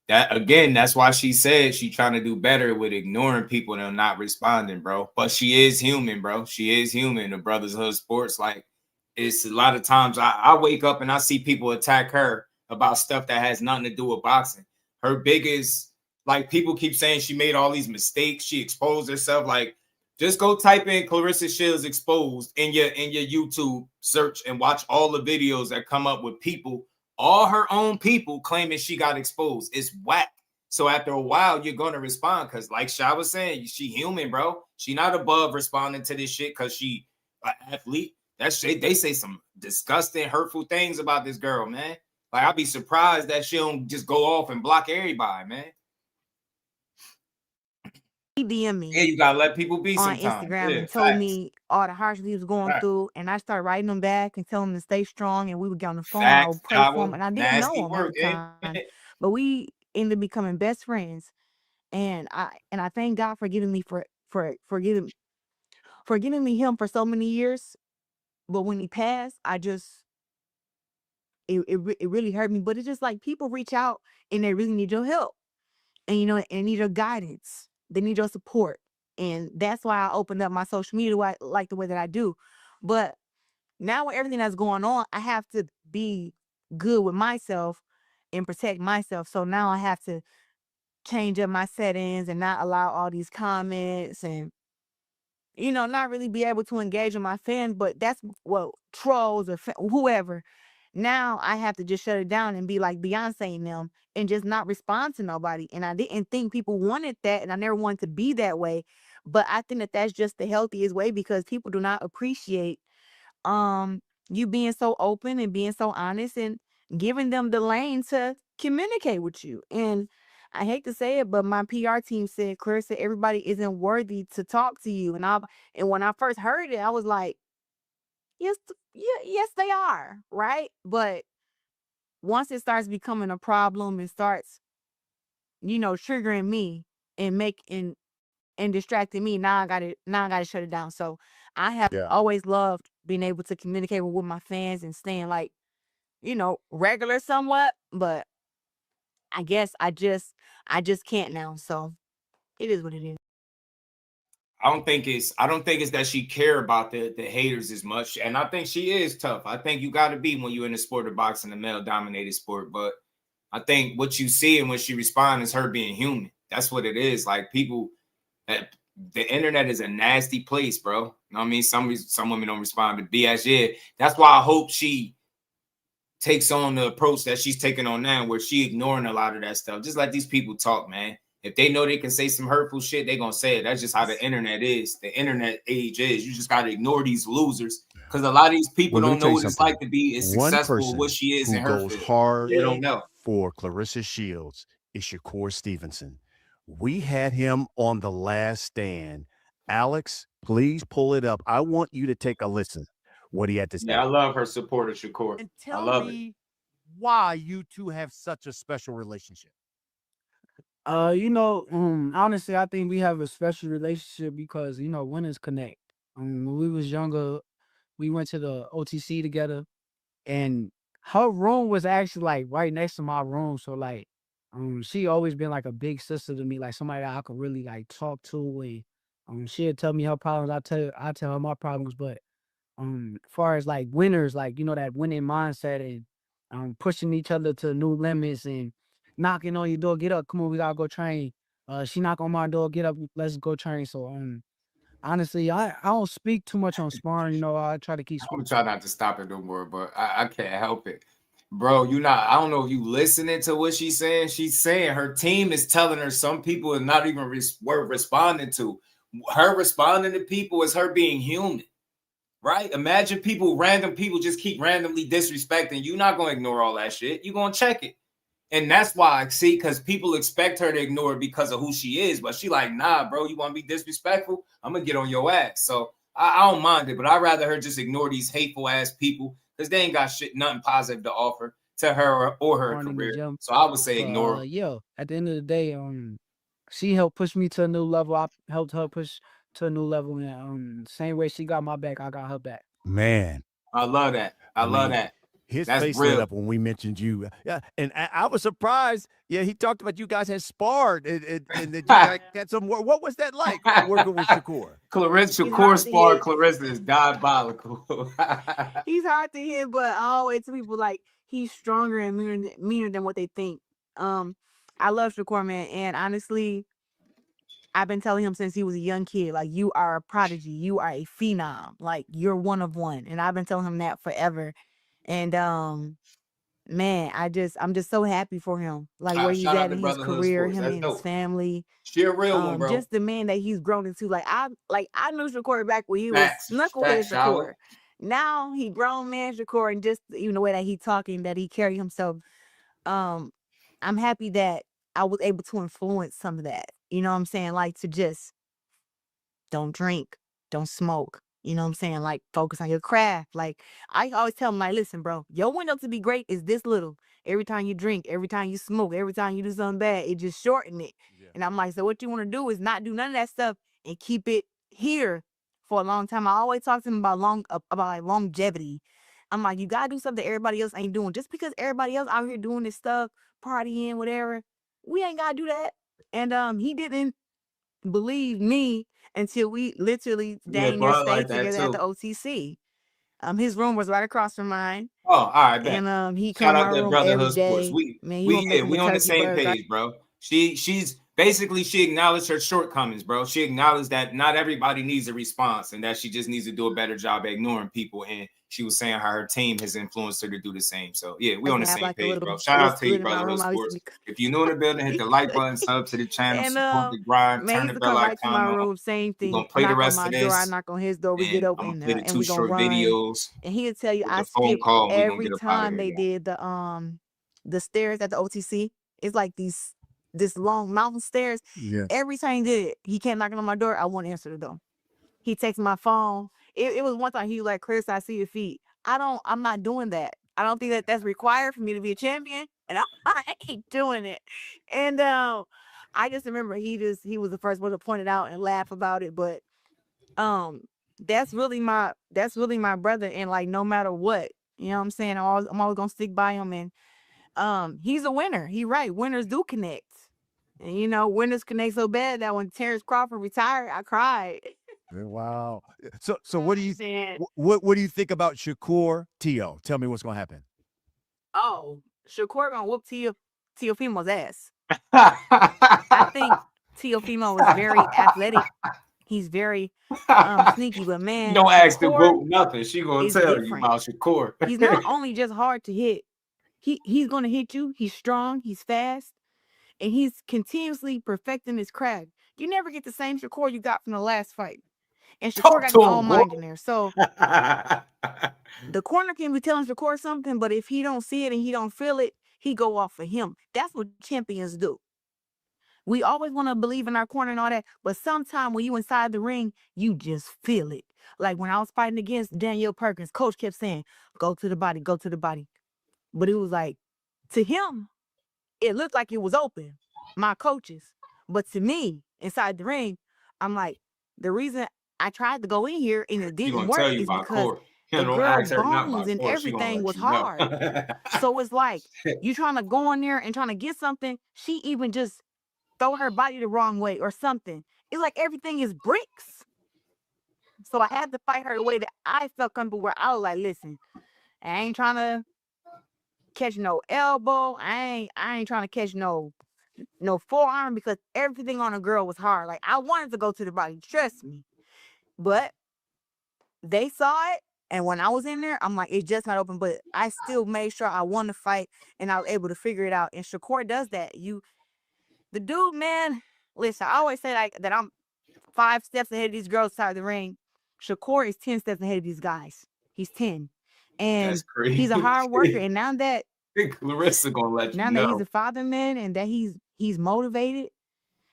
That again, that's why she said she trying to do better with ignoring people and not responding, bro. But she is human, bro. She is human. The Brothers Hood Sports, like, it's a lot of times I wake up and I see people attack her about stuff that has nothing to do with boxing. Her biggest, like, people keep saying she made all these mistakes. She exposed herself. Like, just go type in Claressa Shields exposed in your YouTube search and watch all the videos that come up with people, all her own people, claiming she got exposed. It's whack. So after a while, you're going to respond because, like Sha was saying, she human, bro. She not above responding to this shit because she an athlete. That shit, they say some disgusting, hurtful things about this girl, man. Like, I'd be surprised that she don't just go off and block everybody, man. DM me. Yeah, you gotta let people be on sometimes. Instagram Yeah, and told facts. me all the hardships he was going Facts. through, and I started writing them back and telling him to stay strong, and we would get on the phone. I Facts, would pray for him, Java. and I didn't know Nasty him at work, the ain't time, it? but we ended up becoming best friends. And I thank God for giving me for giving me him for so many years. But when he passed, it really hurt me. But it's just like people reach out and they really need your help, and and they need your guidance. They need your support, and that's why I opened up my social media like the way that I do. But now with everything that's going on, I have to be good with myself and protect myself. So now I have to change up my settings and not allow all these comments and not really be able to engage with my fans. But that's what trolls or whoever. Now I have to just shut it down and be like Beyonce and them and just not respond to nobody. And I didn't think people wanted that, and I never wanted to be that way. But I think that that's just the healthiest way because people do not appreciate you being so open and being so honest and giving them the lane to communicate with you. And I hate to say it, but my PR team said, Clarissa, everybody isn't worthy to talk to you. And when I first heard it, I was like, yes, yeah, yes, they are, right? But once it starts becoming a problem, it starts, triggering me and making and distracting me. Now I gotta shut it down. So I have always loved being able to communicate with my fans and staying like, regular somewhat, but I guess I just can't now. So it is what it is. I don't think it's that she care about the haters as much. And I think she is tough. I think you got to be when you're in the sport of boxing, a male dominated sport. But I think what you see and when she responds is her being human. That's what it is. Like people, the internet is a nasty place, bro. You know what I mean? Some women don't respond to BS. Yeah, that's why I hope she takes on the approach that she's taking on now, where she ignoring a lot of that stuff. Just let these people talk, man. If they know they can say some hurtful shit, they're going to say it. That's just how the internet is. The internet age is. You just got to ignore these losers because a lot of these people don't know what it's like to be as successful as what she is in her goes field. hard They don't know. for Claressa Shields is Shakur Stevenson. We had him on The Last Stand. Alex, please pull it up. I want you to take a listen what he had to say. Yeah, I love her support of Shakur. And I love it. Why you two have such a special relationship. Honestly, I think we have a special relationship because, winners connect. When we was younger, we went to the OTC together, and her room was actually like right next to my room. So like, she always been like a big sister to me, like somebody that I could really like talk to, and she'd tell me her problems. I tell her my problems. But as far as like winners, like that winning mindset and pushing each other to new limits and knocking on your door, get up, come on, we gotta go train. She knock on my door, get up, let's go train. So honestly, I don't speak too much on sparring. I try to keep. I'm gonna try not to stop it no more, but I can't help it, bro. I don't know if you listening to what she's saying. She's saying her team is telling her some people are not even worth responding to. Her responding to people is her being human, right? Imagine random people just keep randomly disrespecting. You're not gonna ignore all that shit. You're gonna check it. And that's why I see, because people expect her to ignore it because of who she is. But she like, nah, bro, you want to be disrespectful? I'm going to get on your ass. So I don't mind it, but I'd rather her just ignore these hateful ass people because they ain't got nothing positive to offer to her or her career. So I would say ignore her. At the end of the day, she helped push me to a new level. I helped her push to a new level. And same way she got my back, I got her back. Man. I love that. I love that. His That's face real. lit up when we mentioned you. Yeah, and I was surprised. Yeah, he talked about you guys had sparred and that you guys had some. What was that like working with Shakur? Shakur sparred Claressa is diabolical. He's hard to hit, but I always tell people like he's stronger and meaner than what they think. I love Shakur, man, and honestly, I've been telling him since he was a young kid, like, you are a prodigy, you are a phenom, like you're one of one, and I've been telling him that forever. And man, I'm just so happy for him. Like where he's at in his career, him and his family. She a real one, bro. Just the man that he's grown into. Like I knew Shakur back when he was knucklehead Shakur. Now he grown man Shakur, and just the way that he talking, that he carry himself. I'm happy that I was able to influence some of that. You know what I'm saying? Like to just don't drink, don't smoke. You know what I'm saying? Like, focus on your craft. Like, I always tell them, like, listen, bro, your window to be great is this little. Every time you drink, every time you smoke, every time you do something bad, it just shorten it. Yeah. And I'm like, so what you want to do is not do none of that stuff and keep it here for a long time. I always talk to them about longevity. I'm like, you got to do something everybody else ain't doing. Just because everybody else out here doing this stuff, partying, whatever, we ain't got to do that. And he didn't believe me until we literally stayed together at the OTC. His room was right across from mine. Oh, all right, and he shout come out to that my room Brotherhood every day. Sports. Man, we on the same page, bro. She's basically she acknowledged her shortcomings, bro. She acknowledged that not everybody needs a response and that she just needs to do a better job at ignoring people. And she was saying how her team has influenced her to do the same. So yeah, we on the same like page, bro. Shout out to you, Brotherhood Sports. If you're new in the building, hit the like button, sub to the channel, and support the grind, man, turn he the used to bell come right to my icon on. room, same We're thing. gonna play the Knock on rest my of door, I this. knock on his door, we get over I'm in gonna play there, the and 2 we gonna short run. videos. And he'll tell you With I the phone skipped call, we gonna every get up out of time here, they man. did the stairs at the OTC. It's like this long mountain stairs. Yeah. Every time he did it, he came knocking on my door. I won't answer the door. He takes my phone. It was one time he was like, Chris, I see your feet. I'm not doing that. I don't think that's required for me to be a champion. And I ain't doing it. And I just remember he was the first one to point it out and laugh about it. But that's really my brother. And like no matter what, you know what I'm saying? I'm always gonna stick by him. And he's a winner. He right. Winners do connect. And you know, winners connect so bad that when Terrence Crawford retired, I cried. Wow. So what do you Man. what do you think about Shakur Tio? Tell me what's gonna happen. Oh, Shakur gonna whoop Teofimo's ass. I think Teofimo is very athletic. He's very sneaky, but man, Don't ask the Shakur vote nothing. She gonna is tell you different. about Shakur. He's not only just hard to hit. He's gonna hit you. He's strong. He's fast, and he's continuously perfecting his craft. You never get the same Shakur you got from the last fight. And Shakur Talk got to his him, own boy. mind in there. So the corner can be telling Shakur something, but if he don't see it and he don't feel it, he go off of him. That's what champions do. We always want to believe in our corner and all that, but sometimes when you inside the ring, you just feel it. Like when I was fighting against Danielle Perkins, coach kept saying, go to the body, go to the body. But it was like, to him, it looked like it was open, my coaches. But to me, inside the ring, I'm like, the reason I tried to go in here and it She didn't gonna work tell you is about because Corey. the Don't girl ask her not bones about and Corey. She gonna everything let was you know. hard. So it's like, you trying to go in there and trying to get something, she even just throw her body the wrong way or something. It's like everything is bricks. So I had to fight her the way that I felt comfortable, where I was like, listen, I ain't trying to catch no elbow. I ain't trying to catch no forearm, because everything on a girl was hard. Like I wanted to go to the body, trust me. But they saw it, and when I was in there, I'm like, it's just not open. But I still made sure I won the fight, and I was able to figure it out. And Shakur does that. The dude, man, listen, I always say like that I'm 5 steps ahead of these girls outside the ring. Shakur is 10 steps ahead of these guys. He's 10. And That's crazy. he's a hard worker. And now that Claressa gonna let you he's know. a father, man, and that he's motivated,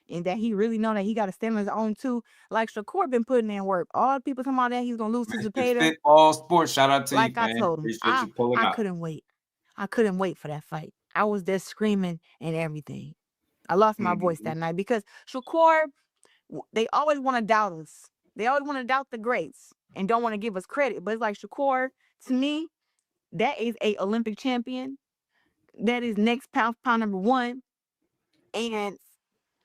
and that he really know that he got to stand on his own too. Like Shakur been putting in work. All the people talking about that he's gonna lose to Zepeda. Fit all sports. Shout out to Like you, I man. told him, Appreciate you pulling I out. couldn't wait. I couldn't wait for that fight. I was there screaming and everything. I lost my voice that night because Shakur, they always want to doubt us. They always want to doubt the greats and don't want to give us credit. But it's like Shakur, to me, that is a Olympic champion. That is next pound number 1. And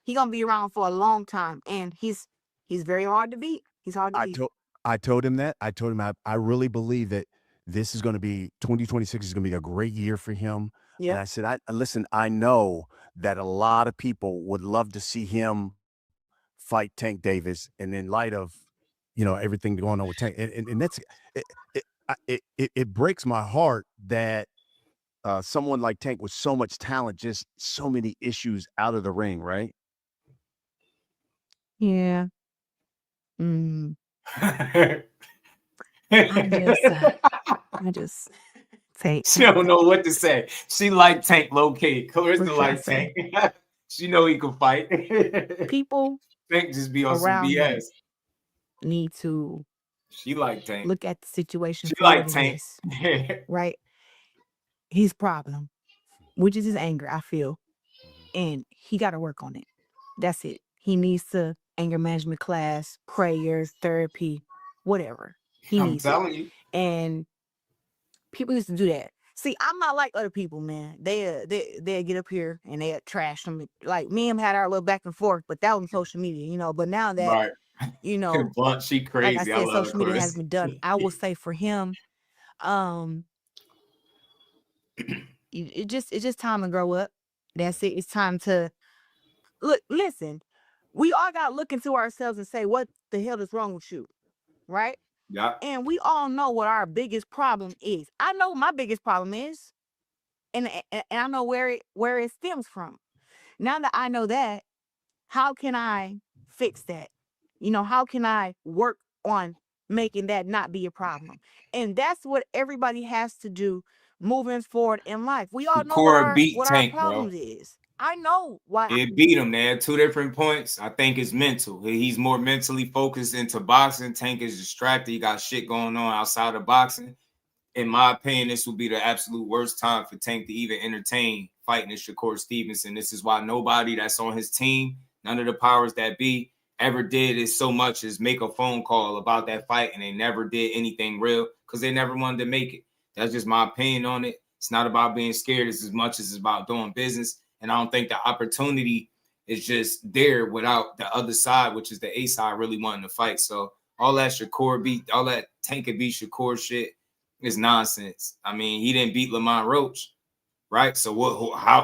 he's gonna be around for a long time. And he's very hard to beat. He's hard to beat. I told him that. I told him I really believe that this is going to be 2026 is going to be a great year for him. Yeah. And I said, listen, I know that a lot of people would love to see him fight Tank Davis, and in light of, everything going on with Tank, and that's it breaks my heart that someone like Tank with so much talent, just so many issues out of the ring, right? Yeah. I just Tank. She don't know what to say. She like Tank low key. Claressa like Tank. She know he can fight. People Tank just be on some around him BS. need to She like Tank. look at the situation She for like what Tank. it is, right? His problem, which is his anger, I feel, and he got to work on it. That's it. He needs to anger management class, prayers, therapy, whatever. He needs telling it. you. And people used to do that. See, I'm not like other people, man. They get up here and they trash them. Like me and him had our little back and forth, but that was on social media, But now that Right. Blunt, she crazy. like I said, social media has been done. I will say for him, it's just time to grow up. That's it. It's time to look, listen, we all got to look into ourselves and say, what the hell is wrong with you? Right? Yeah. And we all know what our biggest problem is. I know what my biggest problem is, and I know where it stems from. Now that I know that, how can I fix that? How can I work on making that not be a problem? And that's what everybody has to do moving forward in life. We all know Shakur beat what our Tank, bro. problems is. I know why. It beat him. They had 2 different points. I think it's mental. He's more mentally focused into boxing. Tank is distracted. He got shit going on outside of boxing. In my opinion, this would be the absolute worst time for Tank to even entertain fighting Shakur Stevenson. This is why nobody that's on his team, none of the powers that be, ever did is so much as make a phone call about that fight, and they never did anything real because they never wanted to make it. That's just my opinion on it. It's not about being scared as much as it's about doing business. And I don't think the opportunity is just there without the other side, which is the A side, really wanting to fight. So all that Tank could beat Shakur shit is nonsense. I mean, he didn't beat Lamont Roach, right? So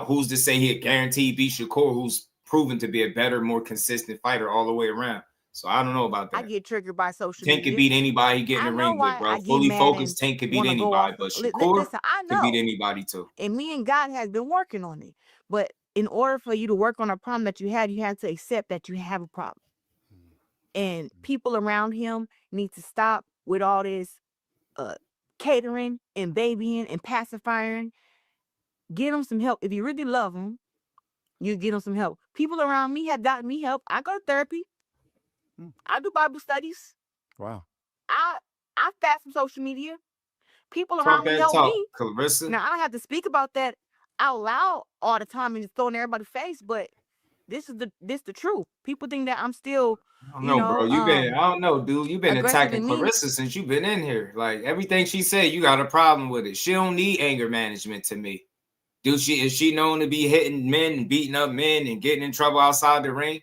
who's to say he guaranteed beat Shakur, who's proven to be a better, more consistent fighter all the way around? So I don't know about that. I get triggered by social Tank media. could beat anybody he get in the ring with, bro. Fully focused, Tank could beat anybody, but Shakur Listen, I know. could beat anybody too. And me and God has been working on it. But in order for you to work on a problem that you have to accept that you have a problem. And people around him need to stop with all this catering and babying and pacifying. Get him some help. If you really love him, you get him some help. People around me have gotten me help. I go to therapy. I do Bible studies. Wow. I fast from social media. People around me help me. Claressa. Now I don't have to speak about that out loud all the time and just throw in everybody's face, but this is the truth. People think that I'm still, I don't know, bro. I don't know, dude. You've been attacking Claressa since you've been in here. Like everything she said, you got a problem with it. She don't need anger management to me. Is she known to be hitting men and beating up men and getting in trouble outside the ring?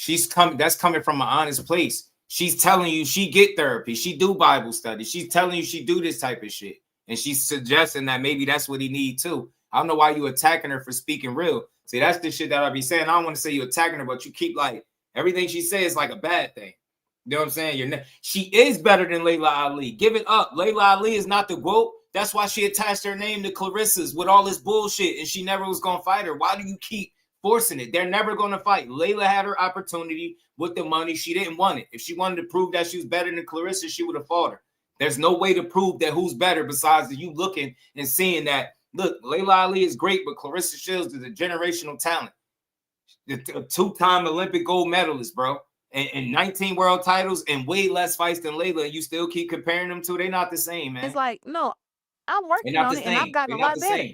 That's coming from an honest place. She's telling you she get therapy. She do Bible study. She's telling you she do this type of shit. And she's suggesting that maybe that's what he need too. I don't know why you attacking her for speaking real. See, that's the shit that I be saying. I don't want to say you attacking her, but you keep like everything she says like a bad thing. You know what I'm saying? She is better than Layla Ali. Give it up. Layla Ali is not the GOAT. That's why she attached her name to Claressa's with all this bullshit, and she never was going to fight her. Why do you keep forcing it? They're never going to fight. Layla had her opportunity with the money. She didn't want it. If she wanted to prove that she was better than Claressa, she would have fought her. There's no way to prove that who's better besides you looking and seeing that, look, Layla Ali is great, but Claressa Shields is a generational talent. A 2-time Olympic gold medalist, bro. And 19 world titles and way less fights than Layla, and you still keep comparing them to. They're not the same, man. It's like, no, I'm working on it, and I've gotten a lot better.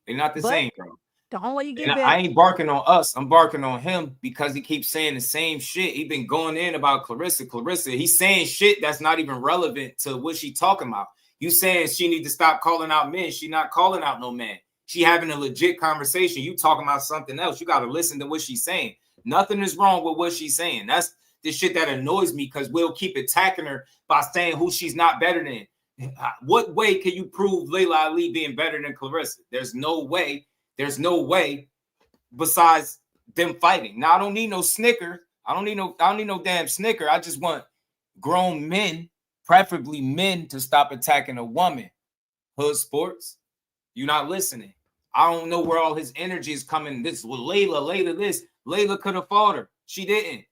They're not the same, bro. The only way you get better. I ain't barking on us. I'm barking on him because he keeps saying the same shit. He been going in about Claressa. He's saying shit that's not even relevant to what she talking about. You saying she need to stop calling out men. She not calling out no man. She having a legit conversation. You talking about something else. You got to listen to what she's saying. Nothing is wrong with what she's saying. That's the shit that annoys me because we'll keep attacking her by saying who she's not better than. What way can you prove Layla Ali being better than Claressa? There's no way. There's no way besides them fighting. Now I don't need no snicker. I don't need no damn snicker. I just want grown men, preferably men, to stop attacking a woman. Hood sports. You're not listening. I don't know where all his energy is coming. This with Layla this. Layla could have fought her. She didn't.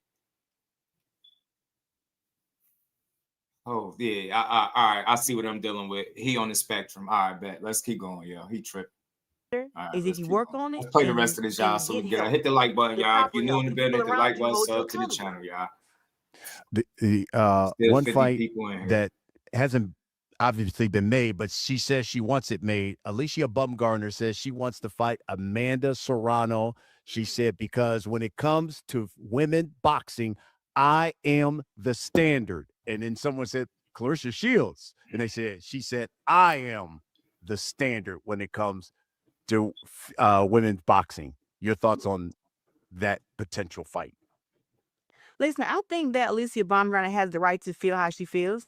Oh, yeah. All right. I see what I'm dealing with. He on the spectrum. All right, bet. Let's keep going, yo. He tripped. Right, is if you work on it. Let's play the rest of this, y'all. So we get hit the like button, y'all. If you're new in the building, hit the like button, sub to the channel, y'all. The one fight that hasn't obviously been made, but she says she wants it made. Alicia Bumgarner says she wants to fight Amanda Serrano. She said, because when it comes to women boxing, I am the standard. And then someone said, Claressa Shields. And she said, I am the standard when it comes to women's boxing. Your thoughts on that potential fight? Listen, I think that Alicia Baumgartner has the right to feel how she feels.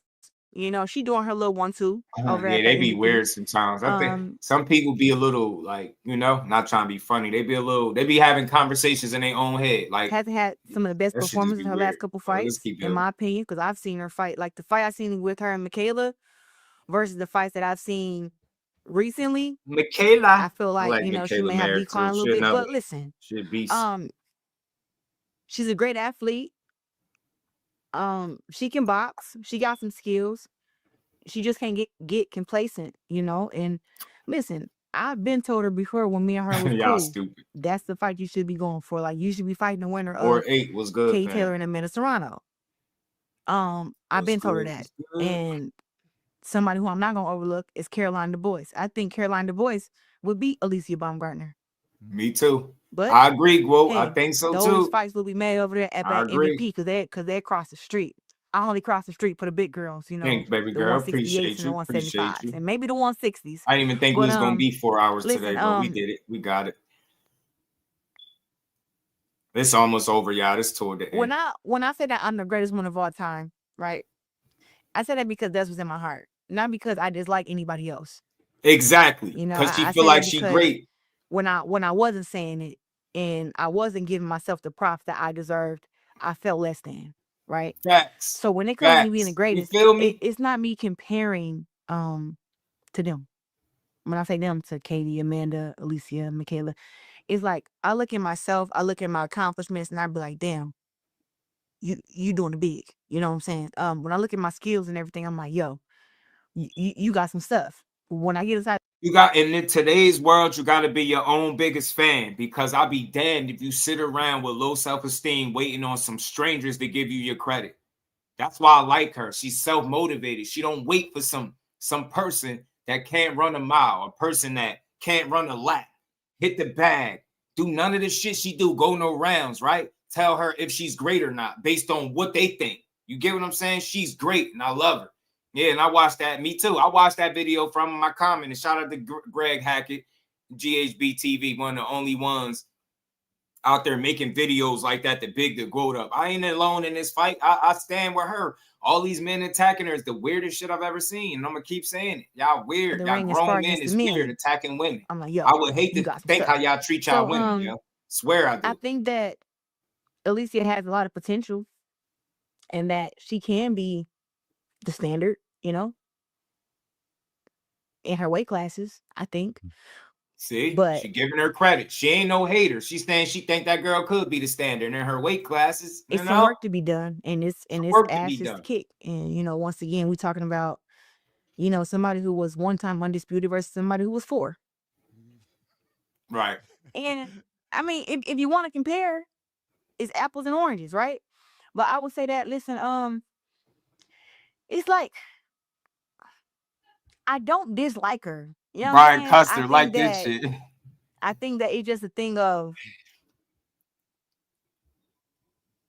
You know, she doing her little 1-2 over Yeah, at they the be MVP. weird sometimes. I think some people be a little like, not trying to be funny. They be having conversations in their own head. Like, hasn't had some of the best that should just performances be in her weird. last couple Let's fights, keep in building. my opinion, because I've seen her fight. Like the fight I seen with her and Michaela versus the fights that I've seen recently. Michaela, I feel I like, like she Michaela may have Merritt declined too. a little bit, but listen, She a beast. she's a great athlete. She can box. She got some skills. She just can't get complacent, and listen, I've been told her before when me and her was Y'all cool, stupid. that's the fight you should be going for. Like, you should be fighting the winner Or of 8 was good, Katie fam. Taylor and Amanda Serrano. I've been told her that. And somebody who I'm not gonna overlook is Caroline DuBois. I think Caroline DuBois would beat Alicia Baumgartner. Me too. But I agree, Whoa. hey, I think so those too. fights will be made over there at I that agree. MVP because they across the street. I only cross the street for the big girls, Thanks, baby the girl. 168s Appreciate and the you. Appreciate 175s, you. and maybe the 160s. I didn't even think we was gonna be 4 hours listen, today, but we did it. We got it. It's almost over, y'all. It's toward the end. When I say that I'm the greatest one of all time, right? I said that because that's what's in my heart, not because I dislike anybody else. Exactly. Because she feel like she great. When I wasn't saying it and I wasn't giving myself the props that I deserved, I felt less than, right? Facts. So when it comes to me being the greatest, you feel me? It's not me comparing to them. When I say them, to Katie, Amanda, Alicia, Michaela, it's like I look at myself, I look at my accomplishments, and I be like, damn, you doing the big. You know what I'm saying? When I look at my skills and everything, I'm like, yo, you got some stuff. When I get inside, in today's world, you got to be your own biggest fan, because I'll be damned if you sit around with low self-esteem waiting on some strangers to give you your credit. That's why I like her. She's self-motivated. She don't wait for some person that can't run a mile, a person that can't run a lap, hit the bag, do none of the shit she do, go no rounds, right? Tell her if she's great or not based on what they think. You get what I'm saying? She's great and I love her. Yeah, and I watched that. Me too. I watched that video from my comment, and shout out to Greg Hackett, GHB TV, one of the only ones out there making videos like that, the big, the growed up. I ain't alone in this fight. I stand with her. All these men attacking her is the weirdest shit I've ever seen. And I'm going to keep saying it. Y'all weird. Y'all grown men is weird attacking women. I'm like, yo, I would hate to think how y'all treat y'all women, yo. Swear I do. I think that Alicia has a lot of potential and that she can be the standard, in her weight classes, I think. See, but she giving her credit. She ain't no hater. She's saying she think that girl could be the standard in her weight classes. It's some work to be done, and it's ass just to kick. And once again, we talking about somebody who was one time undisputed versus somebody who was 4. Right. And I mean, if you want to compare, it's apples and oranges, right? But I would say that, listen, it's like I don't dislike her. You know Brian what I'm Custer like this shit. I think that it's just a thing of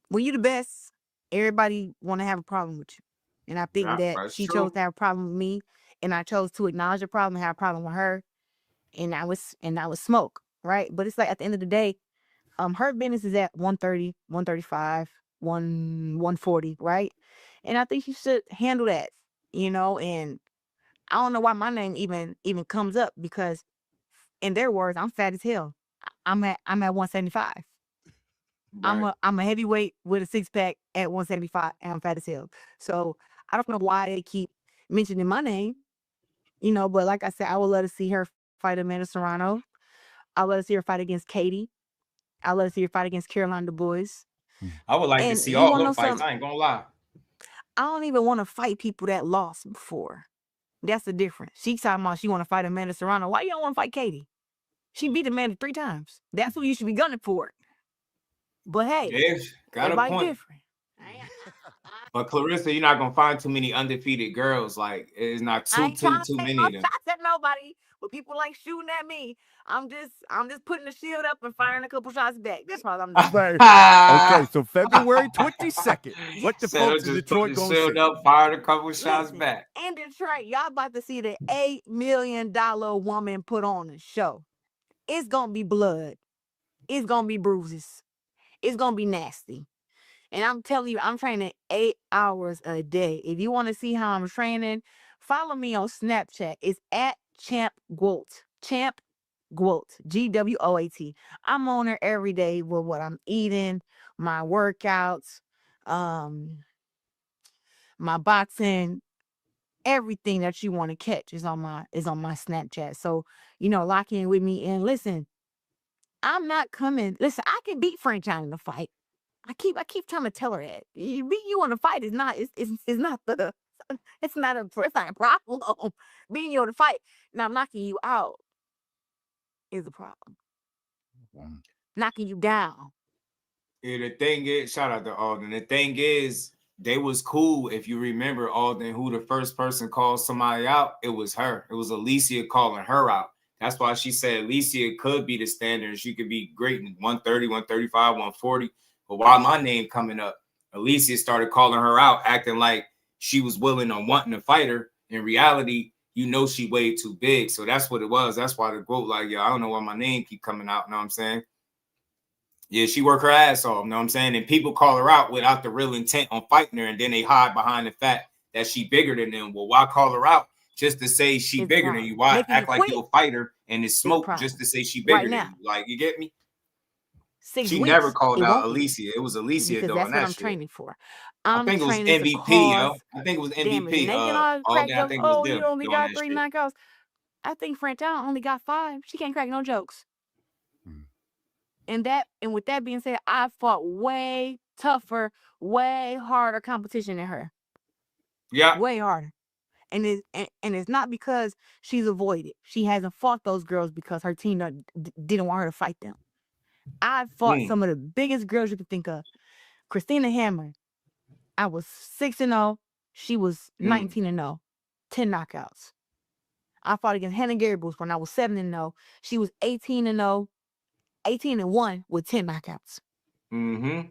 when you're the best, everybody want to have a problem with you. And I think that she chose to have a problem with me, and I chose to acknowledge the problem and have a problem with her. And that was smoke, right? But it's like at the end of the day, her business is at 130, 135, 140, right? And I think she should handle that, and I don't know why my name even comes up, because in their words, I'm fat as hell. I'm at 175. Right. I'm a heavyweight with a 6-pack at 175, and I'm fat as hell. So I don't know why they keep mentioning my name, but like I said, I would love to see her fight Amanda Serrano. I would love to see her fight against Katie. I would love to see her fight against Caroline DuBois. I would like to see all her fights. I ain't gonna lie. I don't even want to fight people that lost before. That's the difference. She's talking about she want to fight Amanda Serrano. Why you don't want to fight Katie? She beat Amanda 3 times. That's who you should be gunning for. But hey, got a point. Different. But Claressa, you're not gonna find too many undefeated girls. Like, it's not too many of them. Shots at nobody, but people like shooting at me. I'm just putting the shield up and firing a couple shots back. That's what I'm doing. Okay, so February 22nd. What the folks in Detroit gonna shield see? up, fired a couple shots back. In Detroit, y'all about to see the $8 million woman put on a show. It's gonna be blood. It's gonna be bruises. It's gonna be nasty. And I'm telling you, I'm training 8 hours a day. If you want to see how I'm training, follow me on Snapchat. It's at Champ Gwoat. Champ Gwoat. GWOAT. I'm on there every day with what I'm eating, my workouts, my boxing, everything that you want to catch is on my Snapchat. So, lock in with me and listen. I'm not coming. Listen, I can beat Franchine in the fight. I keep trying to tell her that. Beat you in a fight is not not it's not a problem. Beating you in a fight. Now knocking you out is a problem. Knocking you down. Yeah, the thing is, shout out to Alden. The thing is, they was cool. If you remember, Alden, who the first person called somebody out, it was her. It was Alicia calling her out. That's why she said Alicia could be the standard and she could be great in 130, 135, 140. But while my name coming up, Alicia started calling her out, acting like she was willing or wanting to fight her. In reality, she way too big. So that's what it was. That's why the GOAT, like, yo, I don't know why my name keep coming out. You know what I'm saying? Yeah, she worked her ass off, you know what I'm saying? And people call her out without the real intent on fighting her, and then they hide behind the fact that she bigger than them. Well, why call her out just to say she bigger than you? Why act like you a fighter and it's smoke just to say she bigger than you? Like, you get me? 6 She weeks, never called it out won't be. Alicia. It was Alicia Because doing that's what that I'm shit. training for. I I'm think it was training to MVP, yo. cause I think it was damage. MVP. And they can all crack I jokes. think it was Oh, them you only doing got that 3 shit. knockouts. I think Franchine only got 5. She can't crack no jokes. And with that being said, I fought way tougher, way harder competition than her. Yeah. Way harder. And it's not because she's avoided. She hasn't fought those girls because her team didn't want her to fight them. I fought some of the biggest girls you could think of. Christina Hammer, I was 6-0. She was 19-0. 10 knockouts. I fought against Hannah Garibaldi when I was 7-0. She was 18-0. 18-1 with 10 knockouts. Mm-hmm.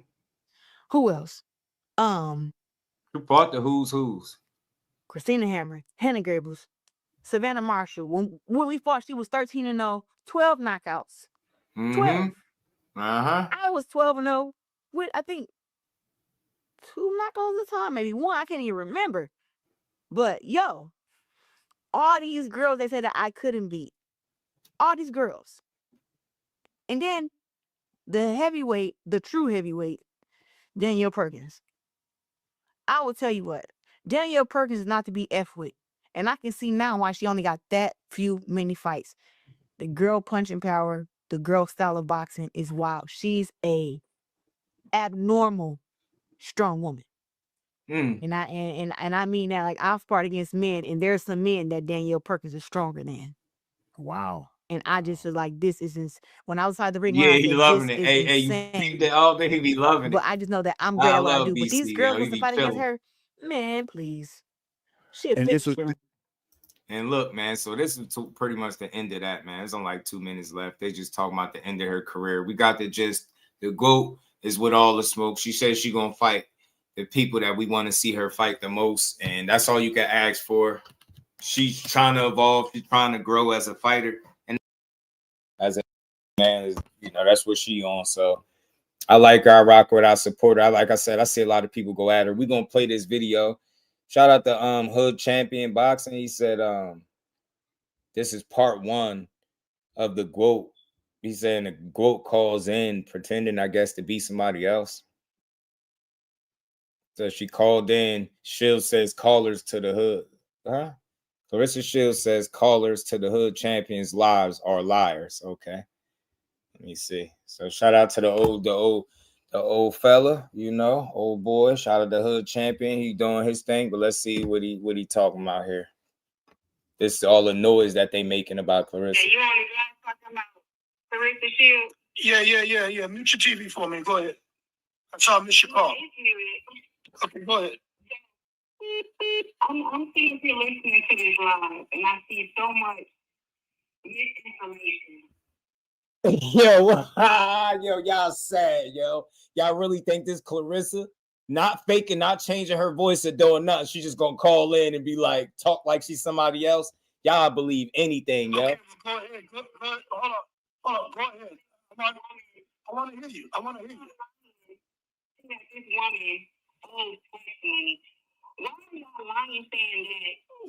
Who else? Who fought the who's? Christina Hammer, Hannah Garibaldi, Savannah Marshall. When we fought, she was 13-0, 12 knockouts. 12. Uh-huh. I was 12-0 with, I think, 2 knockouts at a time, maybe 1. I can't even remember. But, yo, all these girls they said that I couldn't beat. All these girls. And then the heavyweight, the true heavyweight, Danielle Perkins. I will tell you what, Danielle Perkins is not to be F with. And I can see now why she only got that many fights. The girl punching power, the girl style of boxing is wild. She's a abnormal strong woman. And I mean that, like, I've sparred against men, and there's some men that Danielle Perkins is stronger than. Wow. And I just was like, this is when I was outside the ring. Yeah, I he said, loving this it. is Hey, you insane. peeped it all day. He be loving it. But I just know that I'm great I at what I love do. But these BC, girls yo. was to He be fight against feeling. her, man, please. She a And this was fixture. And look, man, so this is pretty much the end of that, man. There's only like 2 minutes left. They just talking about the end of her career. We got the gist. The GOAT is with all the smoke. She says she gonna fight the people that we want to see her fight the most, and that's all you can ask for. She's trying to evolve. She's trying to grow as a fighter, and as a man, that's what she on. So I like her. I rock with her. I support her. Like I said, I see a lot of people go at her. We're gonna play this video. Shout out to Hood Champion Boxing. He said this is part 1 of the GOAT. He's saying the GOAT calls in pretending, I guess, to be somebody else. So she called in. Shields says callers to the hood. Huh? Claressa Shields says callers to the hood champions' lives are liars. Okay. Let me see. So shout out to the old fella, old boy. Shout out to the hood champion. He doing his thing, but let's see what he talking about here. This is all the noise that they making about Claressa. Yeah, you on the live talking about Claressa Shields? Yeah. Mute your TV for me. Go ahead. I saw Miss your call. Okay, go ahead. I'm sitting here listening to this live, and I see so much misinformation. Yo, y'all sad, yo. Y'all really think this Claressa, not faking, not changing her voice or doing nothing, she's just gonna call in and be like, talk like she's somebody else? Y'all believe anything, yo. Okay, go ahead. Hold on. Go ahead. I want to hear you. This woman owes tax money. Why are y'all lying saying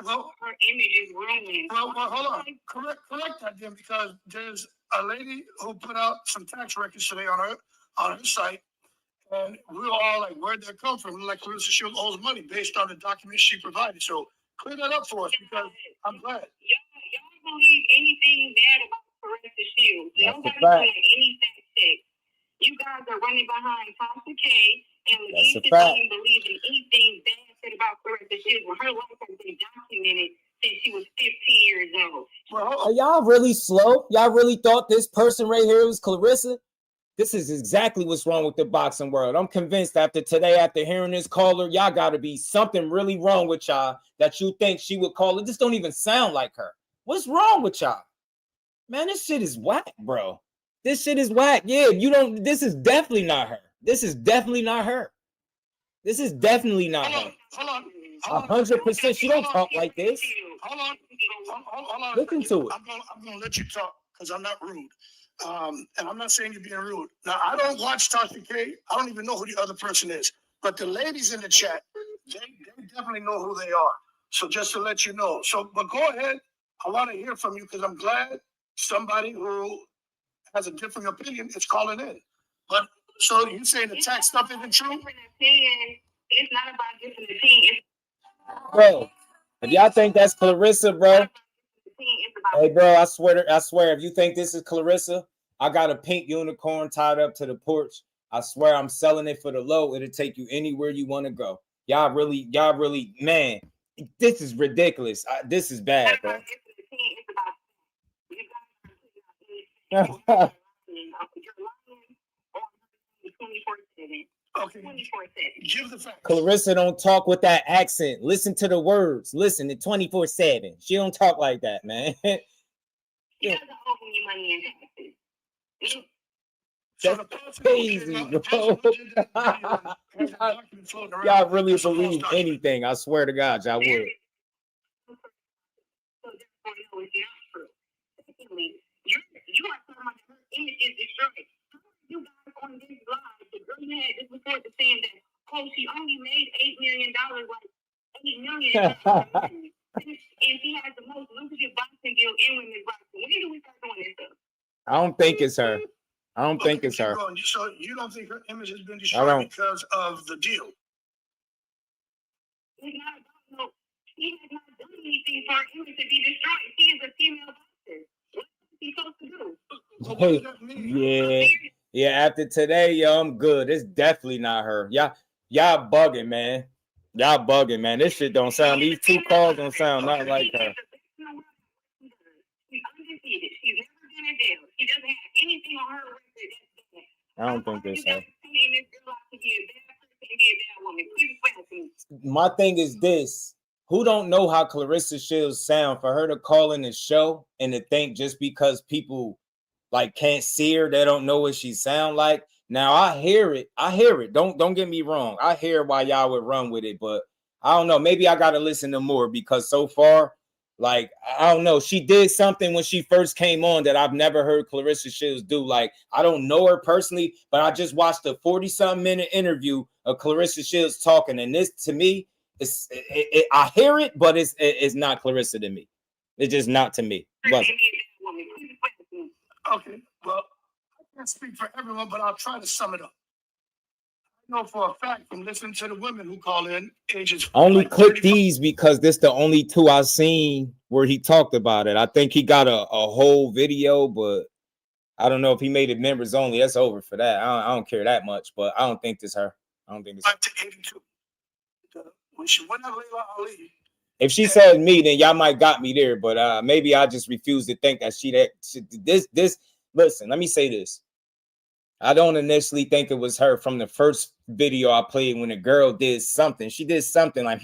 that her image is ruined? Well, hold on. Correct that then, because there's a lady who put out some tax records today on her site, and we were all like, where'd that come from? Like Claressa Shields owes money based on the documents she provided. So clear that up for us, because I'm glad. Y'all believe anything bad about Claressa Shields? Nobody doing any fact check. You guys are running behind Tasha K, and Louise didn't believe in anything bad said about Claressa Shields when her life has been documented since she was 15 years old. Are y'all really slow? Y'all really thought this person right here was Claressa? This is exactly what's wrong with the boxing world. I'm convinced after today, after hearing this caller, y'all got to be something really wrong with y'all that you think she would call it. This don't even sound like her. What's wrong with y'all? Man, this shit is whack, bro. This shit is whack. Yeah, this is definitely not her. This is definitely not her. This is definitely not her. Hold on. 100%. She don't talk like this. Hold on. Listen to it. I'm going to let you talk because I'm not rude. And I'm not saying you're being rude. Now, I don't watch Tasha K. I don't even know who the other person is. But the ladies in the chat, they definitely know who they are. So just to let you know. But go ahead. I want to hear from you because I'm glad somebody who has a different opinion is calling in. But so you saying the tax stuff isn't true? It's not about different opinions. Bro, if y'all think that's Claressa, bro. Hey, bro, I swear, if you think this is Claressa, I got a pink unicorn tied up to the porch. I swear I'm selling it for the low. It'll take you anywhere you want to go. Y'all really, man, this is ridiculous. This is bad, bro. Okay. Give the facts. Claressa don't talk with that accent. Listen to the words. Listen to 24/7. She don't talk like that, man. She doesn't owe me money in taxes. That's crazy, bro. Y'all really believe anything? I swear to God, y'all would. You are talking about her image is destroyed. You guys on this live, the girl you had this report saying that, oh, she only made $8 million, like $8 million. And she has the most lucrative boxing deal in women's boxing. When do we start doing this stuff? I don't think it's her. I don't think it's her. So you don't think her image has been destroyed because of the deal? It's not about she has not done anything for her image to be destroyed. She is a female boxer. What is she supposed to do? Yeah. After today, yo, I'm good. It's definitely not her. Y'all bugging, man. Y'all bugging, man. This shit don't sound. These two calls don't sound nothing like her. She's undefeated. She's never been in jail. She doesn't have anything on her record. I don't think this her. My thing is this. Who don't know how Claressa Shields sound for her to call in the show and to think just because people like can't see her, they don't know what she sound like. Now I hear it. Don't get me wrong. I hear why y'all would run with it, but I don't know. Maybe I gotta listen to more because so far, like, I don't know. She did something when she first came on that I've never heard Claressa Shields do. Like, I don't know her personally, but I just watched a 40-something minute interview of Claressa Shields talking, and this to me, I hear it, but it's not Claressa to me. It's just not to me. Okay, well, I can't speak for everyone, but I'll try to sum it up. I know for a fact from listening to the women who call in, ages only like click these because this the only two I've seen where he talked about it. I think he got a whole video, but I don't know if he made it members only. That's over for that. I don't care that much, but I don't think this her. I don't think this. When she went out Layla Ali. If she said me, then y'all might got me there, but maybe I just refuse to think that this. Listen, let me say this. I don't initially think it was her from the first video I played when a girl did something. She did something like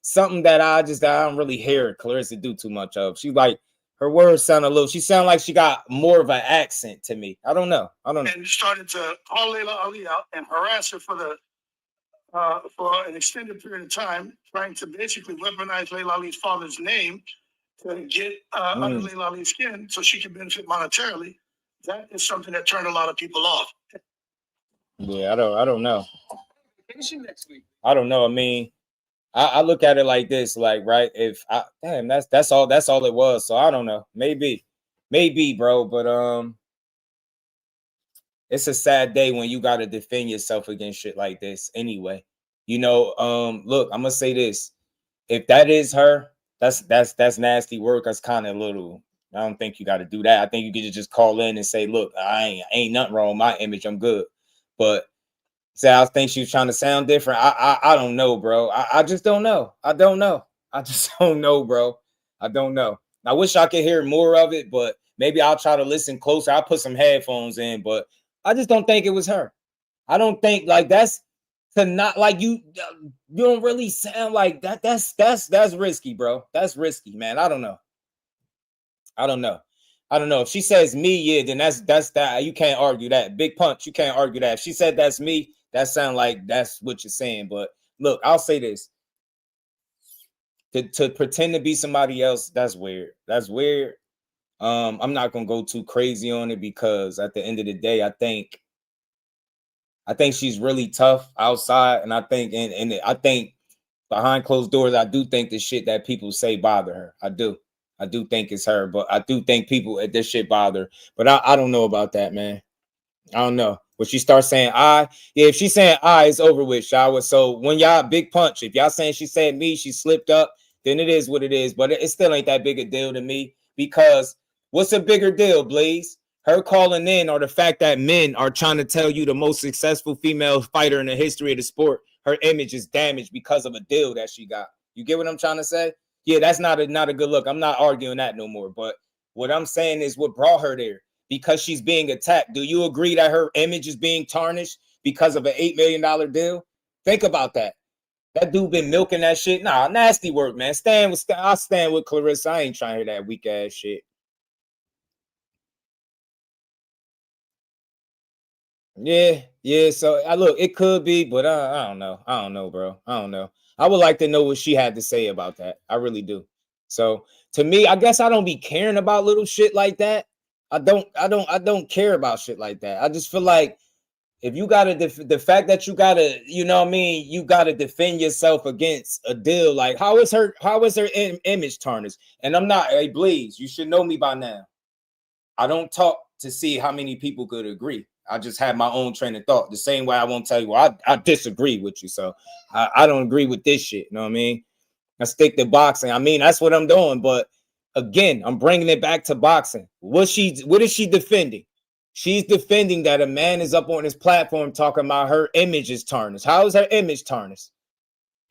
something that I don't really hear Claressa do too much of. She like her words sound a little. She sound like she got more of an accent to me. I don't know. And started to call Layla Ali out and harass her for an extended period of time, trying to basically weaponize Layla Ali's father's name to get under Layla Ali's skin so she can benefit monetarily. That is something that turned a lot of people off. Yeah, I don't know. I don't know. I mean, I look at it like this, like, right? If I that's all it was. So I don't know. Maybe, bro. But it's a sad day when you gotta defend yourself against shit like this anyway. You know, look, I'm gonna say this. If that is her, that's nasty work. That's kind of little. I don't think you got to do that. I think you could just call in and say, look, I ain't nothing wrong with my image. I'm good. But say I think she was trying to sound different. I don't know, bro. I just don't know. I don't know. I just don't know, bro. I don't know. I wish I could hear more of it, but maybe I'll try to listen closer. I'll put some headphones in, but I just don't think it was her. I don't think like that's to not like you don't really sound like that. That's risky, bro. That's risky, man. I don't know. I don't know. If she says me, yeah, then that's that. You can't argue that. Big punch. You can't argue that. If she said that's me, that sound like that's what you're saying. But look, I'll say this. To pretend to be somebody else, that's weird. That's weird. I'm not gonna go too crazy on it because at the end of the day, I think she's really tough outside, and I think I think behind closed doors, I do think the shit that people say bother her. I do think it's her, but I do think people at this shit bother. But I don't know about that, man. I don't know. When she starts saying if she's saying it's over with, Shower. So when y'all big punch, if y'all saying she said me, she slipped up, then it is what it is. But it still ain't that big a deal to me because what's a bigger deal, Blaze? Her calling in or the fact that men are trying to tell you the most successful female fighter in the history of the sport, her image is damaged because of a deal that she got. You get what I'm trying to say? Yeah, that's not a good look. I'm not arguing that no more. But what I'm saying is what brought her there because she's being attacked. Do you agree that her image is being tarnished because of an $8 million deal? Think about that. That dude been milking that shit. Nah, nasty work, man. I'll stand with Claressa. I ain't trying to hear that weak ass shit. Yeah. So look, it could be, but I don't know, bro. I don't know. I would like to know what she had to say about that. I really do. So to me, I guess I don't be caring about little shit like that. I don't care about shit like that. I just feel like if you gotta the fact that you gotta, you know what I mean, you gotta defend yourself against a deal. Like how is her image tarnished? And I'm not a Bleeze. You should know me by now. I don't talk to see how many people could agree. I just have my own train of thought. The same way I won't tell you, well, I disagree with you. So I don't agree with this shit. You know what I mean? I stick to boxing. I mean, that's what I'm doing. But again, I'm bringing it back to boxing. What is she defending? She's defending that a man is up on his platform talking about her image is tarnished. How is her image tarnished?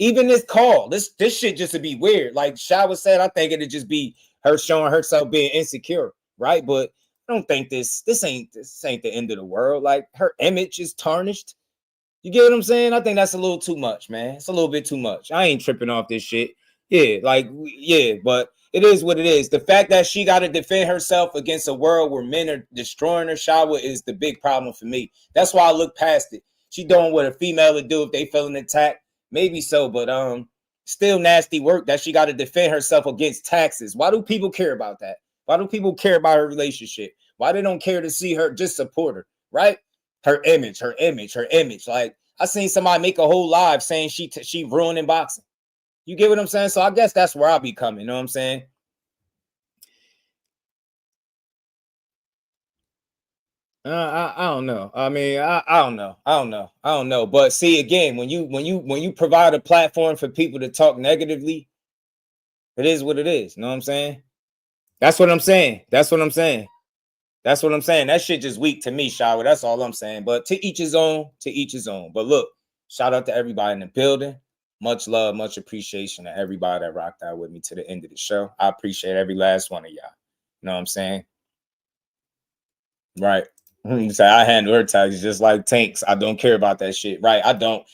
Even this call, this shit just to be weird. Like Shawa said, I think it'd just be her showing herself being insecure, right? But I don't think this ain't the end of the world. Like her image is tarnished. You get what I'm saying? I think that's a little too much, man. It's a little bit too much. I ain't tripping off this shit. Yeah, but it is what it is. The fact that she got to defend herself against a world where men are destroying her Shawa is the big problem for me. That's why I look past it. She doing what a female would do if they feel an attack. Maybe so, but still nasty work that she got to defend herself against taxes. Why do people care about that? Why do people care about her relationship? Why they don't care to see her, just support her, right? Her image. Like I seen somebody make a whole live saying she ruining boxing. You get what I'm saying? So I guess that's where I'll be coming. You know what I'm saying? I don't know. I mean, I don't know. But see, again, when you provide a platform for people to talk negatively, it is what it is. You know what I'm saying? That's what I'm saying. That shit just weak to me, Shower. That's all I'm saying. But to each his own. But look, shout out to everybody in the building. Much love, much appreciation to everybody that rocked out with me to the end of the show. I appreciate every last one of y'all. You know what I'm saying? Right. You say I handle her taxes just like Tanks. I don't care about that shit. Right. I don't.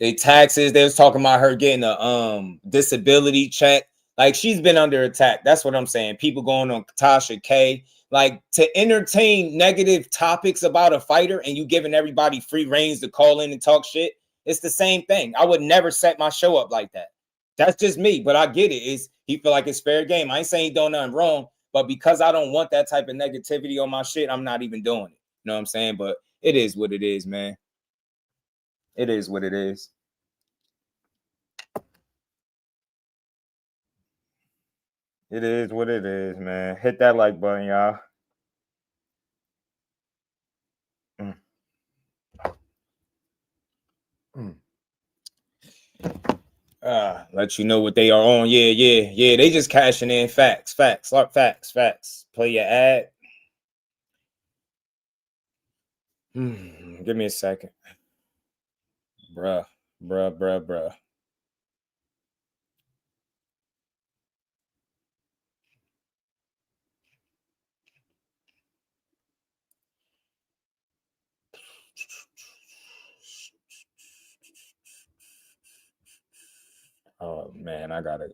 The taxes, they was talking about her getting a disability check. Like she's been under attack. That's what I'm saying. People going on Tasha K. Like to entertain negative topics about a fighter and you giving everybody free reins to call in and talk shit. It's the same thing. I would never set my show up like that. That's just me, but I get it. He feel like it's fair game. I ain't saying he doing nothing wrong, but because I don't want that type of negativity on my shit, I'm not even doing it. You know what I'm saying? But it is what it is, man. It is what it is. It is what it is, man. Hit that like button, y'all. Let you know what they are on. Yeah. They just cashing in. Facts. Play your ad. Give me a second. Bruh. Oh man, I gotta.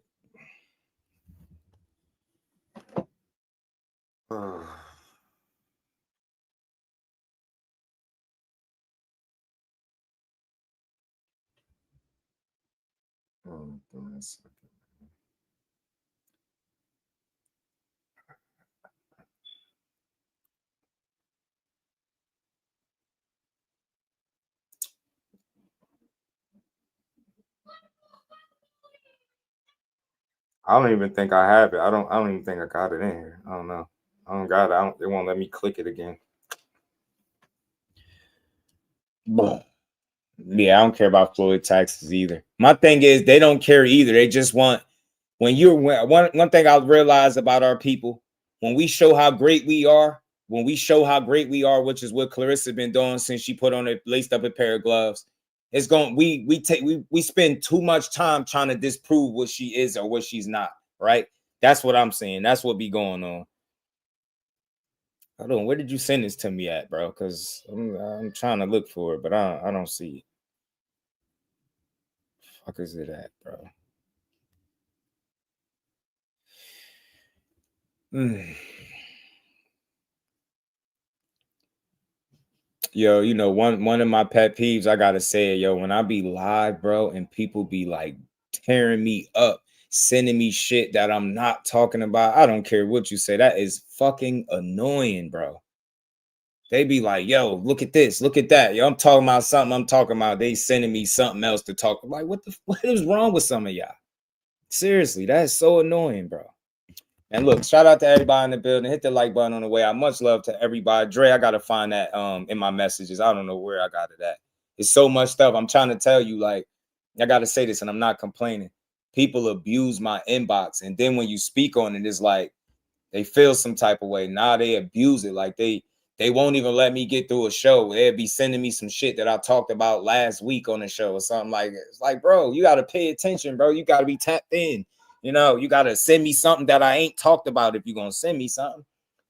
I don't even think I have it. I don't even think I got it in here. I don't know. I don't got it. It won't let me click it again. Yeah, I don't care about Floyd taxes either. My thing is they don't care either. They just want one thing I realize about our people, when we show how great we are, which is what Claressa been doing since she put on laced up a pair of gloves, it's going we spend too much time trying to disprove what she is or what she's not, right? That's what I'm saying. That's what be going on. Hold on, where did you send this to me at, bro? Because I'm trying to look for it, but I don't see it. Fuck is it at, bro? Yo, you know, one of my pet peeves, I gotta say it, yo, when I be live, bro, and people be like tearing me up, sending me shit that I'm not talking about. I don't care what you say. That is fucking annoying, bro. They be like, yo, look at this, look at that. Yo, I'm talking about something. I'm talking about they sending me something else to talk. Like, what is wrong with some of y'all? Seriously, that is so annoying, bro. And look, shout out to everybody in the building. Hit the like button on the way out. Much love to everybody. Dre, I gotta find that in my messages. I don't know where I got it at. It's so much stuff. I'm trying to tell you, like, I gotta say this, and I'm not complaining. People abuse my inbox, and then when you speak on it, it's like they feel some type of way. Now they abuse it. Like they won't even let me get through a show. They'll be sending me some shit that I talked about last week on the show or something like that. It's like, bro, you gotta pay attention, bro. You gotta be tapped in. You know, you got to send me something that I ain't talked about if you're going to send me something.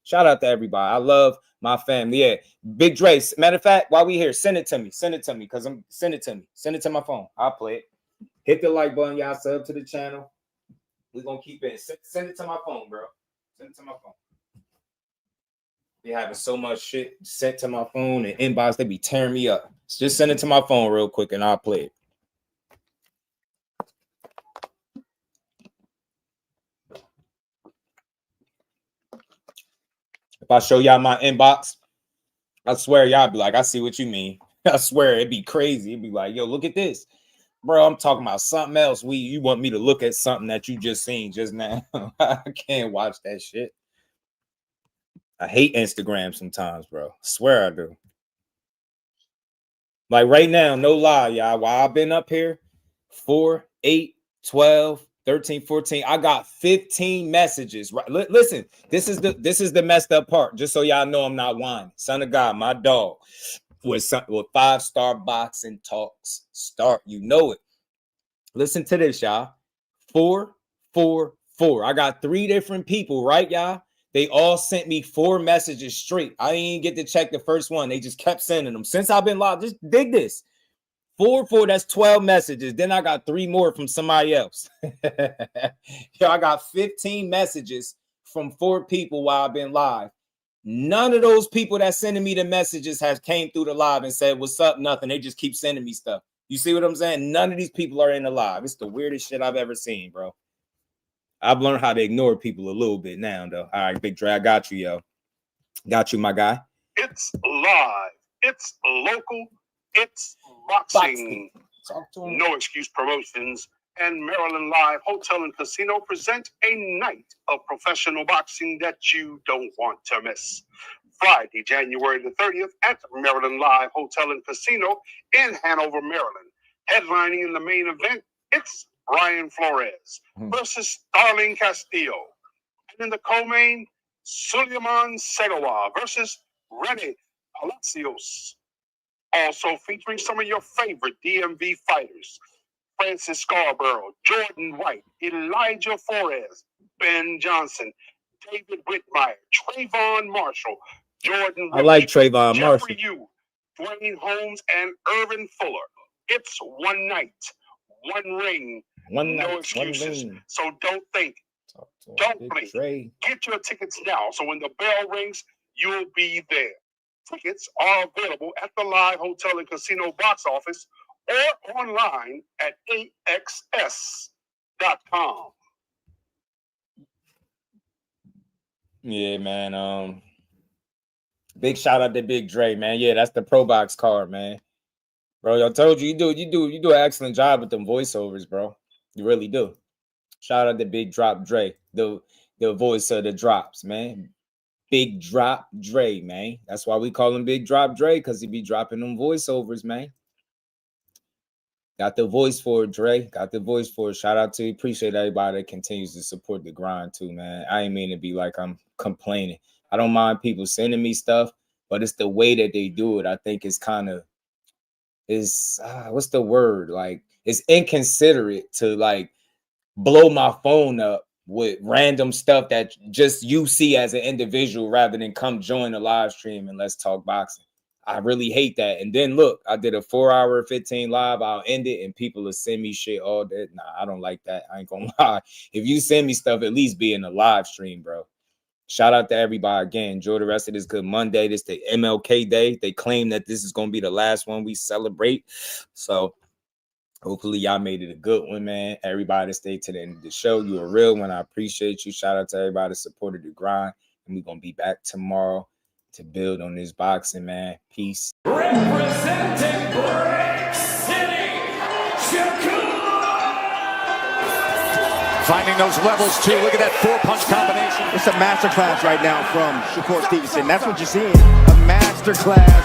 Shout out to everybody. I love my family. Yeah. Big Dre. Matter of fact, while we here, send it to me. Send it to me because send it to me. Send it to my phone. I'll play it. Hit the like button. Y'all sub to the channel. We're going to keep it. Send it to my phone, bro. Send it to my phone. Be having so much shit sent to my phone and inbox. They be tearing me up. Just send it to my phone real quick and I'll play it. If I show y'all my inbox, I swear y'all be like, I see what you mean. I swear it'd be crazy. It'd be like, yo, look at this. Bro, I'm talking about something else. You want me to look at something that you just seen just now. I can't watch that shit. I hate Instagram sometimes, bro. I swear I do. Like right now, no lie, y'all. While I've been up here, 4, 8, 12, 13, 14. I got 15 messages. Right. Listen, this is the messed up part. Just so y'all know I'm not whining. Son of God, my dog with 5-star boxing talks start. You know it. Listen to this, y'all. 4, 4, 4. I got 3 different people, right, y'all? They all sent me 4 messages straight. I didn't even get to check the first one. They just kept sending them. Since I've been live, just dig this. 4, 4, that's 12 messages. Then I got 3 more from somebody else. Yo, I got 15 messages from 4 people while I've been live. None of those people that sending me the messages has came through the live and said, what's up? Nothing. They just keep sending me stuff. You see what I'm saying? None of these people are in the live. It's the weirdest shit I've ever seen, bro. I've learned how to ignore people a little bit now, though. All right, Big Dre, I got you, yo. Got you, my guy. It's live. It's local. It's Boxing, No Excuse Promotions, and Maryland Live Hotel and Casino present a night of professional boxing that you don't want to miss. Friday, January the 30th at Maryland Live Hotel and Casino in Hanover, Maryland. Headlining in the main event, it's Brian Flores versus Starling Castillo. And in the co-main, Suleiman Segawa versus Rene Palacios. Also featuring some of your favorite DMV fighters: Francis Scarborough, Jordan White, Elijah Flores, Ben Johnson, David Whitmire, Trayvon Marshall, Jordan I like Trayvon Marshall. Jeffrey Yu, Dwayne Holmes, and Irvin Fuller. It's one night, one ring, no excuses. So don't think, don't blink. Get your tickets now, so when the bell rings, you'll be there. Tickets are available at the Live Hotel and Casino box office or online at axs.com. Yeah, man. Big shout out to Big Dre, man. Yeah, that's the Pro Box card, man. Bro, I told you, you do an excellent job with them voiceovers, bro. You really do. Shout out to Big Drop Dre, the voice of the drops, man. Big Drop Dre, man. That's why we call him Big Drop Dre, because he be dropping them voiceovers, man. Got the voice for it, Dre. Got the voice for it. Shout out to you. Appreciate everybody that continues to support the grind too, man. I ain't mean to be like I'm complaining. I don't mind people sending me stuff, but it's the way that they do it. I think it's kind of what's the word? Like, it's inconsiderate to like blow my phone up with random stuff that just you see as an individual rather than come join the live stream and let's talk boxing. I really hate that. And then look, I did a 4-hour 15 live. I'll end it and people will send me shit all day. Nah, I don't like that. I ain't gonna lie. If you send me stuff, at least be in the live stream, bro. Shout out to everybody again. Enjoy the rest of this good Monday. This the MLK Day. They claim that this is gonna be the last one we celebrate. So hopefully y'all made it a good one, man. Everybody stay to the end of the show. You a real one. I appreciate you. Shout out to everybody that supported the grind. And we're going to be back tomorrow to build on this boxing, man. Peace. Representing Brick City, Shakur. Finding those levels, too. Look at that 4-punch combination. It's a masterclass right now from Shakur Stevenson. That's what you're seeing. A masterclass.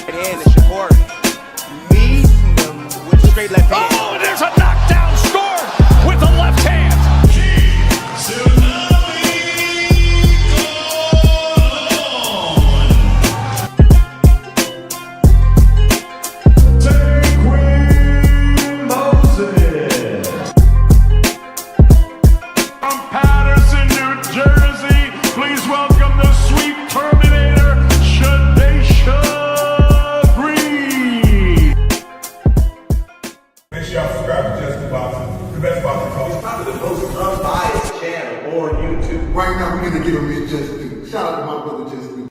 And Shakur meeting them with straight left hand. Oh, there's a knockdown scored with the left hand. From Patterson, New Jersey, please welcome the Sweet Terminator, Shadesha Green. Make sure y'all subscribe to Just Boxing, the best boxing coach. Probably the most unbiased channel on YouTube. Right now, we're going to give him his just due. Shout out to my brother Just Due.